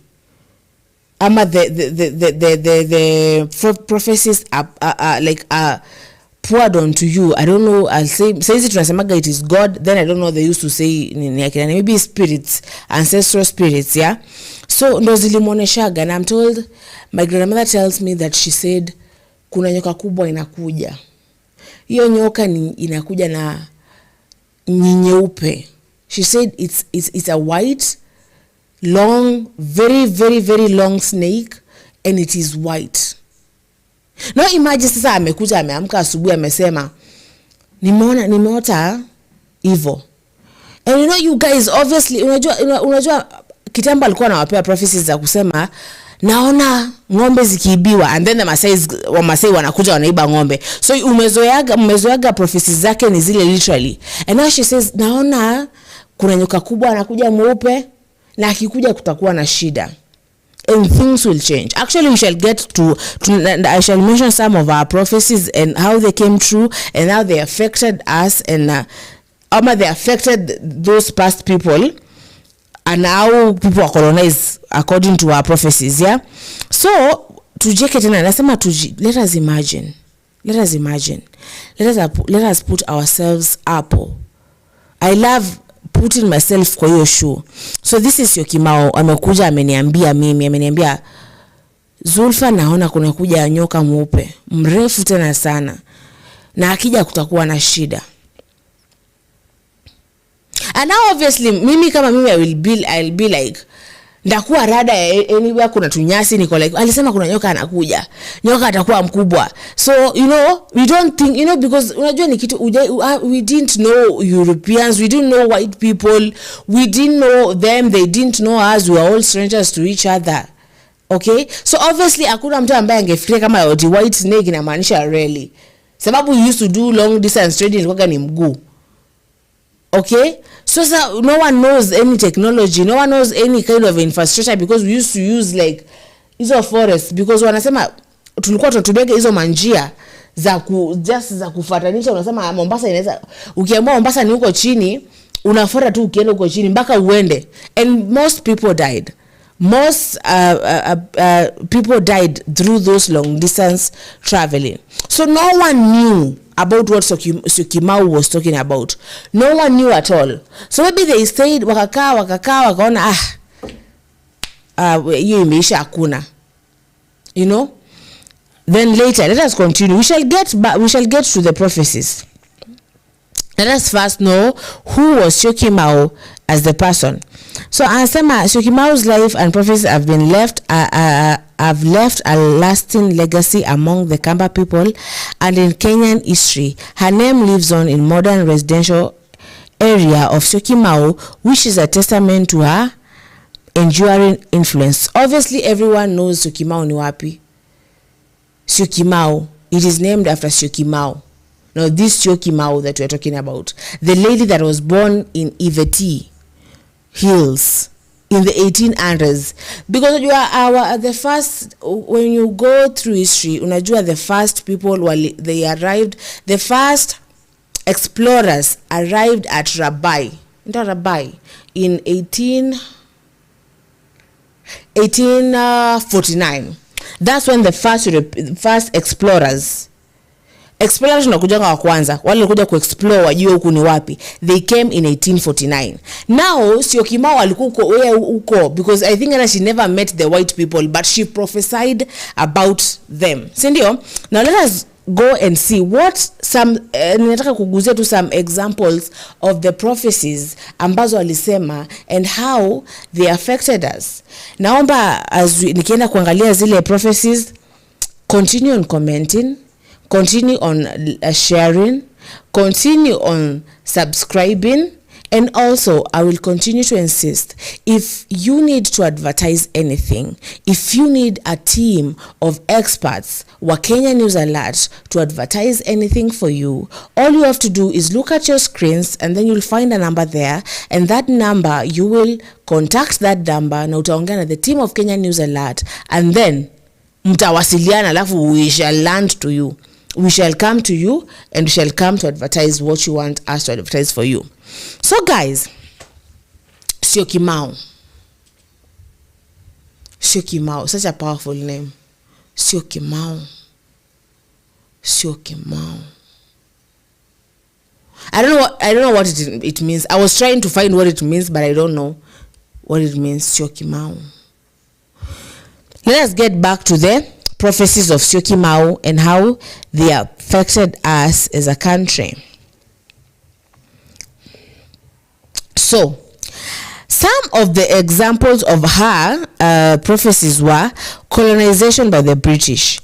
Ama the prophecies are poured onto you. I don't know. I'll say tunasemaga it is God. Then I don't know. They used to say maybe spirits, ancestral spirits. Yeah. So ndo zilimuoneshaga, and I'm told my grandmother tells me that she said kuna nyoka kubwa inakuja. Hiyo nyoka inakuja na nyeupe. She said it's a white, long, very very very long snake, and it is white. No, imagine sasa amekuja ameamka asubuhi amesema nimeota hivyo. And you know you guys obviously unajua kitambo alikuwa anawapea prophecies za kusema naona ng'ombe zikiibiwa, and then the Masai wanakuja wanaiba ng'ombe. So umezoeaga prophecies zake ni zile literally. And now she says naona kuna nyoka kubwa anakuja mweupe na akikuja kutakuwa na shida. And things will change. Actually, we shall get to I shall mention some of our prophecies and how they came true and how they affected us and how they affected those past people and how people are colonized according to our prophecies. Yeah. So tujeke tena nasema let us imagine. Let us put ourselves up. I love putting myself kwa hiyo shoe. So this is Syokimau amekuja ameniambia Zulfa, naona kuna kuja nyoka mweupe mrefu tena sana na akija kutakuwa na shida. And now obviously mimi kama mimi I'll be like ndakuwa rada anywhere kuna tunyasi niko like alisema kuna nyoka anakuja, nyoka atakuwa mkubwa. So you know we don't think, you know, because unajua ni kitu we didn't know Europeans, we didn't know white people, we didn't know them, they didn't know us, we were all strangers to each other. Okay, so obviously hakuna mtu ambaye angefikiria kama the white snake inamaanisha really, sababu we used to do long distance trading ilikuwa ni mguu. Okay, so no one knows any technology, no one knows any kind of infrastructure, because we used to use like hizo forest, because wanasema tulikuwa tutubege hizo manjia za just za kufatanisha. Unasema Mombasa inaweza, ukiamua Mombasa ni huko chini, unafuata tu ukienda huko chini mpaka uende, and most people died. People died through those long distance traveling. So no one knew about what Syokimau was talking about. No one knew at all. So maybe they stayed wakakaa wakaona hiyo imeisha hakuna, you know. Then later let us continue. We shall get to the prophecies. Let us first know who was Syokimau as the person. So anasema Syokimau's life and prophecies have left a lasting legacy among the Kamba people and in Kenyan history. Her name lives on in modern residential area of Syokimau, which is a testament to her enduring influence. Obviously everyone knows Syokimau ni wapi. Syokimau, it is named after Syokimau. Now this Syokimau that we are talking about, the lady that was born in Iveti Hills in the 1800s, because you are the first, when you go through history unajua the first people the first explorers arrived at Rabai in 1849. That's when the first explorers unakujanga wa kwanza wale walikuja kuexplore wajue huku ni wapi. They came in 1849. Now Syokimau alikuwa huko because I think she never met the white people, but she prophesied about them. Sindio? Now let us go and see what ninataka kuguzia tu some examples of the prophecies ambazo alisema and how they affected us. Naomba nikienda kuangalia zile prophecies, continue on commenting, continue on sharing, continue on subscribing, and also I will continue to insist, if you need to advertise anything, if you need a team of experts wa Kenya News Alert to advertise anything for you, all you have to do is look at your screens and then you'll find a number there, and that number you will contact that number na utaongea na the team of Kenya News Alert, and then mtawasiliana alafu we shall land to you. We shall come to you and we shall come to advertise what you want us to advertise for you. So guys, Syokimau, such a powerful name. Syokimau. I don't know what it means. I was trying to find what it means, but I don't know what it means. Syokimau. Let us get back to the prophecies of Syokimau and how they affected us as a country. So, some of the examples of her prophecies were colonization by the British.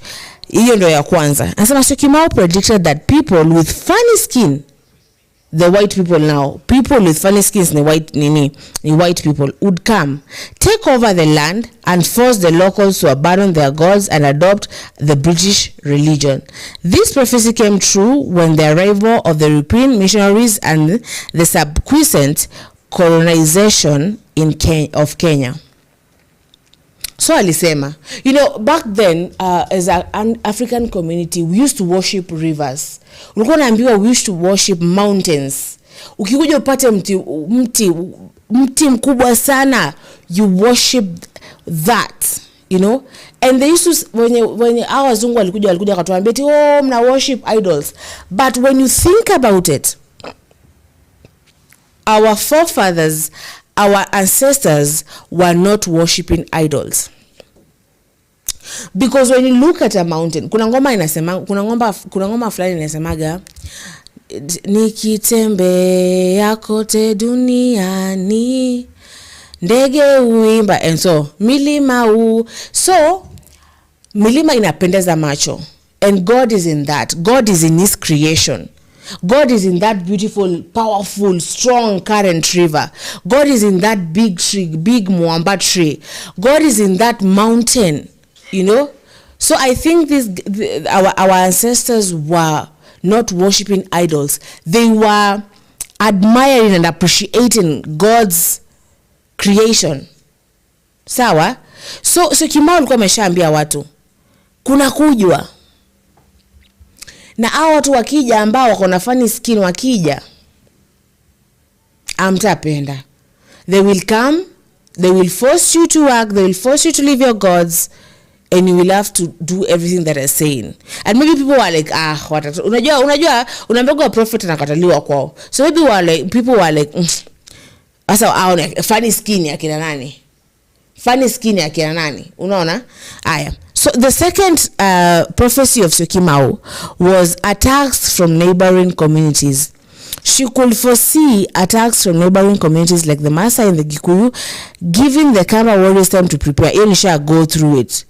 Hiyo ndio ya kwanza. Anasema Syokimau predicted that people with funny skin, the white people now, people with funny skins ni white people would come, take over the land and force the locals to abandon their gods and adopt the British religion. This prophecy came true when the arrival of the European missionaries and the subsequent colonization of Kenya. So alisema, back then as an African community, we used to worship rivers. Ulikuwa naambiwa we used to worship mountains. Ukikuja upate mti mkubwa sana, you worship that, And they used to, when our wazungu walikuja wakatuambia eti mna worship idols. But when you think about it, our forefathers, our ancestors were not worshiping idols. Because when you look at a mountain, kuna ngoma fulani inasemaga nikitembea kote duniani ndege uimba, and so milima inapendeza macho, and God is in that. God is in his creation. God is in that beautiful, powerful, strong current river. God is in that big tree, big mwamba tree. God is in that mountain, So I think our ancestors were not worshiping idols. They were admiring and appreciating God's creation. Sawa? So Syokimau alikuwa ameshaambia watu kuna kujua. Na hao watu wakija ambao wako na funny skin wakija, amtapenda. They will come, they will force you to work, they will force you to leave your gods, and you will have to do everything that they're saying. And maybe people were like, unajua unaambia prophet anakataliwa kwao. So maybe people were like, asa funny skin ya kina nani? Funny skin ya kina nani? Unaona? Aya. So the second prophecy of Syokimau was attacks from neighboring communities. She could foresee attacks from neighboring communities like the Maasai and the Gikuyu, giving the Kamba warriors time to prepare. Elisha go through it.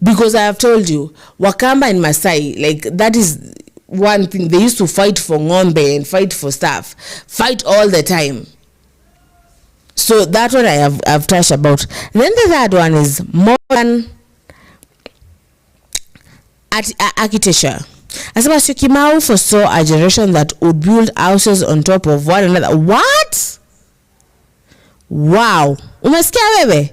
Because I have told you, Wakamba and Maasai, like that is one thing. They used to fight for ng'ombe and fight for stuff. Fight all the time. So that one I've touched about. Then the third one is modern architecture. As about Syokimau foresaw a generation that would build houses on top of one another. What? Wow. Umesikia wewe?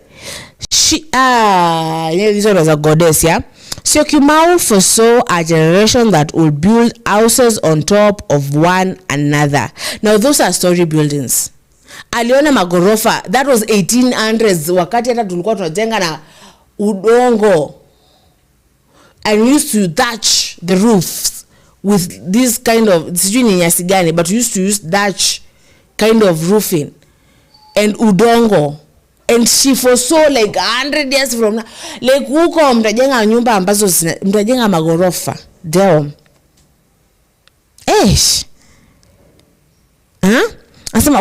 This one was a goddess, yeah? Syokimau foresaw a generation that would build houses on top of one another. Now those are story buildings. Aliona magorofa. That was 1800s. Wakati hata tulikuwa tunajenga na udongo. And we used to thatch the roofs with this kind of, sijui ni nyasi gani, but we used to use thatch kind of roofing and udongo. And she foresaw like 100 years from now, like huko mtajenga nyumba ambazo mtajenga magorofa. Damn.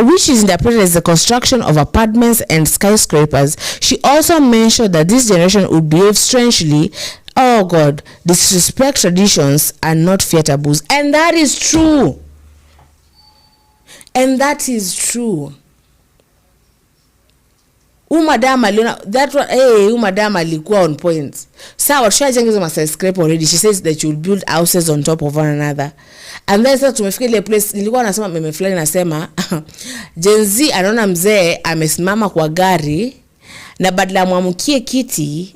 Which is interpreted as the construction of apartments and skyscrapers. She also mentioned that this generation would behave strangely, disrespect traditions and not fear taboos. And that is true. Madam aliona that one. Madam alikuwa on point. Sawa, tushajenga hizo skyscraper already. She says that you will build houses on top of one another. And then sasa tumefika ile place, nilikuwa nasema meme fulani nasema Gen Z anaona mzee amesimama kwa gari na badala muamkie kiti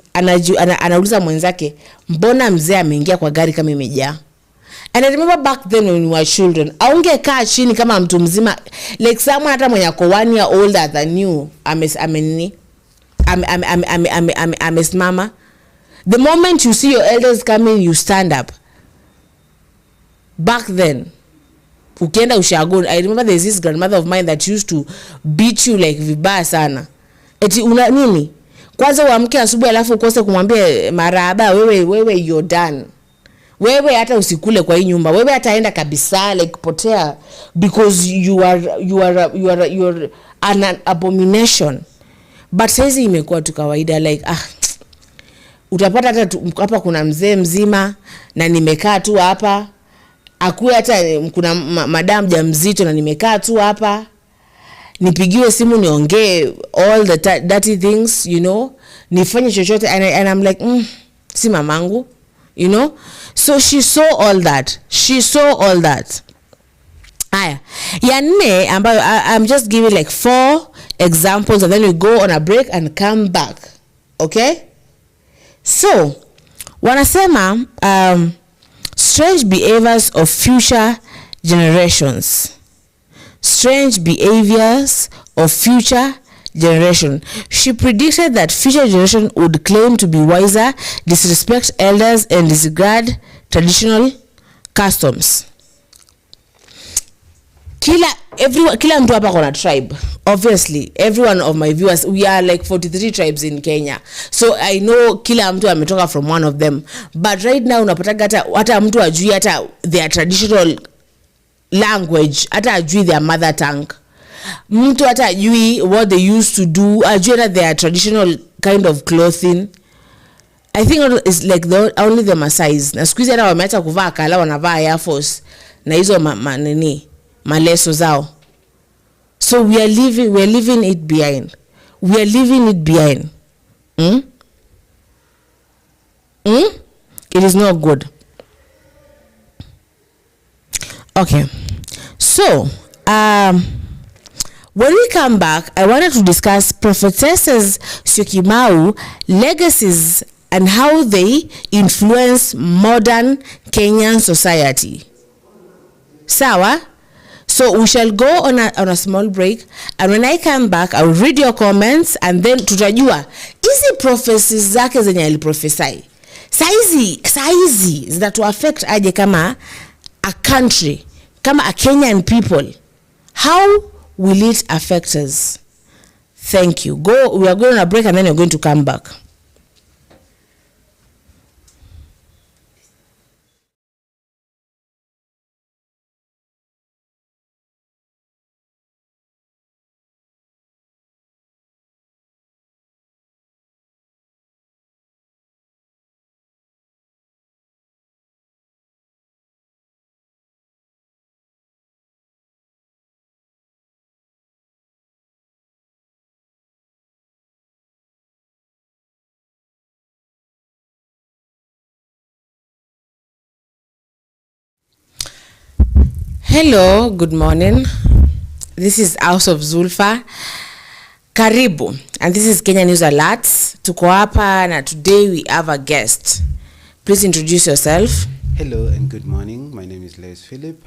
anauliza mwenzake mbona mzee ameingia kwa gari kama imejaa. And I remember back then when we were children, aungekaa chini kama mtu mzima, like someone hata mwenye ako 1 year older than you amesimama. The moment you see your elders coming, you stand up. Back then, ukienda ushago, I remember there's this grandmother of mine that used to beat you like vibaya sana. Eti una nini? Kwanza uamke asubuhi alafu ukose kumwambia marahaba, wewe you're done. Wewe hata usikule kwa hii nyumba. Wewe hataenda kabisa, like potea, because you are an abomination. But saizi imekuwa tu kawaida, like utapata hata hapa kuna mzee mzima na nimekaa tu hapa, akuwe hata kuna madam mjamzito na nimekaa tu hapa, nipigiwe simu niongee all the dirty things, you know, nifanye chochote, and I'm like si mamangu, you know. So she saw all that. Aya ya nne ambayo I'm just giving like 4 examples and then we go on a break and come back, okay? So wanasema strange behaviors of future generations. Strange behaviors of future generation. She predicted that future generation would claim to be wiser, disrespect elders, and disregard traditional customs. Kila mtu hapa kona tribe. Obviously, every one of my viewers, we are like 43 tribes in Kenya. So I know kila mtu ametoka from one of them. But right now unapata hata mtu ajui hata their traditional language, hata ajui their mother tongue. Mtu hata ajui what they used to do, ajui hata their traditional kind of clothing. I think it's like only the Maasais. Na siku hizi hata wameacha kuvaa kala, wanavaa Air Force na hizo maleso zao. So we are leaving it behind. It is not good. Okay. So, when we come back, I wanted to discuss Prophetess Syokimau legacies and how they influence modern Kenyan society. Sawa? So we shall go on a small break, and when I come back I will read your comments, and then tutajua hizi prophecies zake zenye aliprophesy saizi zitatu affect aje kama a country, kama a Kenyan people. How will it affect us? Thank you. We are going on a break and then you're going to come back. Hello, good morning. This is House of Zulfa. Karibu. And this is Kenya News Alerts. Tuko hapa na today we have a guest. Please introduce yourself. Hello and good morning. My name is Lewis Philip.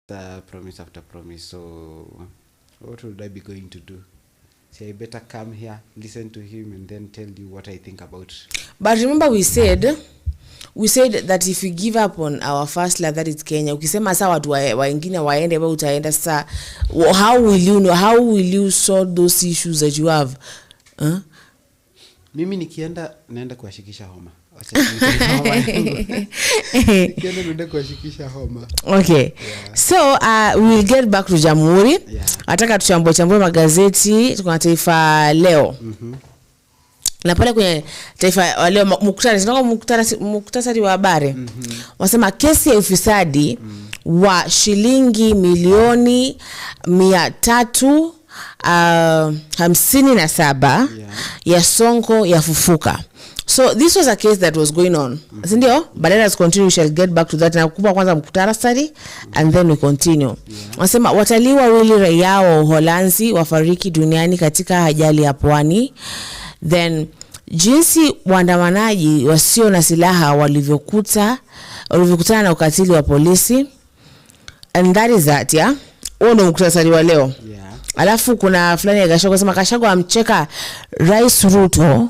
promise after promise. So what would I be going to do? See, I better come here, listen to him, and then tell you what I think about. But remember, we said that if we give up on our first love, that is Kenya, ukisema saa watu wengine waende, wewe utaenda sasa, how will you solve those issues that you have? Mimi nikienda naenda kuwashikisha homa. Nikienda kuwashikisha homa. Okay. Yeah. So we will get back to Jamhuri. Yeah. Ataka tuchambue magazeti kwa Taifa Leo. Na pale kwenye Taifa Leo muktasari wa habari. Wasema kesi ya ufisadi wa shilingi milioni 357 ya Sonko ya fufuka. So this was a case that was going on. Sindio? But let us continue. We shall get back to that. Na kupa kwanza muktasari and then we continue. Wasema watalii wawili raia wa Uholanzi wafariki duniani katika ajali ya pwani. Then jinsi waandamanaji wasio na silaha walivyokutana na ukatili wa polisi. And that is that, yeah. Huo ndio muktasari wa leo. Yeah. Alafu kuna fulani ya Gachagua sema Gachagua amcheka Rais Ruto,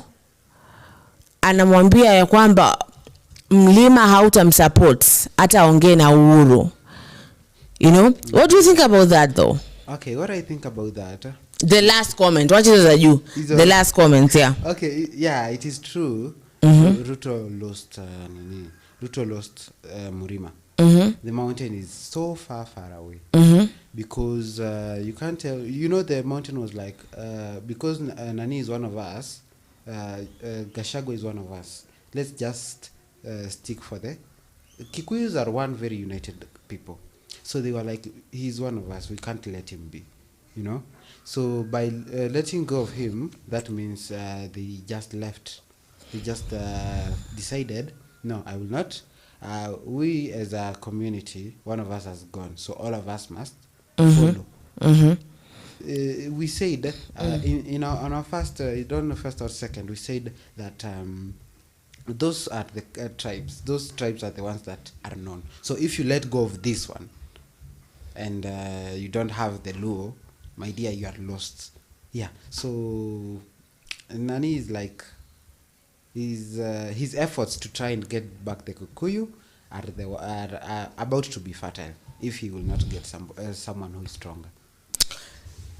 anamwambia ya kwamba mlima hautamsupport hata ongee na Uhuru. You know? What do you think about that though? Okay, what I think about that? The last comment. What is you? The last comment, yeah. Okay, yeah, it is true. Ruto lost Murima. The mountain is so far away. Because you can't tell, you know, the mountain was like, because Nani is one of us, Gachagua is one of us. Let's just stick for the Kikuyus are one very united people. So they were like, he's one of us, we can't let him be, you know. So by letting go of him, that means they just left. They just decided, no, I will not. We as a community, one of us has gone, so all of us must follow. We said on our first, I don't know, first or second, we said that those are the tribes. Those tribes are the ones that are known. So if you let go of this one, and you don't have the Luo, my dear, you are lost. Yeah. So Nani is like, his efforts to try and get back the Kikuyu are about to be fertile if he will not get someone who is stronger.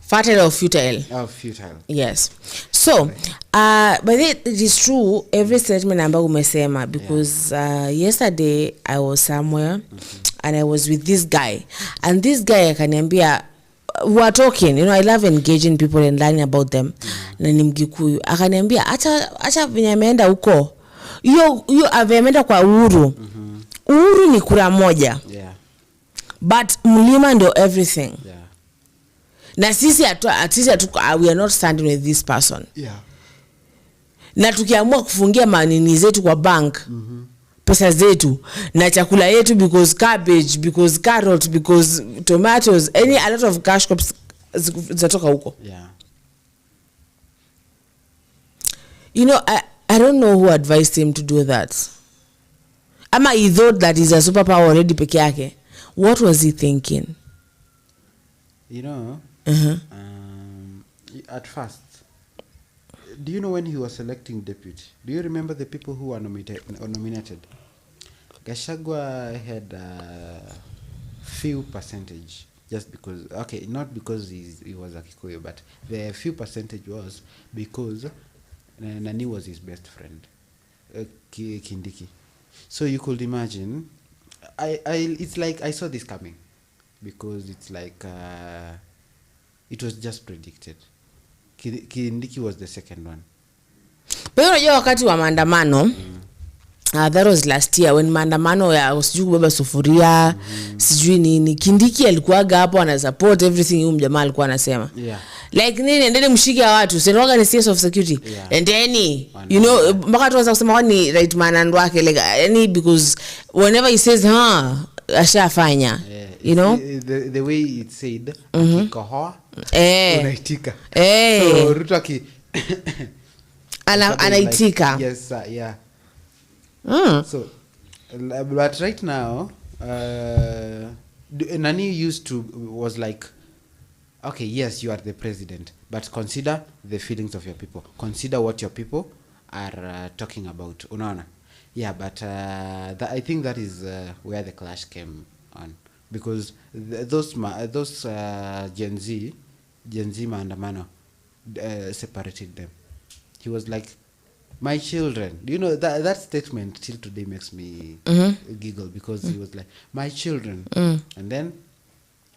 Fertile or futile? Oh, futile. Yes. So, but it is true, every statement ambayo umesema, because yesterday I was somewhere and I was with this guy. And this guy akaniambia, we are talking, you know, I love engaging people and learning about them. Na ni Mgikuyu. Akaniambia, acha venye ameenda huko. Hiyo ameenda kwa Uhuru. Uhuru ni kura moja. Yeah. But mlima ndio everything. Yeah. Na sisi we are not standing with this person. Yeah. Na tukiamua kufungia manini zetu kwa bank, pesa zetu na chakula yetu, because cabbage, because carrot, because tomatoes, a lot of cash crops zatoka huko. Yeah. You know, I don't know who advised him to do that. Ama he thought that is a superpower already peke yake. What was he thinking? You know, at first, do you know when he was selecting deputy? Do you remember the people who were nominated? Gachagua had a few percentage, just because, okay, not because he was a Kikuyu, but the few percentage was because Nani was his best friend, Kindiki. So you could imagine, it's like I saw this coming, because it's like it was just predicted. Kindiki was the second one. But unajua wakati wa maandamano, that was last year when maandamano ya sijui kubeba sufuria, sijui nini, Kindiki alikuwaga hapo ana support everything huyu mjamaa alikuwa anasema. Yeah. Like nini endeni mshike watu, sinawaga ni CS of security. Yeah. Endeni, you know, mpaka tuanza kusema wani right man and wake, like any, because whenever he says ashafanya, you know, the way it said, akikohoa unaitika. So Ruto anaitika. Like, yes, yeah. So but right now Nani was like, okay, yes, you are the president, but consider the feelings of your people. Consider what your people are talking about. Unaona? Yeah, but I think that is where the clash came on, because those Gen Z maandamano separated them. He was like, my children. You know, that statement till today makes me giggle, because he was like, my children. And then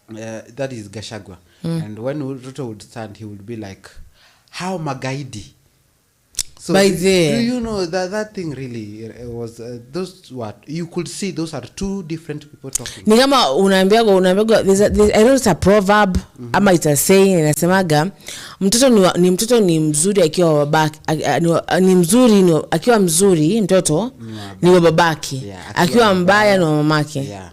that is Gachagua. And when Ruto would stand, he would be like, how magaidi. So By do you know that thing really was those what you could see, those are two different people talking. Ni kama unaambia I know it's a proverb ama it's a saying inasemaga mtoto ni mzuri akiwa babake, ni mzuri akiwa mzuri mtoto ni wa babake, akiwa mbaya ni wa mamake. Yeah.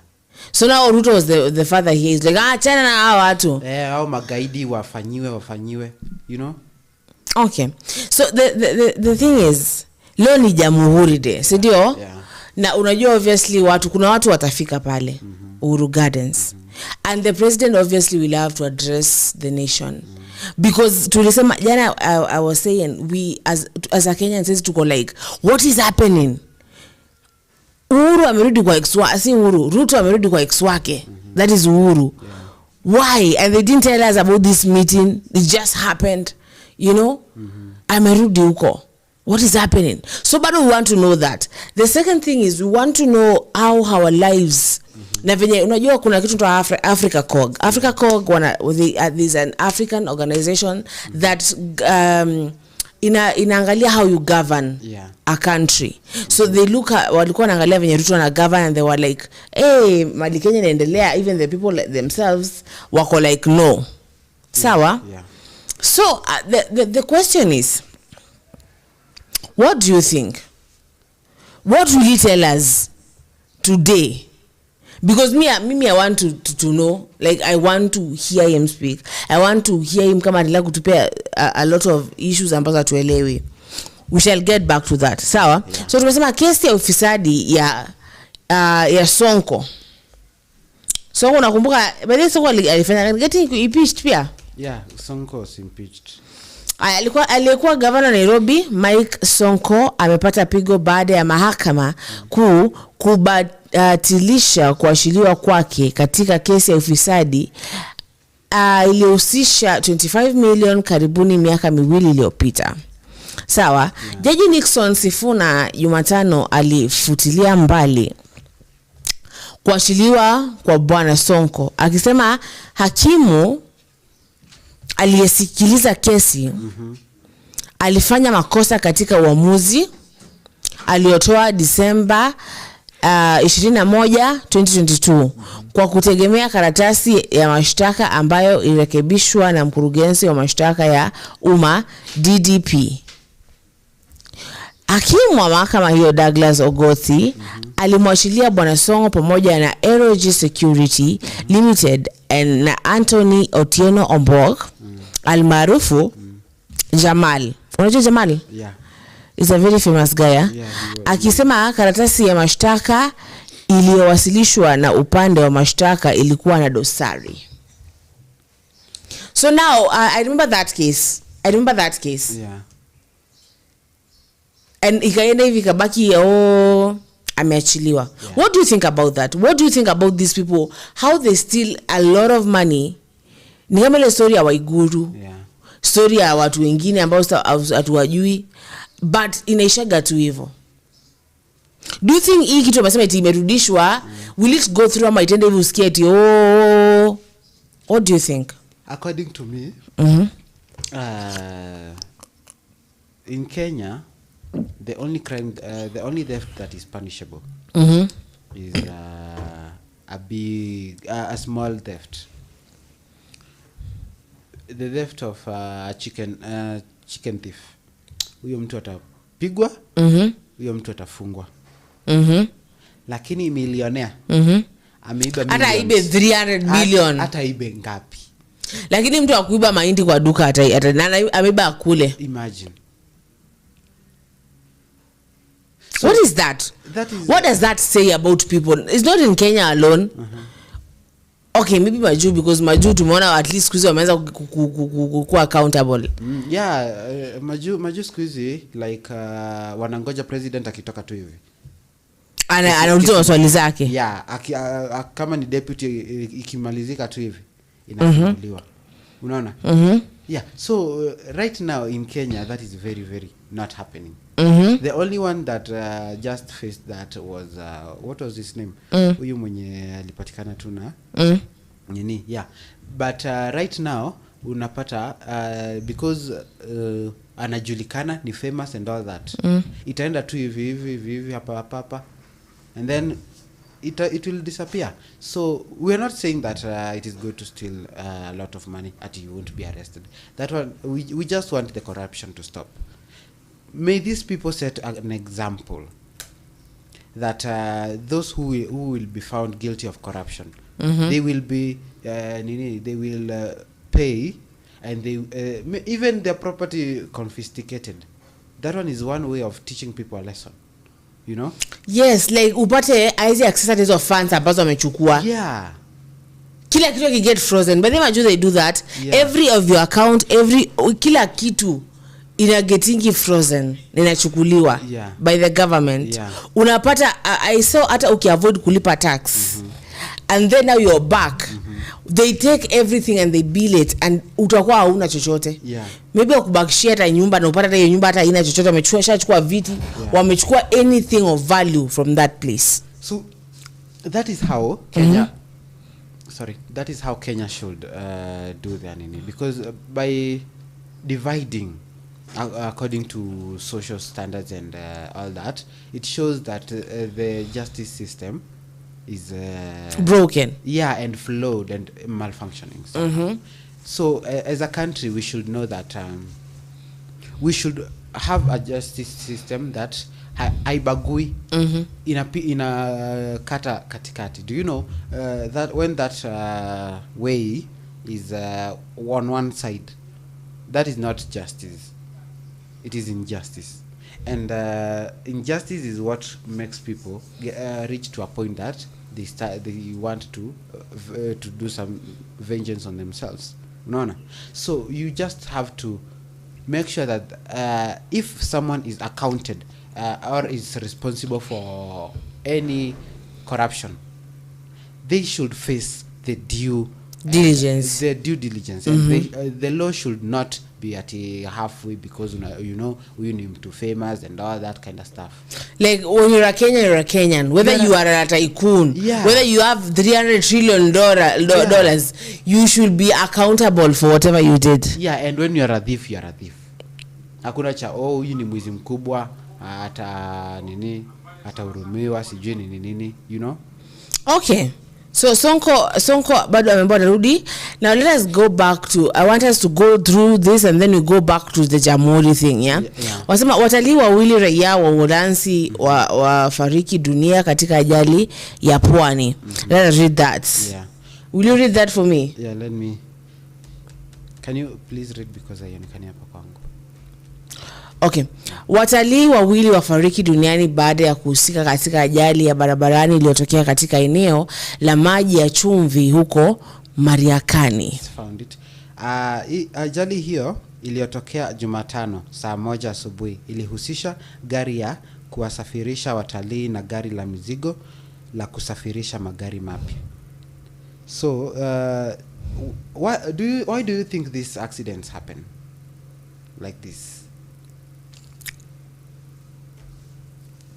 So now Ruto was the father. He is like, achana na hao watu. Hao magaidi wafanyiwe, you know. Okay. So the thing is, leo ni Jamhuri Day, si ndio? Yeah. Na unajua obviously kuna watu watafika pale Uhuru Gardens. And the president obviously will have to address the nation. Because tulisema jana, I was saying, we as a Kenyan says tuko like, what is happening? Uhuru amerudi kwa ex wake, si Uhuru, Ruto amerudi kwa ex wake. That is Uhuru. Yeah. Why? And they didn't tell us about this meeting. It just happened. You know? Amerudi huko. What is happening? So but we want to know that. The second thing is we want to know how our lives. Na venye unajua kuna kitu tunaitwa Africa COG. Africa COG there's an African organization that inaangalia how you govern a country. So they look at walikuwa wanaangalia venye Ruto na govern, and they were like, hey, mali Kenya inaendelea. Even the people themselves wako like, no. Sawa? Yeah. So the question is, what do you think? What will he tell us today? Because me I want to know, like I want to hear him speak. I want to hear him kama anataka kutupea a lot of issues ambazo tuelewi. We shall get back to that. Sawa? Yeah. So tumesema kesi ya ufisadi ya Sonko. Sonko nakumbuka, baadaye Sonko alifanya getting impeached pia. Yeah, Sonko was impeached. Alikuwa governor Nairobi, Mike Sonko amepata pigo baada ya mahakama kuu kubatilisha kuachiliwa kwake katika kesi ya ufisadi ilihusisha 25 million karibuni miaka miwili iliyopita. Sawa? Yeah. Jaji Nixon Sifuna Jumatano alifutilia mbali kuachiliwa kwa bwana Sonko, akisema hakimu aliyesikiliza kesi alifanya makosa katika uamuzi aliotoa Disemba 21, 2022 kwa kutegemea karatasi ya mashtaka ambayo irekebishwa na mkurugenzi wa mashtaka ya umma DDP. Hakimu wa mahakama hiyo Douglas Ogothi alimwachilia bwana Sonko pamoja na ROG Security Limited na Anthony Otieno Ombok almaarufu Jamal. Unajua Jamal? Yeah. Is a very famous guy. Yeah, akisema karatasi ya mashtaka iliyowasilishwa na upande wa mashtaka ilikuwa na dosari. So now I remember that case. Yeah. And ikaenda hivi kabaki ameachiliwa. Yeah. What do you think about that? What do you think about these people? How they steal a lot of money? Ni kama ile story ya Waiguru. Yeah. Story ya watu wengine ambao hatuwajui, but inaishaga tu hivyo. Do you think hii kitu amesema eti imerudishwa, will it go through ama itende hivi usikie eti what do you think? According to me, in Kenya, the only crime, the only theft that is punishable is a small theft. The theft of chicken thief. Huyo mtu atapigwa, huyo mtu atafungwa. Lakini millionaire ameiba millions. Hata ibe 300 million. Hata ibe ngapi? Lakini mtu akuiba mahindi kwa duka hata ameiba kule. Imagine. So what is that? That is what does that say about people? It's not in Kenya alone. Okay, maybe Maju, because Maju tumeona at least squeeze wameanza kuwa accountable. Maju squeeze like wanangoja president akitoka tu hivi. Anauliza maswali zake. Kama ni deputy ikimalizika tu hivi inafunguliwa. Unaona? So right now in Kenya that is very very not happening. The only one that just faced that was what was his name? Huyu mwenye alipatikana tu na nini? But right now unapata because anajulikana, ni famous and all that. Itaenda tu hivi hapa and then it will disappear. So we are not saying that it is good to steal a lot of money and you won't be arrested. That one we just want the corruption to stop. May these people set an example that those who will be found guilty of corruption, they will be they will pay, and they even their property confiscated. That one is one way of teaching people a lesson, you know. Yes, like upate hizi accessories of funds ambazo amechukua. Kila kitu ki get frozen, but they do that. Every of your account, kila kitu ina getting frozen, inachukuliwa by the government. Unapata I saw hata ukiavoid kulipa tax and then now you're back, they take everything and they bill it, and utakuwa hauna chochote. Maybe wakubakishia hata nyumba na upata hata nyumba hata haina chochote, wamechukua viti, wamechukua anything of value from that place. So that is how Kenya that is how Kenya should do their nini, because by dividing according to social standards and all that, it shows that the justice system is broken, and flawed and malfunctioning. So as a country we should know that we should have a justice system that haibagui ina kata katikati. Do you know that when that way is on one side, that is not justice, it is injustice. And injustice is what makes people reach to a point that they want to do some vengeance on themselves. No. So you just have to make sure that if someone is accounted or is responsible for any corruption, they should face the due diligence. And the law should not be at halfway because you know we need to famous and all that kind of stuff. Like when you're a Kenyan, you're a Kenyan. Whether you are a tycoon, whether you have $300 trillion dollars, you should be accountable for whatever you did. And when you're a thief, you're a thief. Hakuna cha huyu ni mwizi mkubwa hata urumiwa sijui nini, you know. Okay. So Sonko bado amemba narudi. Now let us go back to, I want us to go through this and then we go back to the Jamhuri thing, Wasema watalii wawili raia wa Uholanzi wa fariki dunia katika ajali ya pwani. Let us read that. Will you read that for me? Let me. Can you please read because haionekani hapa kwangu. Okay. Watalii wawili wafariki duniani baada ya kuhusika katika ajali ya barabarani iliyotokea katika eneo la maji ya chumvi huko Mariakani. Ajali hiyo iliyotokea Jumatano saa 1 asubuhi ilihusisha gari ya kuwasafirisha watalii na gari la mizigo la kusafirisha magari mapya. So why do you think these accidents happen like this?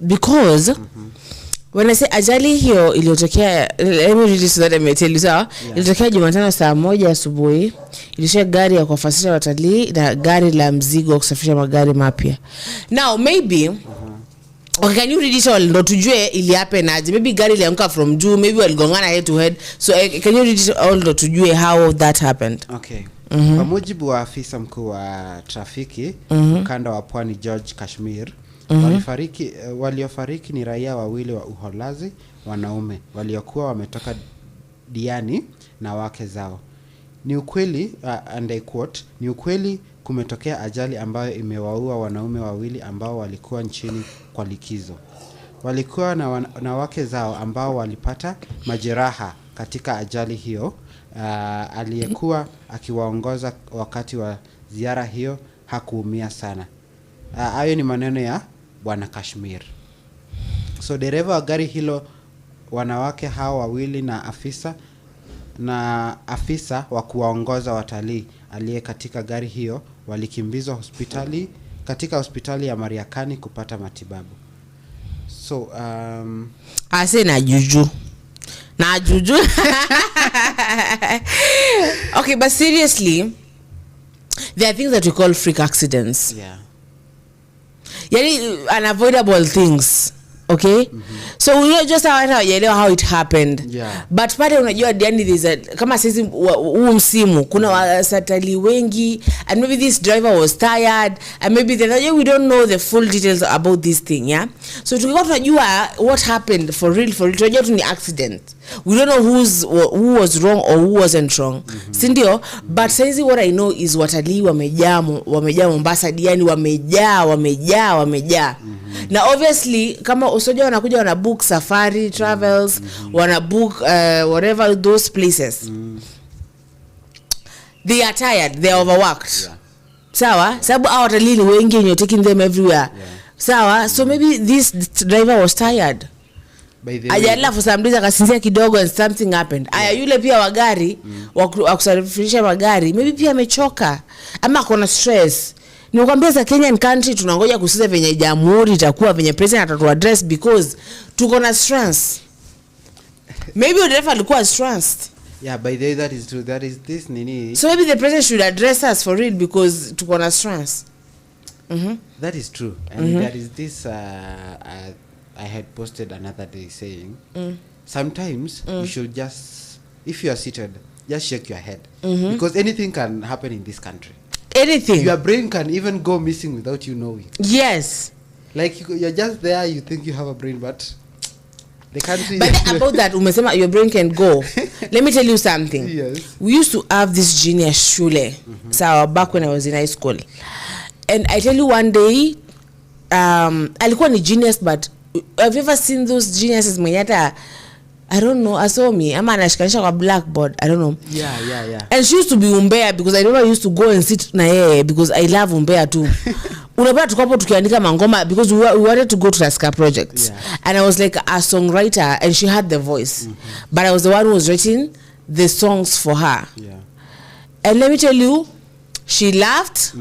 Because when I say ajali hiyo iliyotokea, let me read this so that I may tell you. Ilitokea Jumatano saa 1 asubuhi, ilishia gari ya kuwasafirisha watalii na gari la mzigo kusafirisha magari mapya. Now maybe okay, can you read it all ndo tujue ili happen aje? Maybe gari iliamka from juu, maybe waligongana head to head. So can you read it all ndo tujue how that happened? Okay. Kwa mujibu wa afisa mkuu wa trafiki ukanda wa Pwani George Kashmir, waliofariki ni raia wawili wa Uholanzi, wanaume waliokuwa wametoka Diani na wake zao. Ni ukweli, and I quote, ni ukweli kumetokea ajali ambayo imewaua wanaume wawili ambao walikuwa nchini kwa likizo. walikuwa na wake zao ambao walipata majeraha katika ajali hiyo. Aliyekuwa akiwaongoza wakati wa ziara hiyo hakuumia sana. Hayo ni maneno ya Bwana Kashmir. So dereva wa gari hilo, wanawake hao wawili na afisa wa kuwaongoza watalii aliye katika gari hiyo walikimbizwa katika hospitali ya Mariakani kupata matibabu. So ase na juju okay, but seriously, there are things that we call freak accidents. Yeah. Yani unavoidable things. Okay? So we just how it happened. Yeah. But pale unajua diani kama sisi huu msimu kuna wasatali wengi, and maybe this driver was tired, and maybe we don't know the full details about this thing, yeah? So tukikuwa tunajua what happened for real tunajua tu ni accident. We don't know who was wrong or who wasn't wrong. Sindio? But saizi what I know is watalii wamejaa Mombasa, diani wamejaa. Na obviously kama usoja wanakuja wanabook safari travels, wanabook whatever those places. They are tired, they are overworked. Yeah. Sawa? Sababu hao watalii ni wengi and you're taking them everywhere. Yeah. Sawa? So maybe this driver was tired. Ajala for some reason akasinzia kidogo and something happened. Aya yule pia wa gari wa kusafirisha magari maybe pia amechoka ama kuna stress. Nikwambia za Kenyan country tunangoja kusikiza venye jamhuri itakuwa, venye president atatu address, because tuko na stress. Maybe the driver alikuwa stressed. Yeah, by the way, that is true. That is this nini. So maybe the president should address us for real, because tuko na stress. That is true. And there is this I had posted another day saying sometimes you should just, if you are seated, just shake your head, because anything can happen in this country. Anything. Your brain can even go missing without you knowing. Yes. Like you're just there, you think you have a brain, but the country. But about that, umesema your brain can go. Let me tell you something. Yes. We used to have this genius shule. So back when I was in high school, and I tell you one day, alikuwa ni genius, but have you ever seen those geniuses mwenye hata I don't know, asomi ama anashikanisha kwa blackboard, I don't know. Yeah. And she used to be umbea, because I remember I used to go and sit na yeye, because I love umbea too. Unapata tukapo tukiandika mangoma, because we wanted to go to Laska projects. Yeah. And I was like a songwriter and she had the voice. But I was the one who was writing the songs for her. Yeah. And let me tell you, she laughed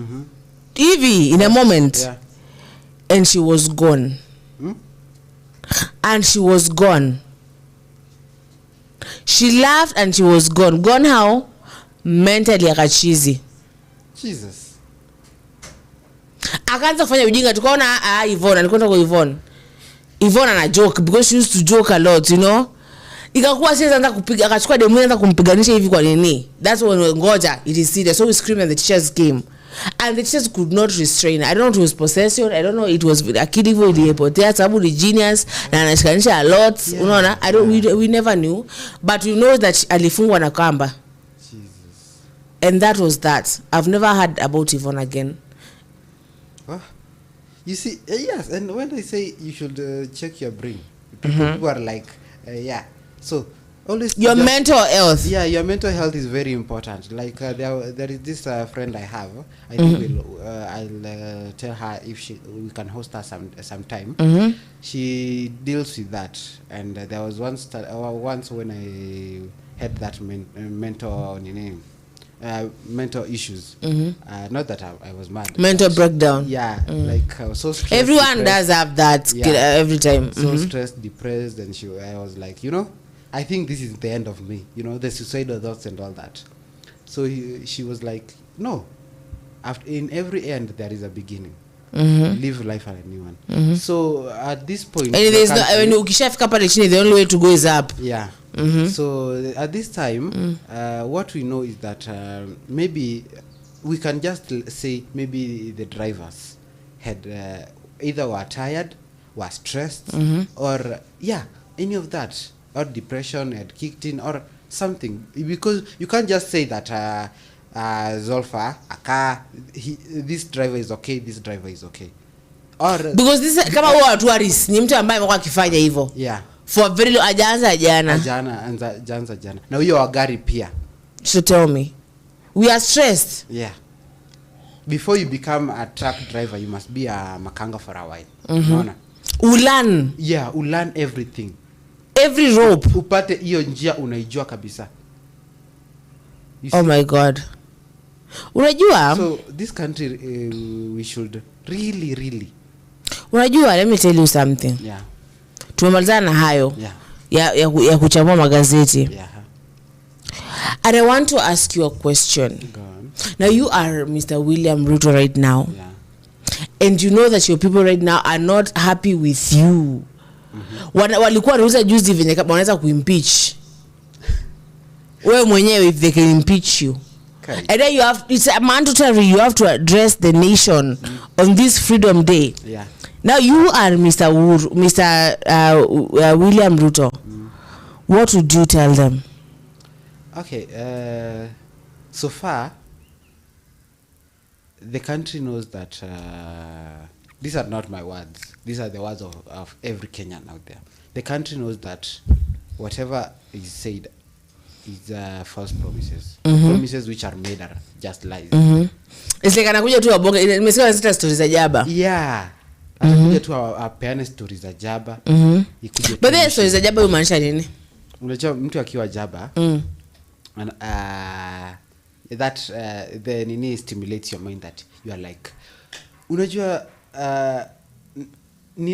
Evie in a moment. Yeah. And she was gone. And she was gone. She laughed and she was gone. Gone how? Mentally akachizi. Jesus. Akaanza kufanya ujinga, tukaona Yvonne, alikwenda kwa Yvonne. Yvonne ana joke, because she used to joke a lot, you know. Ikakuwa sasa anza kupiga, akachukua demu anza kumpiganisha hivi kwa nini? That's when we ngoja, it is serious. So we screamed and the teachers came. And the teachers could not restrain. I don't know if it was possession, I don't know, it was akili hivyo ilipotea sababu ni genius na anashikanisha a lot. Yeah. Unaona? We never knew, but we know that alifungwa na kamba. Jesus. And that was that. I've never heard about Yvonne again. You see, yes, and when I say you should check your brain, people are like, yeah. So always Your mental health. Yeah, your mental health is very important. Like there is this friend I have. I think I'll tell her if we can host her sometime. She deals with that, and there was once when I had that mental issues. Not that I was mad. Mental breakdown. Yeah, like I was so stressed. Everyone depressed. does have that every time. So stressed, depressed, and I was like, I think this is the end of me, the suicidal thoughts and all that. So she was like, no, in every end there is a beginning. Live life at a new one. So at this point, and there's when ukishafika pale chini, the only way to go is up. Yeah. So at this time, what we know is that maybe we can just say maybe the drivers had either were tired, were stressed, or any of that. Or depression had kicked in or something, because you can't just say that Zolfa, this driver is okay, this driver is okay. Or because this kama huwa tourist ni mtu ambaye amekuwa akifanya hivyo. Yeah. For very long ajaanza jana. Na huyo wa gari pia. So tell me. We are stressed. Yeah. Before you become a truck driver, you must be a makanga for a while. Unaona? Ulan. Yeah, ulan everything. Every rope. Upate hiyo njia unaijua kabisa. Oh my God. Unajua? So this country we should really. Unajua, let me tell you something. Yeah. Tumemalizana na hayo. Yeah. Ya kuchambua magazeti. Yeah. And I want to ask you a question. Go on. Now you are Mr. William Ruto right now. Yeah. And you know that your people right now are not happy with you. Walikuwa wanauza juzi venye kama wanaweza kuimpeach. Wewe mwenyewe if they can impeach you. Okay. And then it's mandatory you have to address the nation on this Freedom Day. Yeah. Now you are Mr. William Ruto. What would you tell them? Okay, so far the country knows that these are not my words. These are the words of every Kenyan out there. The country knows that whatever is said is false promises. Promises which are made are just lies. It's like anakuja tu abonge. Nimesikia wanasema stories za jaba. Yeah. Anakuja tu apeane stories za jaba. But the stories za jaba humaanisha nini? Unajua mtu akiwa jaba and that the nini stimulates your mind that you are like unajua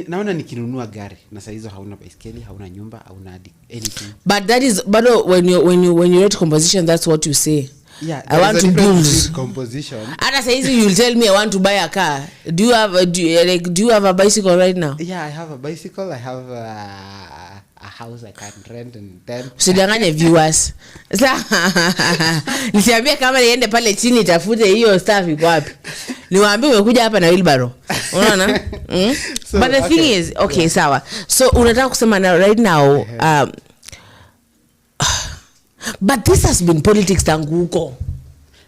naona nikinunua gari na saa hizo hauna baiskeli, hauna nyumba, hauna anything. But that is but when you write composition, that's what you say. Yeah, I want to build composition. Hata saa hizi you'll tell me I want to buy a car. Do you have a bicycle right now? Yeah, I have a bicycle. I have a house I can rent and then usidanganye viewers. Nisiambia kama niende pale chini tafute hiyo stuff iko wapi. Niwaambie umekuja hapa na wheelbarrow. Unaona? So, but the thing is, okay, yeah. Sawa. So unataka kusema na right now but this has been politics tangu huko.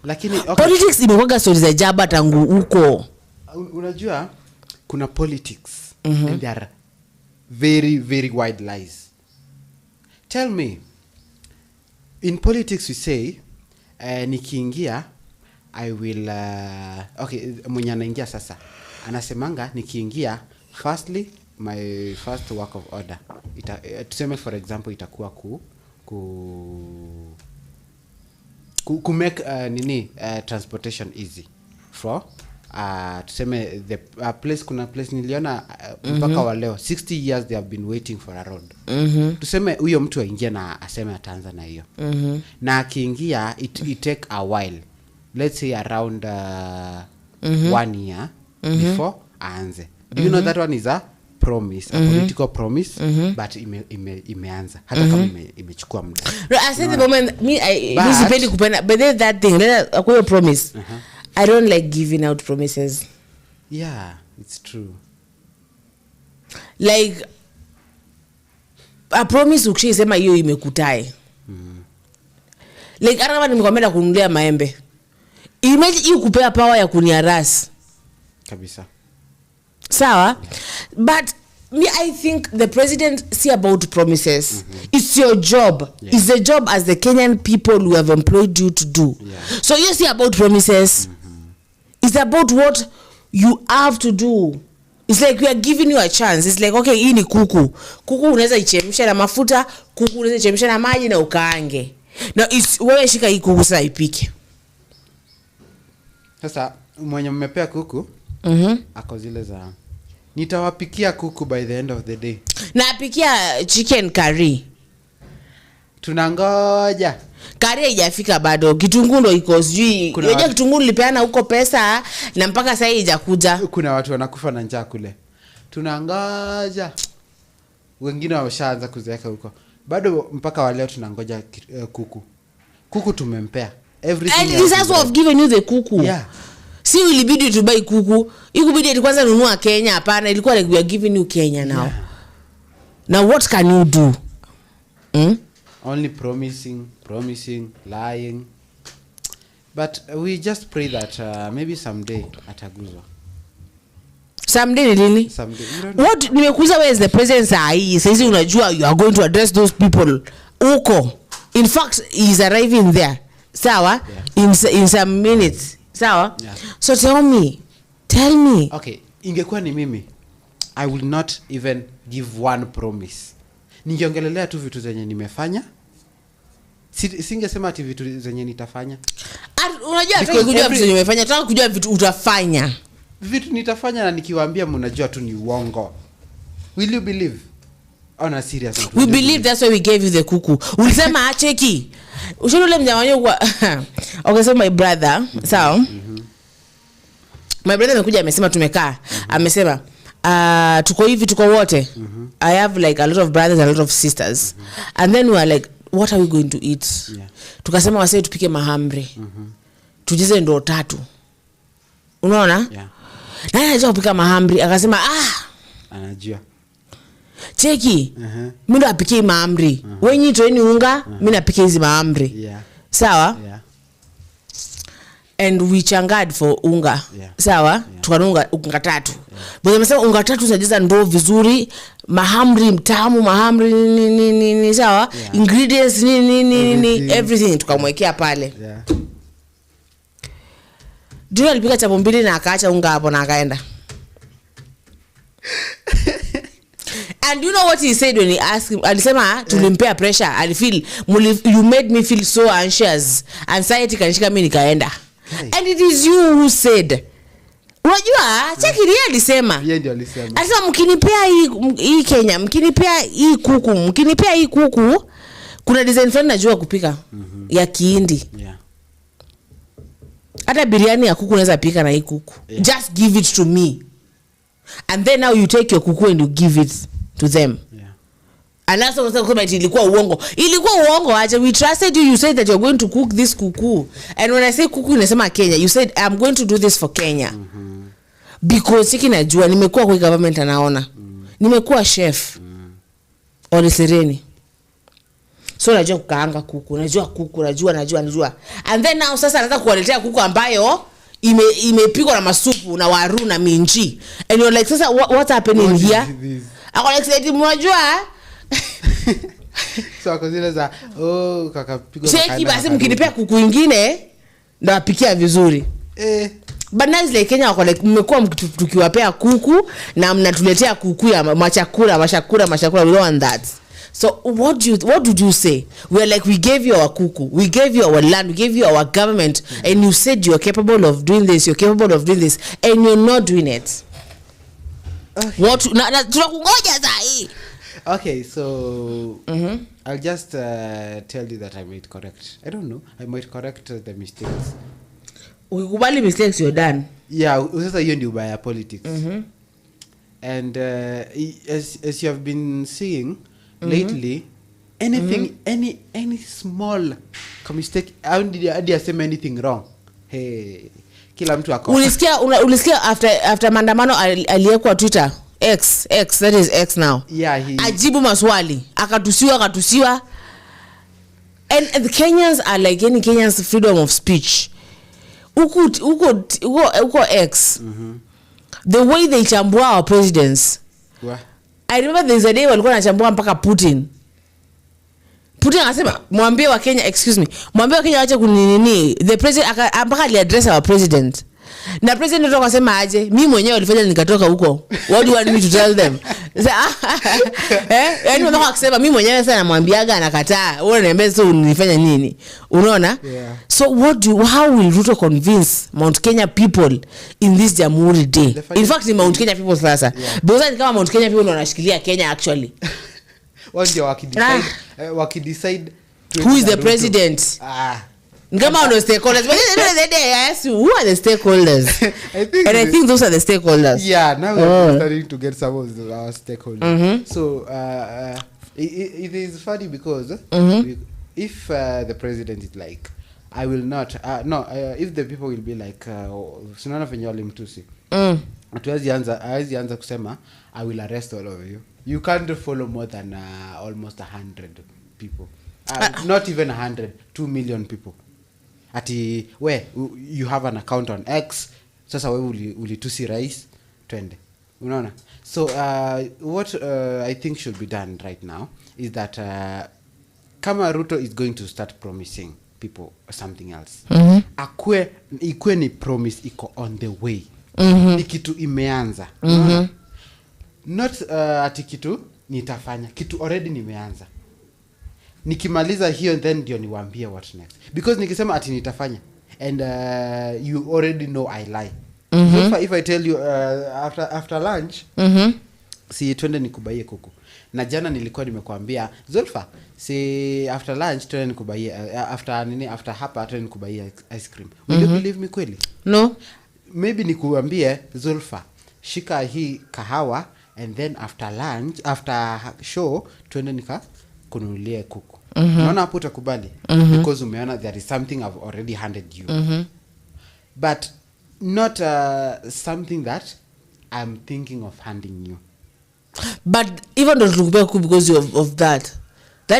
Lakini okay. Politics imekuwa stories za jaba tangu huko. Unajua kuna politics and they are very very wide lies. Tell me, in politics we say nikiingia I will okay, mwenye anaingia sasa anasemanga nikiingia firstly my first work of order tuseme for example itakuwa ku make transportation easy for tuseme the place kuna place niliona mpaka wa leo 60 years they have been waiting for a road. Tuseme huyo mtu aingia na aseme ataanza na hiyo. Na akiingia it take a while, let's say around 1 year before aanze. Do you know that one is a promise, a political promise, but imeanza hata kama imechukua muda. I said the moment me sipendi kupenda but then that thing akuyo promise. I don't like giving out promises. Yeah, it's true. Like a promise ukisema hiyo imekutai. Like hata kama nimekwambia kununulia maembe. Imagine hiyo kupea power ya kuniaras. Kabisa. Sawa? But me, I think the president see about promises. It's your job. Yeah. It's the job as the Kenyan people who have employed you to do. Yeah. So you see about promises. It's about what you have to do. It's like we are giving you a chance. It's like, okay, hii ni kuku. Kuku unaweza ichemsha na mafuta, kuku unaweza ichemsha na maji na ukaange. Na wewe shika hii kuku sasa ipike. Sasa mwenye mmepea kuku, ako zile za nitawapikia kuku by the end of the day. Na apikia chicken curry. Tunangoja. Curry haijafika bado. Kitunguu ndo iko sijui. Unajua kitunguu nilipeana huko pesa na mpaka sasa haijakuja. Kuna watu wanakufa na njaa kule. Tunangoja. Wengine wameshaanza kuzeeka huko. Bado mpaka wa leo tunangoja kuku. Kuku tumempea. Everything. And this has have given you the kuku. Yeah. Si ilibidi to buy kuku. Ikubidi kwanza nunua Kenya hapana, ilikuwa like we are giving you Kenya now. Yeah. Now what can you do? Only promising, lying. But we just pray that maybe someday ataguzwa. Someday ni lini? What nimekuuliza, where is the president sahi? Sasa unajua you are going to address those people uko. In fact he is arriving there. Sawa? In some minutes. Sawa? Yeah. So tell me. Okay, ingekuwa ni mimi, I will not even give one promise. Ningeongelelea tu vitu zenye nimefanya. Singesema ati vitu zenye nitafanya. Unajua hata kujua vitu zenye umefanya, tunataka kujua vitu utafanya. Vitu nitafanya na nikiwaambia mnajua tu ni uongo. Will you believe? On a serious note. We believe, that's why we gave you the kuku. Ulisema acheki. Ushirule mjamanyo kwa okay, so my brother, sawa? My brother amekuja amesema tumekaa. Amesema tuko hivi tuko wote. I have like a lot of brothers and a lot of sisters. And then we are like, what are we going to eat? Tukasema wasee tupike mahamri. Tujize ndoo 3. Unaona? Na anajua kupika mahamri, akasema anajua. Cheki. Mimi ndo apike mahamri. Wewe nyitoeni unga, mimi napike hizi mahamri. Sawa? And we changad for unga. Sawa? Tukanunga unga 3. But amesema unga 3 unajaza ndoo vizuri, mahamri mtamu, mahamri nini sawa? Ingredients nini everything tukamwekea pale. Ndio alipika chapo 2 na akaacha unga hapo na akaenda. And you know what he said when he asked him? Alisema tulimpea pressure. Alifeel you made me feel so anxious. Anxiety kanishika mimi nikaenda. And it is you who said. Unajua cheki yeye alisema. Yeye ndio alisema. Alisema mkinipea hii Kenya, mkinipea hii kuku, kuna design fulani najua kupika ya Kihindi. Hata biriani ya kuku unaweza pika na hii kuku. Just give it to me. And then now you take your kuku and you give it to them. And that's what I said, ilikuwa uongo aje. We trusted you. You said that you're going to cook this kuku. And when I say kuku inasema Kenya, you said I'm going to do this for Kenya. Because siki najua nimekuwa kwa government anaona. Nimekuwa chef. Ole Sereni. So najua kukaanga kuku, najua kuku, najua. And then now sasa anaanza kuwaletea kuku ambayo imepikwa na masupu na waru na minji. And you're like, sasa what's happening here? Ako like said mnajua so akozile za kakapigwa cheki basi mkinipea kuku ingine ndo apikia vizuri. But now like Kenya wako like mmekuwa tukiwapea kuku na mnatuletea kuku ya machakura. We don't want that. So what did you say? We are like, we gave you our kuku, we gave you our land, we gave you our government, and you said you're capable of doing this, and you're not doing it. What tunakungoja sahi. Okay, so I'll just tell you that I might correct. I don't know. I might correct the mistakes. Ukikubali mistakes you're done. Yeah, sasa hiyo ndio ubaya politics. And as you have been seeing lately, anything any small mistake, I didn't say anything wrong. Hey, kila mtu ako. Ulisikia after maandamano aliyekuwa Twitter X that is X now. Yeah, ajibu maswali akatusiwa. And the Kenyans are like any Kenyans freedom of speech. Uko X. The way they chambua our presidents. What? I remember there's a day walikuwa wanachambua mpaka Putin anasema mwambie wa Kenya waache kuninini the president mpaka ali-address our president. Na president ndio akasema aje mimi mwenyewe alifanya nikatoka huko. What do you want me to tell them? Yaani mama akasema mimi mwenyewe sana namwambiaga anakataa. Wewe unaniambia sio unifanya nini? Unaona? So how will Ruto convince Mount Kenya people in this Jamhuri Day? In fact ni Mount Kenya people sasa. Because kama Mount Kenya people wanashikilia Kenya actually. Wao wakidecide who is the president? Ngama on the stakeholders. But I ask you, who are the stakeholders? I think those are the stakeholders. Yeah, now we're starting to get some of our stakeholders. So it is funny because if the president is like, I will not, if the people will be like, sinana fenyoli mtusi. Hatuwezi anza kusema, I will arrest all of you. You can't follow more than almost 100 people. Not even 100, 2 million people. Ati you have an account on X, sasa wewe ulitusi rais twende. Unaona? So what I think should be done right now is that kama Ruto is going to start promising people something else, ikue ni promise iko on the way, ni kitu imeanza, not ati kitu nitafanya, kitu already nimeanza, nikimaliza hiyo then ndio niwaambie what next, because nikisema ati nitafanya and you already know I lie. So if I tell you after lunch si twende nikubaie kuku, na jana nilikuwa nimekuambia Zulfa si after lunch twende nikubaie after hapa twende nikubaie ice cream, will you believe me kweli? No. Maybe nikuambie Zulfa shika hii kahawa and then after lunch, after show twende kununulie kuku. Unaona hapo utakubali, because umeona there is something I've already handed you, but not something that I'm thinking of handing you. But even though because of that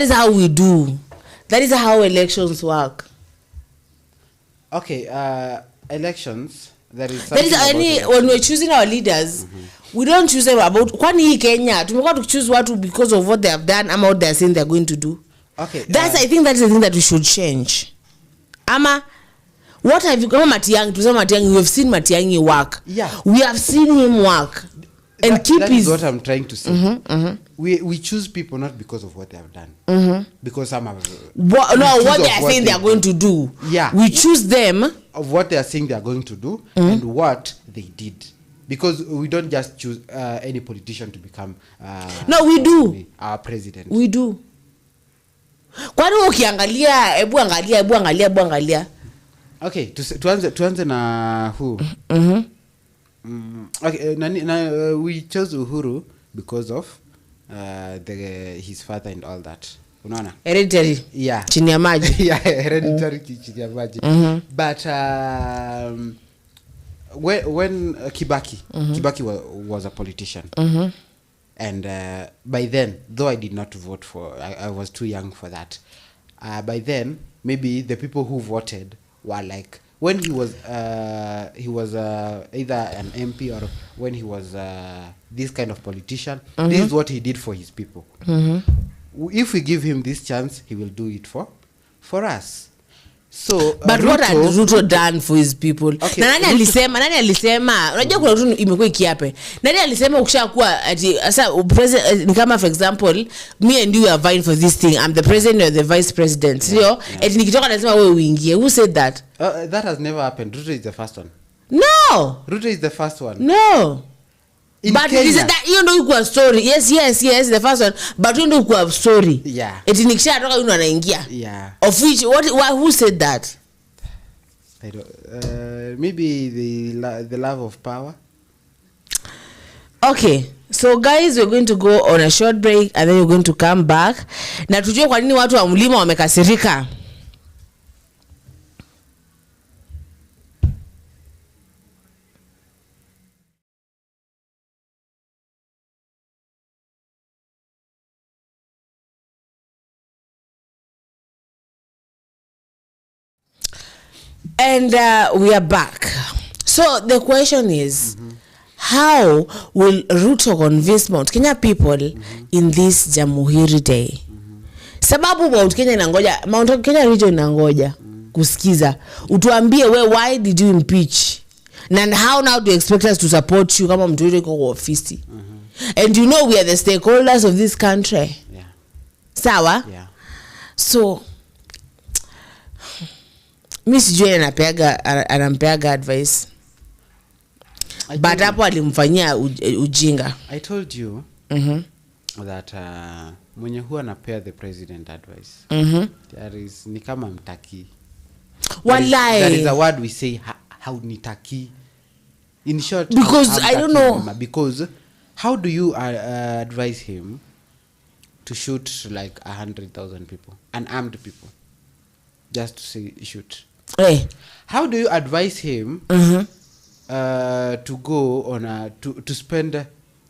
is how we do, that is how elections work. Okay, elections, there is any when we're choosing our leaders, we don't choose them about kwani hii Kenya tumekuwa to choose watu because of what they have done ama what they are saying they're going to do. Okay, that's I think that's the thing that we should change. Ama what have you come Matiang'i, to Matiang'i, we have seen Matiang'i work. Yeah, we have seen him work and that is what I'm trying to say. We choose people not because of what they have done, because some have what they are saying they are going to do. Yeah, we choose them of what they are saying they are going to do and what they did, because we don't just choose any politician to become no, we do our president. We do. Kwani ukiangalia hebu angalia. Okay, tuanze na who? Okay, we chose Uhuru because of his father and all that. Unaona? Hereditary. Yeah. Chini ya maji. Yeah, hereditary chini ya maji. But when Kibaki was a politician. And by then, though I did not vote for, I was too young for that. By then, maybe the people who voted were like, when he was either an MP or when he was this kind of politician, this is what he did for his people. If we give him this chance, he will do it for us. So but what had Ruto done for his people? Okay, na nani alisema unajua kuna Ruto imekuwa ikiape, nani alisema ukishakuwa ati sasa president, kama for example me and you are vying for this thing, I'm the president or the vice president, sio eti nikitoka nasema wewe uingie. Who said that? That has never happened. Ruto is the first one. No, Ruto is the first one. No. In but Kenya. Is it that you know kwa story? Yes, the first one, but you know kwa story. Yeah. Eti nikishatoka yule anaingia. Yeah. Of which who said that? I don't, maybe the love of power. Okay, so guys, we're going to go on a short break and then we're going to come back. Na tujue kwa nini watu wa mlima wamekasirika. And we are back. So the question is, how will Ruto convince Mount Kenya people in this Jamhuri Day? Sababu Mount Kenya inangoja, Mount Kenya region inangoja kusikiza. Utuambie why did you impeach? And how now do you expect us to support you kama mtu yote kwa ofisi? And you know we are the stakeholders of this country. Yeah. Sawa? Yeah. So mimi sijui anampeaga advice. But hapo alimfanyia ujinga. I told you that mwenye huwa anapea the president advice. There is ni kama mtaki. Wallahi. That is a word we say how nitaki. In short, because I don't know. Because how do you advise him to shoot like 100,000 people, unarmed people, just to say shoot? Hey. How do you advise him to go on to spend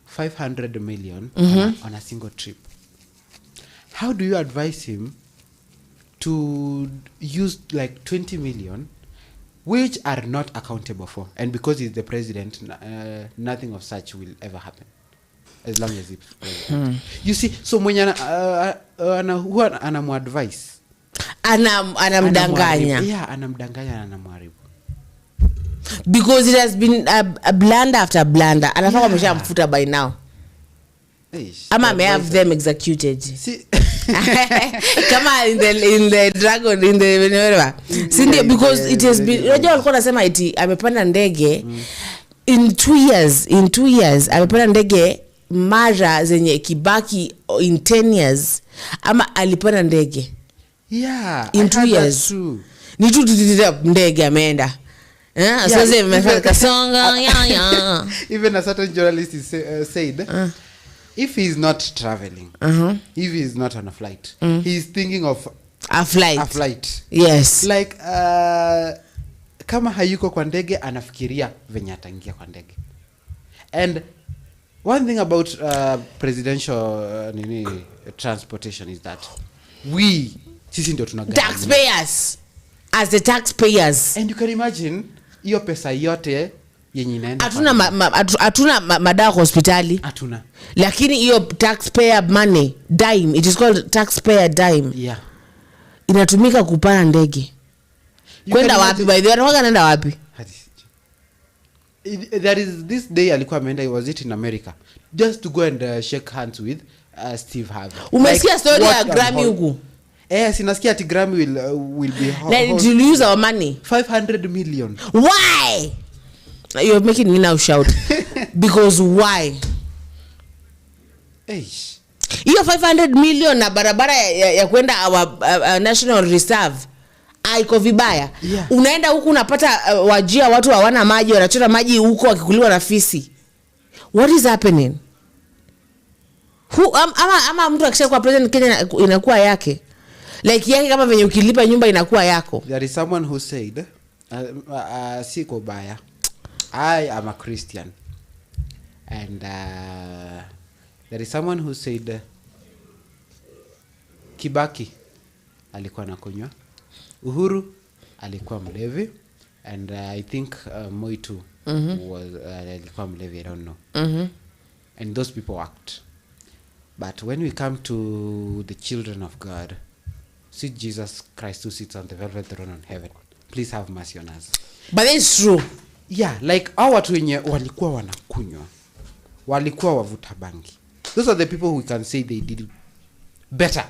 500 million on a single trip? How do you advise him to use like 20 million which are not accountable for, and because he's the president, nothing of such will ever happen as long as he's president. You see, so mwenye huwa anamuadvise, anamdanganya. Yeah, anamdanganya na anamharibu. Because it has been a blunder after blunder. Anafaa wameshamfuta by now. Ama may have them executed. See, kama in the dragon in the whatever. Sindio, because it has been, unajua walikuwa nasema eti amepanda ndege in 2 years amepanda ndege mara zenye Kibaki in 10 years, ama alipanda ndege yeah, in 2 years. Ni tu ndege ameenda. So even a certain journalist said if he's not traveling, if he's not on a flight, he's thinking of a flight. Yes, like kama hayuko kwa ndege anafikiria venye ataingia kwa ndege. And one thing about presidential transportation is that sisi ndio tunagharamia, taxpayers, as the taxpayers. And you can imagine hiyo pesa yote yenye inaenda, hatuna madawa kwa hospitali, hatuna, lakini hiyo taxpayer money dime, it is called taxpayer dime, yeah, inatumika kupanda ndege kwenda wapi? By the way, wanaenda wapi? There is this day alikuwa ameenda, was it in America, just to go and shake hands with Steve Harvey. Umesikia like, story ya Grammy huku? Sinasikia ati Grammy will be like to use our money 500 million. Why? You're making me now shout. Because why? Hiyo 500 million na barabara ya kwenda our national reserve haiko vibaya. Yeah. Unaenda huku unapata wajia watu hawana maji, wanachota maji huko wakikuliwa na fisi. What is happening? Ama mtu akishakuwa president Kenya inakuwa yake. Like yake kama venye ukilipa nyumba inakuwa yako. There is someone who said siko baya, I am a Christian, and there is someone who said Kibaki alikuwa anakunywa, Uhuru alikuwa mlevi, and I think Moi too was alikuwa mlevi, I don't know. And those people worked. But when we come to the children of God, see Jesus Christ who sits on the velvet throne on heaven, please have mercy on us. But it's true. Yeah, like hao watu wenye walikuwa wanakunywa, walikuwa wavuta bangi, those are the people who can say they did better,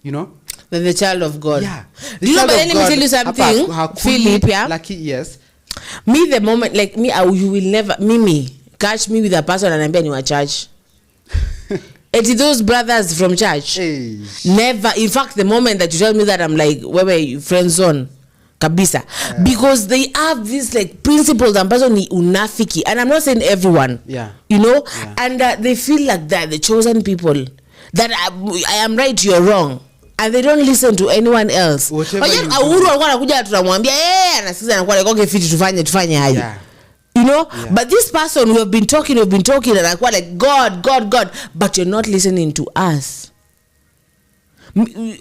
you know, than the child of God. Yeah. You know, but let me tell you something, Philip, yeah? Lucky, yes. Me, the moment, like me, you will never, Mimi, catch me with a person and I'm in your church. It's those brothers from church. Hey. Never. In fact, the moment that you tell me that, I'm like, where were you? Friend zone. Kabisa. Because they have this like principles ambazo ni unafiki. And I'm not saying everyone. Yeah. You know? Yeah. And they feel like that, the chosen people. That I am right, you're wrong. And they don't listen to anyone else. Whatever you do. Uhuru alikuwa anakuja tunamwambia anasikiza anakuwa like okay fiti tufanye hayo. Yeah. You know, but this person we have been talking and I quite like God, but you're not listening to us. In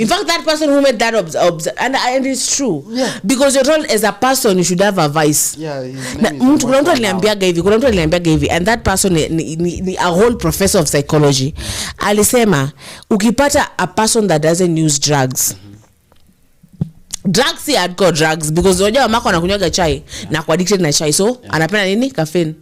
fact, that person who made that and it's true. Yeah. Because you're told as a person you should have a vice. Yeah. Kuna mtu aliniambiaga hivi, and that person ni a whole professor of psychology. Alisema ukipata a person that doesn't use drugs. Drugs, hardcore drugs, because unajua mama anakunywaga chai na kwa addicted na chai, so anapenda nini? Caffeine.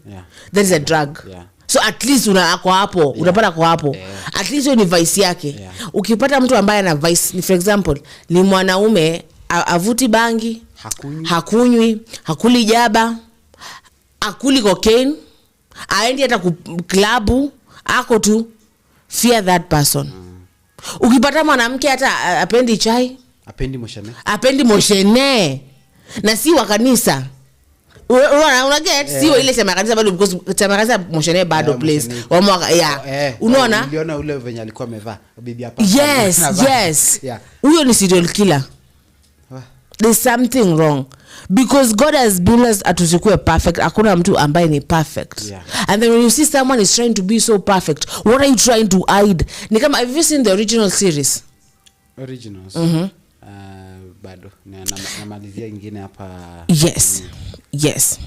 That is a drug. So at least unako hapo, unapata kwa hapo. At least ni vice yake. Ukipata mtu ambaye ana vice, for example, ni mwanaume avuti bangi, hakunywi, hakuli jaba, akuli cocaine, aendi hata klabu, ako tu, fear that person. Ukipata mwanamke hata apendi chai, apendi moshene na si wa kanisa, una get si ile chama kanisa bado, because chama kanisa moshene bado place wa mwaka unaona uliona ule venye alikuwa amevaa bibi hapa. Yes huyo ni serial killer. There's something wrong, because God has built us atusikue perfect. Hakuna mtu ambaye ni perfect. And then when you see someone is trying to be so perfect, what are you trying to hide? Ni kama, have you seen the original series? Originals? bado namalizia ingine hapa. Yes.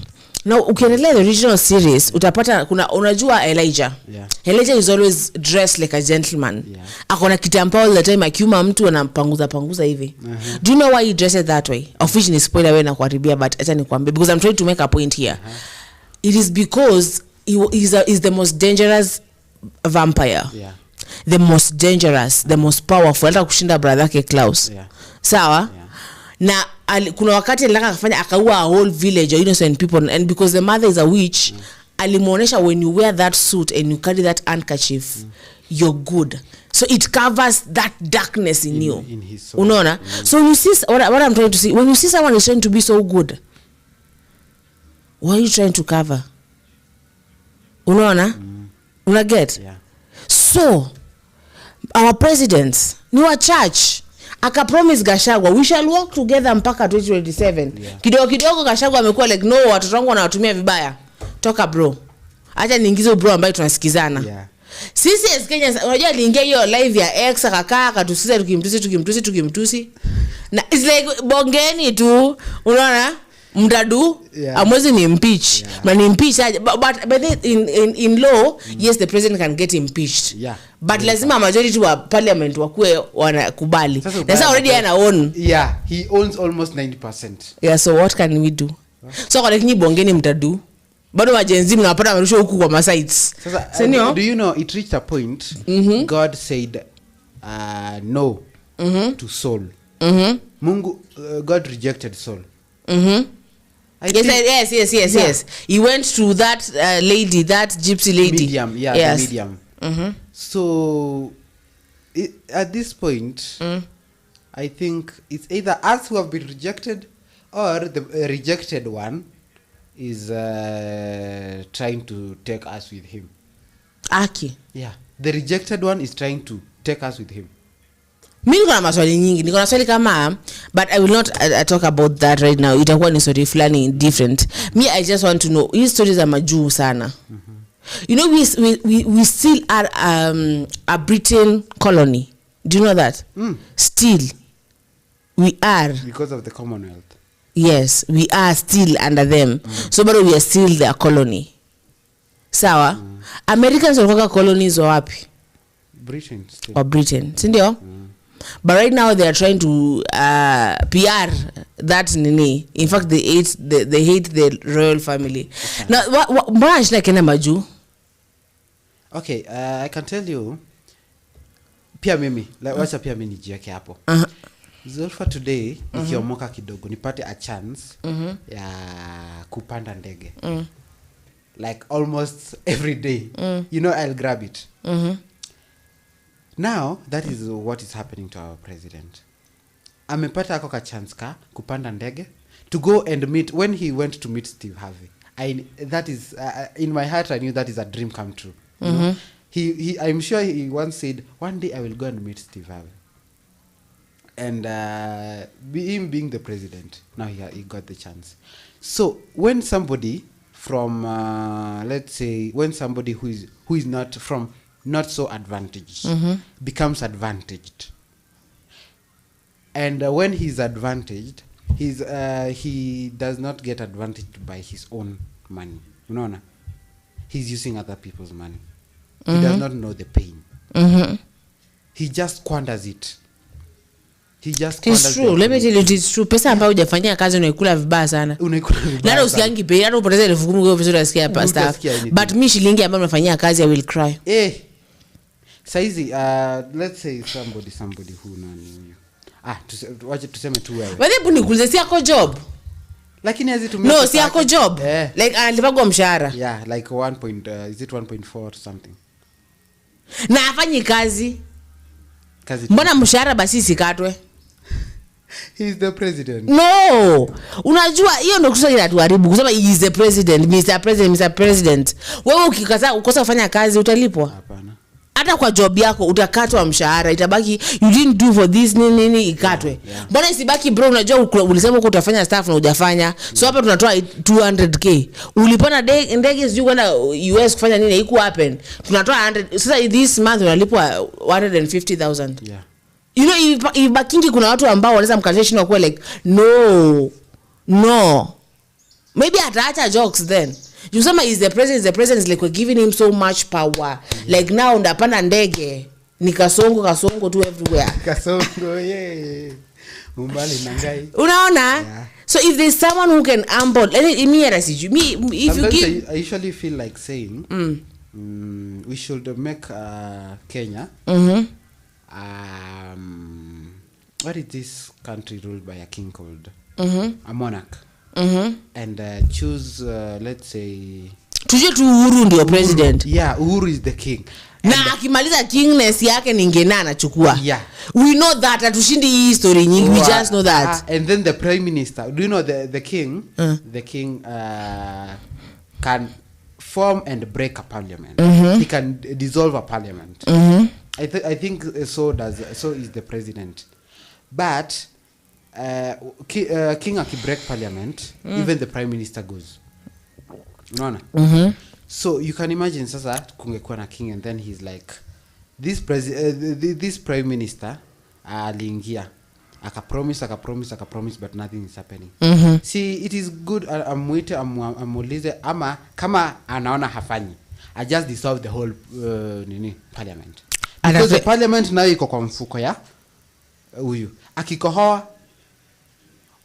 Now ukiendelea the original series utapata kuna unajua Elijah. Elijah is always dressed like a gentleman. Akona kitampa all the time akiuma mtu anampanguza hivi. Do you know why he dresses that way? Officially spoiler wewe na kuharibia, but acha nikwambie because I'm trying to make a point here. It is because he's the most dangerous vampire. The most dangerous, the most powerful, hata kushinda brother yake Klaus. Sawa? Na kuna wakati alaka kufanya akaua a whole village of innocent people, and because the mother is a witch, alimuonesha when you wear that suit and you carry that handkerchief, you're good. So it covers that darkness in you. In his soul. Unaona? So when you see what I'm trying to see, when you see someone is trying to be so good, what are you trying to cover? Unaona? Una get? So our presidents ni wa church. Aka promise Gachagua we shall work together mpaka 2027. Kidogo Gachagua amekuwa like no, watoto wangu wanawatumia vibaya. Toka bro. Acha niingize bro ambaye tunasikizana. Sisi as Kenyans unajua aliingia hiyo live ya X akakaa akatusiza tukimtusi. Na it's like bongeni tu. Unaona? Mdadu amwezi ni impeach. Na ni impeach but in law yes the president can get impeached. But lazima majority wa parliament wakue wanakubali. That's already ana own. He owns almost 90%. So what can we do? So kwa lakini bongeni mtadu. Bado majenzi mnapata amerusha huku kwa masites. Do you know it reached a point God said no to soul. Mungu God rejected soul. Yes. He went to that lady, that gypsy lady. Medium, the medium. So at this point, I think it's either us who have been rejected or the rejected one is trying to take us with him. Aki. The rejected one is trying to take us with him. Mimi niko na maswali nyingi, niko na swali kama, but I will not talk about that right now. Itakuwa ni story fulani different. Me I just want to know these stories are majuu sana. You know we still are a Britain colony. Do you know that? Still we are because of the Commonwealth. Yes, we are still under them. So but we are still their colony. Sawa? Americans walikuwa colonies wa wapi? Britain still. Or Britain. Si ndio? But right now they are trying to PR that nini. In fact they hate the royal family. Now mbona ashina K.N.A maju? Okay, I can tell you pia mimi wacha pia mimi nijiweke hapo. Zulfa today nikiomoka kidogo nipate a chance ya kupanda ndege. Like almost every day. You know I'll grab it. Now that is what is happening to our president. Amepata ako ka chance ka kupanda ndege to go and meet when he went to meet Steve Harvey. That is in my heart I knew that is a dream come true. You know? I'm sure he once said one day I will go and meet Steve Harvey. And him being the president, now he got the chance. So when somebody from let's say when somebody who is not from not so advantaged becomes advantaged, and when he's advantaged, he does not get advantaged by his own money. You know, he's using other people's money. He does not know the pain. He just squanders it. It's true. Let me tell you, it's true. Pesa ambayo hujafanyia kazi unaikula vibaya sana. Nalo usiangi pay, nalo upoteza 10,000 kwa vizuri asikia hapa staff. But me shilingi ambayo unafanyia kazi I will cry. Saizi let's say somebody who nani. Wacha tuseme tu wewe. Wewe hebu nikuulize si yako job? Lakini hizi tumia no si yako job. Like alipagwa mshahara. Yeah, like 1.4 or something. Na afanyi kazi. Mbona mshahara basi sikatwe? He's the president. No. Unajua hiyo ndio kusema inatuharibu kusema he is the president, Mr. President. Wewe ukikosa kufanya kazi utalipwa? Hapana. Hata kwa job yako utakatwa mshahara, itabaki you didn't do for this nini ikatwe. Mbona isibaki bro, unajua ulisema uko utafanya staff na hujafanya. So hapa tunatoa 200k. Ulipona ndege sijui kwenda US kufanya nini, iko happen. Tunatoa 100. Sasa this month unalipwa 150,000. You know, if Bakingi kuna watu ambao wanaweza mkatation wa kuwa like no maybe ataacha jokes then. You say is the president is like we're giving him so much power. Like now ndapanda ndege ni kasongo tu everywhere. Kasongo Mumbali nangai. Unaona? Yeah. So if there's someone who can humble, if you give, I usually feel like saying we should make Kenya what is this country ruled by a king called a monarch and choose let's say tuje tu Uhuru ndio president. Yeah, Uhuru is the king. Na akimaliza kingness yake ni K.N.A anachukua. Yeah. We know that atushindi hii history nyingi. We just know that. And then the prime minister, do you know the king? The king can form and break a parliament. He can dissolve a parliament. I think so is the president. But king break parliament, even the prime minister goes. Unaona? So you can imagine sasa kungekuwa na king and then he's like this prime minister aliingia akapromise but nothing is happening. See, it is good amuulize ama kama anaona hafanyi, I just dissolve the whole parliament because the parliament nayo iko kwa mfuko ya huyu. Akikohoa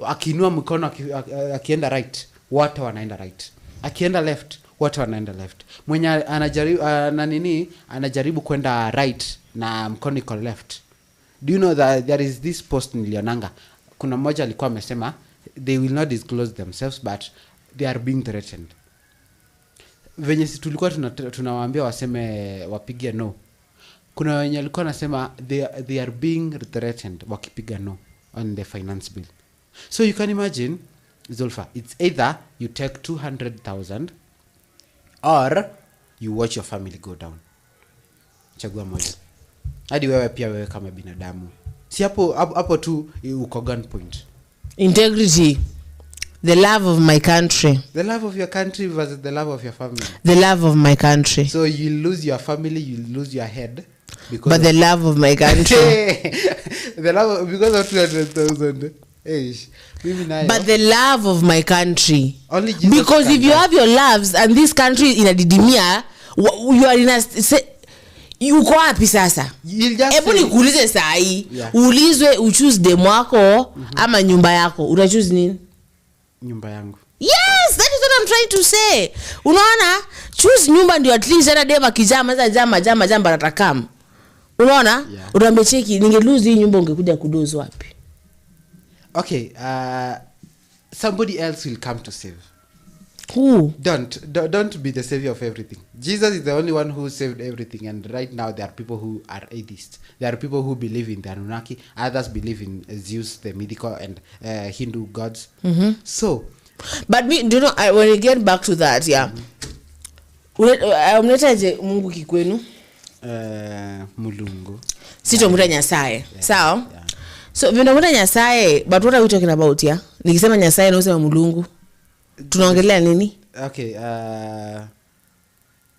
akiinua mkono akienda right, wote wanaenda right. Akienda left, wote wanaenda left. Mwenye anajaribu kwenda right na mkono iko left. Do you know that there is this post nilionanga? Kuna mmoja alikuwa amesema they will not disclose themselves but they are being threatened. Venye si tulikuwa tunawaambia waseme wapige no. Kuna wenye alikuwa anasema they are being threatened wakipiga no on the finance bill. So you can imagine, Zulfa, it's either you take 200,000 or you watch your family go down. Chagua moja. Hadi wewe pia wewe kama binadamu. Si hapo tu uko gun point. Integrity. The love of my country. The love of your country versus the love of your family. The love of my country. So you lose your family, you lose your head. But the love of my country. The love because of 200,000. But the love of my country. Only Jesus because if you have your loves and this country in a didimia, you are in a uko wapi sasa? Hebu nikuulize saa hii. Ulizwe uchoose demo wako ama nyumba yako. Utachoose nini? Nyumba yangu. Yes, that is what I'm trying to say. Unaona? Choose nyumba ndio at least hata dema kijama za jamba atakam. Unaona? Unaambia cheki ningelose hii nyumba ungekuja kudozo wapi? Okay, somebody else will come to save. Who? Don't be the savior of everything. Jesus is the only one who saved everything, and right now there are people who are atheists. There are people who believe in the Anunnaki. Others believe in Zeus, the mythical and Hindu gods. So, but me, do you know, when we get back to that, yeah. Unletaje Mungu kikwenu? Mulungu. Sito muta Nyasaye. Sawa? So vile muta Nyasaye, but what are we talking about here? Nikisema Nyasaye na usema Mulungu. Tunaongelea nini? Okay,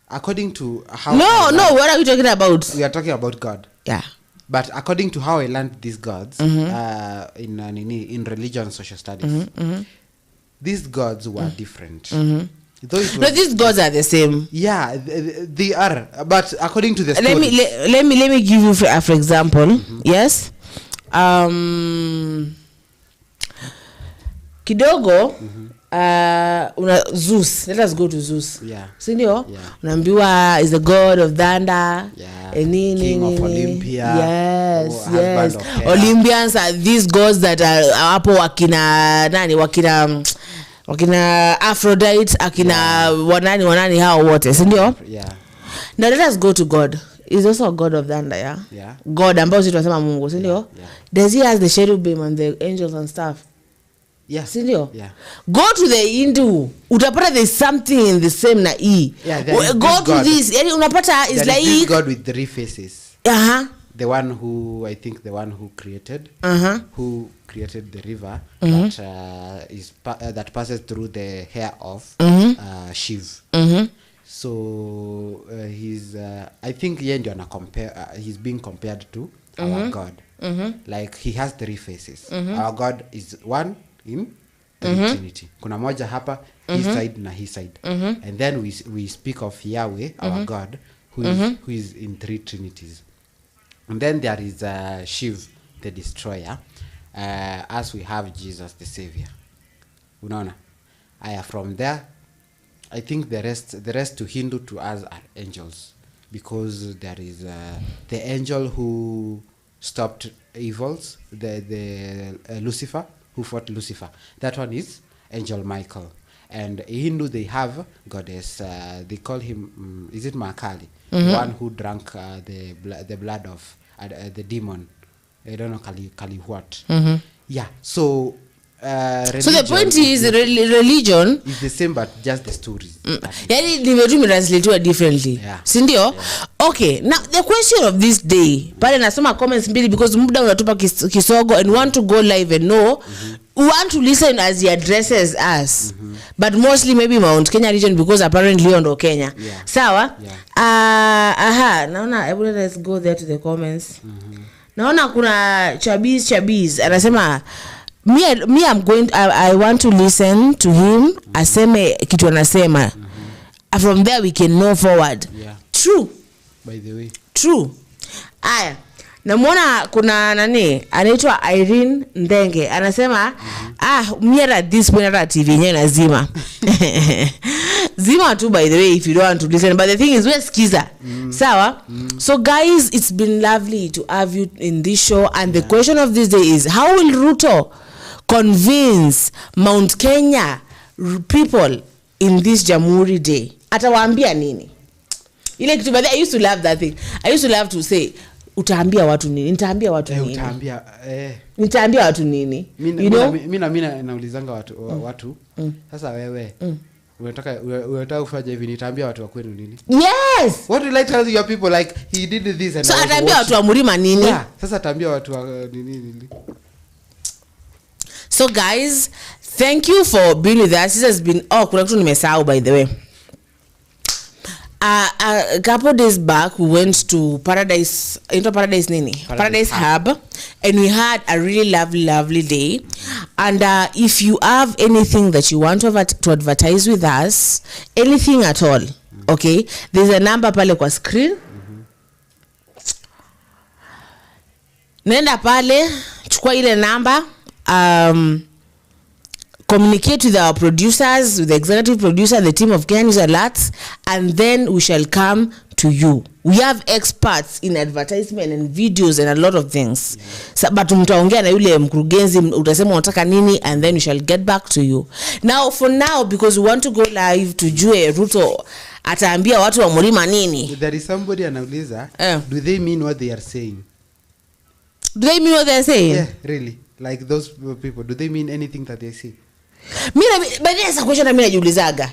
according to how No, what are we talking about? We are talking about God. Yeah. But according to how I learned these gods in religion and social studies, these gods were different. No, these gods are the same. Yeah, they are. But according to the story, let me give you for example. Yes. Kidogo. Zeus. Let us go to Zeus. Yeah. Sindio? Yeah. Unaambiwa is the god of thunder. Yeah. King of Olympia. Yes. Olympians are these gods that are hapo wakina Aphrodite, akina wanani hao wote, sindio? Yeah. Now let us go to God. He's also a god of thunder, yeah? Yeah. God ambao sisi tunasema Mungu, sindio? Yeah. Does he has the cherubim and the angels and stuff? Yeah. Sindio? Yeah. Go to the Hindu. Utapata there's something in the same na E. Yeah, go to this. Yani unapata is like this God with 3 faces. The one who created who created the river that passes through the hair of Shiv. So he's I think yeye ndio he's being compared to our God. Like he has 3 faces. Our God is one in Trinity. Kuna moja hapa, his side na his side. And then we speak of Yahweh, our God, who is in 3 trinities. And then there is Shiv, the destroyer, as we have Jesus, the savior. Unaona? From there, I think the rest to Hindu, to us, are angels, because there is the angel who stopped evils, the Lucifer, who fought Lucifer. That one is Angel Michael. And Hindu, they have goddess, they call him, is it Makali? The one who drank the blood of the demon. I don't know Kali what. Yeah, so so the point is religion is the same, but just the stories. Yani nimetu translate differently. Yeah. Sindio? Yeah. Okay, now the question of this day, pale nasoma comments mbili because muda unatupa kisogo and want to go live and know, we want to listen as he addresses us. But mostly maybe Mount Kenya region, because apparently on Kenya. Yeah. Sawa? Yeah. Naona let's go there to the comments. Naona kuna Chabiz anasema I want to listen to him aseme kitu anasema. From there we can know forward. Yeah. True. By the way. True. Aya. Namuona kuna nani anaitwa Irene Ndenge anasema miera this point TV yenyewe lazima. Zima too, by the way, if you don't want to listen, but the thing is we're skiza. Sawa? So guys, it's been lovely to have you in this show, and the question of this day is, how will Ruto convince Mount Kenya people in this Jamhuri Day? Atawaambia nini? Ile kitu, but I used to love that thing. I used to love to say, utaambia watu nini? Nitaambia watu nini? Nitaambia watu nini? You know? Mimi naulizanga watu. Sasa wewe unataka kufanya hivi, nitaambia watu wa kwenu nini? Yes. What will I tell your people, like he did this and so ataambia watu wa Murima nini? Yeah. Sasa ataambia watu wa nini? So guys, thank you for being with us. This has been kuna kitu nimesahau, by the way. A couple days back we went to Paradise Hub, and we had a really lovely day. And if you have anything that you want to advertise with us, anything at all, okay, there's a number pale kwa screen. Nenda pale, chukua ile number, communicate with our producers, with the executive producer, the team of K.N.A Alerts, and then we shall come to you. We have experts in advertisement and videos and a lot of things. So, but mtaongea na yule mkurugenzi, utasema unataka nini, and then we shall get back to you. Now, for now, because we want to go live, tujue Ruto ataambia watu wa Murima nini. There is somebody anauliza, do they mean what they are saying? Do they mean what they are saying? Yeah, really. Like those people, do they mean anything that they say? But there's a question mimi najiulizaga.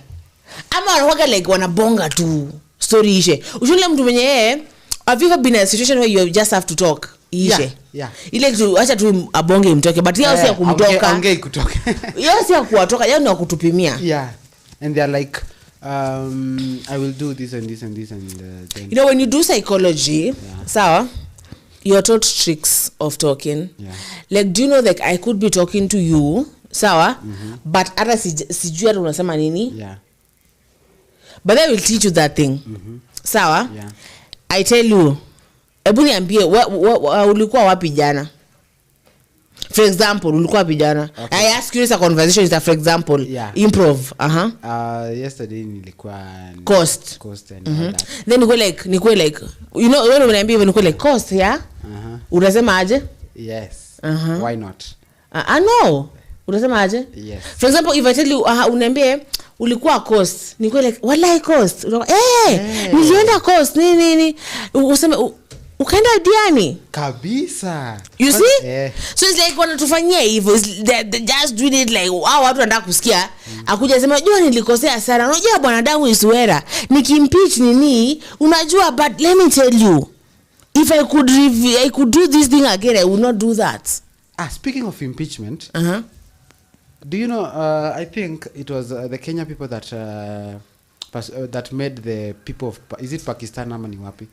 Ama wanakuwa like wanabonga tu story ishe. Ushule mtu mwenye have you ever been in a situation where you just have to talk ishe? Yeah. Ile tu acha tu abonge mtoke, but yeye si kumtoka. Ongei kutoka. Yeye si kuwatoka, yeye ni kutupimia. Yeah. And they are like I will do this and this and this and then. You know, when you do psychology, sawa, you're taught tricks of talking. Yeah. Like, do you know, like, I could be talking to you, sawa, but hata sijui hata unasema nini? Yeah. But they will teach you that thing. Sawa? Yeah. I tell you, ebu niambie, ulikuwa wapi jana? For example, ulikuwa wapi jana? Okay. I ask you this a conversation, is a for example. Yeah. Improv. Yesterday nilikuwa Cost and all that. Then nikuwe like, you know, when unaniambia nikuwe like cost, yeah? Unasema aje? Yes. Why not? No. Unasema aje? Yes. For example, if I tell you unaniambia ulikuwa cost, nikuwe like, walai cost. Nilienda cost, nini. Useme ukaenda Diani kabisa. You see? So it's like wanatufanyia hivyo, they just doing it like watu wanataka kusikia. Akuja sema jua nilikosea sana, unajua bwana damu isuera nikimpeach nini, unajua, but let me tell you, if I could do this thing again, I would not do that. Speaking of impeachment, do you know, I think it was the Kenya people that that made the people of is it Pakistan ama ni wapi,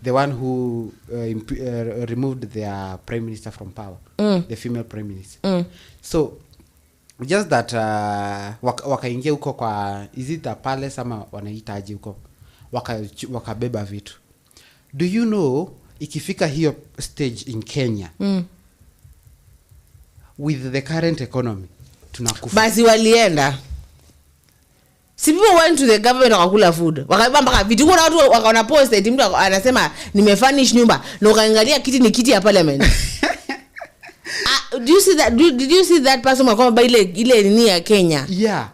the one who removed their prime minister from power, the female prime minister. So just that wakaingia huko kwa is it the palace ama wanaitaje huko, wakabeba vitu. Do you know ikifika hiyo stage in Kenya with the current economy tunakufa? Basi walienda. Si people went to the government wakakula food. Wakaiba mpaka vitu. Kuna watu wakaona post eti mtu anasema nimefurnish nyumba na ukaangalia kiti ni kiti ya parliament. Do you see that? Did you see that person kwamba ile ni ya Kenya? Yeah.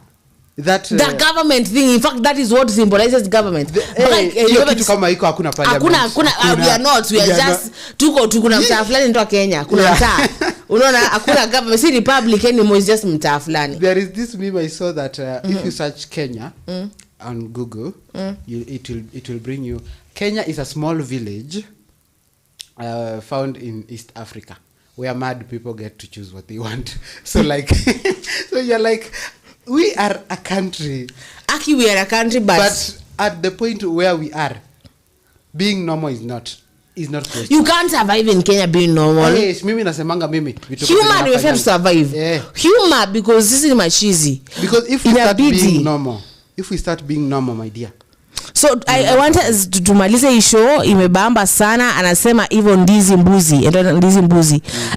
That the government thing, in fact that is what symbolizes government. Kitu kama iko hakuna parliament. We are just tuko na mtaa fulani ndio Kenya. Kuna mtaa. Unaona hakuna government, si republic anymore, is just mtaa fulani. There is this meme I saw that if you search Kenya on Google, it will bring you Kenya is a small village found in East Africa where mad people get to choose what they want. So like so you're like, we are a country. Aki, we are a country, but at the point where we are, being normal is not questioned. You can't survive in Kenya being normal. Yes, mimi nasemanga mimi. Human, we have to survive. Yeah. Human, because this is machizi. Because if we start being normal, my dear. So I want us to tumalize hii show, imebamba sana. Anasema hivyo ndizi mbuzi.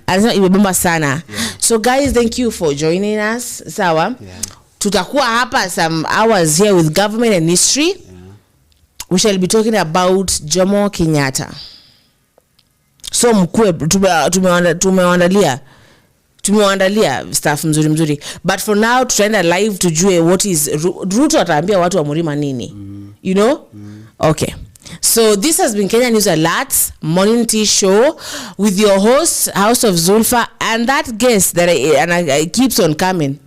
Anasema imebamba sana. Yeah. So guys, thank you for joining us. Sawa. Yeah. Tutakuwa hapa some hours here with government and history. Yeah. We shall be talking about Jomo Kenyatta. So mkue tumewaandalia stuff mzuri. But for now tutaenda live tujue what is Ruto ataambia watu wa Mlima nini. You know? Okay. So this has been Kenya News Alert Morning Tea Show with your host House of Zulfa and that guest that I keeps on coming.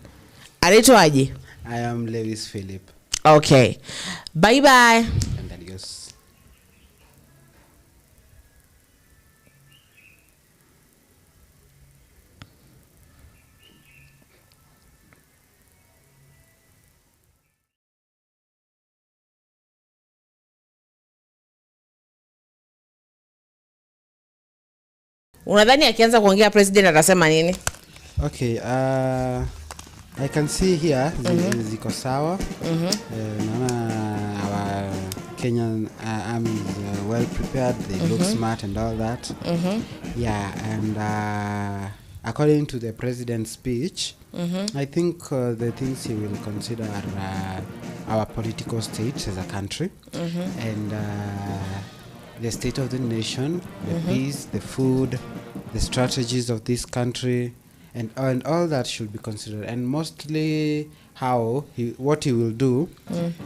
Anaitwaje? I am Lewis Philip. Okay. Bye bye. And adios. Unadhani akianza kuongea president atasema nini? Okay, I can see here ziko sawa. Naona our Kenyan army is well prepared. They look smart and all that. Yeah, and according to the president's speech, I think the things he will consider are our political state as a country, and the state of the nation, the peace, the food, the strategies of this country, and all that should be considered, and mostly what he will do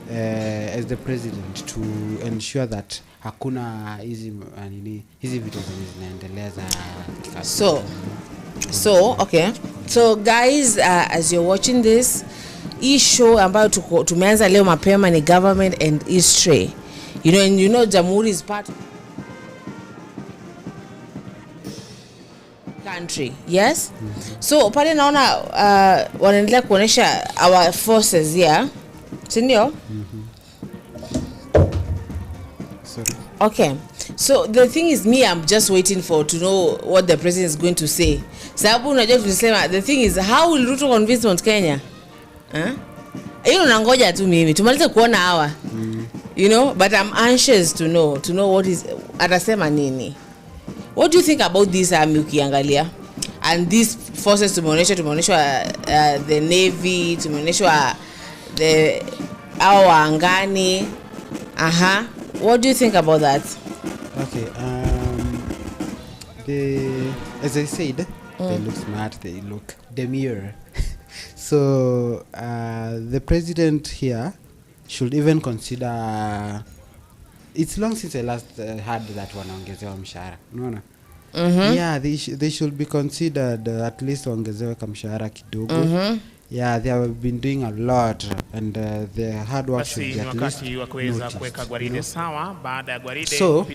as the president to ensure that hakuna hizi vitu zinaendelea za so okay, so guys, as you're watching this show ambayo tumeanza leo mapema ni government and history, and Jamhuri is part country, yes. So pale naona wanaendelea kuonesha our forces here, si ndio? Sorry. Okay, so the thing is, I'm just waiting to know what the president is going to say. Sababu unajua tulisema, the thing is, how will Ruto convince Mount Kenya? Hiyo nangoja tu mimi tumalize kuona hawa. But I'm anxious to know what is atasema nini. What do you think about this ukiangalia? And these forces tumeonyeshwa the navy, tumeonyeshwa the angani. What do you think about that? Okay, as I said, they look smart, they look demure. So the president here should even consider. It's long since I last heard that wanaongezewa mshahara. Unaona? Yeah, they should be considered at least waongezewe kama mshahara kidogo. Yeah, they have been doing a lot, and their hard work should be at least noticed. So, the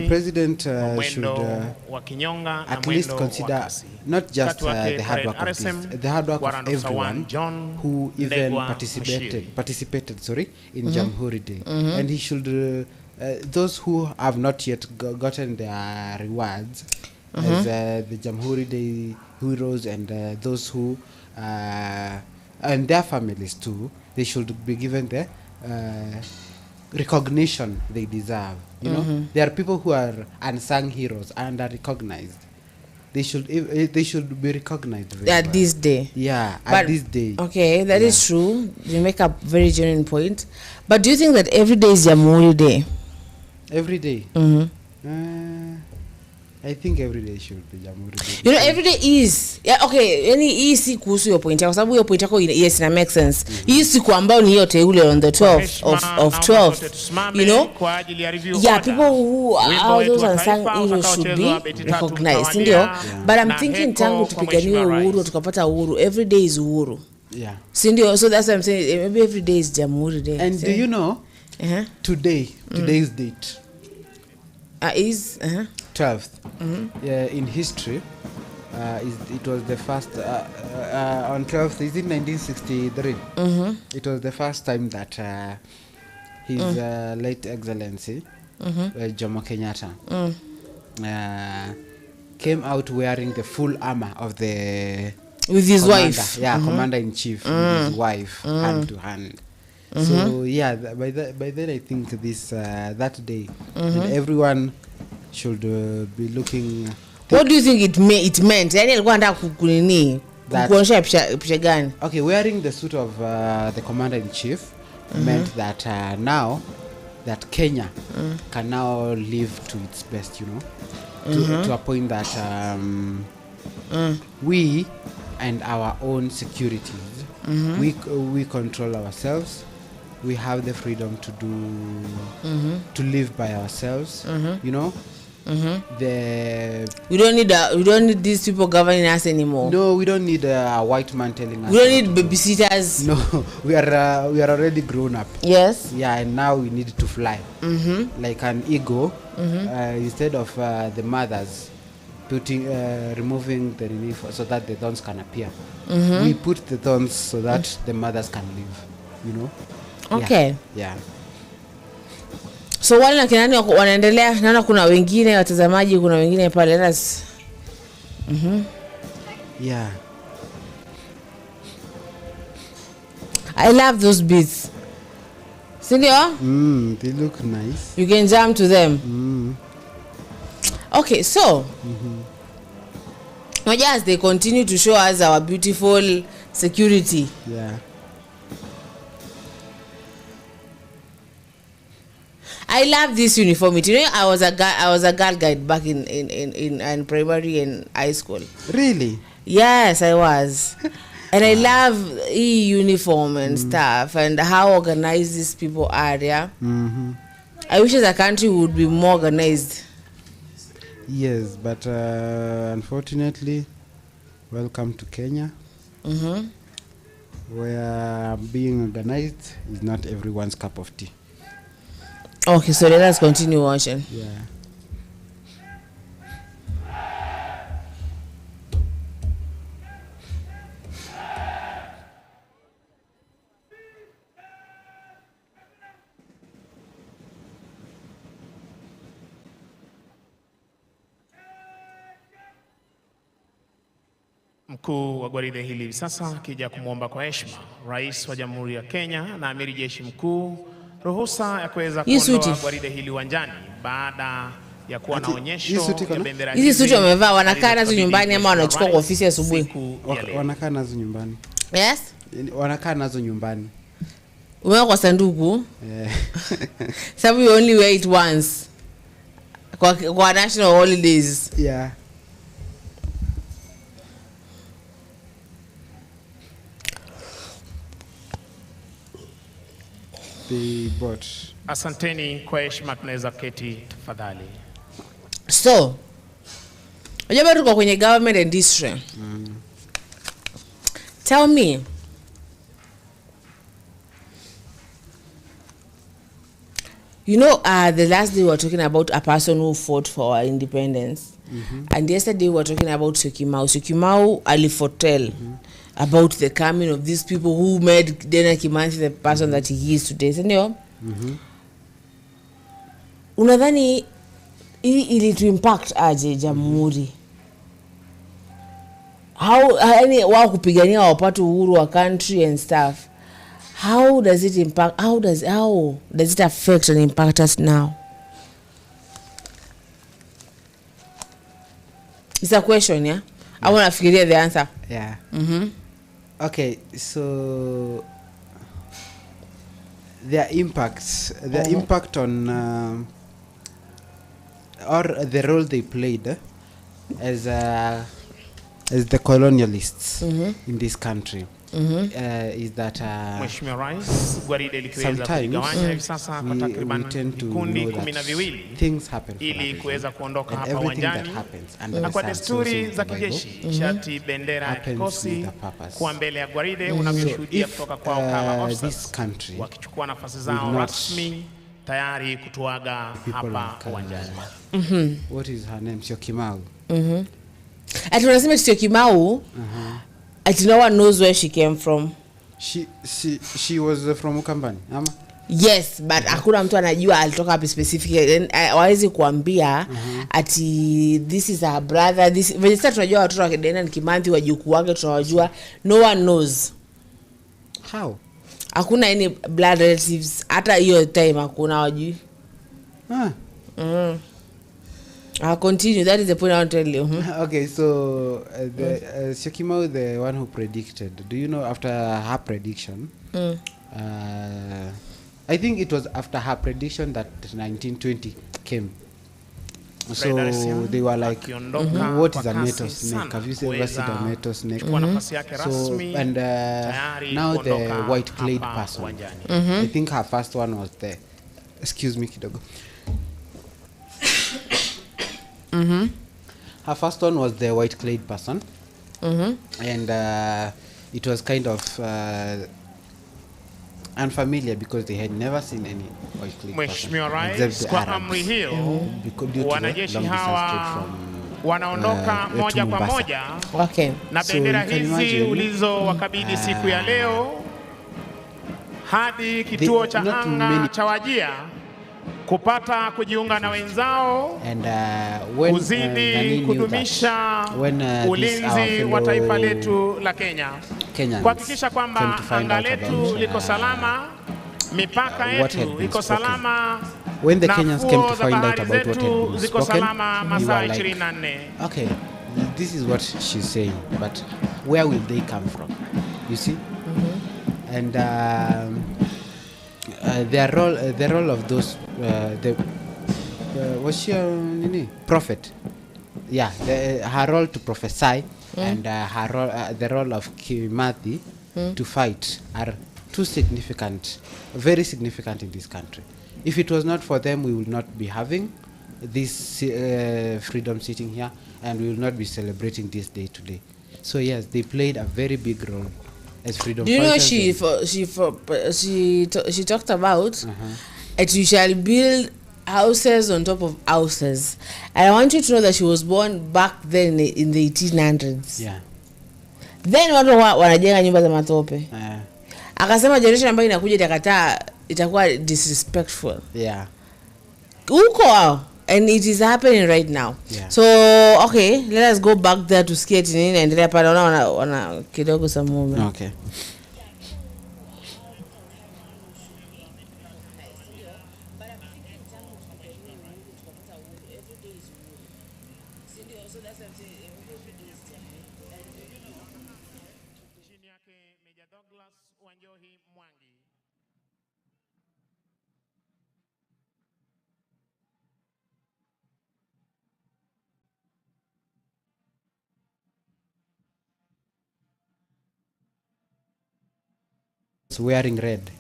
president should at least consider not just the hard work of this, the hard work of everyone who even participated in Jamhuri Day, and he should those who have not yet gotten their rewards as the Jamhuri Day heroes, and those who and their families too, they should be given the recognition they deserve. You know, there are people who are unsung heroes and are recognized. They should be recognized at this day. Yeah, at this day. Okay, that is true. You make a very genuine point. But do you think that every day is Jamhuri Day? Every day? I think every day should be Jamhuri Day. You know, every day is. Yeah, okay, any easy kuhusu your point. Kwa sababu your point yako yes, it makes sense. Hii siku ambao ni yote ule on the 12th of 12th. You know? Yeah, people who are those unsung heroes should be recognized. Ndio? But I'm thinking tangu tupiganiwe uhuru, tukapata uhuru, every day is uhuru. Yeah. Sindio? So that's what I'm saying. Maybe every day is Jamhuri Day. And do you know, today's date is 12th. In history, it was the first on 12th. Is it 1963? It was the first time that His late Excellency Jomo Kenyatta came out wearing the full armor of the with his wife. Yeah, commander in chief with his wife, hand to hand. So yeah, by then I think this that day, and everyone should be looking. What do you think it meant? Yani alikuwa anataka kukunini kuonyesha picha gani? Okay, wearing the suit of the commander in chief meant that now that Kenya can now live to its best, you know, to a point that we and our own securities, we control ourselves. We have the freedom to do to live by ourselves, you know. We don't need these people governing us anymore. No, we don't need a white man telling us. We don't need babysitters. No, we are already grown up. Yes. Yeah, and now we need to fly like an eagle. Instead of the mothers putting removing the relief so that the thorns can appear. We put the thorns so that the mothers can live. You know. Okay. Yeah. So wale na kinani wanaendelea, naona kuna wengine watazamaji, kuna wengine pale nas. Yeah. I love those beats. Sindio? They look nice. You can jam to them. Okay, so as they continue to show us our beautiful security. Yeah. I love this uniformity. You know, I was a girl guide back in primary and high school. Really? Yes, I was. And I love uniform and stuff and how organized these people are. Yeah. I wish the country would be more organized. Yes, but unfortunately, welcome to Kenya, where being organized is not everyone's cup of tea. Okay, so let us continue watching. Yeah. Mkuu wa gwaride hili sasa akija kumwomba kwa heshima Rais wa Jamhuri ya Kenya na Amiri Jeshi Mkuu ruhusa ya kuweza kuondoa gwaride hili uwanjani baada ya kuwa na onyesho ya bendera hizi suti wamevaa. Wanakaa nazo nyumbani ama wanachukua kwa ofisi asubuhi? Wanakaa nazo nyumbani. Yes? Wanakaa nazo nyumbani. Umeweka kwa sanduku? Yeah. Sababu you only wear it once. Kwa national holidays. Yeah. But asanteni kwa heshima, tunaweza keti tafadhali. So, unajua tuko kwenye government and industry. Tell me. You know, the last day we were talking about a person who fought for our independence. And yesterday we were talking about Syokimau. Syokimau aliforetell about the coming of these people who made Dedan Kimathi the person that he is today. Sindio? Unadhani ili impact aje jamhuri? How wao kupigania wapate uhuru wa country and stuff? How does it impact? How does it affect and impact us now? It's a question, yeah. I want to figure the answer. Yeah. Okay, so their impact on or the role they played as the colonialists in this country. Is that Mheshimiwa Rais, gwaride likiweza kugawanya hivi sasa kwa takriban vikundi 12 things happen ili kuweza kuondoka hapa uwanjani, na kwa desturi za kijeshi shati bendera ya kikosi kuwa mbele ya gwaride unavyoshuhudia kutoka kwao kama officers wakichukua nafasi zao rasmi tayari kutuaga hapa uwanjani. What is her name? Syokimau. Ati unasema Syokimau? Ati no one knows where she came from. She was from Ukambani, ama? Yes, but hakuna mtu anajua alitoka wapi specifically. Hawezi kuambia ati this is her brother. This sasa tunajua watoto wa Dedan Kimathi wajukuu wake tunawajua. No one knows. How? Hakuna any blood relatives hata hiyo time hakuna wajui. I'll continue. That is the point I want to tell you. Okay, so Syokimau, the one who predicted. Do you know after her prediction? I think it was after her prediction that 1920 came. So they were like, what is a NATO snake? Have you ever seen a NATO snake? So and now the white clad person. I think her first one was there. Excuse me, kidogo. Her first one was the white clad person, and it was kind of unfamiliar because they had never seen any white clad Mheshimiwa Rais, kwa amri hiyo wanajeshi hawa wanaondoka moja kwa moja na bendera hizi ulizowakabidhi siku ya leo hadi kituo cha anga cha Wajia kupata kujiunga na wenzao and kuzidi kudumisha ulinzi wa taifa letu la Kenya, kuhakikisha kwamba anga letu liko salama, mipaka yetu iko salama. When the Kenyans came to find out about what had been spoken, we were like, okay, this is what she's saying, but where will they come from? You see? And the role of those was she a prophet? Yeah, her role to prophesy and her role, the role of Kimathi to fight are too significant, very significant in this country. If it was not for them, we would not be having this freedom sitting here, and we will not be celebrating this day today. So yes, they played a very big role as freedom fighters. Do you know she talked about that you shall build houses on top of houses, and I want you to know that she was born back then in the 1800s. Yeah. Then watu wanajenga nyumba za matope. Akasema generation ambayo inakuja itakataa itakuwa disrespectful. Yeah. Uko and it is happening right now. Yeah. So okay, let us go back there to skate nini endelea pale wana kidogo some moment. Okay. Wearing red.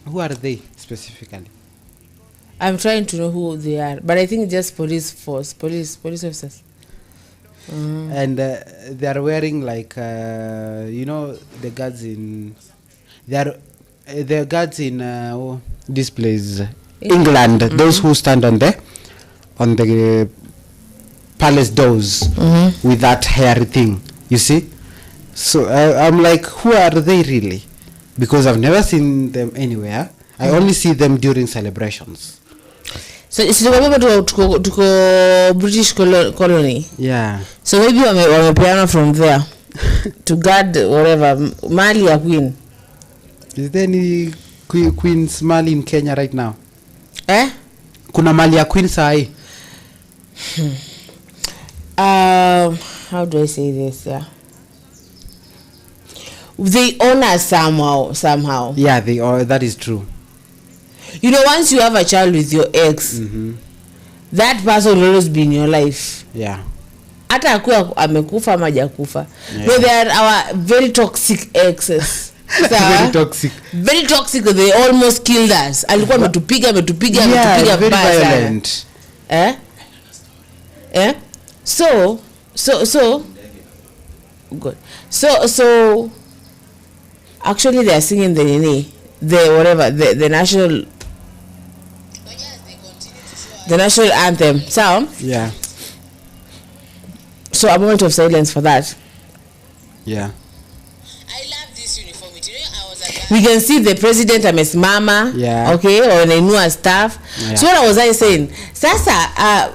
Who are they specifically? I'm trying to know who they are, but I think just police force, police officers. And they are wearing like you know, the guards in the guards in this place, England, those who stand on the palace doors with that hairy thing, you see. So I'm like, who are they really? Because I've never seen them anywhere. I only see them during celebrations. So remember to British colony. Yeah. So maybe wamepeana from there to guard whatever mali ya queen. Is there any queen's mali in Kenya right now? Kuna mali ya queen sahi? How do I say this? Yeah. They own us somehow. Yeah, they are. That is true. You know, once you have a child with your ex, that person will always be in your life. Yeah. Hata akuwa amekufa ama hajakufa. No, they are our very toxic exes. Very toxic. Very toxic. They almost killed us. Alikuwa ametupiga very violent. So good. So actually they are singing the national anthem. So yeah. So a moment of silence for that. Yeah. I love this uniformity. We can see the president amesimama, okay, or inua staff. Yeah. So what was I saying? Sasa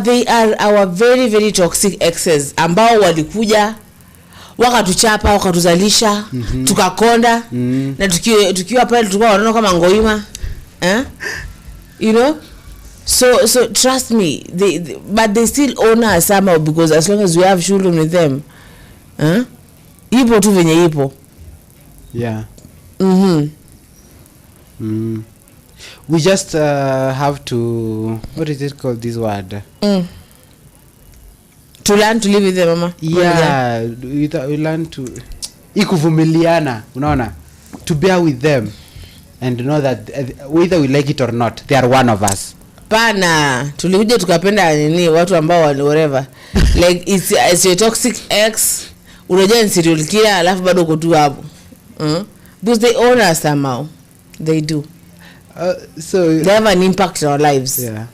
they are our very very toxic exes ambao walikuja wakatuchapa wakatuzalisha tukakonda na tukiwa pale tulikuwa wanaona kama ngoima, you know. So trust me, but they still own us somehow, because as long as we have children with them, ipo tu venye ipo. Yeah. We just have to, what is it called, this word? To learn to live with them, mama. Yeah, we learn to ikuvumiliana, unaona, to bear with them and know that whether we like it or not, they are one of us. Pana tulikuja tukapenda nini watu ambao whatever like it's a toxic ex, unajua ni serial killer, alafu bado uko tu hapo. Because they own us somehow. They do. So they have an impact in our lives. Yeah.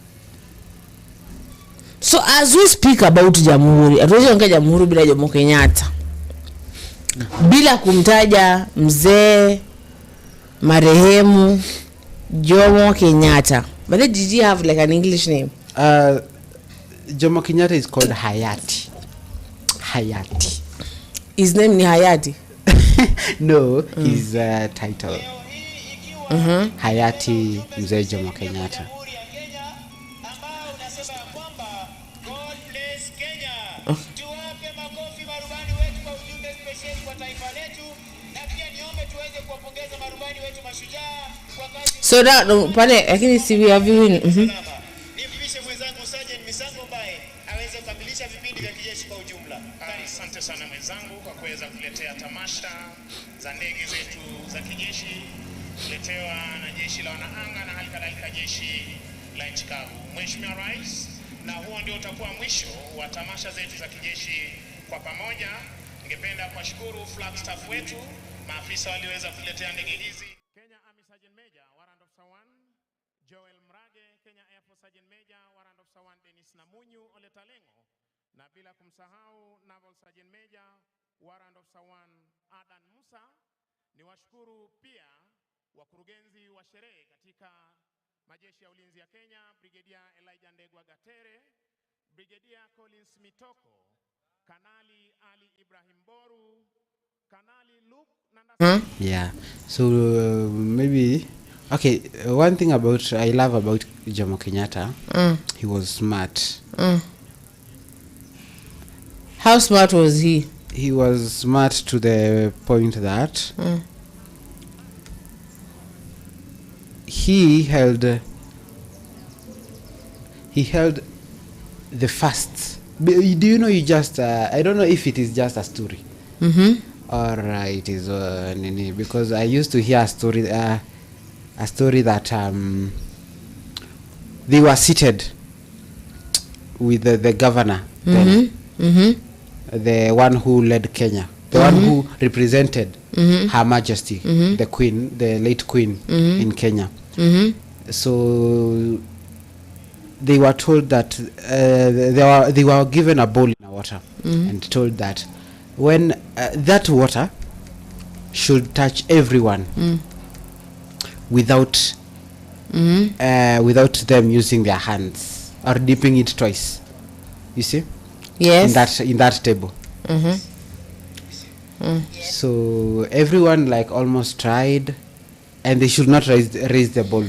So as we speak about jamhuri, hatuwezi ongea jamhuri bila Jomo Kenyatta, bila kumtaja mzee marehemu Jomo Kenyatta. But did he have like an English name? Jomo Kenyatta is called Hayati. Hayati. His name ni Hayati? No, his title. Hayati Mzee Jomo Kenyatta. So that pale lakini si we have been nimpishe mwenzangu Sergeant Misango ambaye aweze kukamilisha vipindi vya kijeshi kwa ujumla. Asante sana mwenzangu kwa kuweza kuletea tamasha za ndege zetu za kijeshi kuletewa na jeshi la wanaanga na hali kadhalika jeshi la nchi kavu. Mheshimiwa Rais, na huo ndio utakuwa mwisho wa tamasha zetu za kijeshi kwa pamoja. Ningependa kuwashukuru flag staff wetu, maafisa walioweza kuletea ndege hizi. Kenya Army Sergeant Major Warrant Officer 1 Joel Mrage, Kenya Air Force Sergeant Major Warrant Officer 1 Dennis Namunyu Oletalengo, na bila kumsahau Naval Sergeant Major Warrant Officer 1 Adan Musa. Ni washukuru pia wakurugenzi wa sherehe katika majeshi ya ulinzi ya Kenya, Brigadier Elijah Ndegwa Gatere, Brigadier Collins Mitoko, Kanali Ali Ibrahim Boru, Kanali Luke Nandasa. Yeah. So maybe okay, one thing about I love about Jomo Kenyatta, he was smart. How smart was he? He was smart to the point that he held the fasts. Do you know, you just I don't know if it is just a story or it is because I used to hear a story that they were seated with the governor then, the one who led Kenya, the one who represented Her Majesty, the Queen, the late Queen in Kenya. So they were told that they were given a bowl in water and told that when that water should touch everyone without them using their hands or dipping it twice. You see? Yes. In that table. So everyone like almost tried, and they should not raise the bowl.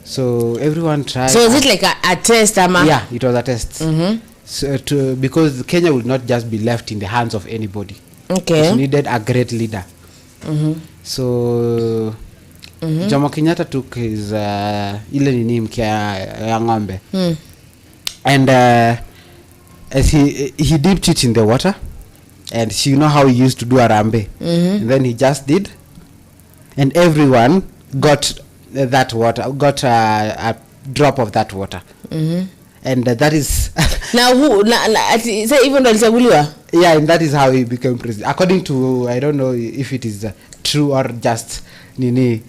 So everyone tried. So is it like a test, Ama? Yeah, it was a test. So because Kenya would not just be left in the hands of anybody. Okay. It needed a great leader. So Jomo Kenyatta took his ile nini mkia ya ng'ombe. And as he dipped it in the water, and you know how he used to do arambe. And then he just did, and everyone got that water, got a drop of that water. And that is now who say even though alichaguliwa. Yeah, and that is how he became president, according to, I don't know if it is true or just nini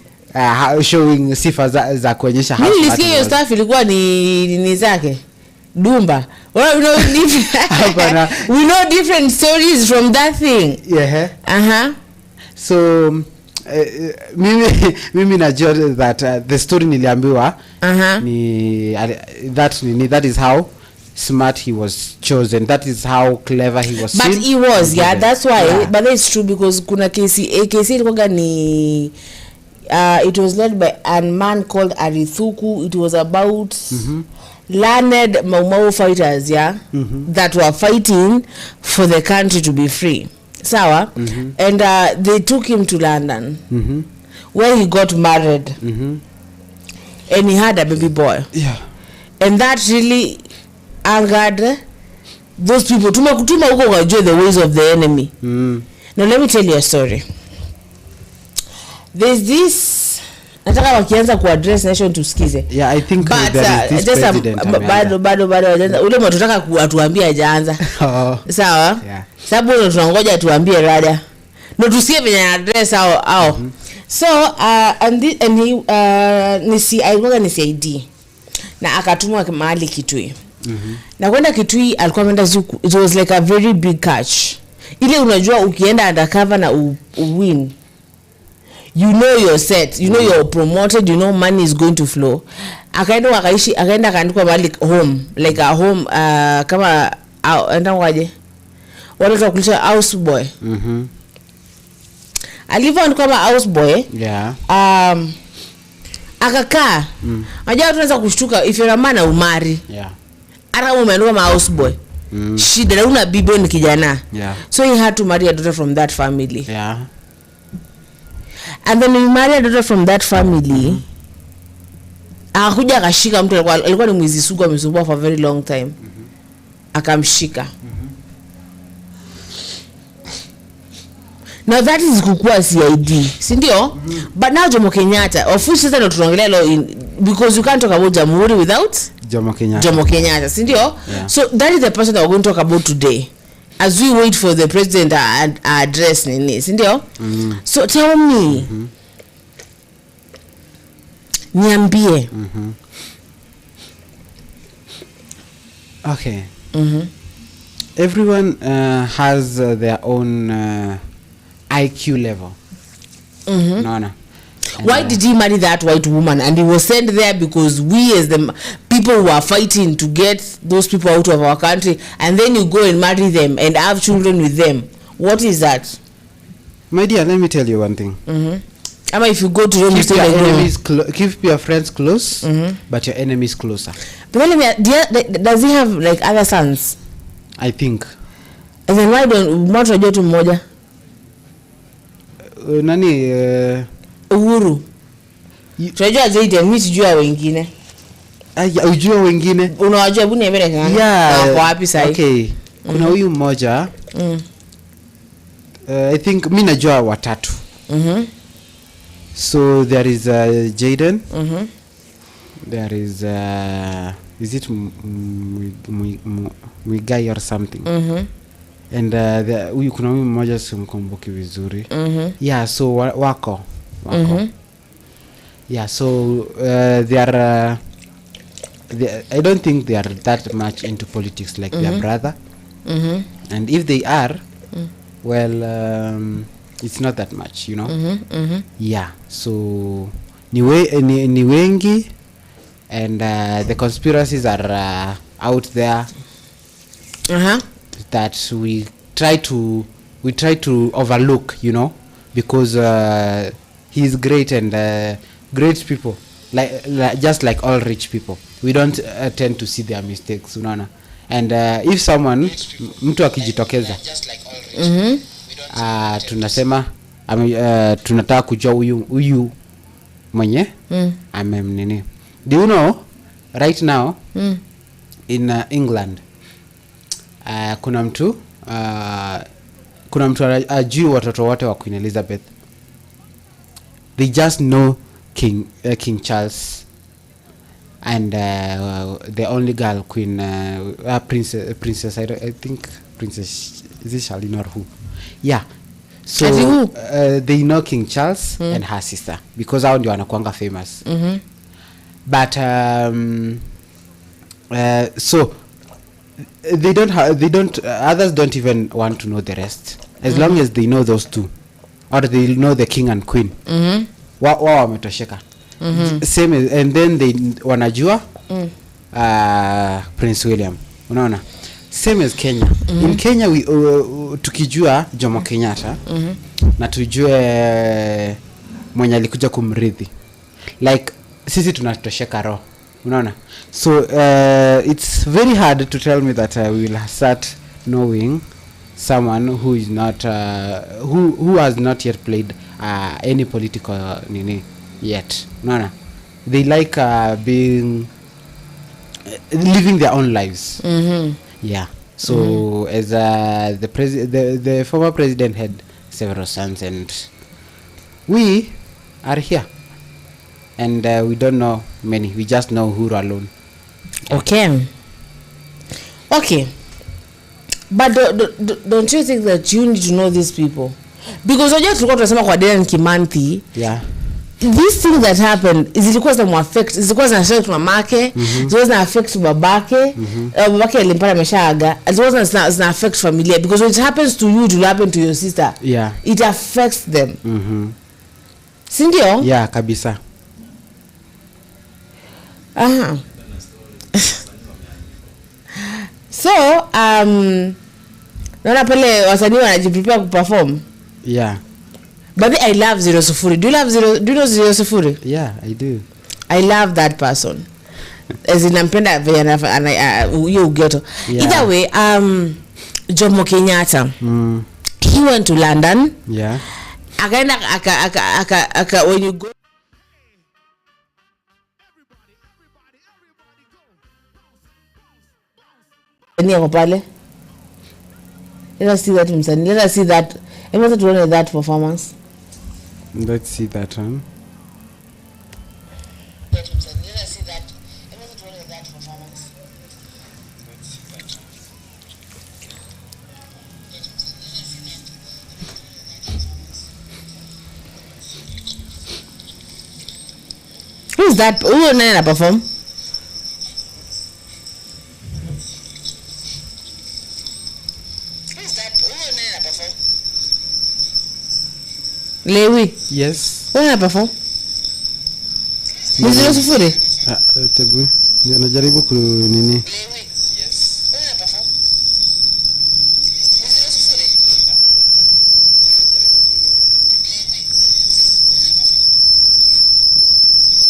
showing sifa za kuonyesha how nilisikia hiyo stuff ilikuwa ni zake Dumba. Well, we know different stories from that thing. Yeah. So mimi najua that the story niliambiwa ni that is how smart he was chosen, that is how clever he was. But he was, that's why. But that's true, because kuna KC ilikuwa ni it was led by a man called Arithuku. It was about learned Mau fighters, that were fighting for the country to be free. Sawa? And they took him to London, where he got married, and he had a baby boy. And that really angered those people. Tumekutuma huko wajue the ways of the enemy. Now let me tell you a story. There's this, nataka wakianza kuaddress nation tusikize. Yeah, I think there is this president. Bado ule mtu tunataka kuatuambia hajaanza. Sawa? Sababu ndo tunangoja tuambie rada. Ndo tusikie venye address au. So and he alikuwa ni CID. Na akatumwa mahali Kitui. Na kwenda Kitui alikuwa ameenda it was like a very big catch. Ile unajua ukienda undercover na win, you know you're set, you know you're promoted, you know money is going to flow. Akaenda akaandikwa mahali home, like a home kama enda waje wale tunakulisha house boy. Alivyoandikwa kama house boy, akakaa. Unajua tunaweza kushtuka if you're a man umari. Ara umeandikwa kama house boy. Shida una bibi ni kijana. So he had to marry a daughter from that family. And then he married a daughter from that family. Akakuja akashika mtu alikuwa ni mwizi sugu, amesumbua for a very long time. Akamshika. Now that is kukua CID, si ndio? But now Jomo Kenyatta, of which sasa ndo tunaongelea leo, because you can't talk about Jamhuri without Jomo Kenyatta, si ndio? So that is the person that we're going to talk about today, as we wait for the president address nini, si ndio? So tell me, niambie. Okay. Everyone has their own IQ level. No. Why did he marry that white woman? And he was sent there because we as the people who are fighting to get those people out of our country, and then you go and marry them and have children with them. What is that? My dear, let me tell you one thing. Ama if you go to them, keep your friends close, but your enemies closer. But does he have like other sons? I think. And then why don't mmoja tu mmoja? Nani Uhuru. Tunajua zaidi ya mimi sijua wengine. Ujua wengine? Unawajua buni Amerika? Kwa wapi sasa? Okay. Kuna huyu mmoja. I think mimi najua watatu. So there is Jaden. There is is it Muigai or something. And huyu kuna huyu mmoja simkumbuki vizuri. Yeah, so wako. Yeah, so they are I don't think they are that much into politics like their brother. And if they are, well, it's not that much, you know. Yeah, so ni wengi, and the conspiracies are out there that we try to overlook, you know, because he's great, and great people like just like all rich people, we don't tend to see their mistakes, unaona. And if someone mtu akijitokeza tunasema tunataka kujua huyu mwenye amemnini. Do you know right now in England kuna mtu ajui watoto wote wa Queen Elizabeth. They just know King Charles and the only girl princess I think Princess is it Charlene or who? Yeah, so they know King Charles and her sister because hao ndio wanakuanga famous. But so they don't others don't even want to know the rest, as long as they know those two, or they know the king and queen. Wao wametosheka. Same as, and then they wanajua Prince William, unaona. Same as Kenya. In Kenya we tukijua Jomo Kenyatta na tujue mwenye alikuja kumrithi, like sisi tunatosheka roho, unaona. So it's very hard to tell me that we will start knowing someone who is not who has not yet played any political nini yet, unaona. They like being living their own lives. Yeah, so as the former president had several sons, and we are here, and we don't know many, we just know Uhuru alone. Okay, but don't you think that you need to know these people? Because unajua tulikuwa tunasema kwa K.N.A, yeah, this thing that happened zilikuwa zina affect mamake, zilikuwa zina affect babake, babake alimpata ameshaaga, zilikuwa zina affect familia, because when it happens to you it will happen to your sister. Yeah, it affects them. Si ndio? Yeah, kabisa. So naona pale wasanii wanajiprepare kuperform. Yeah, but I love 0 Do you know 0? Yeah, I do. I love that person. As in nampenda huyo ugeto. Either way, Jomo Kenyatta, he went to London. Yeah, Akaenda aka when you go pale, let us see that msanii, let us see that. I want to run that performance. Let's see that one. Let us see that. I want to run that performance. Let's see that one. Who is that? Who nana perform? Lewi. Yes. Wewe perform? Ni 0. Tebu. Ndio najaribu ku nini? Lewi. Yes. Wewe perform? Ni 0.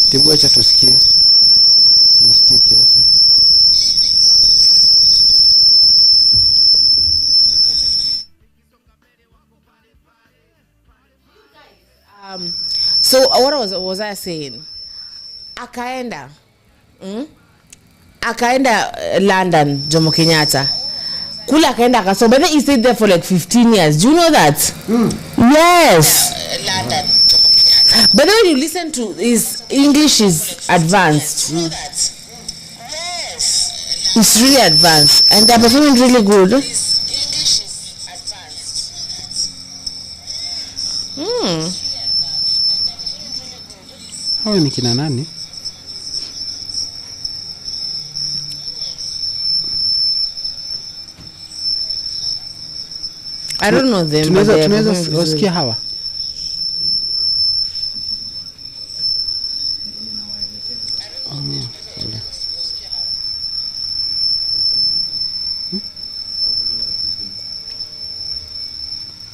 Tebu acha tusikie. Tumsikie kiasi. So what was I saying? Akaenda London, Jomo Kenyatta. Kule akaenda akasoma. But then he stayed there for like 15 years. Do you know that? Yes. London, Jomo Kenyatta. But then when you listen to his English is advanced. Do you know that? Yes. It's really advanced and they're performing really good. Hao ni kina nani? I don't know them. Tunaweza wasikia hawa.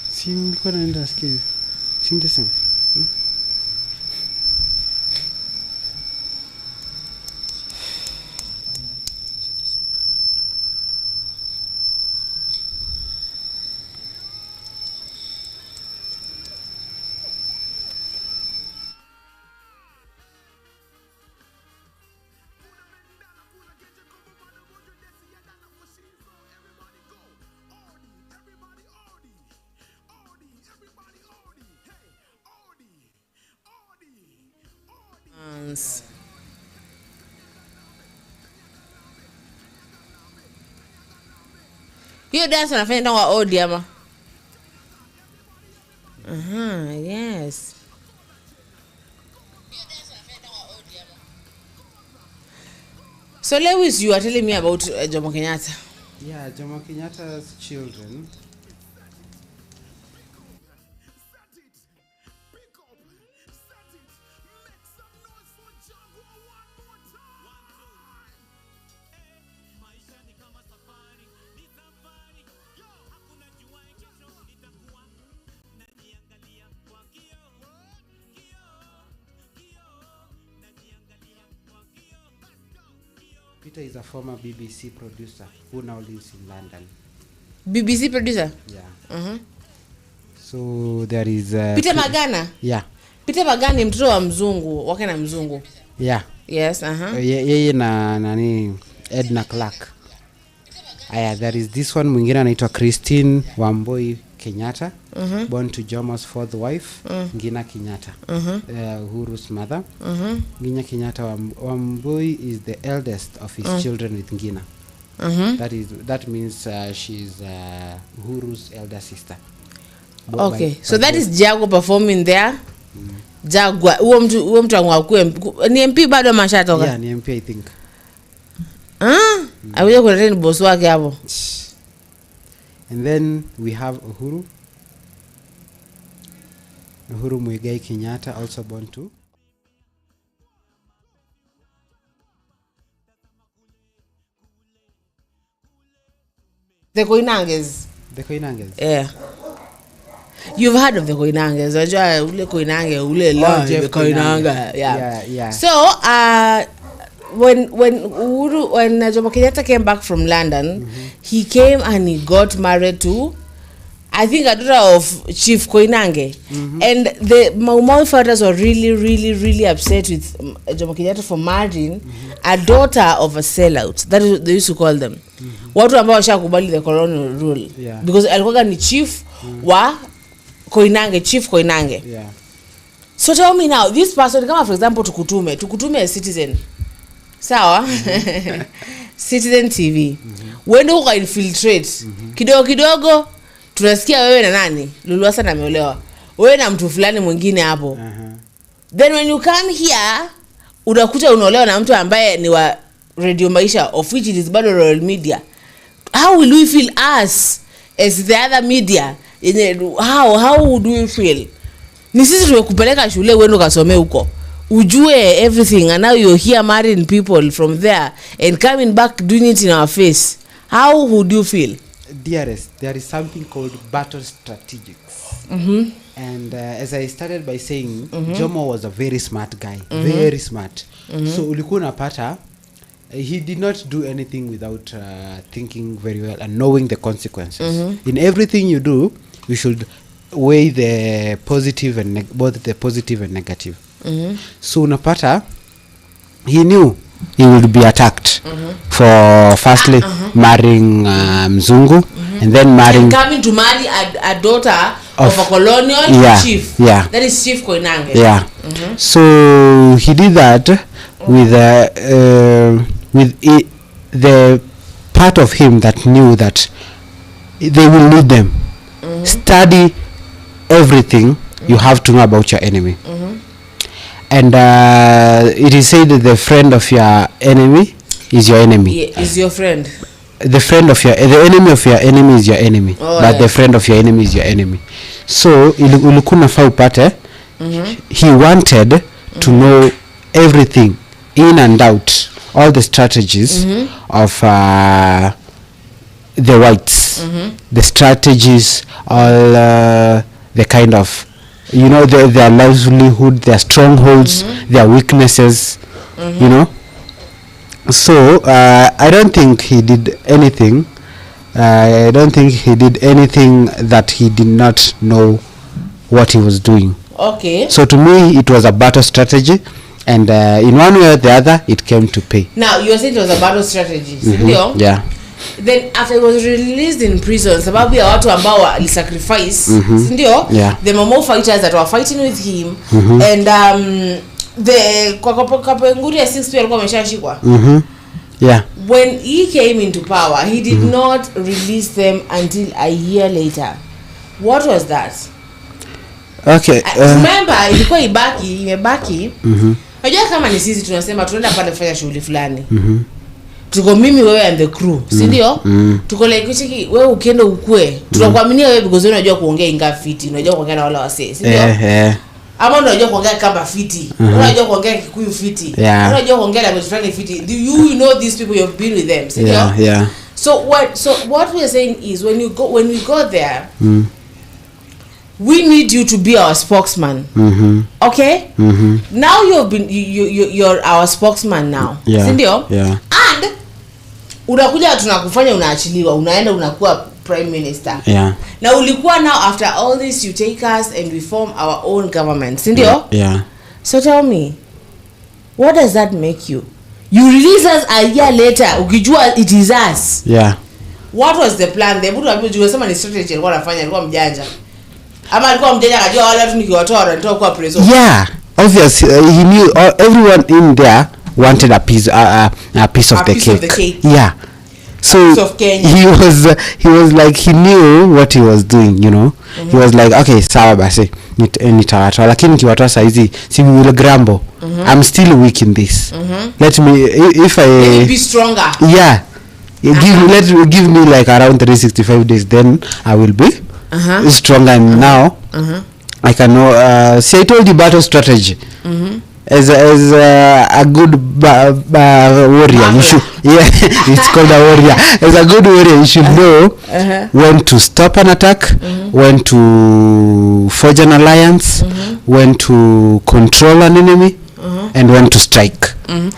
Si nilikuwa naenda sikia. Si ndesema. Hiyo dance wanafanya ndio wa Odi ama? Yes. So Lewis, you are telling me about Jomo Kenyatta. Yeah, Jomo Kenyatta's children. Peter is a former BBC producer who now lives in London. BBC producer? Yeah. So there is Peter Magana? Yeah. Peter Magana ni mtoto wa mzungu, wake na mzungu. Yeah. Yes, Yeye na nani Edna Clark. There is this one mwingine anaitwa Christine Wamboi Kenyatta, born to Jomo's fourth wife, Ngina Kenyatta, Uhuru's mother. Ngina Kenyatta Wamboi is the eldest of his children with Ngina. That means she's Uhuru's elder sister. Okay, so that is Jago performing there. Jagwa, huo mtu angwa ni MP bado mashatoka? Yeah, ni MP I think. Awije kuleta ni boss wake hapo. And then we have Uhuru Muigai Kenyatta, also born to the Koinanges. Yeah. You've heard of the Koinanges. Unajua ule Koinange ule Jeff Koinange. Yeah. So when Jomo Kenyatta came back from London, he came and he got married to, I think, a daughter of Chief Koinange. And the Mau fathers were really upset with Jomo Kenyatta for marrying a daughter of a sellout. That is what they used to call them. Watu ambao washakubali the colonial rule. Yeah. Because alikuwa ni chief wa Koinange, Chief Koinange. Yeah. So tell me now, this person, kama for example tukutume a Citizen. Sawa? Citizen TV. Wende uka infiltrate. Kidogo tunasikia wewe na nani? Lulu Hassan ameolewa. Wewe na mtu fulani mwingine hapo. Then when you come here, unakuta unaolewa na mtu ambaye ni wa Radio Maisha, of which it is bado Royal Media. How will we feel us as the other media? How would we feel? Ni sisi tumekupeleka shule uende kasome huko. Ujue everything, and now you're here marrying people from there and coming back doing it in our face. How would you feel? Dearest, there is something called battle strategics. And as I started by saying, Jomo was a very smart guy. Very smart. So ulikuwa unapata, he did not do anything without thinking very well and knowing the consequences. In everything you do, you should weigh the positive and both the positive and negative. So unapata, he knew he would be attacked for firstly marrying Mzungu and then marrying and coming to marry a daughter of a colonial chief. Yeah. That is Chief Koinange. Yeah. So he did that with the part of him that knew that they will need them. Study everything you have to know about your enemy. And it is said that the friend of your enemy is your enemy. Yeah, is your friend. The enemy of your enemy is your enemy. But the friend of your enemy is your enemy. So ulikuwa fa upate, he wanted to know everything in and out, all the strategies of the whites, the strategies, all the kind of, you know, their livelihood, their strongholds, their weaknesses, you know. So I don't think he did anything. I don't think he did anything that he did not know what he was doing. Okay. So to me, it was a battle strategy, and in one way or the other, it came to pay. Now you said it was a battle strategy. Yeah. Then after he was released in prison, sababu ya watu ambao walisacrifice, ndio? Yeah. The more fighters that were fighting with him, and the kwa Nguri ya 6 pia alikuwa ameshashikwa. Yeah. When he came into power, he did not release them until a year later. What was that? Okay. Remember, ilikuwa imebaki. Unajua kama ni sisi tunasema tunaenda pale kufanya shughuli fulani. Tuko mimi wewe and the crew, si ndio? Tuko like chiki wewe ukienda ukue. Tunakuaminia wewe because unajua kuongea inga fiti, unajua kuongea na wale wasee, si ndio? Ama unajua kuongea kama fiti, unajua kuongea Kikuyu fiti, unajua kuongea language fulani fiti. Do you know these people, you've been with them, si ndio? Yeah. So what we are saying is when we go there, we need you to be our spokesman. Okay? Now you're our spokesman now. Yeah. Sindio? Yeah. And unakuja tunakufanya unaachiliwa, unaenda unakuwa prime minister. Yeah. Now ulikuwa now after all this you take us and we form our own government. Sindio? Yeah. So tell me, what does that make you? You release us a year later, ukijua it is us. Yeah. What was the plan? The mtu ambaye sema ni strategy alikuwa anafanya, alikuwa mjanja. Ama alikuwa mjanja akajua wale watu nikiwatoa wanatoa kwa prison. Yeah, obviously he knew everyone in there wanted a piece of the cake. Yeah. So he was like, he knew what he was doing, you know. He was like, okay, sawa basi nitawatoa, lakini nikiwatoa saa hizi si will grumble. I'm still weak in this. Let me be stronger. Yeah. Give me like around 365 days, then I will be stronger. And now I can know. See, I told you battle strategy. As a good warrior, you should, it's called a warrior. As a good warrior, you should know when to stop an attack, when to forge an alliance, when to control an enemy, and when to strike.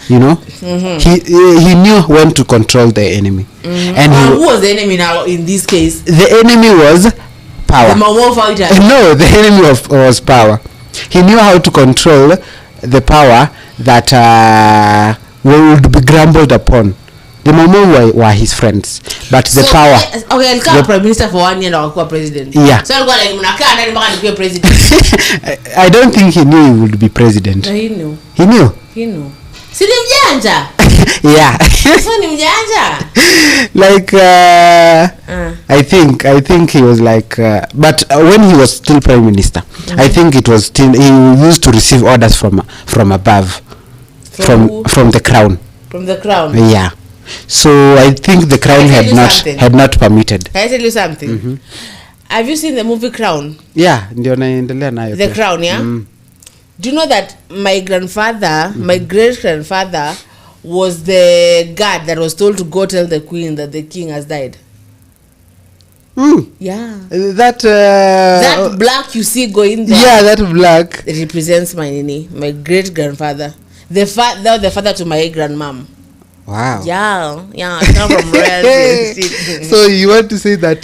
You know, he knew when to control the enemy. And who was the enemy now in this case? The enemy was power. The Momo fighter. No, the enemy was power. He knew how to control the power that would be grumbled upon. The Momo were his friends, but the power. Okay, I'll come prime minister for 1 year and I'll president. Yeah. So I'll go like Munaka and then be president. I don't think he knew he would be president. No, he knew. He knew. He knew. Si ni mjanja. Yeah. So ni mjanja. Like I think he was like but when he was still prime minister, I think it was still he used to receive orders from above, from the crown. From the crown. Yeah. So I think the crown had not permitted. Can I tell you something? Have you seen the movie Crown? Yeah, ndio naendelea nayo. The Crown, yeah? Do you know that my grandfather, my great grandfather was the guard that was told to go tell the queen that the king has died? Yeah. That black you see going there. Yeah, that black. It represents my great grandfather. The father to my grandmom. Wow. Yeah, I come from royalty. So you want to say that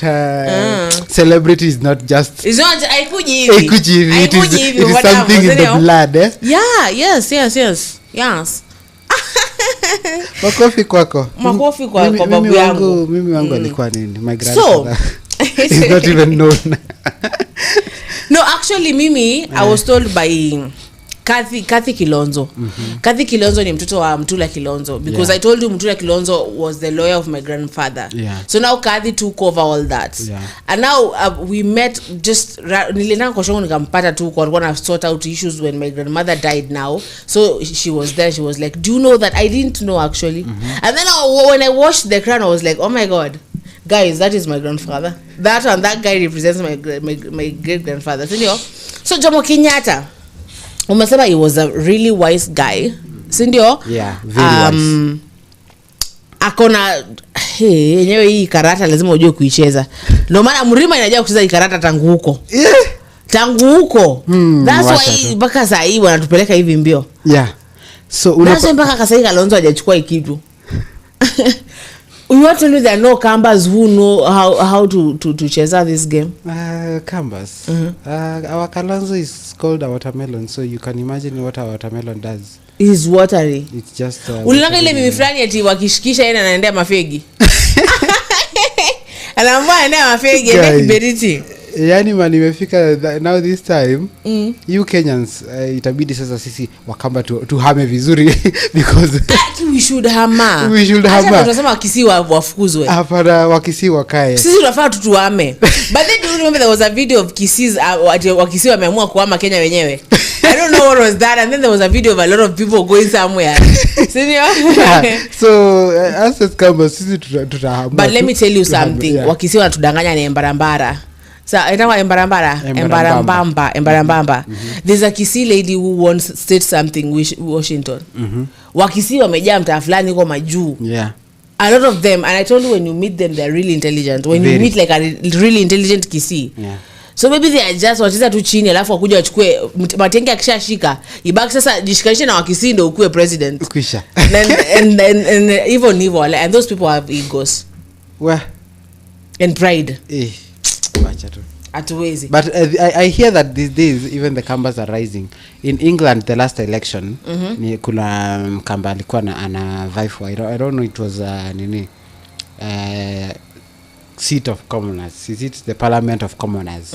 celebrity is not just... It's not... It is something in the blood, eh? Yeah, yes. Makofi kwako. Makofi kwa babu yangu. Mimi wangu alikuwa nini? My grandfather. It's not even known. No, actually, Mimi, I was told by Kathy Kilonzo. Kathy Kilonzo ni mtoto wa Mtula Kilonzo, because I told you Mtula Kilonzo was the lawyer of my grandfather. So now Kathy took over all that. And now we met just nilienda kwa shongo nikampata tu kwa alikuwa sort out issues when my grandmother died now. So she was there, she was like, "Do you know that?" I didn't know actually. And then when I watched The Crown I was like, "Oh my god. Guys, that is my grandfather. That guy represents my great grandfather." So Jomo Kenyatta, umesema he was a really wise guy, sindio? Yeah, very wise. Akona yenyewe hii karata lazima ujue kuicheza. Ndio maana Mrima inajua kucheza hii karata tangu huko. Tangu huko. That's why mpaka saa hii wanatupeleka hivi mbio. So mpaka kasa hii Kalonzo hajachukua kitu. We want to know there are no Kambas who know how to cheza this game. Kambas. Our Kalonzo is called a watermelon, so you can imagine what a watermelon does. Is watery. It's just ulilanga ile mimi fulani ati wakishikisha yeye anaendea mafegi. Anaambia anaendea mafegi anaenda kiberiti. Yani mali imefika now this time you Kenyans itabidi sasa sisi Wakamba tuhame vizuri because we should hama. Hata tunasema wakisiwa wafukuzwe. Hapana, wakisiwa kae. Sisi tunafaa tutuame. But then do you remember there was a video of Kisi's wakisiwa wameamua kuhama Kenya wenyewe? I don't know what was that, and then there was a video of a lot of people going somewhere. So as Kamba sisi tutahama. But let me tell you something. Wakisiwa wanatudanganya na embarambara. So Embarambamba. There's a Kisii lady who once said something Washington. Wakisi wamejaa mtaa fulani kwa majuu. A lot of them, and I told you when you meet them they're really intelligent. When you meet like a really intelligent Kisii. So maybe they are just wacheza tu chini alafu wakuja wachukue Matiang'i akishashika ibaki sasa jishikanishe na Wakisii ndio ukue president. Ukisha. And even and those people have egos. And pride. Atuwezi. But I hear that these days even the Kambas are rising. In England the last election ni kuna Mkamba alikuwa ana vie for I don't know, it was seat of commoners. Is it the parliament of commoners?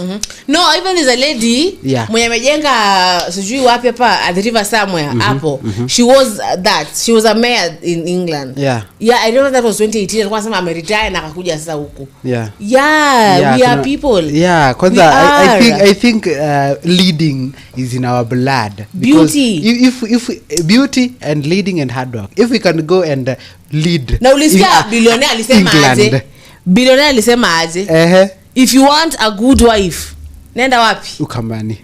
No, even there's a lady mwenye amejenga sijui wapi hapa at the river somewhere hapo. She was she was a mayor in England. I remember that was 2018. Alikuwa anasema ameretire na akakuja sasa huku. We are people. Kwanza I think leading is in our blood. Beauty. If beauty and leading and hard work. If we can go and lead. Na ulisikia billionaire alisema aje? Billionaire alisema aje? If you want a good wife, nenda wapi? Ukambani.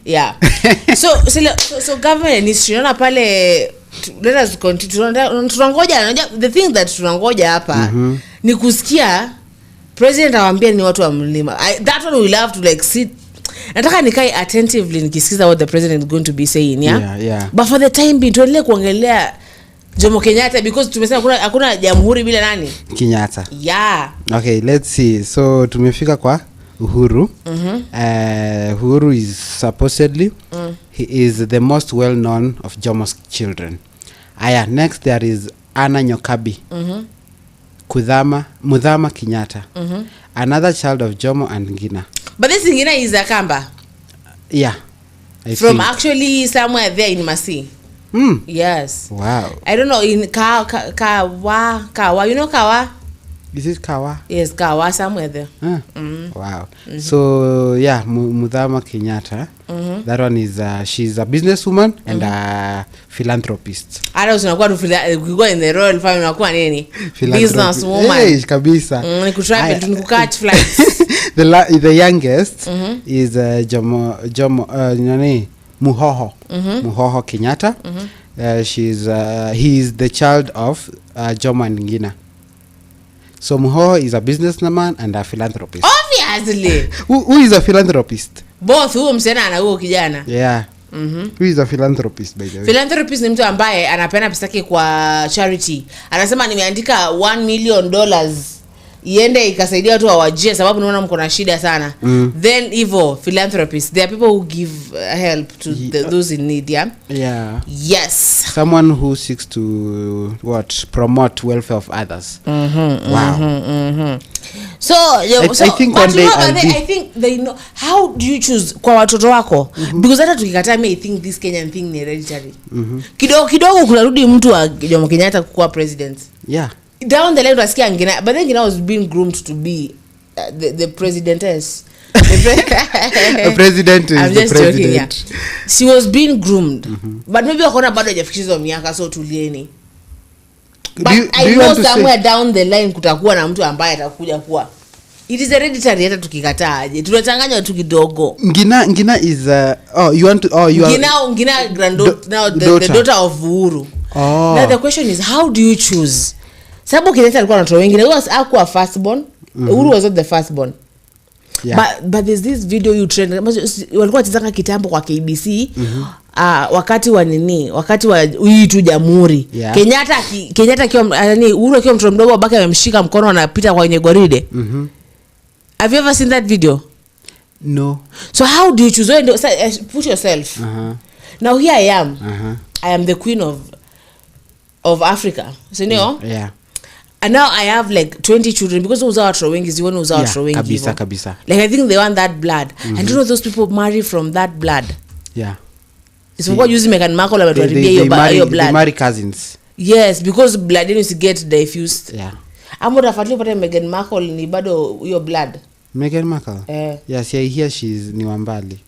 So government needs to pale let us continue. Tunangoja the thing that tunangoja hapa ni kusikia president awaambia ni watu wa mlima. That one we love to like sit. Nataka nikae attentively nikisikiza what the president is going to be saying, But for the time being tuendelee kuongelea Jomo Kenyatta because tumesema hakuna jamhuri bila nani? Kenyatta. Okay, let's see. So tumefika kwa Uhuru. Uhuru is supposedly he is the most well known of Jomo's children. Next there is Anna Nyokabi. Mudhama Kenyatta. Another child of Jomo and Ngina. But this Ngina is a Kamba. From actually somewhere there in Masi. Yes. Wow. I don't know, in Kawa. You know Kawa? Is it Kawa? Yes, Kawa, somewhere there. Wow. So Mudhama Kenyatta. That one is she's a businesswoman and a philanthropist. I don't know what to go in the royal family unakuwa nini? Businesswoman. Kabisa. Ni kutravel to catch flights. The youngest is Muhoho. Muhoho Kenyatta. He is the child of Jomo and Ngina. So Muhoho is a businessman and a philanthropist. Obviously. Who is a philanthropist? Both huo msichana na huo kijana. Who is a philanthropist by the way? Philanthropist ni mtu ambaye anapeana pesa yake kwa charity. Anasema nimeandika $1 million iende ikasaidia watu wawajie sababu naona mko na shida sana. Then hivyo philanthropists, there are people who give help to those in need. Yeah. Yes. Someone who seeks to promote welfare of others. Wow. So I think one day I think they know. How do you choose kwa watoto wako? Because hata tukikataa, I think this Kenyan thing ni hereditary. Kidogo kunarudi mtu wa Jomo Kenyatta kuwa president. Yeah. Down the line utasikia Ngina, but then Ngina was being groomed to be the presidentess. The president is the president. Joking, yeah. She was being groomed. But maybe wakona bado hajafikisha miaka, so tulieni. But I know somewhere down the line kutakuwa na mtu ambaye atakuja kuwa. It is hereditary, hata tukikataa aje. Tunachanganya tu kidogo. Ngina is Ngina granddaughter, now the daughter of Uhuru. Now the question is, how do you choose? Sababu Kenyatta alikuwa na watoto wengi. He was aqua firstborn. Uhuru was not the firstborn. Yeah. But there's this video you trend. Walikuwa watazanga kitambo kwa KBC. Wakati wa hii tu jamhuri. Yeah. Kenyatta kiwa Uhuru akiwa mtoto mdogo, babake amemshika mkono anapita kwenye gwaride. Have you ever seen that video? No. So how do you choose? Put yourself. Now here I am. I am the queen of Africa. So you know? Yeah. And now I have like 20 children because uzawa watoto wengi zione uzawa watoto wengi. Kabisa. Like I think they want that blood. And you know those people marry from that blood. Yeah. It's what using Meghan Markle ametuharibia your blood. They marry cousins. Yes, because blood needs to get diffused. Yeah. Amo tafuatlia pata Meghan Markle ni bado your blood. Meghan Markle? Yes, I hear she's ni wambali.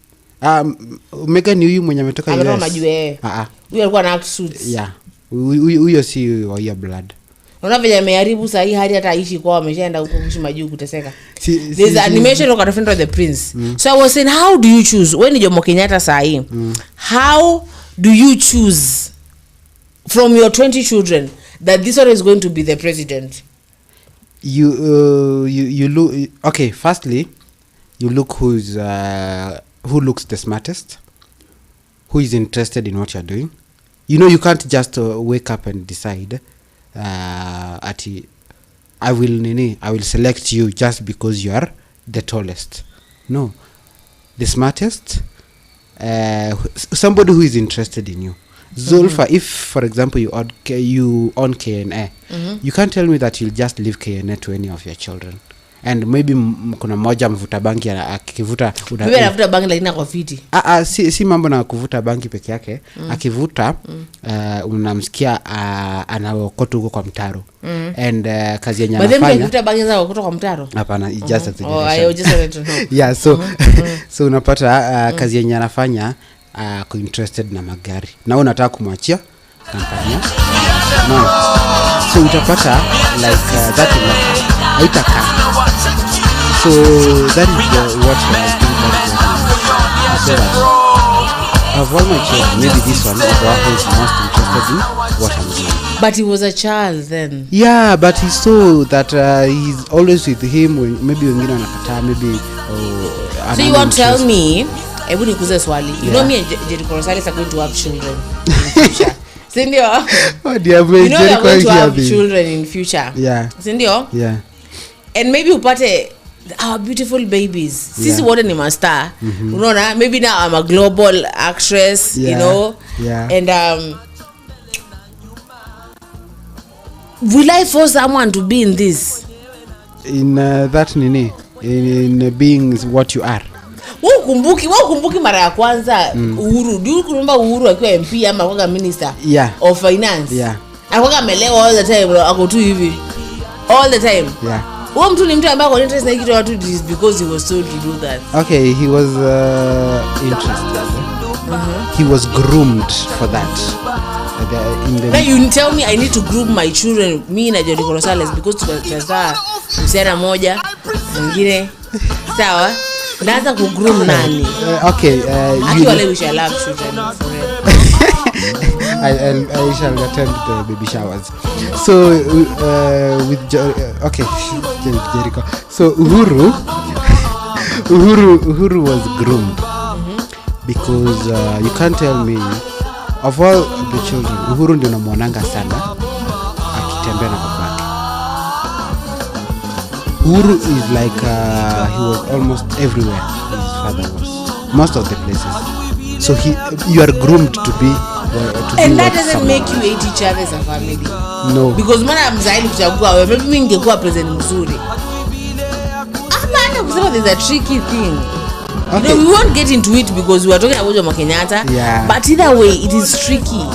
Meghan ni huyu mwenye ametoka US. Ametoka majue. Huyu alikuwa na act suits. Yeah. Huyo si wa your blood. Unaona vile ameharibu sahi hadi hata aishi kwao, ameshaenda huko kuishi majuu kuteseka. There's animation of Friend of the Prince. So I was saying, how do you choose when Jomo Kenyatta sahi? How do you choose from your 20 children that this one is going to be the president? You look, okay, firstly you look who looks the smartest, who is interested in what you're doing. You know, you can't just wake up and decide I will select you just because you are the tallest. No, the smartest, somebody who is interested in you. Zulfa, if for example you own K.N.A, you can't tell me that you'll just leave K.N.A to any of your children. And maybe kuna moja mvuta bangi akivuta wewe anavuta bangi lakini ako fiti. Si mambo na kuvuta bangi peke yake. Akivuta unamsikia anaokota huko kwa mtaro. And kazi yenye anafanya. But then kuvuta bangi za kuokota kwa mtaro? Hapana, just as I just wanted to know. Yeah, so unapata kazi yenye anafanya ako interested na magari. Na unataka kumwachia kampani. No. So utapata like that haitaka. So that is what I think that of all my children, maybe this one is the one who is most interested in what I'm doing. But he was a child then. Yeah, but he saw that he's always with him when maybe wengine wanakataa, maybe so you want to tell me, hebu nikuze swali. You know me and Jericho Rosales are going to have children in future. Sindio? Oh dear, you know we are going to have children in future. Yeah. Sindio? Yeah. And maybe upate our beautiful babies. Sisi wote ni master. Unaona, maybe now I'm a global actress, you know. Yeah. And will I force someone to be in this? In that nini? In being what you are. Ukumbuki mara ya kwanza Uhuru. Do you remember Uhuru akiwa MP ama kwa minister of finance? Yeah. Alikuwa amelewa all the time, ako tu hivi. All the time. Yeah. Huyo mtu ni mtu ambaye kwa interest na kitu watu is because he was told to do that. Okay, he was interested. He was groomed for that. Now you tell me I need to groom my children, me na Jericho Rosales, because tutazaa msichana moja mwingine. Sawa? Naanza ku groom nani? Okay, actually we shall have children forever. I shall attend the baby showers. So with Jericho. So Uhuru was groomed because you can't tell me of all the children Uhuru ndio namwonanga sana akitembea na babake. Uhuru is like he was almost everywhere. His father was most of the places. So you are groomed to be. And that doesn't make you hate each other as a family. No. Because mwana mzaili kuchagua wewe, maybe mimi ningekuwa president mzuri. Kusema there's a tricky thing. Okay. We won't get into it because we are talking about Jomo Kenyatta. Yeah. But either way, it is tricky.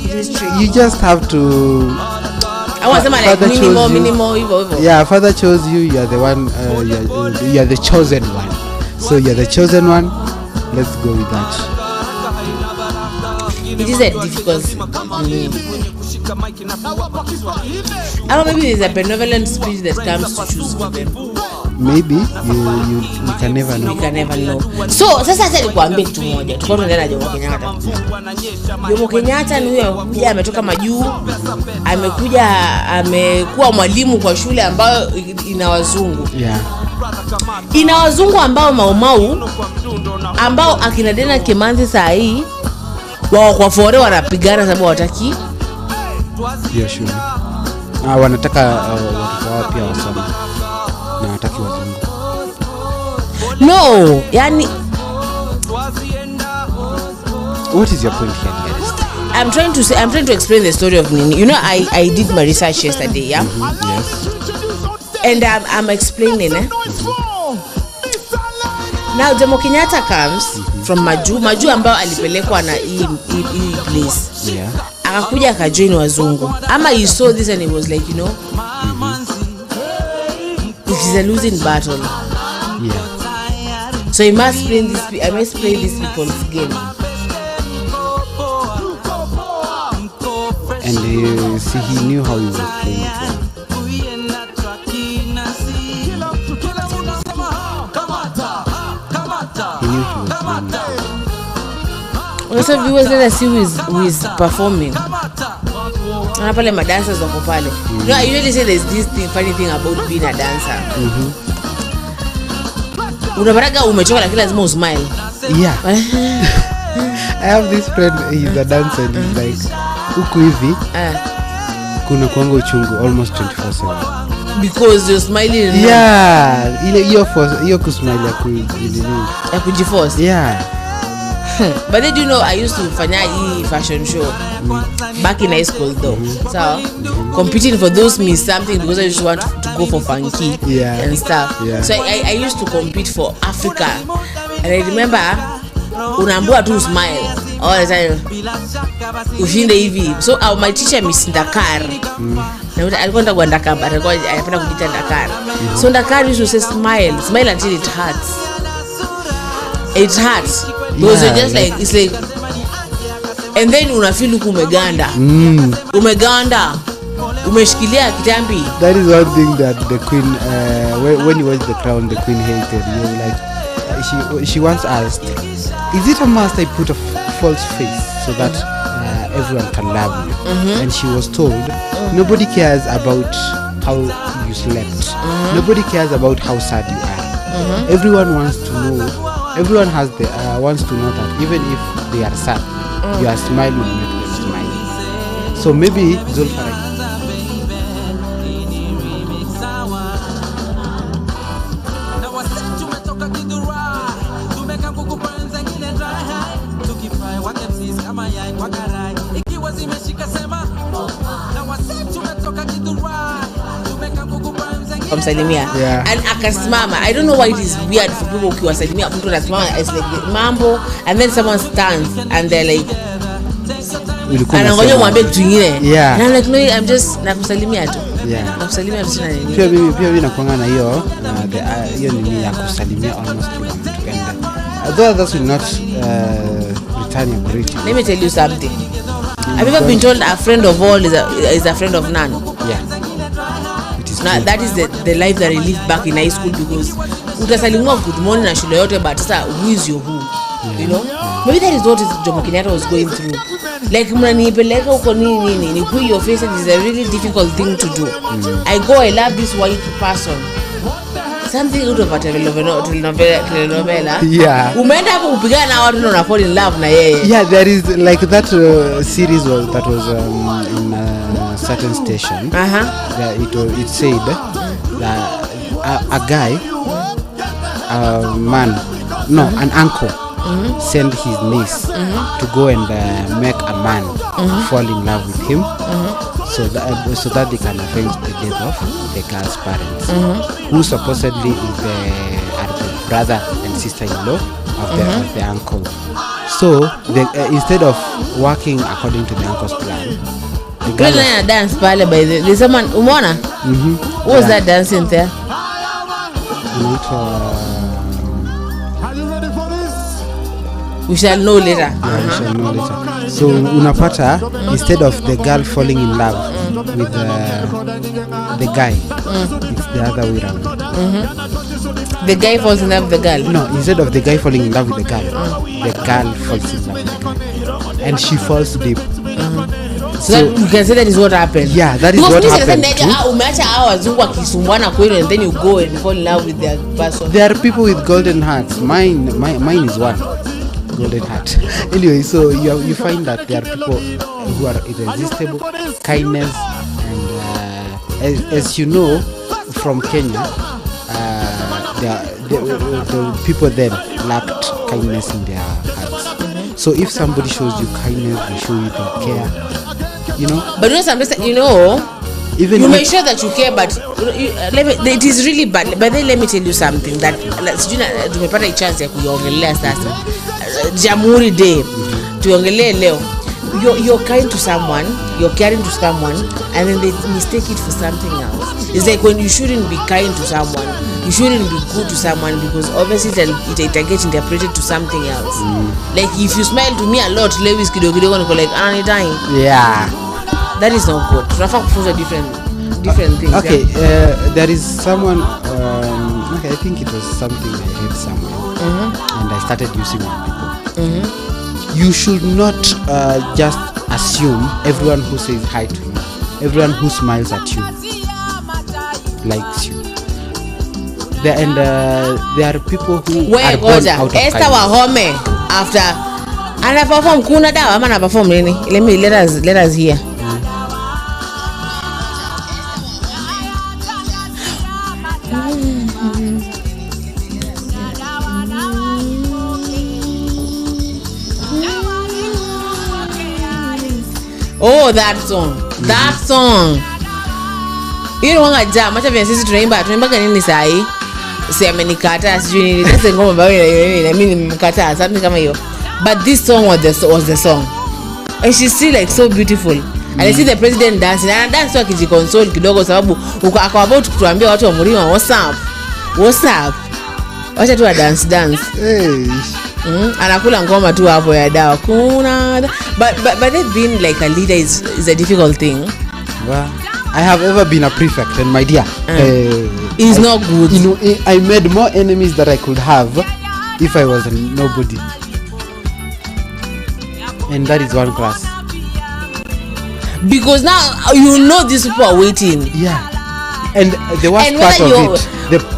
It is tricky. You just have to. I want something like minimal. Yeah, father chose you. You are the one. You are the chosen one. So you are the chosen one. Let's go with that. It is a difficult. I don't know, maybe there's a benevolent spirit that comes to choose for them. Maybe you can never know. You can never know. So sasa nikuambie kitu moja. Tuko tunaenda na Jomo Kenyatta. Jomo Kenyatta ni huyo kuja ametoka majuu, amekuwa mwalimu kwa shule ambayo ina wazungu. Yeah. Ina wazungu ambao Maumau ambao akina Dena Kimanzi saa hii wao kwa fore wanapigana sababu hawataki hiyo shule. Wanataka watoto wao pia wasome. Na wataki wazungu. No, yani what is your point here? I'm trying to explain the story of Nini. You know, I did my research yesterday, yeah? Mm-hmm. Yes. And I'm explaining, Now Jomo Kenyatta comes from Maju ambao alipelekwa na hii place. Yeah. Akakuja akajoin wazungu. Ama he saw this and he was like, you know, it is a losing battle. Yeah. So I must play this people's game. And see, he knew how he was playing it. He knew he was playing it. Also viewers, let us see who is performing. Na pale madancers wako pale. No, I usually say there's this funny thing about being a dancer. Unapataka umechoka lakini lazima usmile. Yeah. I have this friend, he's a dancer and he's like huku hivi kuna kuanga uchungu almost 24/7 because you're smiling. Yeah, ile hiyo kusmile ya kujiforce. Yeah. But did you know I used to fanya hii fashion show back in high school though. So competing for those means something because I just want to go for funky and stuff. Yeah. So I used to compete for Africa. And I remember unaambua tu smile all the time. Ushinde hivi. So my teacher Miss Dakar. Na alikuwa ndo Dakar, alikuwa anapenda kujita Dakar. So Dakar used to say smile until it hurts. It hurts. Because you're just like, it's like, and then unafeel huku umeganda. Umeganda. Umeshikilia kitambi. That is one thing that the queen, when you watch The Crown, the queen hated. You know, like, she once asked, is it a must I put a false face so that everyone can love you? And she was told, nobody cares about how you slept. Nobody cares about how sad you are. Everyone wants to know. Everyone wants to know that even if they are sad, your smile will make them smile. So maybe Zulfa. kumsalimia and akasimama. I don't know why it is weird for people ukiwasalimia mtu anasimama, it's like mambo and then someone stands and they're like anangoja mwambie kitu kingine. And I'm like no, I'm just nakusalimia tu. Nakusalimia tu sina nini. Pia mimi nakuanga na hiyo nini ya kusalimia almost kila mtu and although others will not return your greeting. Let me tell you something. Have you ever been told a friend of all is a friend of none? Yeah. Now, that is the life that I lived back in high school because utasalimwa good morning na shule yote but sasa who is your who? You know? Maybe that is what Jomo Kenyatta was going through. Like mnanipeleka huko nini ni who your face is a really difficult thing to do. I love this white person. Something out of a telenovela. Yeah. Umeenda hapo kupigana na watu na fall in love na yeye. Yeah, there is like that series that was in a certain station. It said a guy, an uncle sent his niece to go and make a man fall in love with him, so that they can avenge the death of the girl's parents, who supposedly are the brother and sister-in-law of the uncle. So instead of working according to the uncle's plan, the girl dance pale by there's someone umona. What was that dancing there? We shall know later. We shall know later. So unapata, instead of the girl falling in love with the guy, it's the other way around. The guy falls in love with the girl? No, instead of the guy falling in love with the girl falls in love with the guy, and she falls deep. So that you can say that is what happened. Yeah, that is what happened. And then you go and fall in love with the person. There are people with golden hearts. Mine is one golden heart. Anyway, so you find that there are people who are irresistible, kindness, and as you know, from Kenya, the people then lacked kindness in their hearts. So if somebody shows you kindness, they show you they care. But sometimes even you may show that you care, but it is really bad. But then let me tell you something that tumepata a chance ya kuiongelea sasa. Jamhuri Day tuongelee leo. You're kind to someone, you're caring to someone, and then they mistake it for something else. It's like when you shouldn't be kind to someone, you shouldn't be good to someone, because obviously it gets interpreted to something else. Like if you smile to me a lot, Lewis kidogo go like anytime. Yeah, that is not good. Rafa kufunza different things. Okay, there is someone. I think it was something I heard somewhere, and I started using on people. You should not just assume everyone who says hi to you, everyone who smiles at you, likes you. There are people who are born out of Esther kindness. Wahome after and I perform kuna dawa ama na perform nini? Let us hear. Oh, that song. You know what jam acha vya sisi tunaimba nini saa hii? Si amenikata sijui nini. Sasa ngoma bawe na mimi nimemkataa something kama hiyo. But this song was the song. And she's still like so beautiful. And I see the president dancing. And dance so akijiconsole kidogo sababu akawa about kutuambia watu wa Mlima what's up. Wacha tu dance. Hey. Anakula ngoma tu hapo ya dawa. But it being like a leader is a difficult thing. Well, I have ever been a prefect, and my dear, it's not good. I made more enemies that I could have if I was a nobody, and that is one class. Because now these people are waiting. Yeah, and the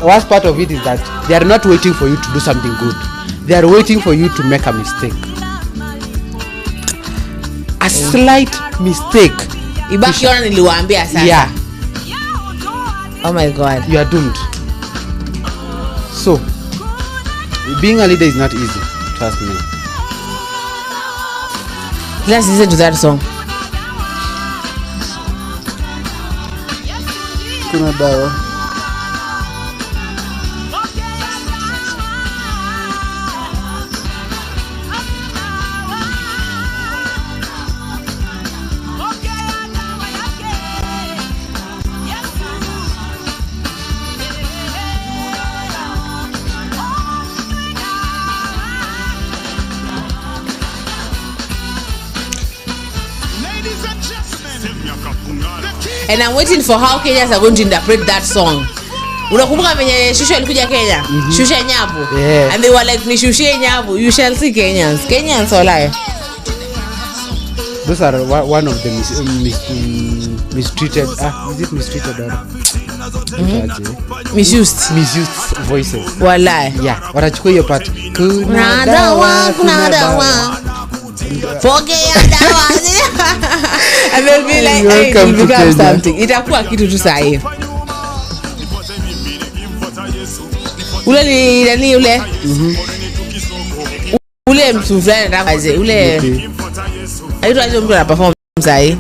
worst part of it is that they are not waiting for you to do something good. They are waiting for you to make a mistake. A slight mistake. Ibakiona niliwaambia sasa. Yeah. Oh my God. You are doomed. So, being a leader is not easy. Trust me. Let's listen to that song. Kuna dawa. And I'm waiting for how Kenyans are going to interpret that song. Unakumbuka venye Shusha alikuja Kenya? Shusha Nyavu. Yeah. And they were like, Shusha Nyavu, you shall see Kenyans all lie. Those are one of the mistreated. Is it mistreated or misused voices? Walai. Yeah. Watachukua hiyo part. Kuna dawa. Pokea dawa. And they'll be like, hey, it will become something. Itakuwa kitu tu sahi. Ule ni nani ule? Ule mtu fulani ndakaze ule. Aitwa mtu ana perform sai.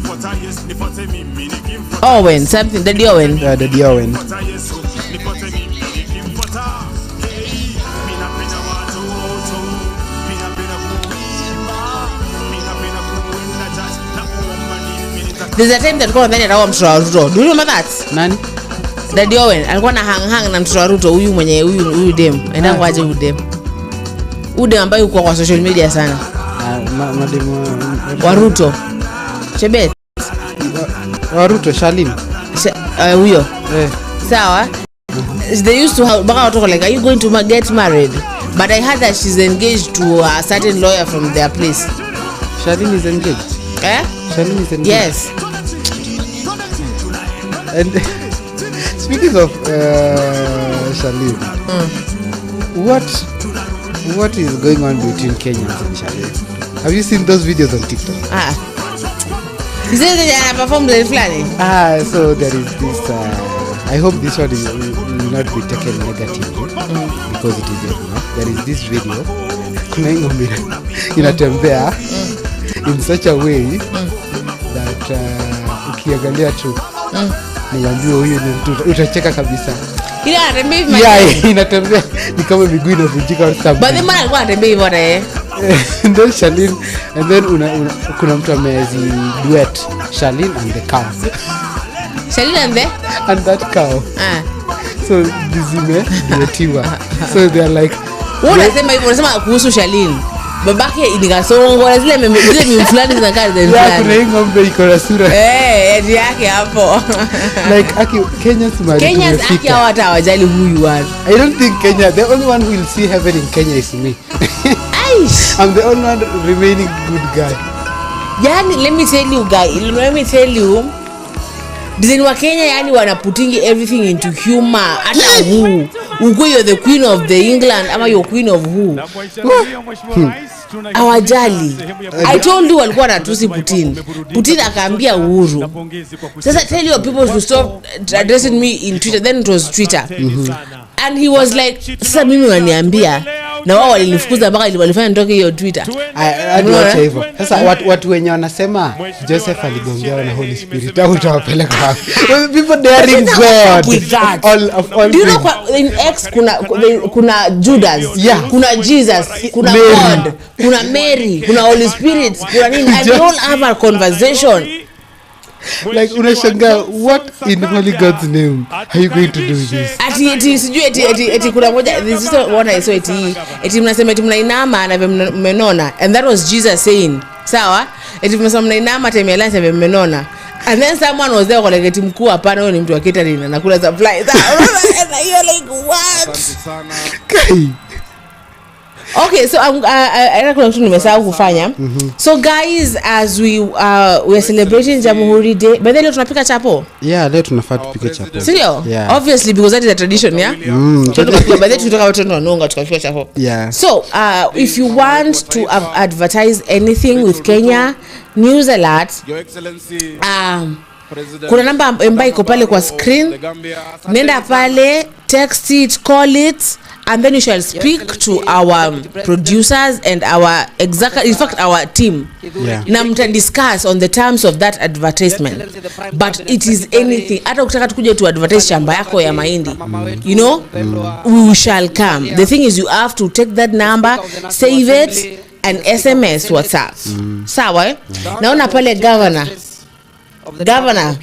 Owen something Daddy Owen. Yeah, Daddy Owen. There's a time that kwa ndani atakuwa mtoto wa Ruto. Do you remember that? Nani? Daddy Owen alikuwa na hang na mtoto wa Ruto huyu mwenye huyu dem. Enda kwaje huyu dem. Huyu dem ambaye yuko kwa social media sana. Mademu wa Ruto. Chebet. Wa Ruto Shalin. Huyo. Sawa. They used to have baka watu like, are you going to get married? But I heard that she's engaged to a certain lawyer from their place. Shalin is engaged. Shalin is engaged. Yes. And speaking of Shalin, what is going on between Kenyans and Shalin? Have you seen those videos on TikTok? Is it that I perform like flani? So there is this. I hope this one will not be taken negatively because it is there is this video. Kuna ngombe inatembea in such a way that ukiangalia tu niambie huyu ni mtu utacheka kabisa. Ila anatembea hivi. Yeah, inatembea ni kama miguu inavunjika au something. But the man alikuwa anatembea hivyo na and then Shalin and then kuna mtu amezi duet Shalin and the cow. Shalin and that cow. So dizime duetiwa. So they are like unasema hivyo unasema kuhusu Shalin. Babake inikasongo zile mimi fulani zinakaa zile. Yeah, kuna ngombe iko na sura. Eti yake hapo. Like Kenyans aki hawata hawajali huyu watu. I don't think Kenya, the only one who will see heaven in Kenya is me. I'm the only one remaining good guy. Yani let me tell you design wa Kenya yani wanaputingi everything into humor. Hata who uko you're the queen of the England ama you're queen of who. Awajali. I told you walikuwa natusi Putin akaambia Uhuru. Sasa tell your people to stop addressing me in Twitter. Then it was Twitter. And he was like, sasa mimi waniambia na wao walinifukuza mpaka walifanya nitoke hiyo Twitter. Acha hivyo. Sasa watu wenye wanasema Joseph aligongewa na Holy Spirit au utawapeleka wapi? People daring God. All do you know in X kuna Judas, kuna Jesus, kuna God, kuna Mary, kuna Holy Spirit, kuna nini? And we all have a conversation. Like unashangaa, what in holy God's name are you going to do this? Ati sijui eti kuna moja, this is what I saw eti mnasema eti mnainama na mmenona, and that was Jesus saying sawa, eti mnasema mnainama time ya lunch mmenona, and then someone was there like eti mkuu hapana huyo ni mtu wa catering na kula supplies. And you're like what? Okay, so I kuna kitu nimesahau kufanya. So guys, as we are celebrating Jamhuri Day, but then leo tunapika chapo. Yeah, leo tunafaa tupike chapo. Serious? Yeah. Obviously because that is a tradition, yeah. Tunapika but then tutaka watu wanonga tukapika chapo. Yeah. So, if you want to advertise anything with Kenya News Alert, Your Excellency, kuna namba ambayo iko pale kwa screen. Nenda pale, text it, call it, and then you shall speak to our producers and in fact our team. Yeah. Na mta discuss on the terms of that advertisement. But it is anything. Hata ukitaka tukuje to advertise shamba yako ya mahindi, you know, we shall come. The thing is you have to take that number, save it, and SMS WhatsApp. Sawa? Naona pale governor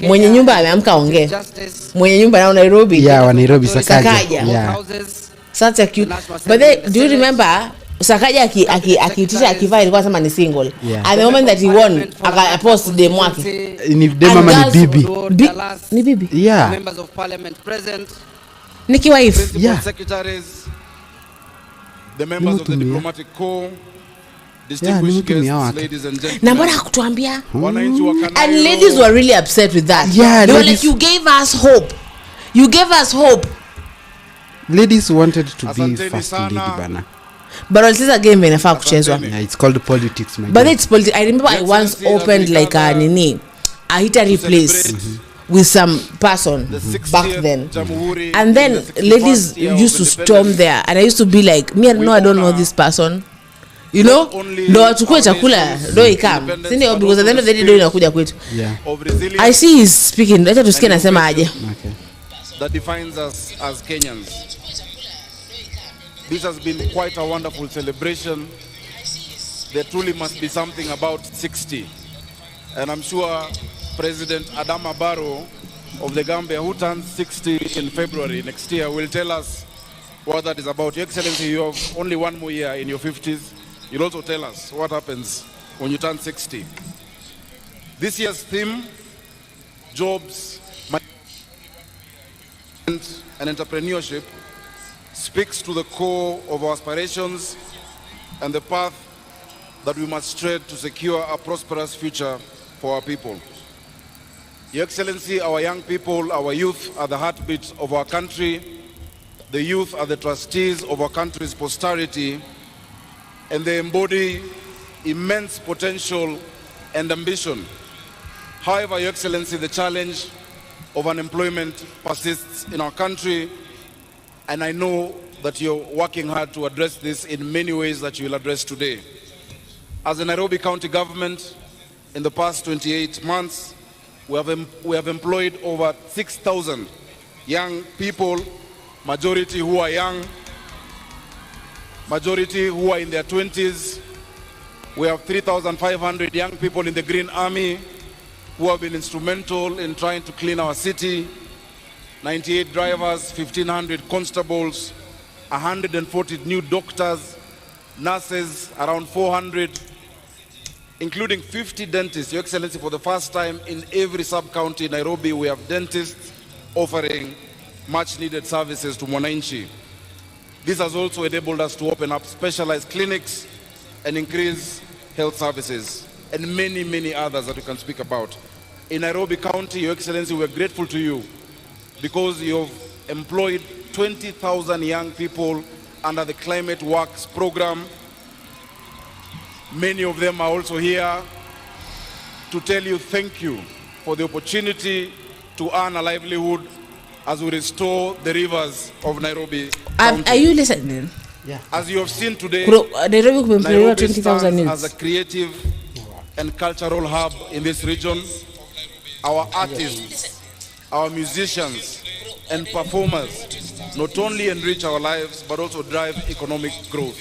mwenye nyumba ameamka ongee. Mwenye nyumba na Nairobi. Yeah, wa Nairobi Sakaja. Yeah. Such a cute. But then, do you remember Sakaja akiitisha akivaa ilikuwa sema ni single. Yeah. And the moment that he won, akapost dem wake. Ni dem ama ni bibi? Ni bibi. Yeah. members of parliament present, Niki wife. principal Yeah. secretaries, the members of the diplomatic corps, distinguished ni mtu guests, miawaka. ladies and Na gentlemen. mbona hakutuambia? Wananchi wa K.N.A. And ladies were really upset with that. Yeah, they were ladies- like, you gave us hope. You gave us hope. Ladies wanted to be Asanteni first sana. lady bana. But walisema game inafaa kuchezwa. Yeah, it's called politics, my But dear. it's politics. I remember I once opened like a eatery place with some person back then. And then ladies used to storm there, and I used to be like, me, no, I don't know this person. You know, ndo achukue chakula ndo ikam, sindio? Because at the end of the day ndo inakuja kwetu. I see he's speaking. Acha tusikie nasema aje. That defines us as Kenyans. This has been quite a wonderful celebration. There truly must be something about 60. And I'm sure President Adama Barrow of the Gambia, who turns 60 in February next year, will tell us what that is about. Your Excellency, you have only one more year in your 50s. You'll also tell us what happens when you turn 60. This year's theme, jobs, and entrepreneurship, speaks to the core of our aspirations and the path that we must tread to secure a prosperous future for our people. Your Excellency, our young people, our youth are the heartbeat of our country. The youth are the trustees of our country's posterity, and they embody immense potential and ambition. However, Your Excellency, the challenge of unemployment persists in our country, and I know that you're working hard to address this in many ways that you will address today. As the Nairobi County Government, in the past 28 months, we have employed over 6,000 young people, majority who are young, majority who are in their 20s. We have 3,500 young people in the Green Army who have been instrumental in trying to clean our city, 98 drivers, 1,500 constables, 140 new doctors, nurses, around 400, including 50 dentists. Your Excellency, for the first time in every sub-county in Nairobi, we have dentists offering much-needed services to Mwananchi. This has also enabled us to open up specialized clinics and increase health services, and many, many others that we can speak about. In Nairobi County, Your Excellency, we're grateful to you because you've employed 20,000 young people under the Climate Works program. Many of them are also here to tell you thank you for the opportunity to earn a livelihood as we restore the rivers of Nairobi County. Are you listening? Yeah. As you have seen today, Nairobi stands as a creative and cultural hub in this region. Our artists, our musicians, and performers not only enrich our lives, but also drive economic growth.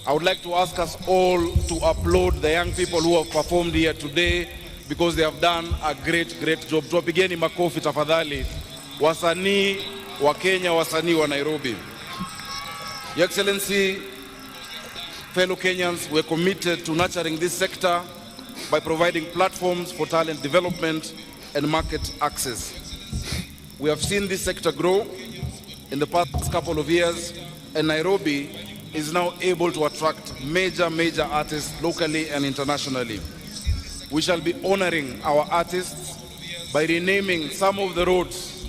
I would like to ask us all to applaud the young people who have performed here today because they have done a great, great job. Tuwapigeni makofi tafadhali. Wasanii wa Kenya, wasanii wa Nairobi. Your Excellency, fellow Kenyans, we're committed to nurturing this sector by providing platforms for talent development and market access. We have seen this sector grow in the past couple of years, and Nairobi is now able to attract major artists locally and internationally. We shall be honoring our artists by renaming some of the roads,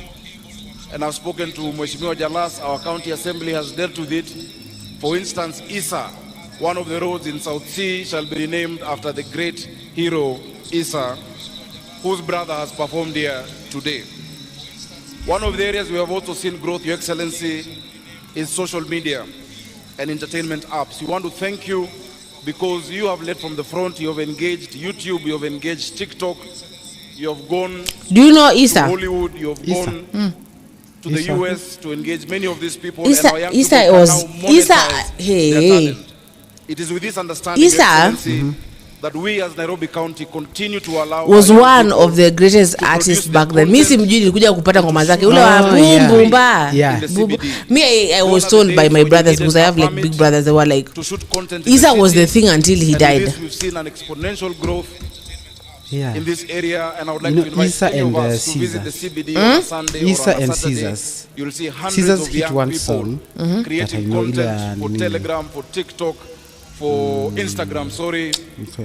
and I've spoken to Mheshimiwa Jalas. Our county assembly has dealt with it. For instance, Isa, one of the roads in South Sea, shall be renamed after the great hero Isa, whose brother has performed here today. One of the areas we have also seen growth, Your Excellency, is social media and entertainment apps. We want to thank you because you have led from the front. You have engaged YouTube, you have engaged TikTok, you have gone Do you know Isa? to Hollywood, you have gone to the US to engage many of these people. Isa, and our young Isa people was can now monetize Isa. Hey, their talent. It is with this understanding, Isa, Your Excellency, that we as Nairobi County continue to allow was our young one people of the greatest to artists produce back their then. Mi content simjui nilikuja kupata ngoma zake. Ule Oh, wa yeah. boom ba. Yeah. in the Boom. CBD. Me, I Gone was are the told by days my when brothers you because I needed have a like permit big brothers. They were like, to shoot content in Isa the was the city. thing until he And died. with this, we've seen an exponential growth Yeah. in this area, and I would like You to know, invite Isa any of and, us to visit the Caesar. CBD on a Sunday Isa or on a and Saturday. Caesars. You'll see hundreds Caesars of hit young one people song that I creating know content for ile Telegram, for TikTok, for Instagram,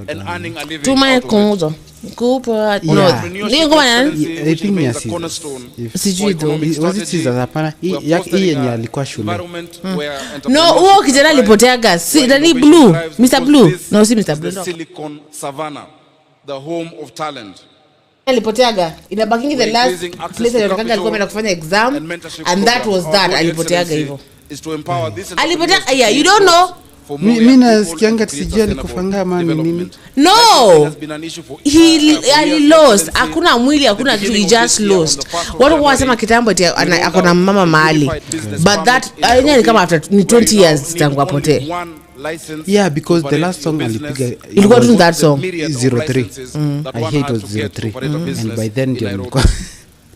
and earning a living Tuma out of it. kunzo. Kupa. No. Yeah. Entrepreneurship, Ni ngoma nani? Excellency, I which think remains ni a ya cornerstone If- for Sijui though. economic Was it strategy. Caesars? Hapana. We are Hii fostering yenye a alikuwa shule. environment where No, entrepreneurship huo kijana thrives, alipoteaga. Si where nani innovation Blue? thrives, Mr. because Blue. this No, si Mr. is Blue. the No. Silicon Savannah, the home of talent. alipoteaga inabakingi the last place alitokaga alikuwa ameenda kufanya exam and that was that alipoteaga hivyo alipotea. Yeah, you don't know. Mimi nasikianga sijua nikufanga mani nini. No, he lost. Hakuna mwili, hakuna kitu, he just lost. Watu wanasema kitambo ati akona mama mahali, but that ni kama after 20 years tangu apotee. Yeah, because the last song alipiga ilikuwa tu that song 03. I hate it was 03 and by then ilikuwa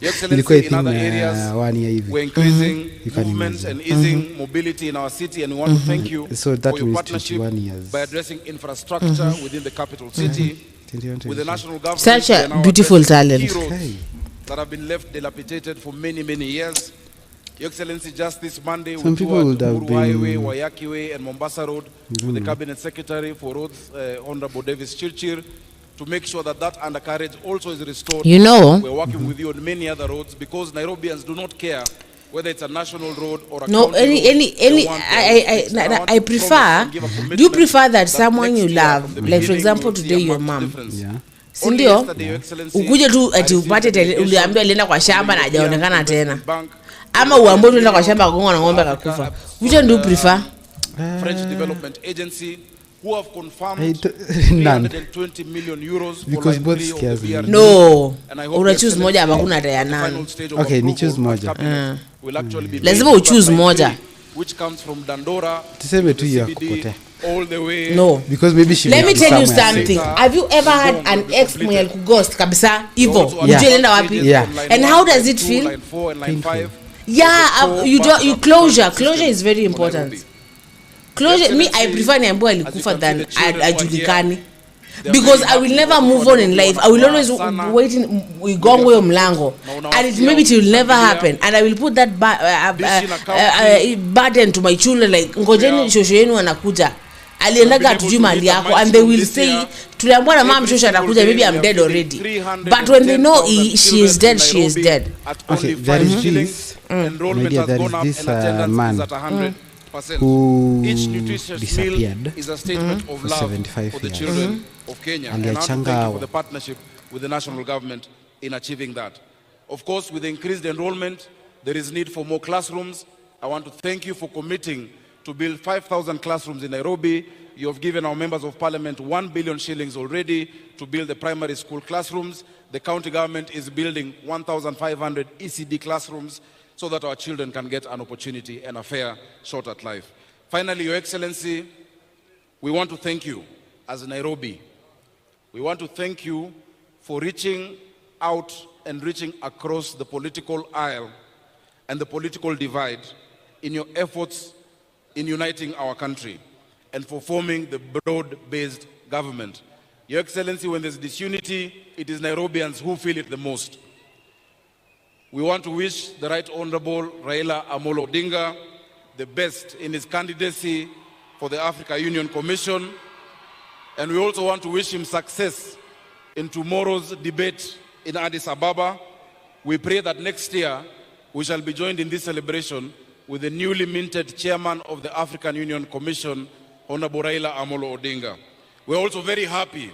I think 1 year hivi. We're increasing movement and easing mobility in our city, and we want to thank you so that for your means partnership 21 years by addressing infrastructure within the capital city with the national government. Such a beautiful talent That have been left dilapidated for many years. Your Excellency, just this Monday, some people would have been Highway, Wayaki Way, and Mombasa Road with the Cabinet Secretary for Roads, Honorable Davis Chirchir, to make sure that that undercarriage also is restored. You know, we're working with you on many other roads because Nairobians do not care whether it's a national road or a no county road. I prefer. Do you prefer that someone you love, like for example today your mom? yeah Sindio? Ukuje tu ati upate uliambiwa alienda kwa shamba na hajaonekana tena. Ama uambiwe tuenda kwa shamba akagongwa na ng'ombe akakufa. Which one do you prefer? French Development Agency, who have confirmed 320 million euros because both scares me. No, una choose moja ama kuna taya nani. Okay, ni choose moja. Lazima u choose moja. Which comes from Dandora. Tuseme tu ya kupotea. All the way. No, because maybe she. Let me tell you something. Have you ever had an ex mwenye ghost kabisa hivyo? Ujielenda wapi? Yeah. And how does it feel? Yeah, you closure is very important. Closure, me I prefer niambiwa alikufa than ajulikani, because I will never move on in life. I will always waiting igongwe mlango and it maybe it will never happen, and I will put that burden to my children like ngojeni shosho yenu anakuja aliendaga atujui mali yako, and they will say tuliambiwa na mama shosho atakuja, maybe I'm dead already, but when they know she is dead, she is dead. Okay, there is this media, there is this man who disappeared is a statement of love 75 for the years. children of Kenya, and I want to thank you for the partnership with the national government in achieving that. Of course, with the increased enrollment, there is need for more classrooms. I want to thank you for committing to build 5,000 classrooms in Nairobi. You have given our members of parliament 1 billion shillings already to build the primary school classrooms. The county government is building 1,500 ECD classrooms so that our children can get an opportunity and a fair shot at life. Finally, Your Excellency, we want to thank you as Nairobi. We want to thank you for reaching out and reaching across the political aisle and the political divide in your efforts in uniting our country and for forming the broad-based government. Your Excellency, when there's disunity, it is Nairobians who feel it the most. We want to wish the Right Honorable Raila Amolo Odinga the best in his candidacy for the Africa Union Commission, and we also want to wish him success in tomorrow's debate in Addis Ababa. We pray that next year we shall be joined in this celebration with the newly minted chairman of the African Union Commission, Honorable Raila Amolo Odinga. We're also very happy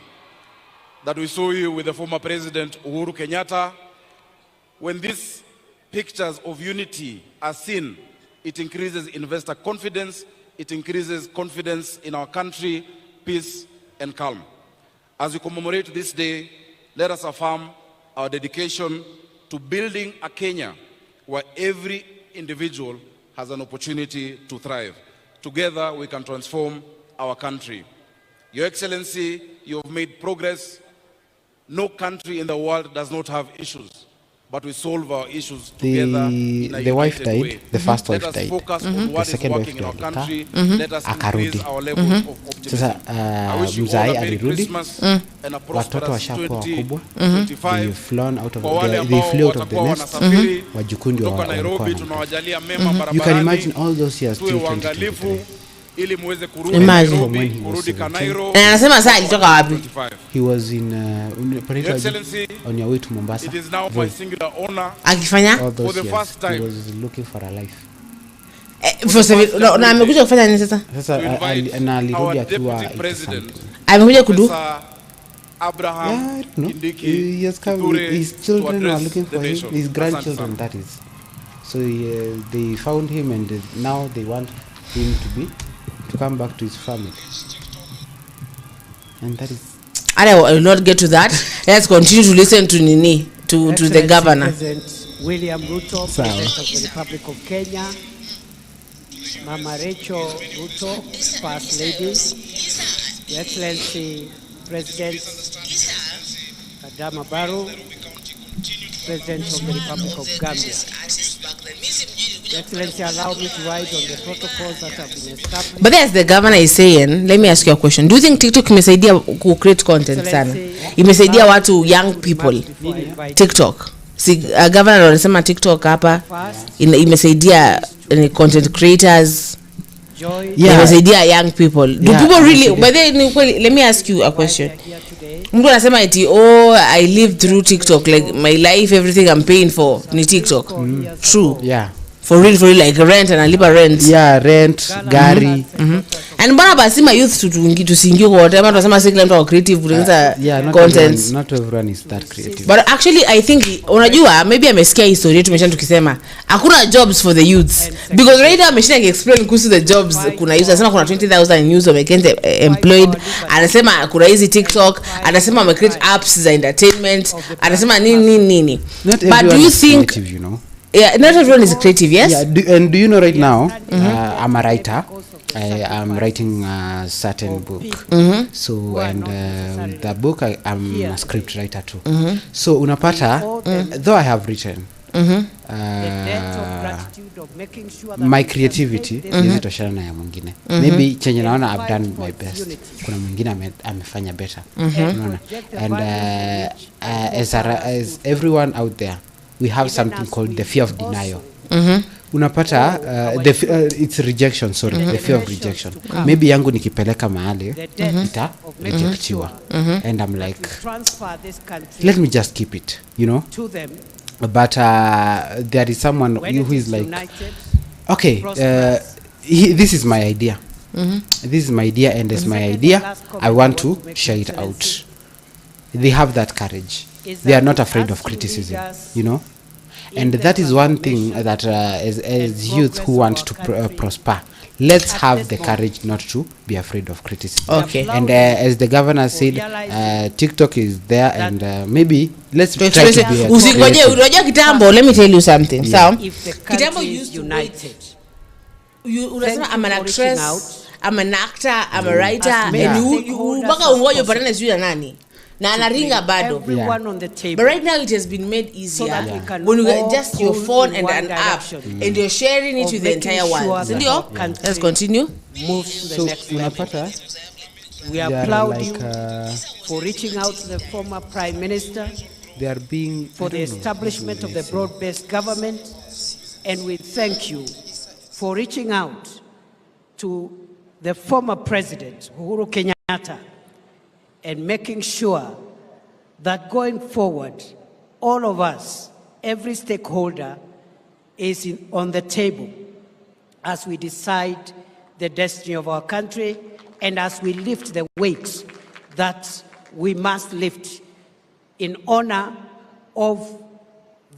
that we saw you with the former President Uhuru Kenyatta. When these pictures of unity are seen, it increases investor confidence, it increases confidence in our country, peace and calm. As we commemorate this day, let us affirm our dedication to building a Kenya where every individual has an opportunity to thrive. Together we can transform our country. Your Excellency, you have made progress. No country in the world does not have issues, but we solve our issues together in a the wife died way. The first wife Let us died. focus on what The is second working wife in our died. country. Let us increase our levels of optimism. Sasa I wish you all mzai a Merry alirudi, Christmas and a watoto prosperous washakuwa wakubwa, they 2025. flown out of Kwa wale they ambao flew out of the watakuwa nest. wanasafiri Wajukuu ndio kutoka walikuwa Nairobi, na- tunawajalia mema You can imagine barabarani. all those years Tuwe till uangalifu 2023. ili muweze kurudi Imagine. Nairobi, When he was kurudi 17. Kanairo. Na anasema saa alitoka wapi? 25. He was in Your Excellency, on your way to Mombasa. it is now my singular honor Akifanya? All those for the years, first time. he was looking for a life. Na amekuja kufanya nini sasa? Sasa to invite na alirudi our akiwa deputy president, Amekuja kudu? Professor Abraham Kindiki He has come. Kithure His to children were address looking the for him. nation. His Asante grandchildren, sana. that is. So they found him, and now they want him to come back to his family. And that is. I will not get to that. Let's continue to listen to Nini, to the governor. President William Ruto, President of the Republic of Kenya, Mama Rachel Ruto, First Lady, Your Excellency President Adama Barrow, President of the Republic of Gambia. Your Excellency, allow me to write on the protocols that have been established. But as the governor is saying, let me ask you a question. Do you think TikTok imesaidia ku create content sana? Imesaidia watu young people TikTok? Si governor anasema TikTok hapa imesaidia content creators. Imesaidia young people. Do people really, but then let me ask you a question. Mtu anasema eti I live through TikTok, like my life, everything I'm paying for ni TikTok. True. Yeah. For real, like rent and alipa rent. Yeah, rent, gari. And mbona basi ma youth tusiingie kwa whatever tunasema si kila mtu creative kutengeneza content. Not everyone is that creative. But actually I think unajua maybe amesikia historia tumesha tukisema hakuna jobs for the youths because right now ameshinda explain kuhusu the jobs kuna youth anasema kuna 20,000 youths wamekende employed, anasema kuna hizi TikTok, anasema wame create apps za entertainment, anasema nini. Not but do you think creative, you know? Yeah, not everyone is creative, yes? Yeah, and do you know right now, I'm a writer. I'm writing a certain book. So, and the book, I'm a script writer too. So, unapata, though I have written, my creativity izitoshana na ya mwingine. Maybe chenye naona I've done my best. Kuna mwingine amefanya better. And as everyone out there, we have something called the fear of denial. Unapata it's rejection, the fear of rejection. Maybe yangu nikipeleka mahali ita rejectiwa. And I'm like, let me just keep it, you know. But there is someone who is like, okay, this is my idea. This is my idea, and as my idea, I want to share it out. They have that courage. They are not afraid of criticism, you know. And that is one thing that as youth who want to prosper, let's have the courage not to be afraid of criticism. Okay. And as the governor said, TikTok is there, and maybe let's try to be usingoje unajua kitambo. Let me tell you something. So kitambo used to united. Unasema I'm an actress, I'm an actor, I'm a writer, and you mpaka ungoje upatane sio na nani na anaringa bado. On the table. But right now it has been made easier when you get just your phone and an app and you're sharing it with the entire world. Let's continue. Move to the next level. We applaud you for reaching out to the former Prime Minister for the establishment of the broad-based government, and we thank you for reaching out to the former President Uhuru Kenyatta and making sure that going forward, all of us, every stakeholder, is on the table as we decide the destiny of our country and as we lift the weights that we must lift in honor of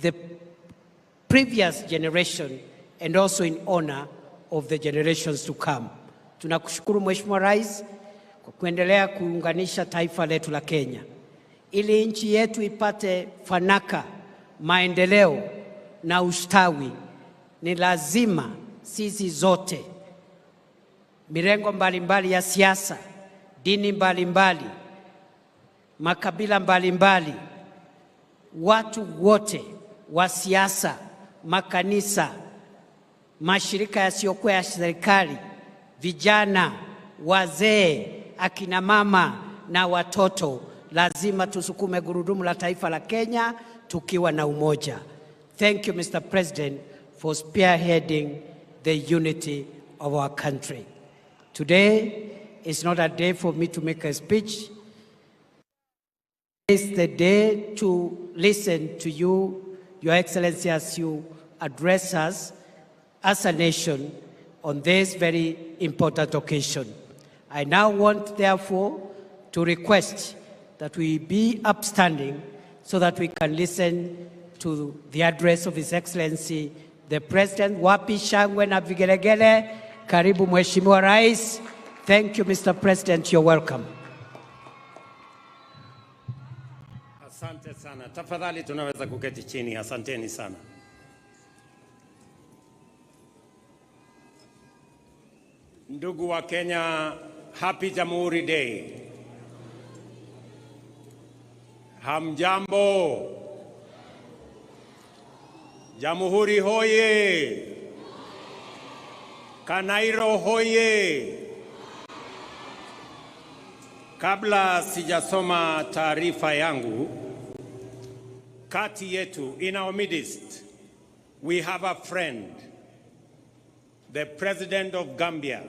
the previous generation and also in honor of the generations to come. Tunakushukuru Mheshimiwa Rais kwa kuendelea kuunganisha taifa letu la Kenya ili nchi yetu ipate fanaka, maendeleo na ustawi. Ni lazima sisi zote, mirengo mbalimbali ya siasa, dini mbalimbali, makabila mbalimbali, watu wote wa siasa, makanisa, mashirika yasiyokuwa ya serikali, vijana, wazee, akina mama na watoto, lazima tusukume gurudumu la taifa la Kenya tukiwa na umoja. Thank you, Mr. President, for spearheading the unity of our country. Today is not a day for me to make a speech. It's the day to listen to you, Your Excellency, as you address us as a nation on this very important occasion. I now want, therefore, to request that we be upstanding so that we can listen to the address of His Excellency, the President. Wapi shangwe na vigelegele. Karibu Mheshimiwa Rais. Thank you, Mr. President. You're welcome. Asante sana. Tafadhali tunaweza kuketi chini. Asanteni sana. Ndugu wa Kenya, Happy Jamhuri Day. Hamjambo. Jamhuri hoye. Kanairo hoye. Kabla sijasoma taarifa yangu, kati yetu, in our midst, we have a friend, the President of Gambia,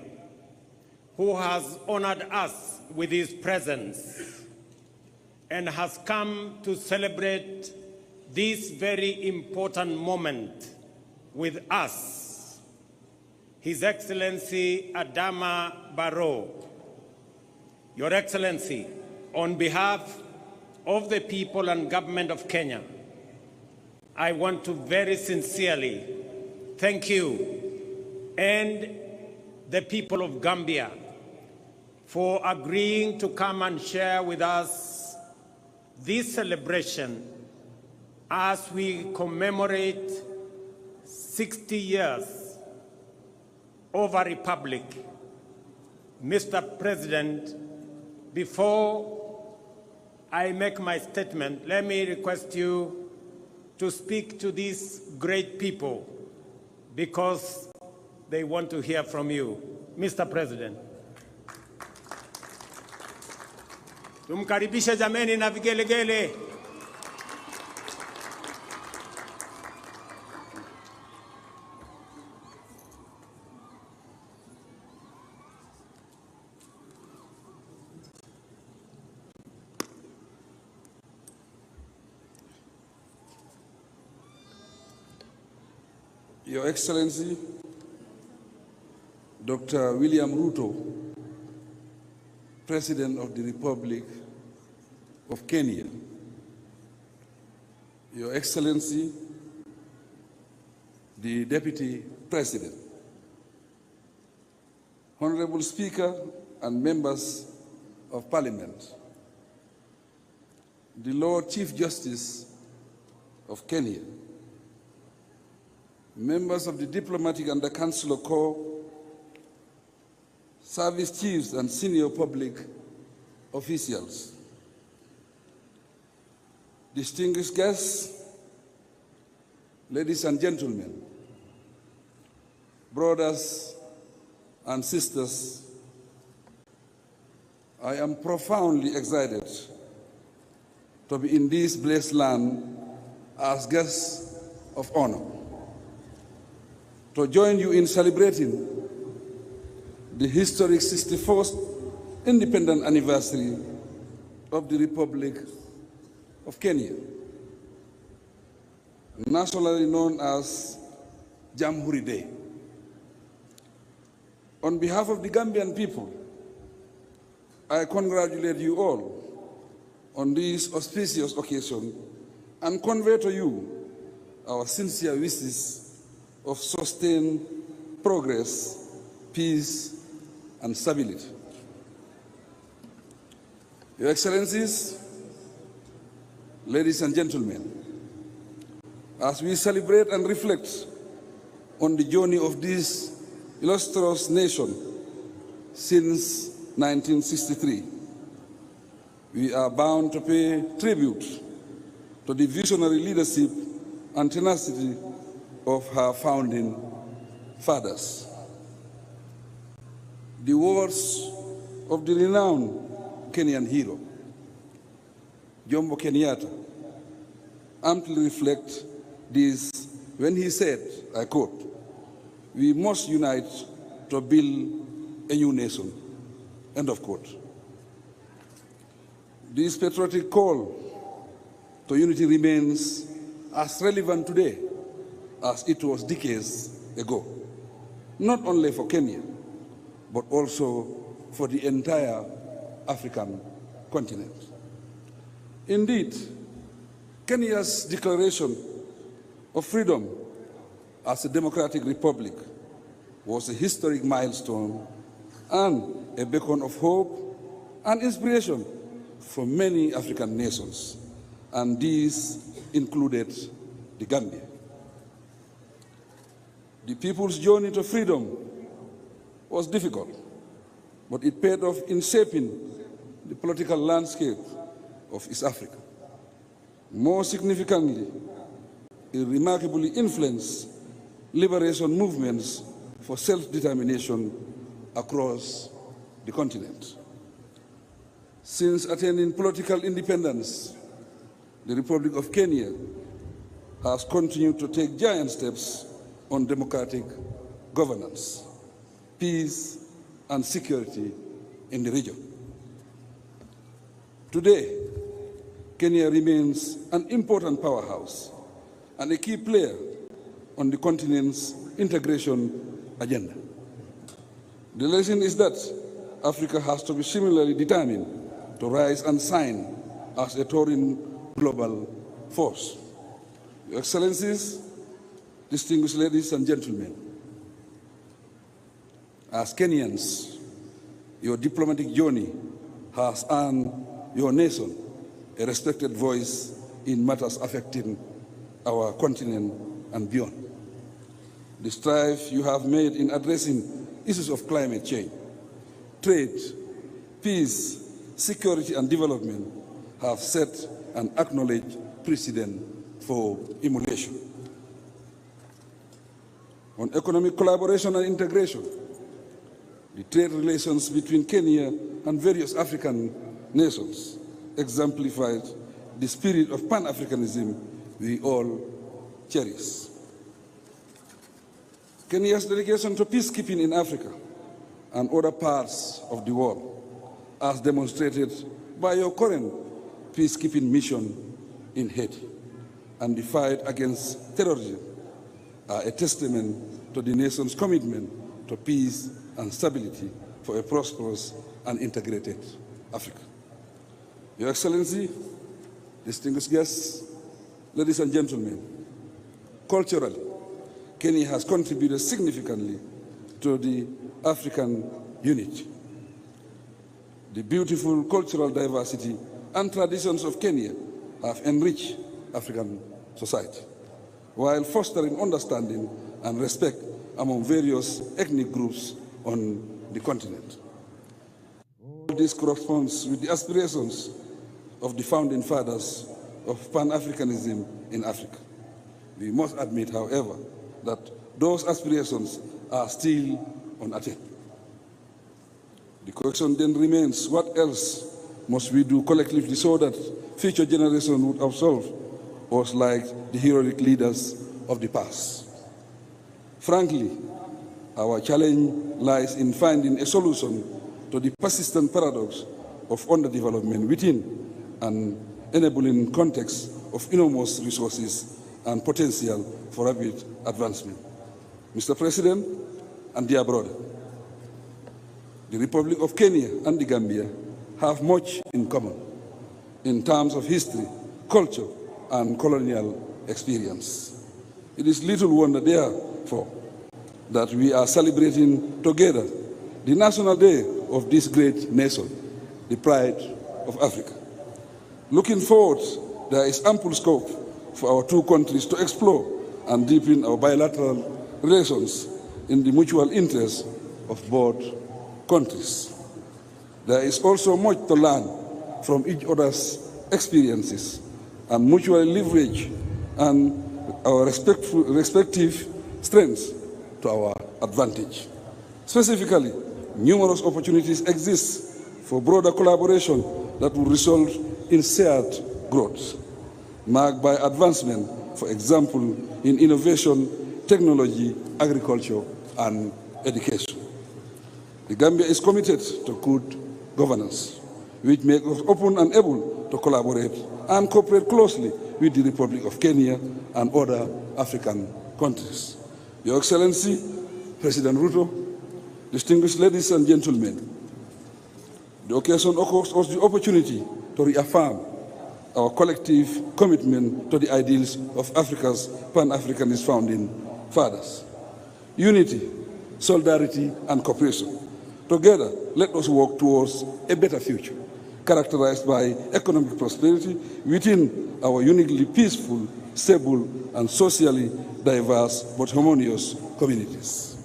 who has honored us with his presence and has come to celebrate this very important moment with us, His Excellency Adama Barrow. Your Excellency, on behalf of the people and government of Kenya, I want to very sincerely thank you and the people of Gambia for agreeing to come and share with us this celebration as we commemorate 60 years of a republic. Mr. President, before I make my statement, let me request you to speak to these great people because they want to hear from you. Mr. President. Tumkaribishe jameni na vigelegele. Your Excellency, Dr. William Ruto, President of the Republic of Kenya, Your Excellency, the Deputy President, Honorable Speaker and members of Parliament, the Lord Chief Justice of Kenya, members of the Diplomatic and the Consular Corps, service chiefs and senior public officials, distinguished guests, ladies and gentlemen, brothers and sisters, I am profoundly excited to be in this blessed land as guests of honor, to join you in celebrating the historic 61st independent anniversary of the Republic of Kenya, nationally known as Jamhuri Day. On behalf of the Gambian people, I congratulate you all on this auspicious occasion and convey to you our sincere wishes of sustained progress, peace, and stability. Your Excellencies, ladies and gentlemen, as we celebrate and reflect on the journey of this illustrious nation since 1963, we are bound to pay tribute to the visionary leadership and tenacity of her founding fathers. The words of the renowned Kenyan hero, Jomo Kenyatta, amply reflect this when he said, I quote, "We must unite to build a new nation," end of quote. This patriotic call to unity remains as relevant today as it was decades ago, not only for Kenya, but also for the entire African continent. Indeed, Kenya's declaration of freedom as a democratic republic was a historic milestone and a beacon of hope and inspiration for many African nations, and these included the Gambia. The people's journey to freedom was difficult, but it paid off in shaping the political landscape of East Africa. More significantly, it remarkably influenced liberation movements for self-determination across the continent. Since attaining political independence, the Republic of Kenya has continued to take giant steps on democratic governance, peace, and security in the region. Today, Kenya remains an important powerhouse and a key player on the continent's integration agenda. The lesson is that Africa has to be similarly determined to rise and shine as a towering global force. Your Excellencies, distinguished ladies and gentlemen, as Kenyans, your diplomatic journey has earned your nation a respected voice in matters affecting our continent and beyond. The strive you have made in addressing issues of climate change, trade, peace, security, and development have set an acknowledged precedent for emulation. On economic collaboration and integration, the trade relations between Kenya and various African nations exemplified the spirit of Pan-Africanism we all cherish. Kenya's dedication to peacekeeping in Africa and other parts of the world, as demonstrated by your current peacekeeping mission in Haiti and the fight against terrorism, are a testament to the nation's commitment to peace and stability for a prosperous and integrated Africa. Your Excellency, distinguished guests, ladies and gentlemen, culturally, Kenya has contributed significantly to the African unity. The beautiful cultural diversity and traditions of Kenya have enriched African society, while fostering understanding and respect among various ethnic groups on the continent. All this corresponds with the aspirations of the founding fathers of Pan-Africanism in Africa. We must admit, however, that those aspirations are still unattained. The question then remains, what else must we do collectively so that future generations would absolve us like the heroic leaders of the past? Frankly, our challenge lies in finding a solution to the persistent paradox of underdevelopment within an enabling context of enormous resources and potential for rapid advancement. Mr. President and dear brother, the Republic of Kenya and the Gambia have much in common in terms of history, culture, and colonial experience. It is little wonder, therefore, that we are celebrating together the National Day of this great nation, the pride of Africa. Looking forward, there is ample scope for our two countries to explore and deepen our bilateral relations in the mutual interest of both countries. There is also much to learn from each other's experiences and mutually leverage and our respective strengths to our advantage. Specifically, numerous opportunities exist for broader collaboration that will result in shared growth, marked by advancement, for example, in innovation, technology, agriculture, and education. The Gambia is committed to good governance, which makes us open and able to collaborate and cooperate closely with the Republic of Kenya and other African countries. Your Excellency, President Ruto, distinguished ladies and gentlemen, the occasion offers us the opportunity to reaffirm our collective commitment to the ideals of Africa's Pan-Africanist founding fathers. Unity, solidarity, and cooperation. Together, let us work towards a better future, characterized by economic prosperity within our uniquely peaceful, stable, and socially diverse but harmonious communities.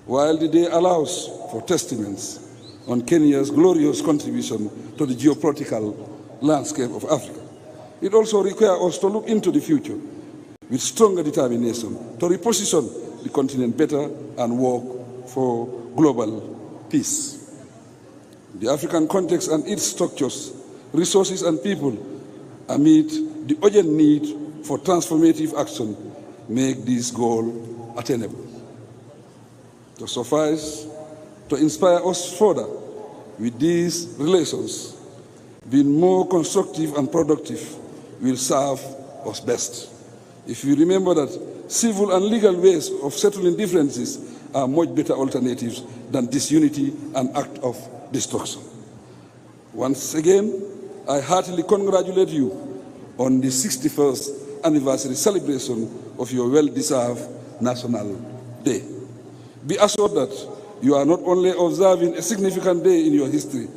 While the day allows for testaments on Kenya's glorious contribution to the geopolitical landscape of Africa, it also requires us to look into the future with stronger determination to reposition the continent better and work for global peace. The African context and its structures, resources, and people amid the urgent need for transformative action make this goal attainable. To suffice, to inspire us further with these relations, being more constructive and productive will serve us best. If you remember that civil and legal ways of settling differences are much better alternatives than disunity and act of destruction. Once again, I heartily congratulate you on the 61st anniversary celebration of your well-deserved National Day. Be assured that you are not only observing a significant day in your history,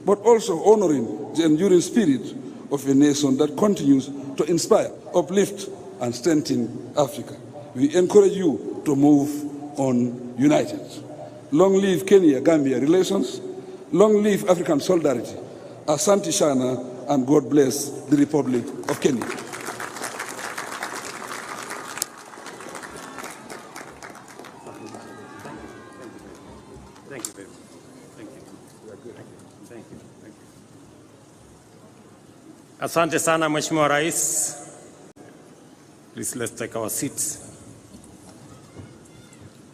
but also honoring the enduring spirit of a nation that continues to inspire, uplift, and strengthen Africa. We encourage you to move on united. Long live Kenya-Gambia relations. Long live African solidarity. Asante Sana, and God bless the Republic of Kenya. Thank you very much. Thank you. You are good. Thank you. Thank you. Asante sana, Mheshimiwa Rais. Please, let's take our seats.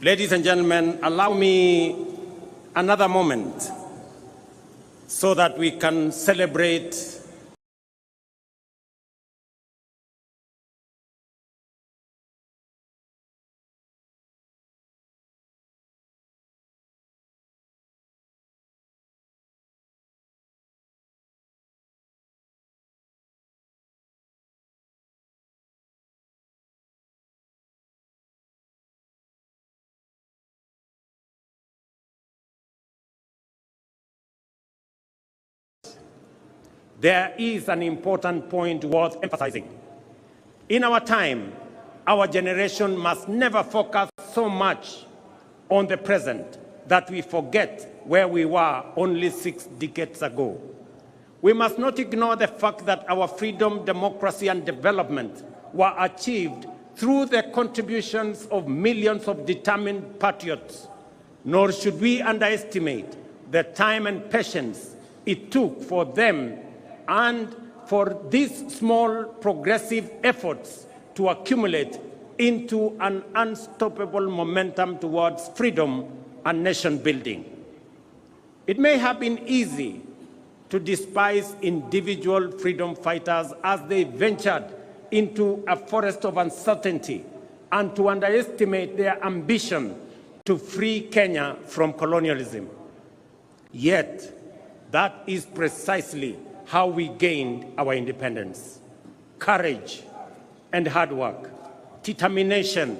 Ladies and gentlemen, allow me another moment so that we can celebrate there is an important point worth emphasizing. In our time, our generation must never focus so much on the present that we forget where we were only 6 decades ago. We must not ignore the fact that our freedom, democracy, and development were achieved through the contributions of millions of determined patriots, nor should we underestimate the time and patience it took for them and for these small progressive efforts to accumulate into an unstoppable momentum towards freedom and nation building. It may have been easy to despise individual freedom fighters as they ventured into a forest of uncertainty and to underestimate their ambition to free Kenya from colonialism. Yet, that is precisely how we gained our independence. Courage and hard work, determination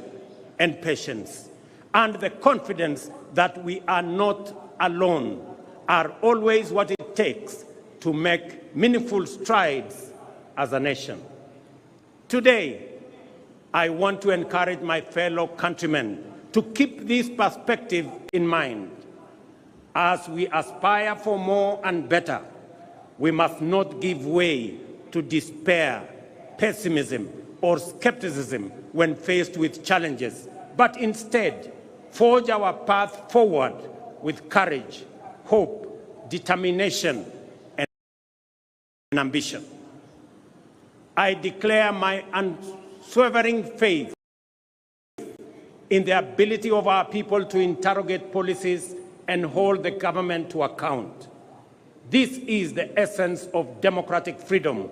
and patience, and the confidence that we are not alone are always what it takes to make meaningful strides as a nation. Today, I want to encourage my fellow countrymen to keep this perspective in mind. As we aspire for more and better, we must not give way to despair, pessimism, or skepticism when faced with challenges, but instead forge our path forward with courage, hope, determination, and ambition. I declare my unswerving faith in the ability of our people to interrogate policies and hold the government to account. This is the essence of democratic freedom,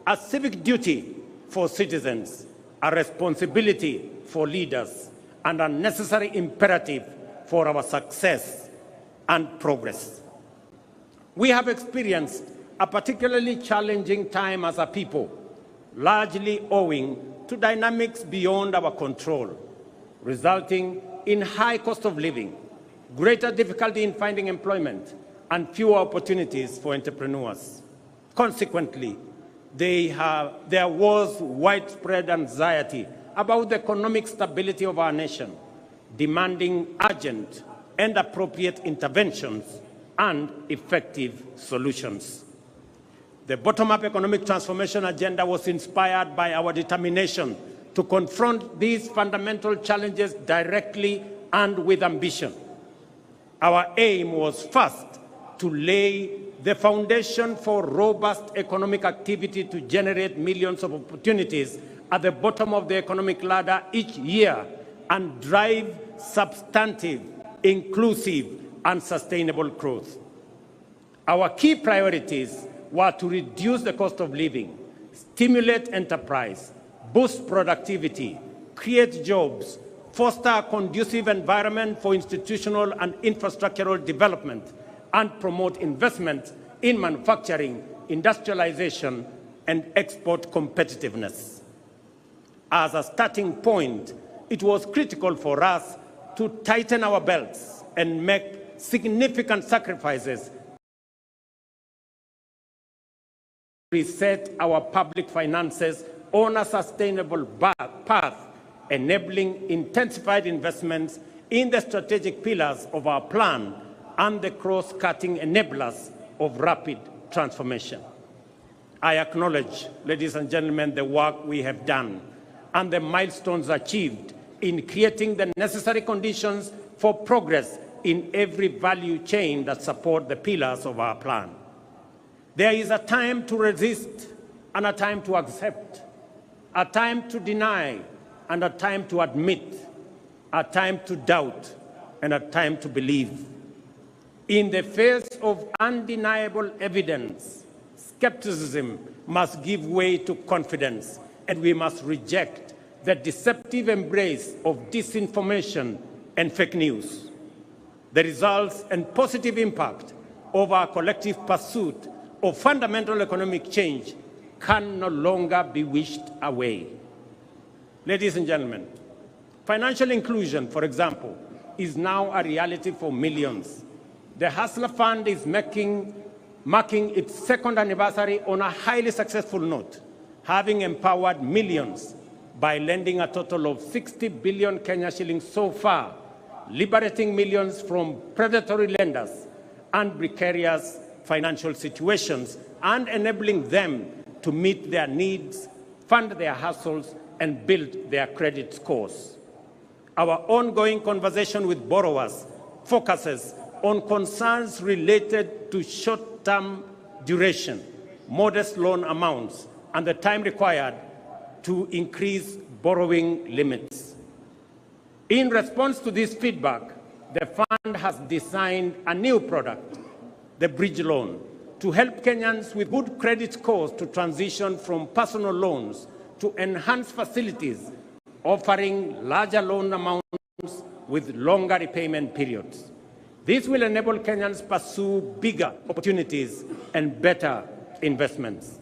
a civic duty for citizens, a responsibility for leaders, and a necessary imperative for our success and progress. We have experienced a particularly challenging time as a people, largely owing to dynamics beyond our control, resulting in high cost of living, greater difficulty in finding employment, and fewer opportunities for entrepreneurs. Consequently, there was widespread anxiety about the economic stability of our nation, demanding urgent and appropriate interventions and effective solutions. The bottom-up economic transformation agenda was inspired by our determination to confront these fundamental challenges directly and with ambition. Our aim was first to lay the foundation for robust economic activity to generate millions of opportunities at the bottom of the economic ladder each year and drive substantive, inclusive, and sustainable growth. Our key priorities were to reduce the cost of living, stimulate enterprise, boost productivity, create jobs, foster a conducive environment for institutional and infrastructural development, and promote investment in manufacturing, industrialization, and export competitiveness. As a starting point, it was critical for us to tighten our belts and make significant sacrifices to reset our public finances on a sustainable path, enabling intensified investments in the strategic pillars of our plan and the cross-cutting enablers of rapid transformation. I acknowledge, ladies and gentlemen, the work we have done and the milestones achieved in creating the necessary conditions for progress in every value chain that support the pillars of our plan. There is a time to resist and a time to accept, a time to deny and a time to admit, a time to doubt and a time to believe. In the face of undeniable evidence, skepticism must give way to confidence, and we must reject the deceptive embrace of disinformation and fake news. The results and positive impact of our collective pursuit of fundamental economic change can no longer be wished away. Ladies and gentlemen, financial inclusion, for example, is now a reality for millions. The Hustler Fund is marking its second anniversary on a highly successful note, having empowered millions by lending a total of 60 billion Kenya shillings so far, liberating millions from predatory lenders and precarious financial situations, and enabling them to meet their needs, fund their hustles, and build their credit scores. Our ongoing conversation with borrowers focuses on concerns related to short-term duration, modest loan amounts, and the time required to increase borrowing limits. In response to this feedback, the fund has designed a new product, the bridge loan, to help Kenyans with good credit scores to transition from personal loans to enhanced facilities offering larger loan amounts with longer repayment periods. This will enable Kenyans pursue bigger opportunities and better investments.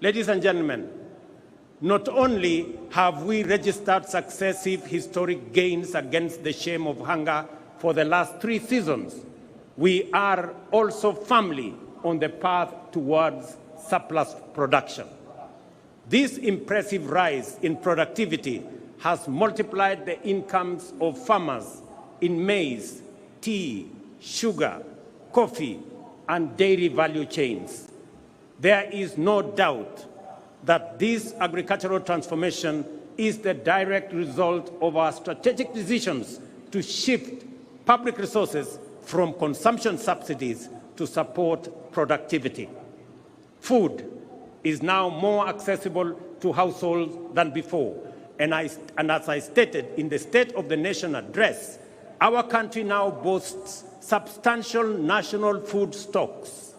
Ladies and gentlemen, not only have we registered successive historic gains against the shame of hunger for the last 3 seasons, we are also firmly on the path towards surplus production. This impressive rise in productivity has multiplied the incomes of farmers in maize, tea, sugar, coffee, and dairy value chains. There is no doubt that this agricultural transformation is the direct result of our strategic decisions to shift public resources from consumption subsidies to support productivity. Food is now more accessible to households than before, and as I stated in the State of the Nation address, our country now boasts substantial national food stocks: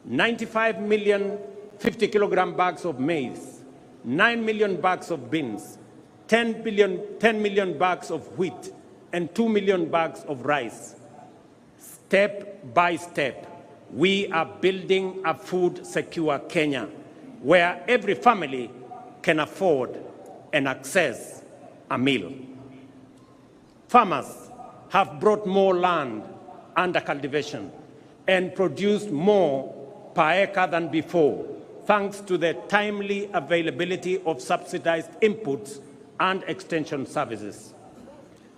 95 million 50-kilogram bags of maize, 9 million bags of beans, 10 million bags of wheat, and 2 million bags of rice. Step by step, we are building a food-secure Kenya, where every family can afford and access a meal. Farmers have brought more land under cultivation and produced more per acre than before, thanks to the timely availability of subsidized inputs and extension services.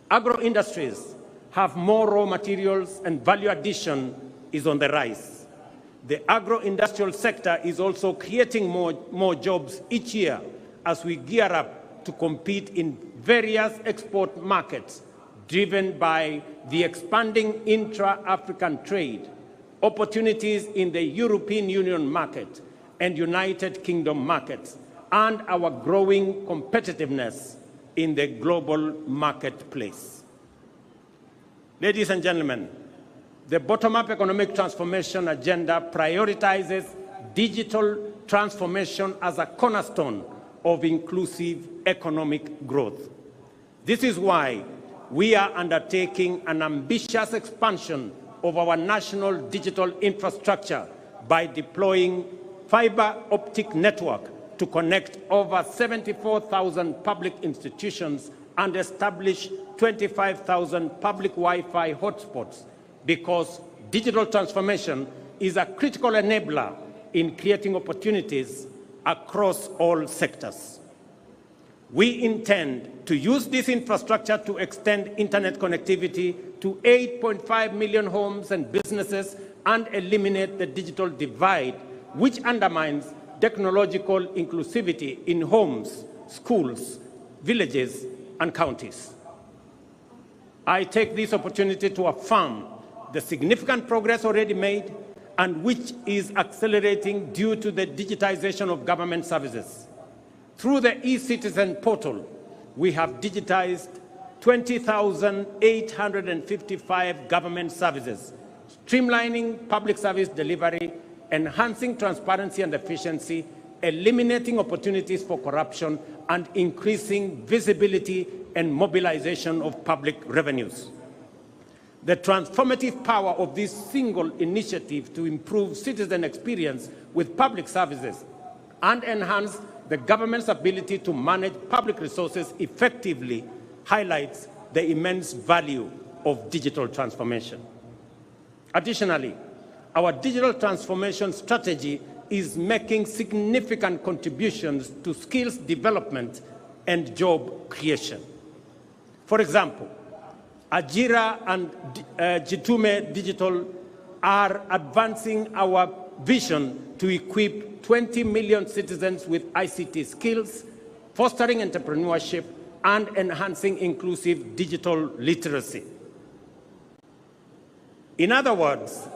Agro-industries have more raw materials and value addition is on the rise. The agro-industrial sector is also creating more jobs each year as we gear up to compete in various export markets driven by the expanding intra-African trade, opportunities in the European Union market and United Kingdom markets, and our growing competitiveness in the global marketplace. Ladies and gentlemen, the bottom-up economic transformation agenda prioritizes digital transformation as a cornerstone of inclusive economic growth. This is why we are undertaking an ambitious expansion of our national digital infrastructure by deploying fiber optic network to connect over 74,000 public institutions and establish 25,000 public Wi-Fi hotspots, because digital transformation is a critical enabler in creating opportunities across all sectors. We intend to use this infrastructure to extend internet connectivity to 8.5 million homes and businesses and eliminate the digital divide, which undermines technological inclusivity in homes, schools, villages, and counties. I take this opportunity to affirm the significant progress already made and which is accelerating due to the digitization of government services. Through the e-Citizen portal, we have digitized 20,855 government services, streamlining public service delivery, enhancing transparency and efficiency, eliminating opportunities for corruption, and increasing visibility and mobilization of public revenues. The transformative power of this single initiative to improve citizen experience with public services and enhance the government's ability to manage public resources effectively highlights the immense value of digital transformation. Additionally, our digital transformation strategy is making significant contributions to skills development and job creation. For example, Ajira and Jitume Digital are advancing our vision to equip 20 million citizens with ICT skills, fostering entrepreneurship, and enhancing inclusive digital literacy. In other words,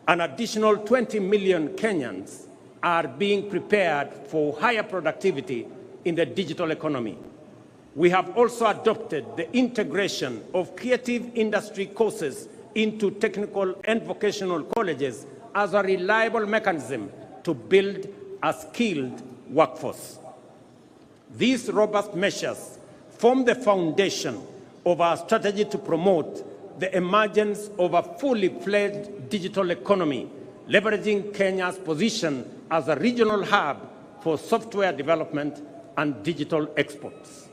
an additional 20 million Kenyans are being prepared for higher productivity in the digital economy. We have also adopted the integration of creative industry courses into technical and vocational colleges as a reliable mechanism to build a skilled workforce. These robust measures form the foundation of our strategy to promote the emergence of a fully fledged digital economy, leveraging Kenya's position as a regional hub for software development and digital exports.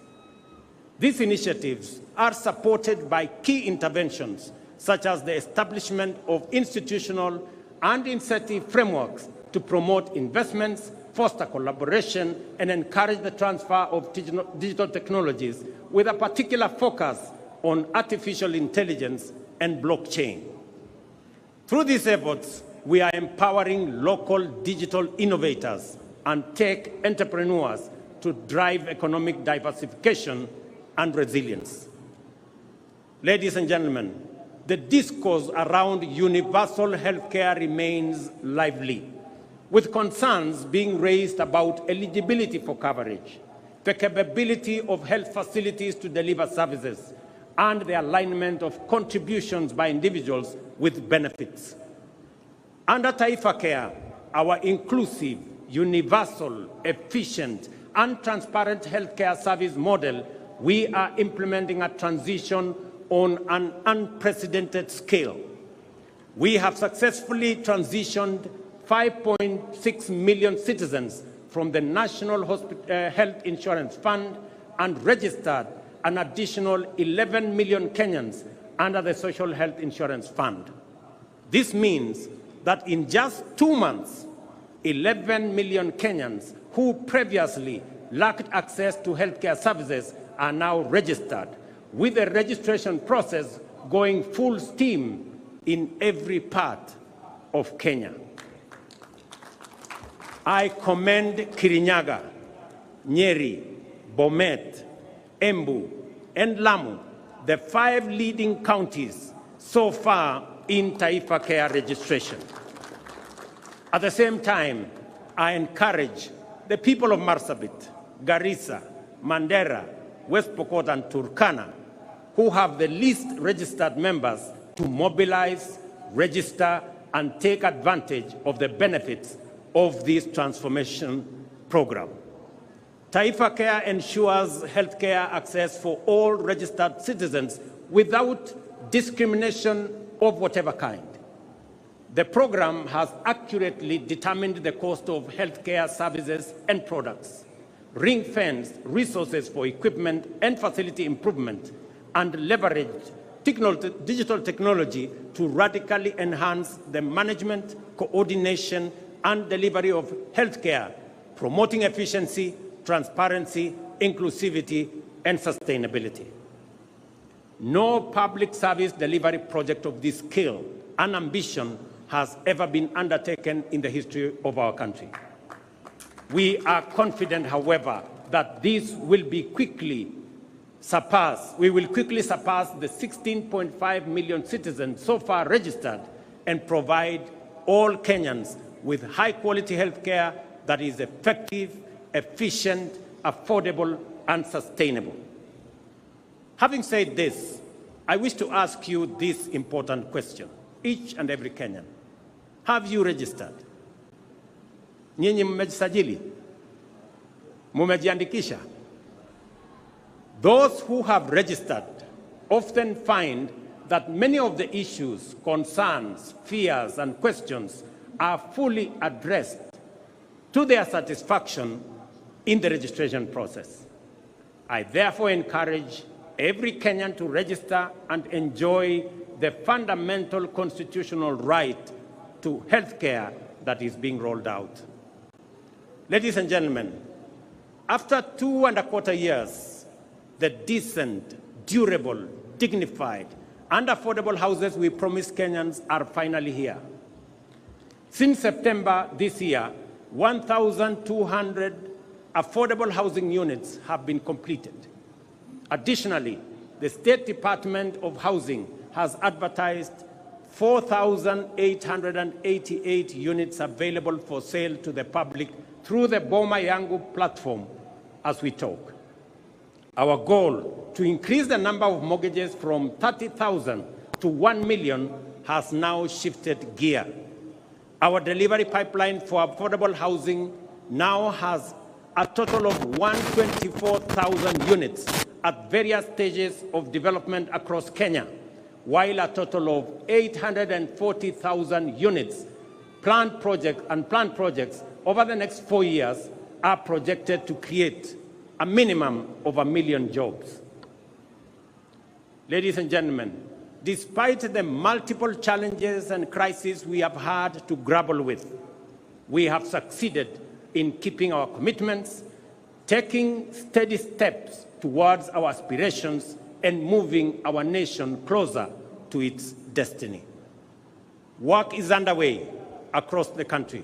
These initiatives are supported by key interventions, such as the establishment of institutional and incentive frameworks to promote investments, foster collaboration, and encourage the transfer of digital technologies, with a particular focus on artificial intelligence and blockchain. Through these efforts, we are empowering local digital innovators and tech entrepreneurs to drive economic diversification and resilience. Ladies and gentlemen, the discourse around universal healthcare remains lively, with concerns being raised about eligibility for coverage, the capability of health facilities to deliver services, and the alignment of contributions by individuals with benefits. Under Taifa Care, our inclusive, universal, efficient, and transparent healthcare service model, we are implementing a transition on an unprecedented scale. We have successfully transitioned 5.6 million citizens from the National Health Insurance Fund and registered an additional 11 million Kenyans under the Social Health Insurance Fund. This means that in just 2 months, 11 million Kenyans who previously lacked access to healthcare services are now registered, with the registration process going full steam in every part of Kenya. I commend Kirinyaga, Nyeri, Bomet, Embu, and Lamu, the 5 leading counties so far in Taifa Care registration. At the same time, I encourage the people of Marsabit, Garissa, Mandera, West Pokot, and Turkana, who have the least registered members, to mobilize, register, and take advantage of the benefits of this transformation program. Taifa Care ensures healthcare access for all registered citizens without discrimination of whatever kind. The program has accurately determined the cost of healthcare services and products, ring-fenced resources for equipment and facility improvement, and leveraged digital technology to radically enhance the management, coordination, and delivery of healthcare, promoting efficiency, transparency, inclusivity, and sustainability. No public service delivery project of this scale and ambition has ever been undertaken in the history of our country. We are confident, however, that this will be quickly surpassed. We will quickly surpass the 16.5 million citizens so far registered and provide all Kenyans with high-quality health care that is effective, efficient, affordable, and sustainable. Having said this, I wish to ask you this important question, each and every Kenyan. Have you registered? Nyinyi mmejisajili? Mumejiandikisha? Those who have registered often find that many of the issues, concerns, fears, and questions are fully addressed to their satisfaction in the registration process. I therefore encourage every Kenyan to register and enjoy the fundamental constitutional right to health care that is being rolled out. Ladies and gentlemen, after 2.25 years, the decent, durable, dignified, and affordable houses we promised Kenyans are finally here. Since September this year, 1,200 affordable housing units have been completed. Additionally, the State Department of Housing has advertised 4,888 units available for sale to the public through the Boma Yangu platform as we talk. Our goal to increase the number of mortgages from 30,000 to 1 million has now shifted gear. Our delivery pipeline for affordable housing now has a total of 124,000 units at various stages of development across Kenya, while a total of 840,000 units planned projects over the next 4 years are projected to create a minimum of 1 million jobs. Ladies and gentlemen, despite the multiple challenges and crises we have had to grapple with, we have succeeded in keeping our commitments, taking steady steps towards our aspirations, and moving our nation closer to its destiny. Work is underway across the country,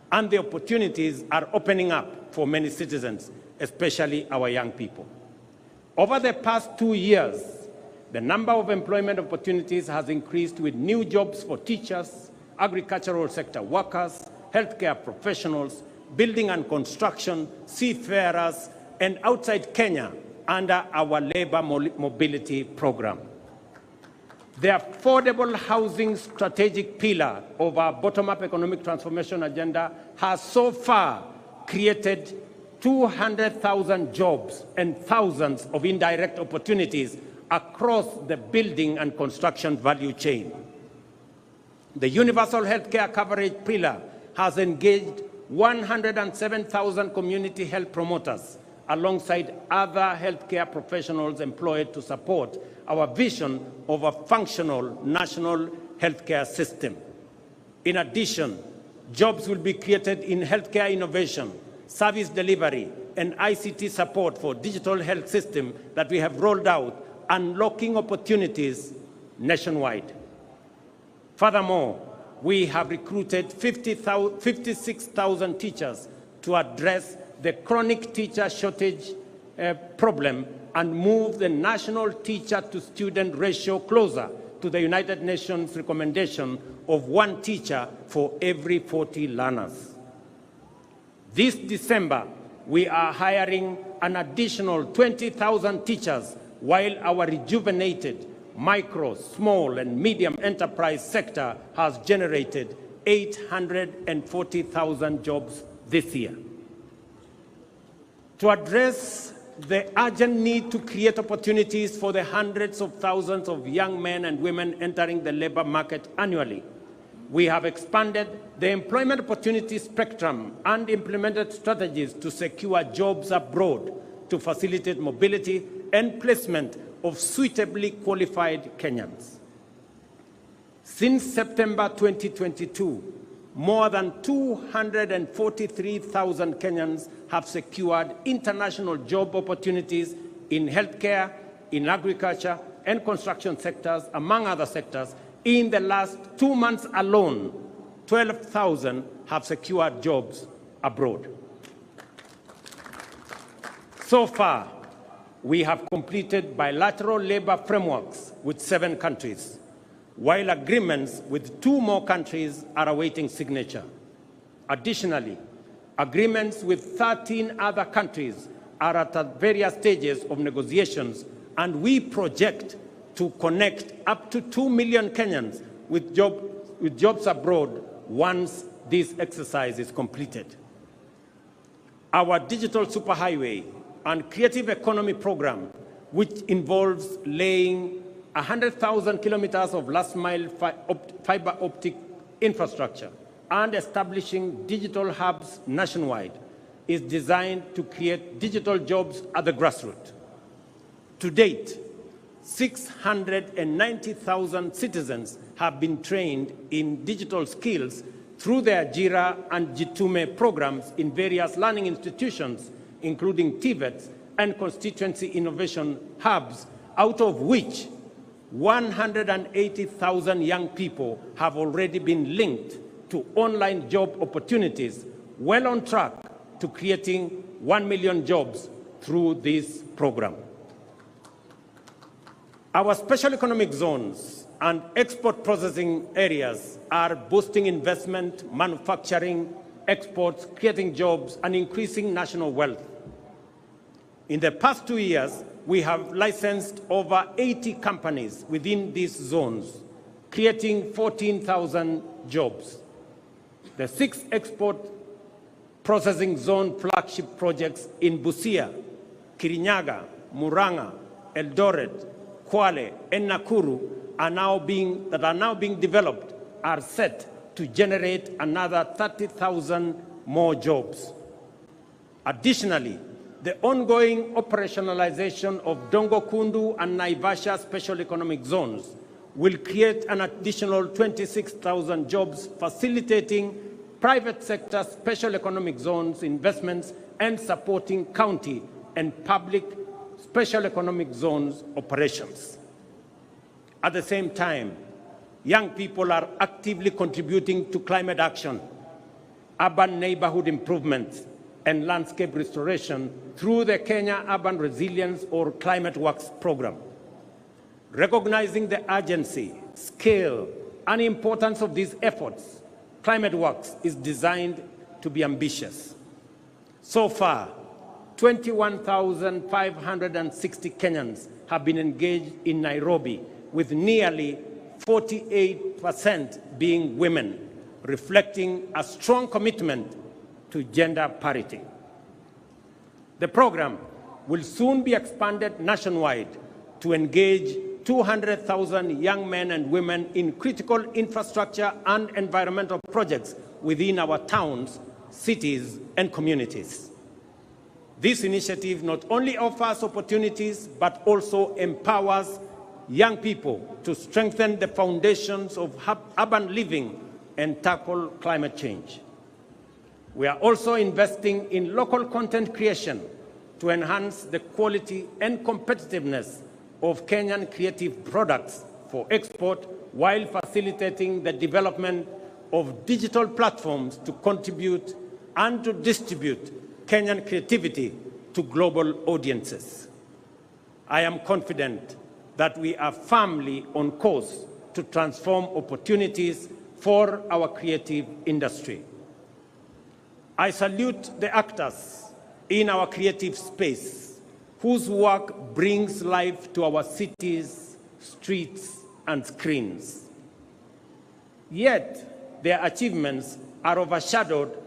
and the opportunities are opening up for many citizens, especially our young people. Over the past 2 years, the number of employment opportunities has increased with new jobs for teachers, agricultural sector workers, healthcare professionals, building and construction, seafarers, and outside Kenya under our labor mobility program. The affordable housing strategic pillar of our bottom-up economic transformation agenda has so far created 200,000 jobs and thousands of indirect opportunities across the building and construction value chain. The universal healthcare coverage pillar has engaged 107,000 community health promoters alongside other healthcare professionals employed to support our vision of a functional national healthcare system. In addition, jobs will be created in healthcare innovation, service delivery, and ICT support for digital health system that we have rolled out, unlocking opportunities nationwide. Furthermore, we have recruited 56,000 teachers to address the chronic teacher shortage problem and move the national teacher-to-student ratio closer to the United Nations recommendation of 1 teacher for every 40 learners. This December, we are hiring an additional 20,000 teachers, while our rejuvenated micro, small, and medium enterprise sector has generated 840,000 jobs this year. To address the urgent need to create opportunities for the hundreds of thousands of young men and women entering the labor market annually, we have expanded the employment opportunity spectrum and implemented strategies to secure jobs abroad to facilitate mobility and placement of suitably qualified Kenyans. Since September 2022, more than 243,000 Kenyans have secured international job opportunities in healthcare, in agriculture, and construction sectors, among other sectors. In the last 2 months alone, 12,000 have secured jobs abroad. So far, we have completed bilateral labor frameworks with 7 countries, while agreements with 2 more countries are awaiting signature. Additionally, agreements with 13 other countries are at various stages of negotiations, and we project to connect up to 2 million Kenyans with jobs abroad once this exercise is completed. Our digital superhighway and creative economy program, which involves laying 100,000 kilometers of last-mile fiber optic infrastructure and establishing digital hubs nationwide, is designed to create digital jobs at the grassroots. To date, 690,000 citizens have been trained in digital skills through their Jira and Jitume programs in various learning institutions, including TVETs and constituency innovation hubs, out of which 180,000 young people have already been linked to online job opportunities, well on track to creating 1 million jobs through this program. Our special economic zones and export processing areas are boosting investment, manufacturing, exports, creating jobs, and increasing national wealth. In the past 2 years, we have licensed over 80 companies within these zones, creating 14,000 jobs. The 6 export processing zone flagship projects in Busia, Kirinyaga, Murang'a, Eldoret, Kwale, and Nakuru are now being developed are set to generate another 30,000 more jobs. Additionally, the ongoing operationalization of Dongo Kundu and Naivasha special economic zones will create an additional 26,000 jobs, facilitating private sector special economic zones investments and supporting county and public special economic zones operations. At the same time, young people are actively contributing to climate action, urban neighborhood improvements, and landscape restoration through the Kenya Urban Resilience or Climate Works program. Recognizing the urgency, scale, and importance of these efforts, Climate Works is designed to be ambitious. So far, 21,560 Kenyans have been engaged in Nairobi, with nearly 48% being women, reflecting a strong commitment to gender parity. The program will soon be expanded nationwide to engage 200,000 young men and women in critical infrastructure and environmental projects within our towns, cities, and communities. This initiative not only offers opportunities, but also empowers young people to strengthen the foundations of urban living and tackle climate change. We are also investing in local content creation to enhance the quality and competitiveness of Kenyan creative products for export, while facilitating the development of digital platforms to contribute and to distribute Kenyan creativity to global audiences. I am confident that we are firmly on course to transform opportunities for our creative industry. I salute the actors in our creative space whose work brings life to our cities, streets, and screens. Yet, their achievements are overshadowed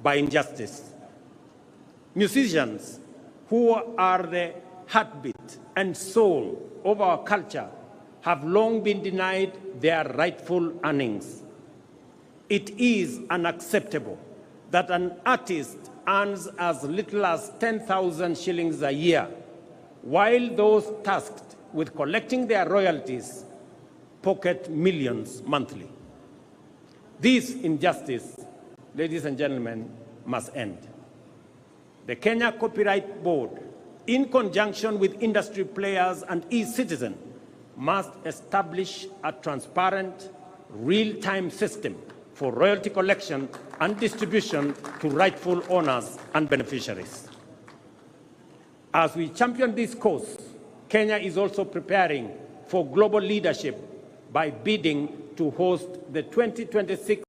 by injustice. Musicians, who are the heartbeat and soul of our culture, have long been denied their rightful earnings. It is unacceptable that an artist earns as little as 10,000 shillings a year, while those tasked with collecting their royalties pocket millions monthly. This injustice, ladies and gentlemen, must end. The Kenya Copyright Board, in conjunction with industry players and e-citizens, must establish a transparent, real-time system for royalty collection and distribution to rightful owners and beneficiaries. As we champion this cause, Kenya is also preparing for global leadership by bidding to host the 2026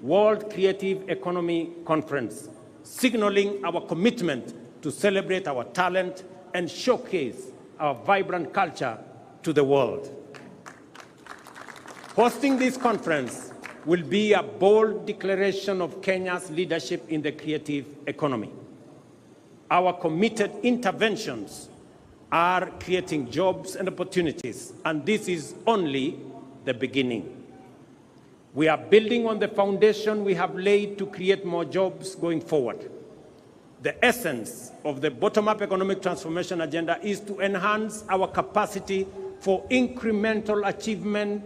World Creative Economy Conference, signaling our commitment to celebrate our talent and showcase our vibrant culture to the world. Hosting this conference will be a bold declaration of Kenya's leadership in the creative economy. Our committed interventions are creating jobs and opportunities, and this is only the beginning. We are building on the foundation we have laid to create more jobs going forward. The essence of the bottom-up economic transformation agenda is to enhance our capacity for incremental achievement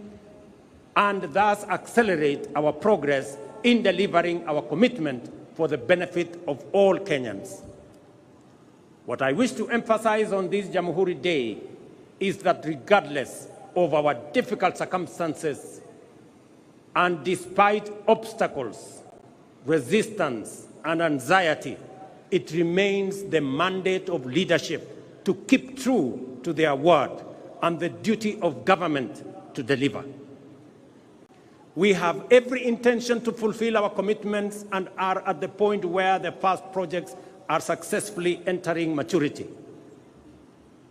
and thus accelerate our progress in delivering our commitment for the benefit of all Kenyans. What I wish to emphasize on this Jamhuri Day is that regardless of our difficult circumstances and despite obstacles, resistance, and anxiety, it remains the mandate of leadership to keep true to their word and the duty of government to deliver. We have every intention to fulfill our commitments and are at the point where the first projects are successfully entering maturity.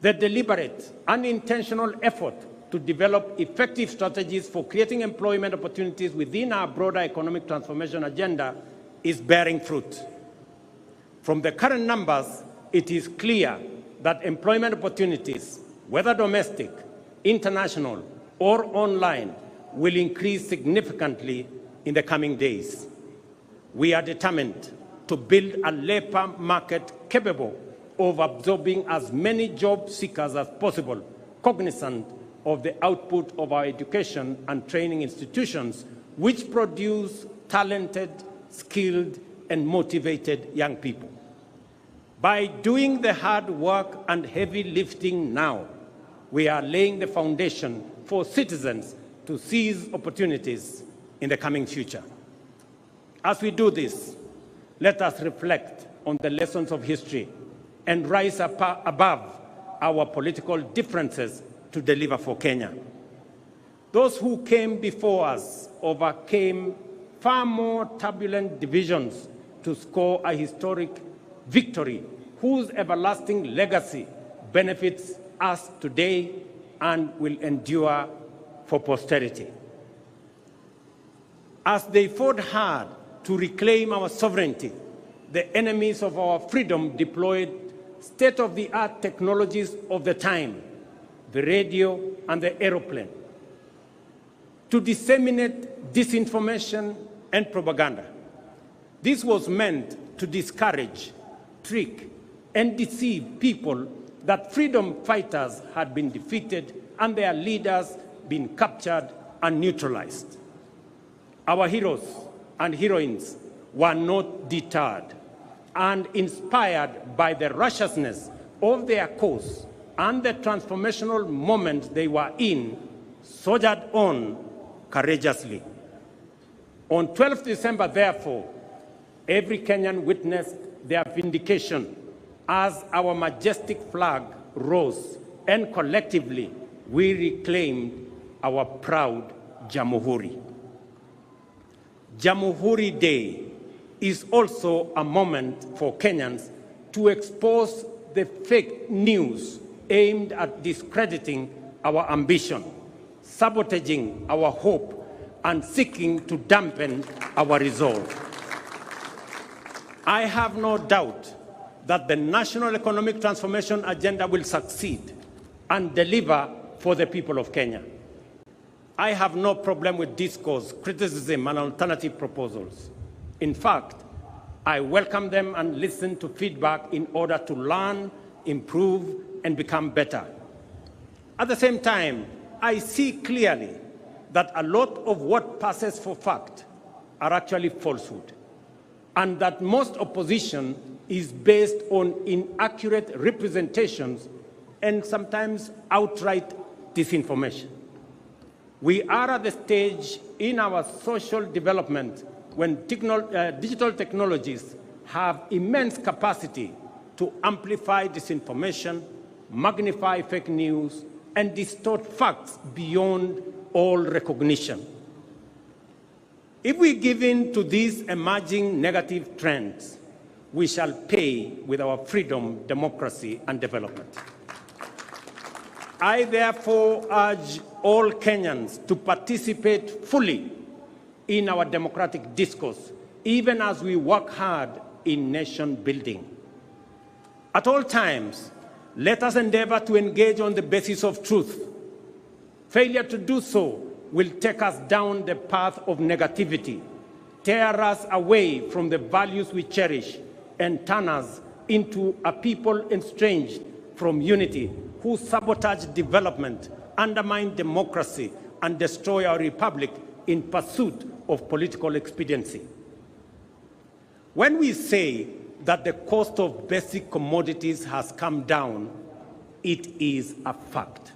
The deliberate and intentional effort to develop effective strategies for creating employment opportunities within our broader economic transformation agenda is bearing fruit. From the current numbers, it is clear that employment opportunities, whether domestic, international, or online, will increase significantly in the coming days. We are determined to build a labor market capable of absorbing as many job seekers as possible, cognizant of the output of our education and training institutions, which produce talented, skilled, and motivated young people. By doing the hard work and heavy lifting now, we are laying the foundation for citizens to seize opportunities in the coming future. As we do this, let us reflect on the lessons of history and rise above our political differences to deliver for Kenya. Those who came before us overcame far more turbulent divisions to score a historic victory whose everlasting legacy benefits us today and will endure for posterity. As they fought hard to reclaim our sovereignty, the enemies of our freedom deployed state-of-the-art technologies of the time, the radio, and the aeroplane to disseminate disinformation and propaganda. This was meant to discourage, trick, and deceive people that freedom fighters had been defeated and their leaders been captured and neutralized. Our heroes and heroines were not deterred and inspired by the righteousness of their cause and the transformational moment they were in, soldiered on courageously. On 12th December, therefore, every Kenyan witnessed their vindication as our majestic flag rose and collectively we reclaimed our proud Jamhuri. Jamhuri Day is also a moment for Kenyans to expose the fake news aimed at discrediting our ambition, sabotaging our hope, and seeking to dampen our resolve. I have no doubt that the National Economic Transformation Agenda will succeed and deliver for the people of Kenya. I have no problem with discourse, criticism, and alternative proposals. In fact, I welcome them and listen to feedback in order to learn, improve, and become better. At the same time, I see clearly that a lot of what passes for fact are actually falsehood, and that most opposition is based on inaccurate representations and sometimes outright disinformation. We are at the stage in our social development when digital technologies have immense capacity to amplify disinformation, magnify fake news, and distort facts beyond all recognition. If we give in to these emerging negative trends, we shall pay with our freedom, democracy, and development. I therefore urge all Kenyans to participate fully in our democratic discourse, even as we work hard in nation building. At all times, let us endeavor to engage on the basis of truth. Failure to do so will take us down the path of negativity, tear us away from the values we cherish, and turn us into a people estranged from unity, who sabotage development, undermine democracy, and destroy our republic in pursuit of political expediency. When we say that the cost of basic commodities has come down, it is a fact.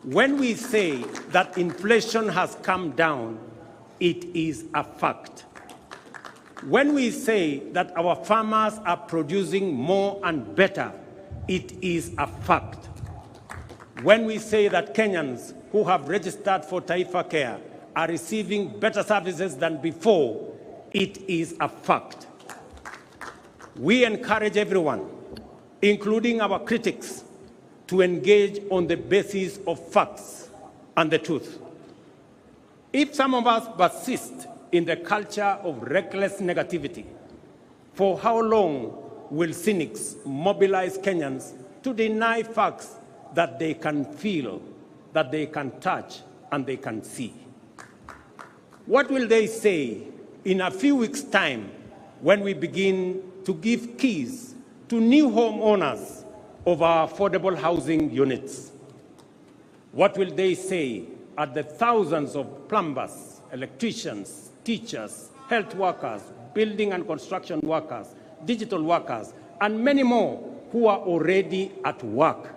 When we say that inflation has come down, it is a fact. When we say that our farmers are producing more and better, it is a fact. When we say that Kenyans who have registered for Taifa Care are receiving better services than before, it is a fact. We encourage everyone, including our critics, to engage on the basis of facts and the truth. If some of us persist in the culture of reckless negativity, for how long will cynics mobilize Kenyans to deny facts that they can feel, that they can touch, and they can see? What will they say in a few weeks' time when we begin to give keys to new homeowners of our affordable housing units? What will they say at the thousands of plumbers, electricians, teachers, health workers, building and construction workers, digital workers, and many more who are already at work,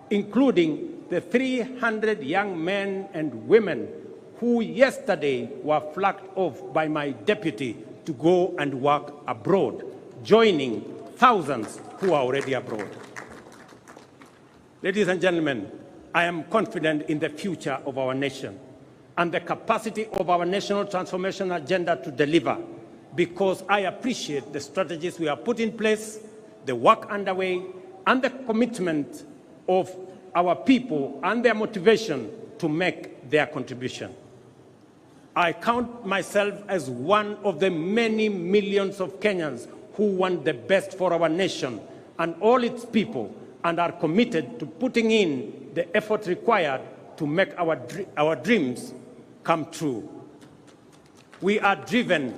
including the 300 young men and women who yesterday were flagged off by my deputy to go and work abroad, joining thousands who are already abroad. Ladies and gentlemen, I am confident in the future of our nation and the capacity of our national transformation agenda to deliver, because I appreciate the strategies we have put in place, the work underway, and the commitment of our people and their motivation to make their contribution. I count myself as one of the many millions of Kenyans who want the best for our nation and all its people, and are committed to putting in the effort required to make our dreams come true. We are driven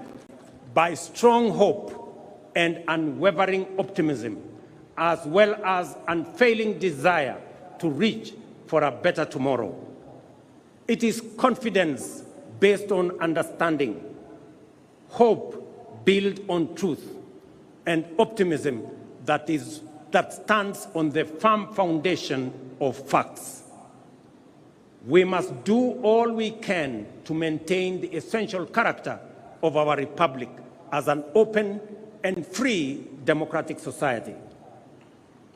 by strong hope and unwavering optimism, as well as unfailing desire to reach for a better tomorrow. It is confidence based on understanding, hope built on truth, and optimism that stands on the firm foundation of facts. We must do all we can to maintain the essential character of our republic as an open and free democratic society.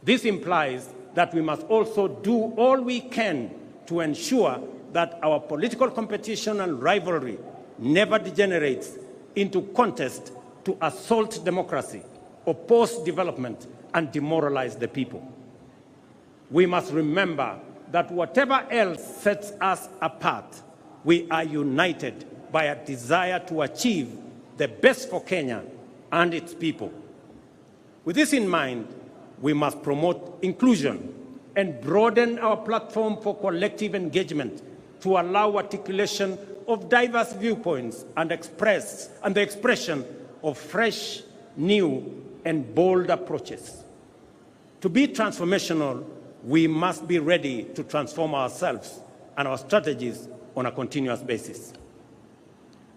This implies that we must also do all we can to ensure that our political competition and rivalry never degenerates into contest to assault democracy, oppose development, and demoralize the people. We must remember that whatever else sets us apart, we are united by a desire to achieve the best for Kenya and its people. With this in mind, we must promote inclusion and broaden our platform for collective engagement to allow articulation of diverse viewpoints and the expression of fresh, new, and bold approaches. To be transformational, we must be ready to transform ourselves and our strategies on a continuous basis.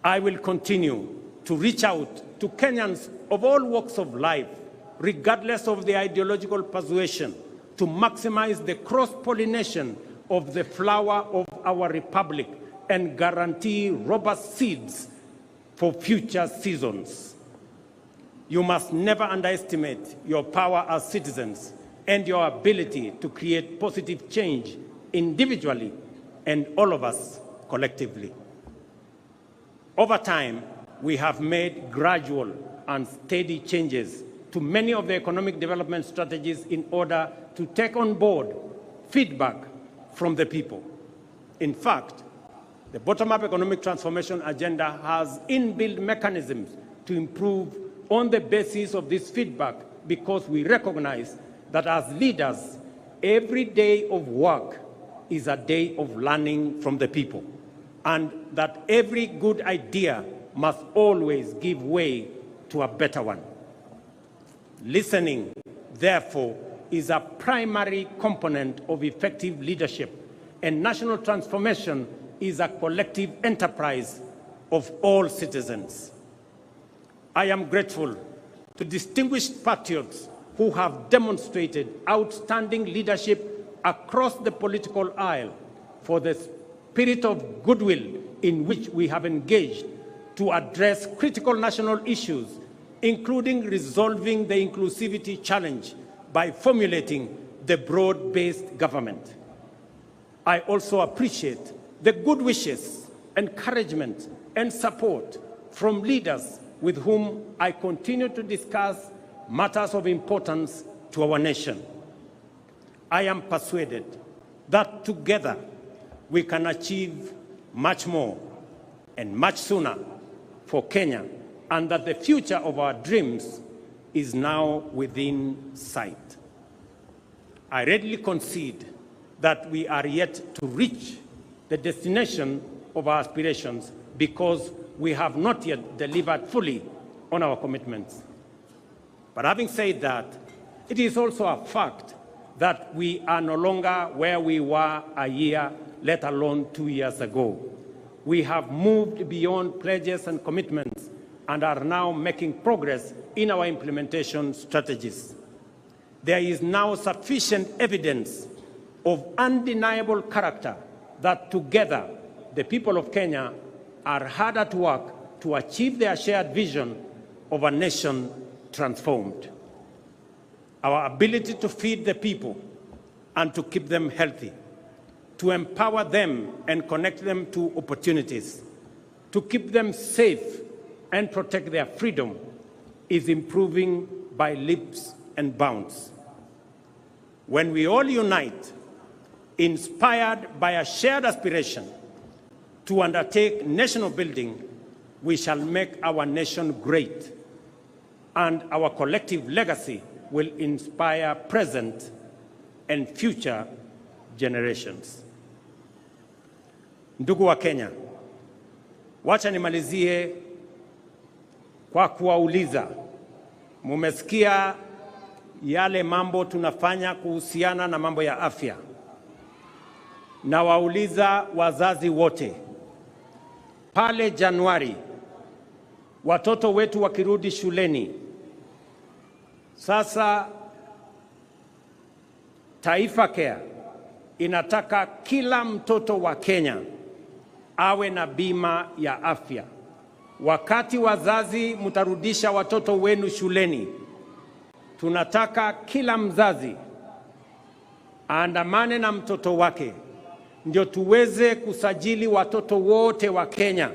I will continue to reach out to Kenyans of all walks of life, regardless of the ideological persuasion, to maximize the cross-pollination of the flower of our republic and guarantee robust seeds for future seasons. You must never underestimate your power as citizens and your ability to create positive change individually and all of us collectively. Over time, we have made gradual and steady changes to many of the economic development strategies in order to take on board feedback from the people. In fact, the bottom-up economic transformation agenda has inbuilt mechanisms to improve on the basis of this feedback, because we recognize that as leaders, every day of work is a day of learning from the people, and that every good idea must always give way to a better one. Listening, therefore, is a primary component of effective leadership, and national transformation is a collective enterprise of all citizens. I am grateful to distinguished patriots who have demonstrated outstanding leadership across the political aisle for the spirit of goodwill in which we have engaged to address critical national issues, including resolving the inclusivity challenge by formulating the broad-based government. I also appreciate the good wishes, encouragement, and support from leaders with whom I continue to discuss matters of importance to our nation. I am persuaded that together we can achieve much more and much sooner for Kenya, and that the future of our dreams is now within sight. I readily concede that we are yet to reach the destination of our aspirations because we have not yet delivered fully on our commitments. But having said that, it is also a fact that we are no longer where we were a year, let alone 2 years ago. We have moved beyond pledges and commitments and are now making progress in our implementation strategies. There is now sufficient evidence of undeniable character that together the people of Kenya are hard at work to achieve their shared vision of a nation transformed. Our ability to feed the people and to keep them healthy, to empower them and connect them to opportunities, to keep them safe and protect their freedom is improving by leaps and bounds. When we all unite, inspired by a shared aspiration to undertake national building, we shall make our nation great, and our collective legacy will inspire present and future generations. Ndugu wa Kenya, wacha nimalizie kwa kuwauliza, mumesikia yale mambo tunafanya kuhusiana na mambo ya afya. Na wauliza wazazi wote, pale Januari watoto wetu wakirudi shuleni, sasa Taifa Care inataka kila mtoto wa Kenya awe na bima ya afya. Wakati wazazi mtarudisha watoto wenu shuleni, tunataka kila mzazi aandamane na mtoto wake, ndio tuweze kusajili watoto wote wa Kenya,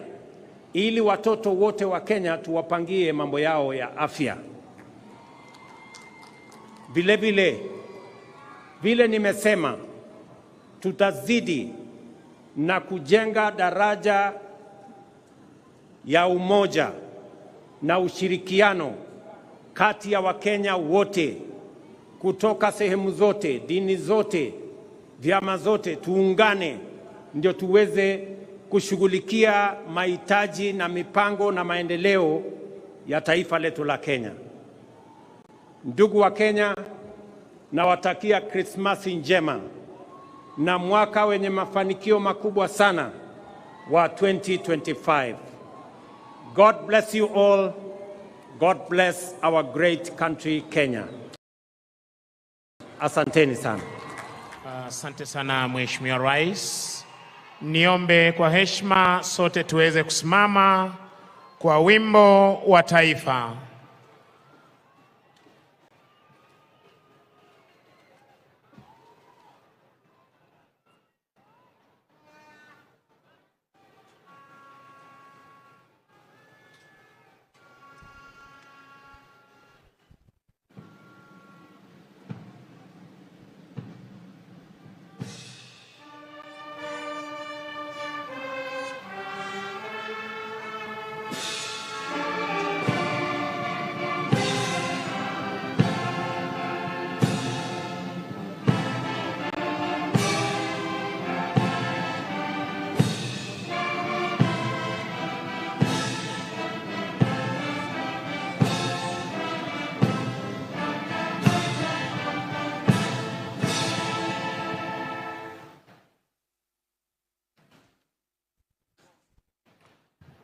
ili watoto wote wa Kenya tuwapangie mambo yao ya afya. Vile nimesema, tutazidi na kujenga daraja ya umoja na ushirikiano kati ya Wakenya wote kutoka sehemu zote, dini zote, vyama zote. Tuungane ndio tuweze kushughulikia mahitaji na mipango na maendeleo ya taifa letu la Kenya. Ndugu wa Kenya, nawatakia Krismasi njema na mwaka wenye mafanikio makubwa sana wa 2025. God bless you all. God bless our great country Kenya. Asanteni sana. Asante sana Mheshimiwa Rais. Niombe kwa heshima sote tuweze kusimama kwa wimbo wa taifa.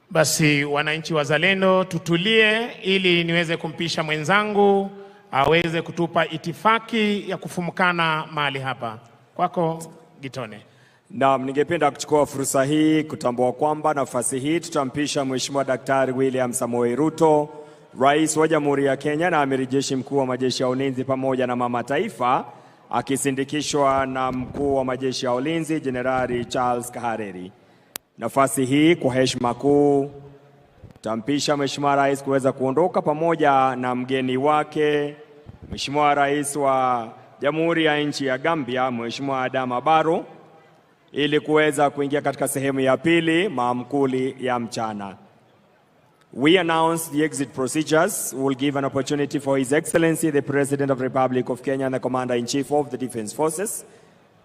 Basi wananchi wazalendo, tutulie ili niweze kumpisha mwenzangu aweze kutupa itifaki ya kufumukana mahali hapa. Kwako Gitone. Naam, ningependa kuchukua fursa hii kutambua kwamba nafasi hii tutampisha Mheshimiwa Daktari William Samoei Ruto, Rais wa Jamhuri ya Kenya na Amiri Jeshi Mkuu wa Majeshi ya Ulinzi pamoja na Mama Taifa, akisindikishwa na Mkuu wa Majeshi ya Ulinzi Jenerali Charles Kahareri. Nafasi hii kwa heshima kuu tampisha Mheshimiwa Rais kuweza kuondoka pamoja na mgeni wake Mheshimiwa Rais wa Jamhuri ya nchi ya Gambia Mheshimiwa Adama Barrow, ili kuweza kuingia katika sehemu ya pili maamkuli ya mchana. We announce the exit procedures. We will give an opportunity for His Excellency the President of the Republic of Kenya and the Commander-in-Chief of the Defense Forces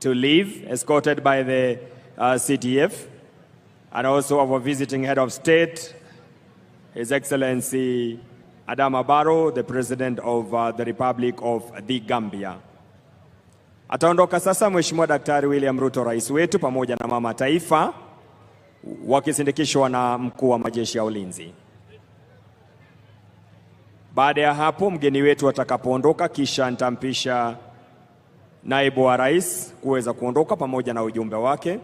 to leave, escorted by the CDF, and also our visiting head of state, His Excellency Adama Barrow, the President of the Republic of the Gambia. Ataondoka sasa Mheshimiwa Daktari William Ruto, rais wetu, pamoja na Mama Taifa, wakisindikishwa na Mkuu wa Majeshi ya Ulinzi. Baada ya hapo mgeni wetu atakapoondoka, kisha nitampisha naibu wa rais kuweza kuondoka pamoja na ujumbe wake.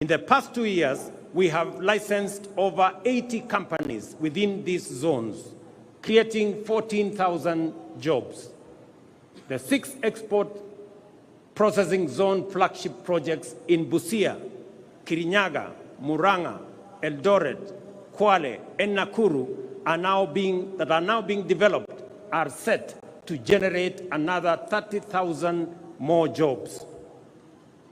In the past 2 years, we have licensed over 80 companies within these zones, creating 14,000 jobs. The 6 export processing zone flagship projects in Busia, Kirinyaga, Muranga, Eldoret, Kwale, and Nakuru are now being developed are set to generate another 30,000 more jobs.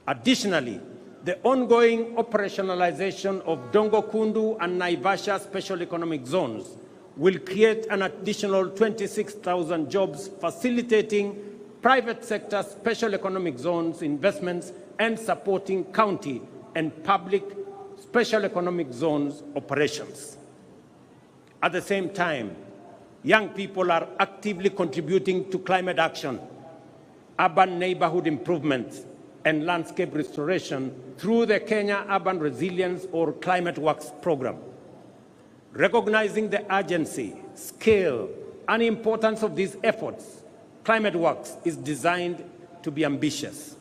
Additionally, the ongoing operationalization of Dongo Kundu and Naivasha special economic zones will create an additional 26,000 jobs, facilitating private sector special economic zones investments and supporting county and public special economic zones operations. At the same time, young people are actively contributing to climate action, urban neighborhood improvements, and landscape restoration through the Kenya Urban Resilience or Climate Works program. Recognizing the urgency, scale, and importance of these efforts, Climate Works is designed to be ambitious.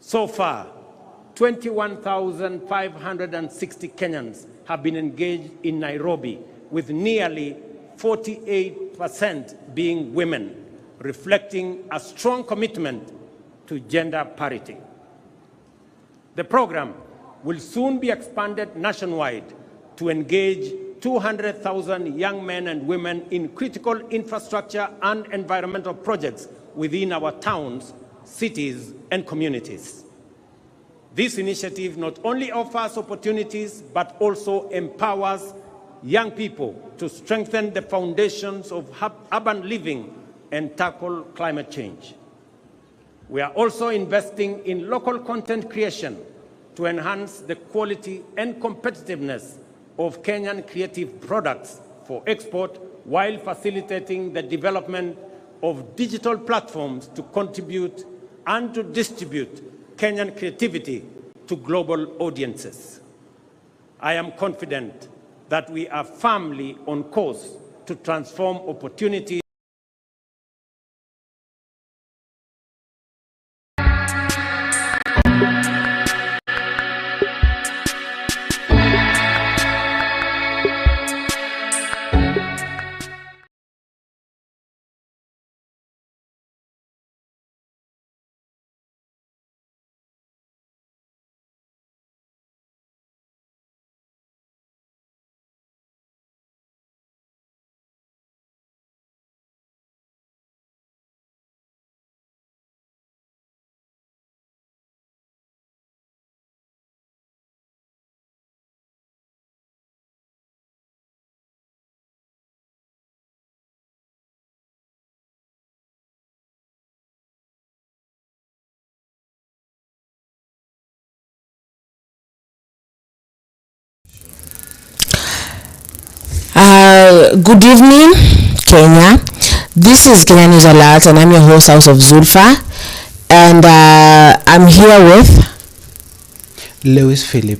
So far, 21,560 Kenyans have been engaged in Nairobi, with nearly 48% being women, reflecting a strong commitment to gender parity. The program will soon be expanded nationwide to engage 200,000 young men and women in critical infrastructure and environmental projects within our towns, cities, and communities. This initiative not only offers opportunities, but also empowers young people to strengthen the foundations of urban living and tackle climate change. We are also investing in local content creation to enhance the quality and competitiveness of Kenyan creative products for export, while facilitating the development of digital platforms to contribute and to distribute Kenyan creativity to global audiences. I am confident that we are firmly on course to transform opportunities Good evening, Kenya. This is Kenya News Alert, and I'm your host, House of Zulfa. And I'm here with Lewis Philip.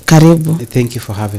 Karibu. Thank you for having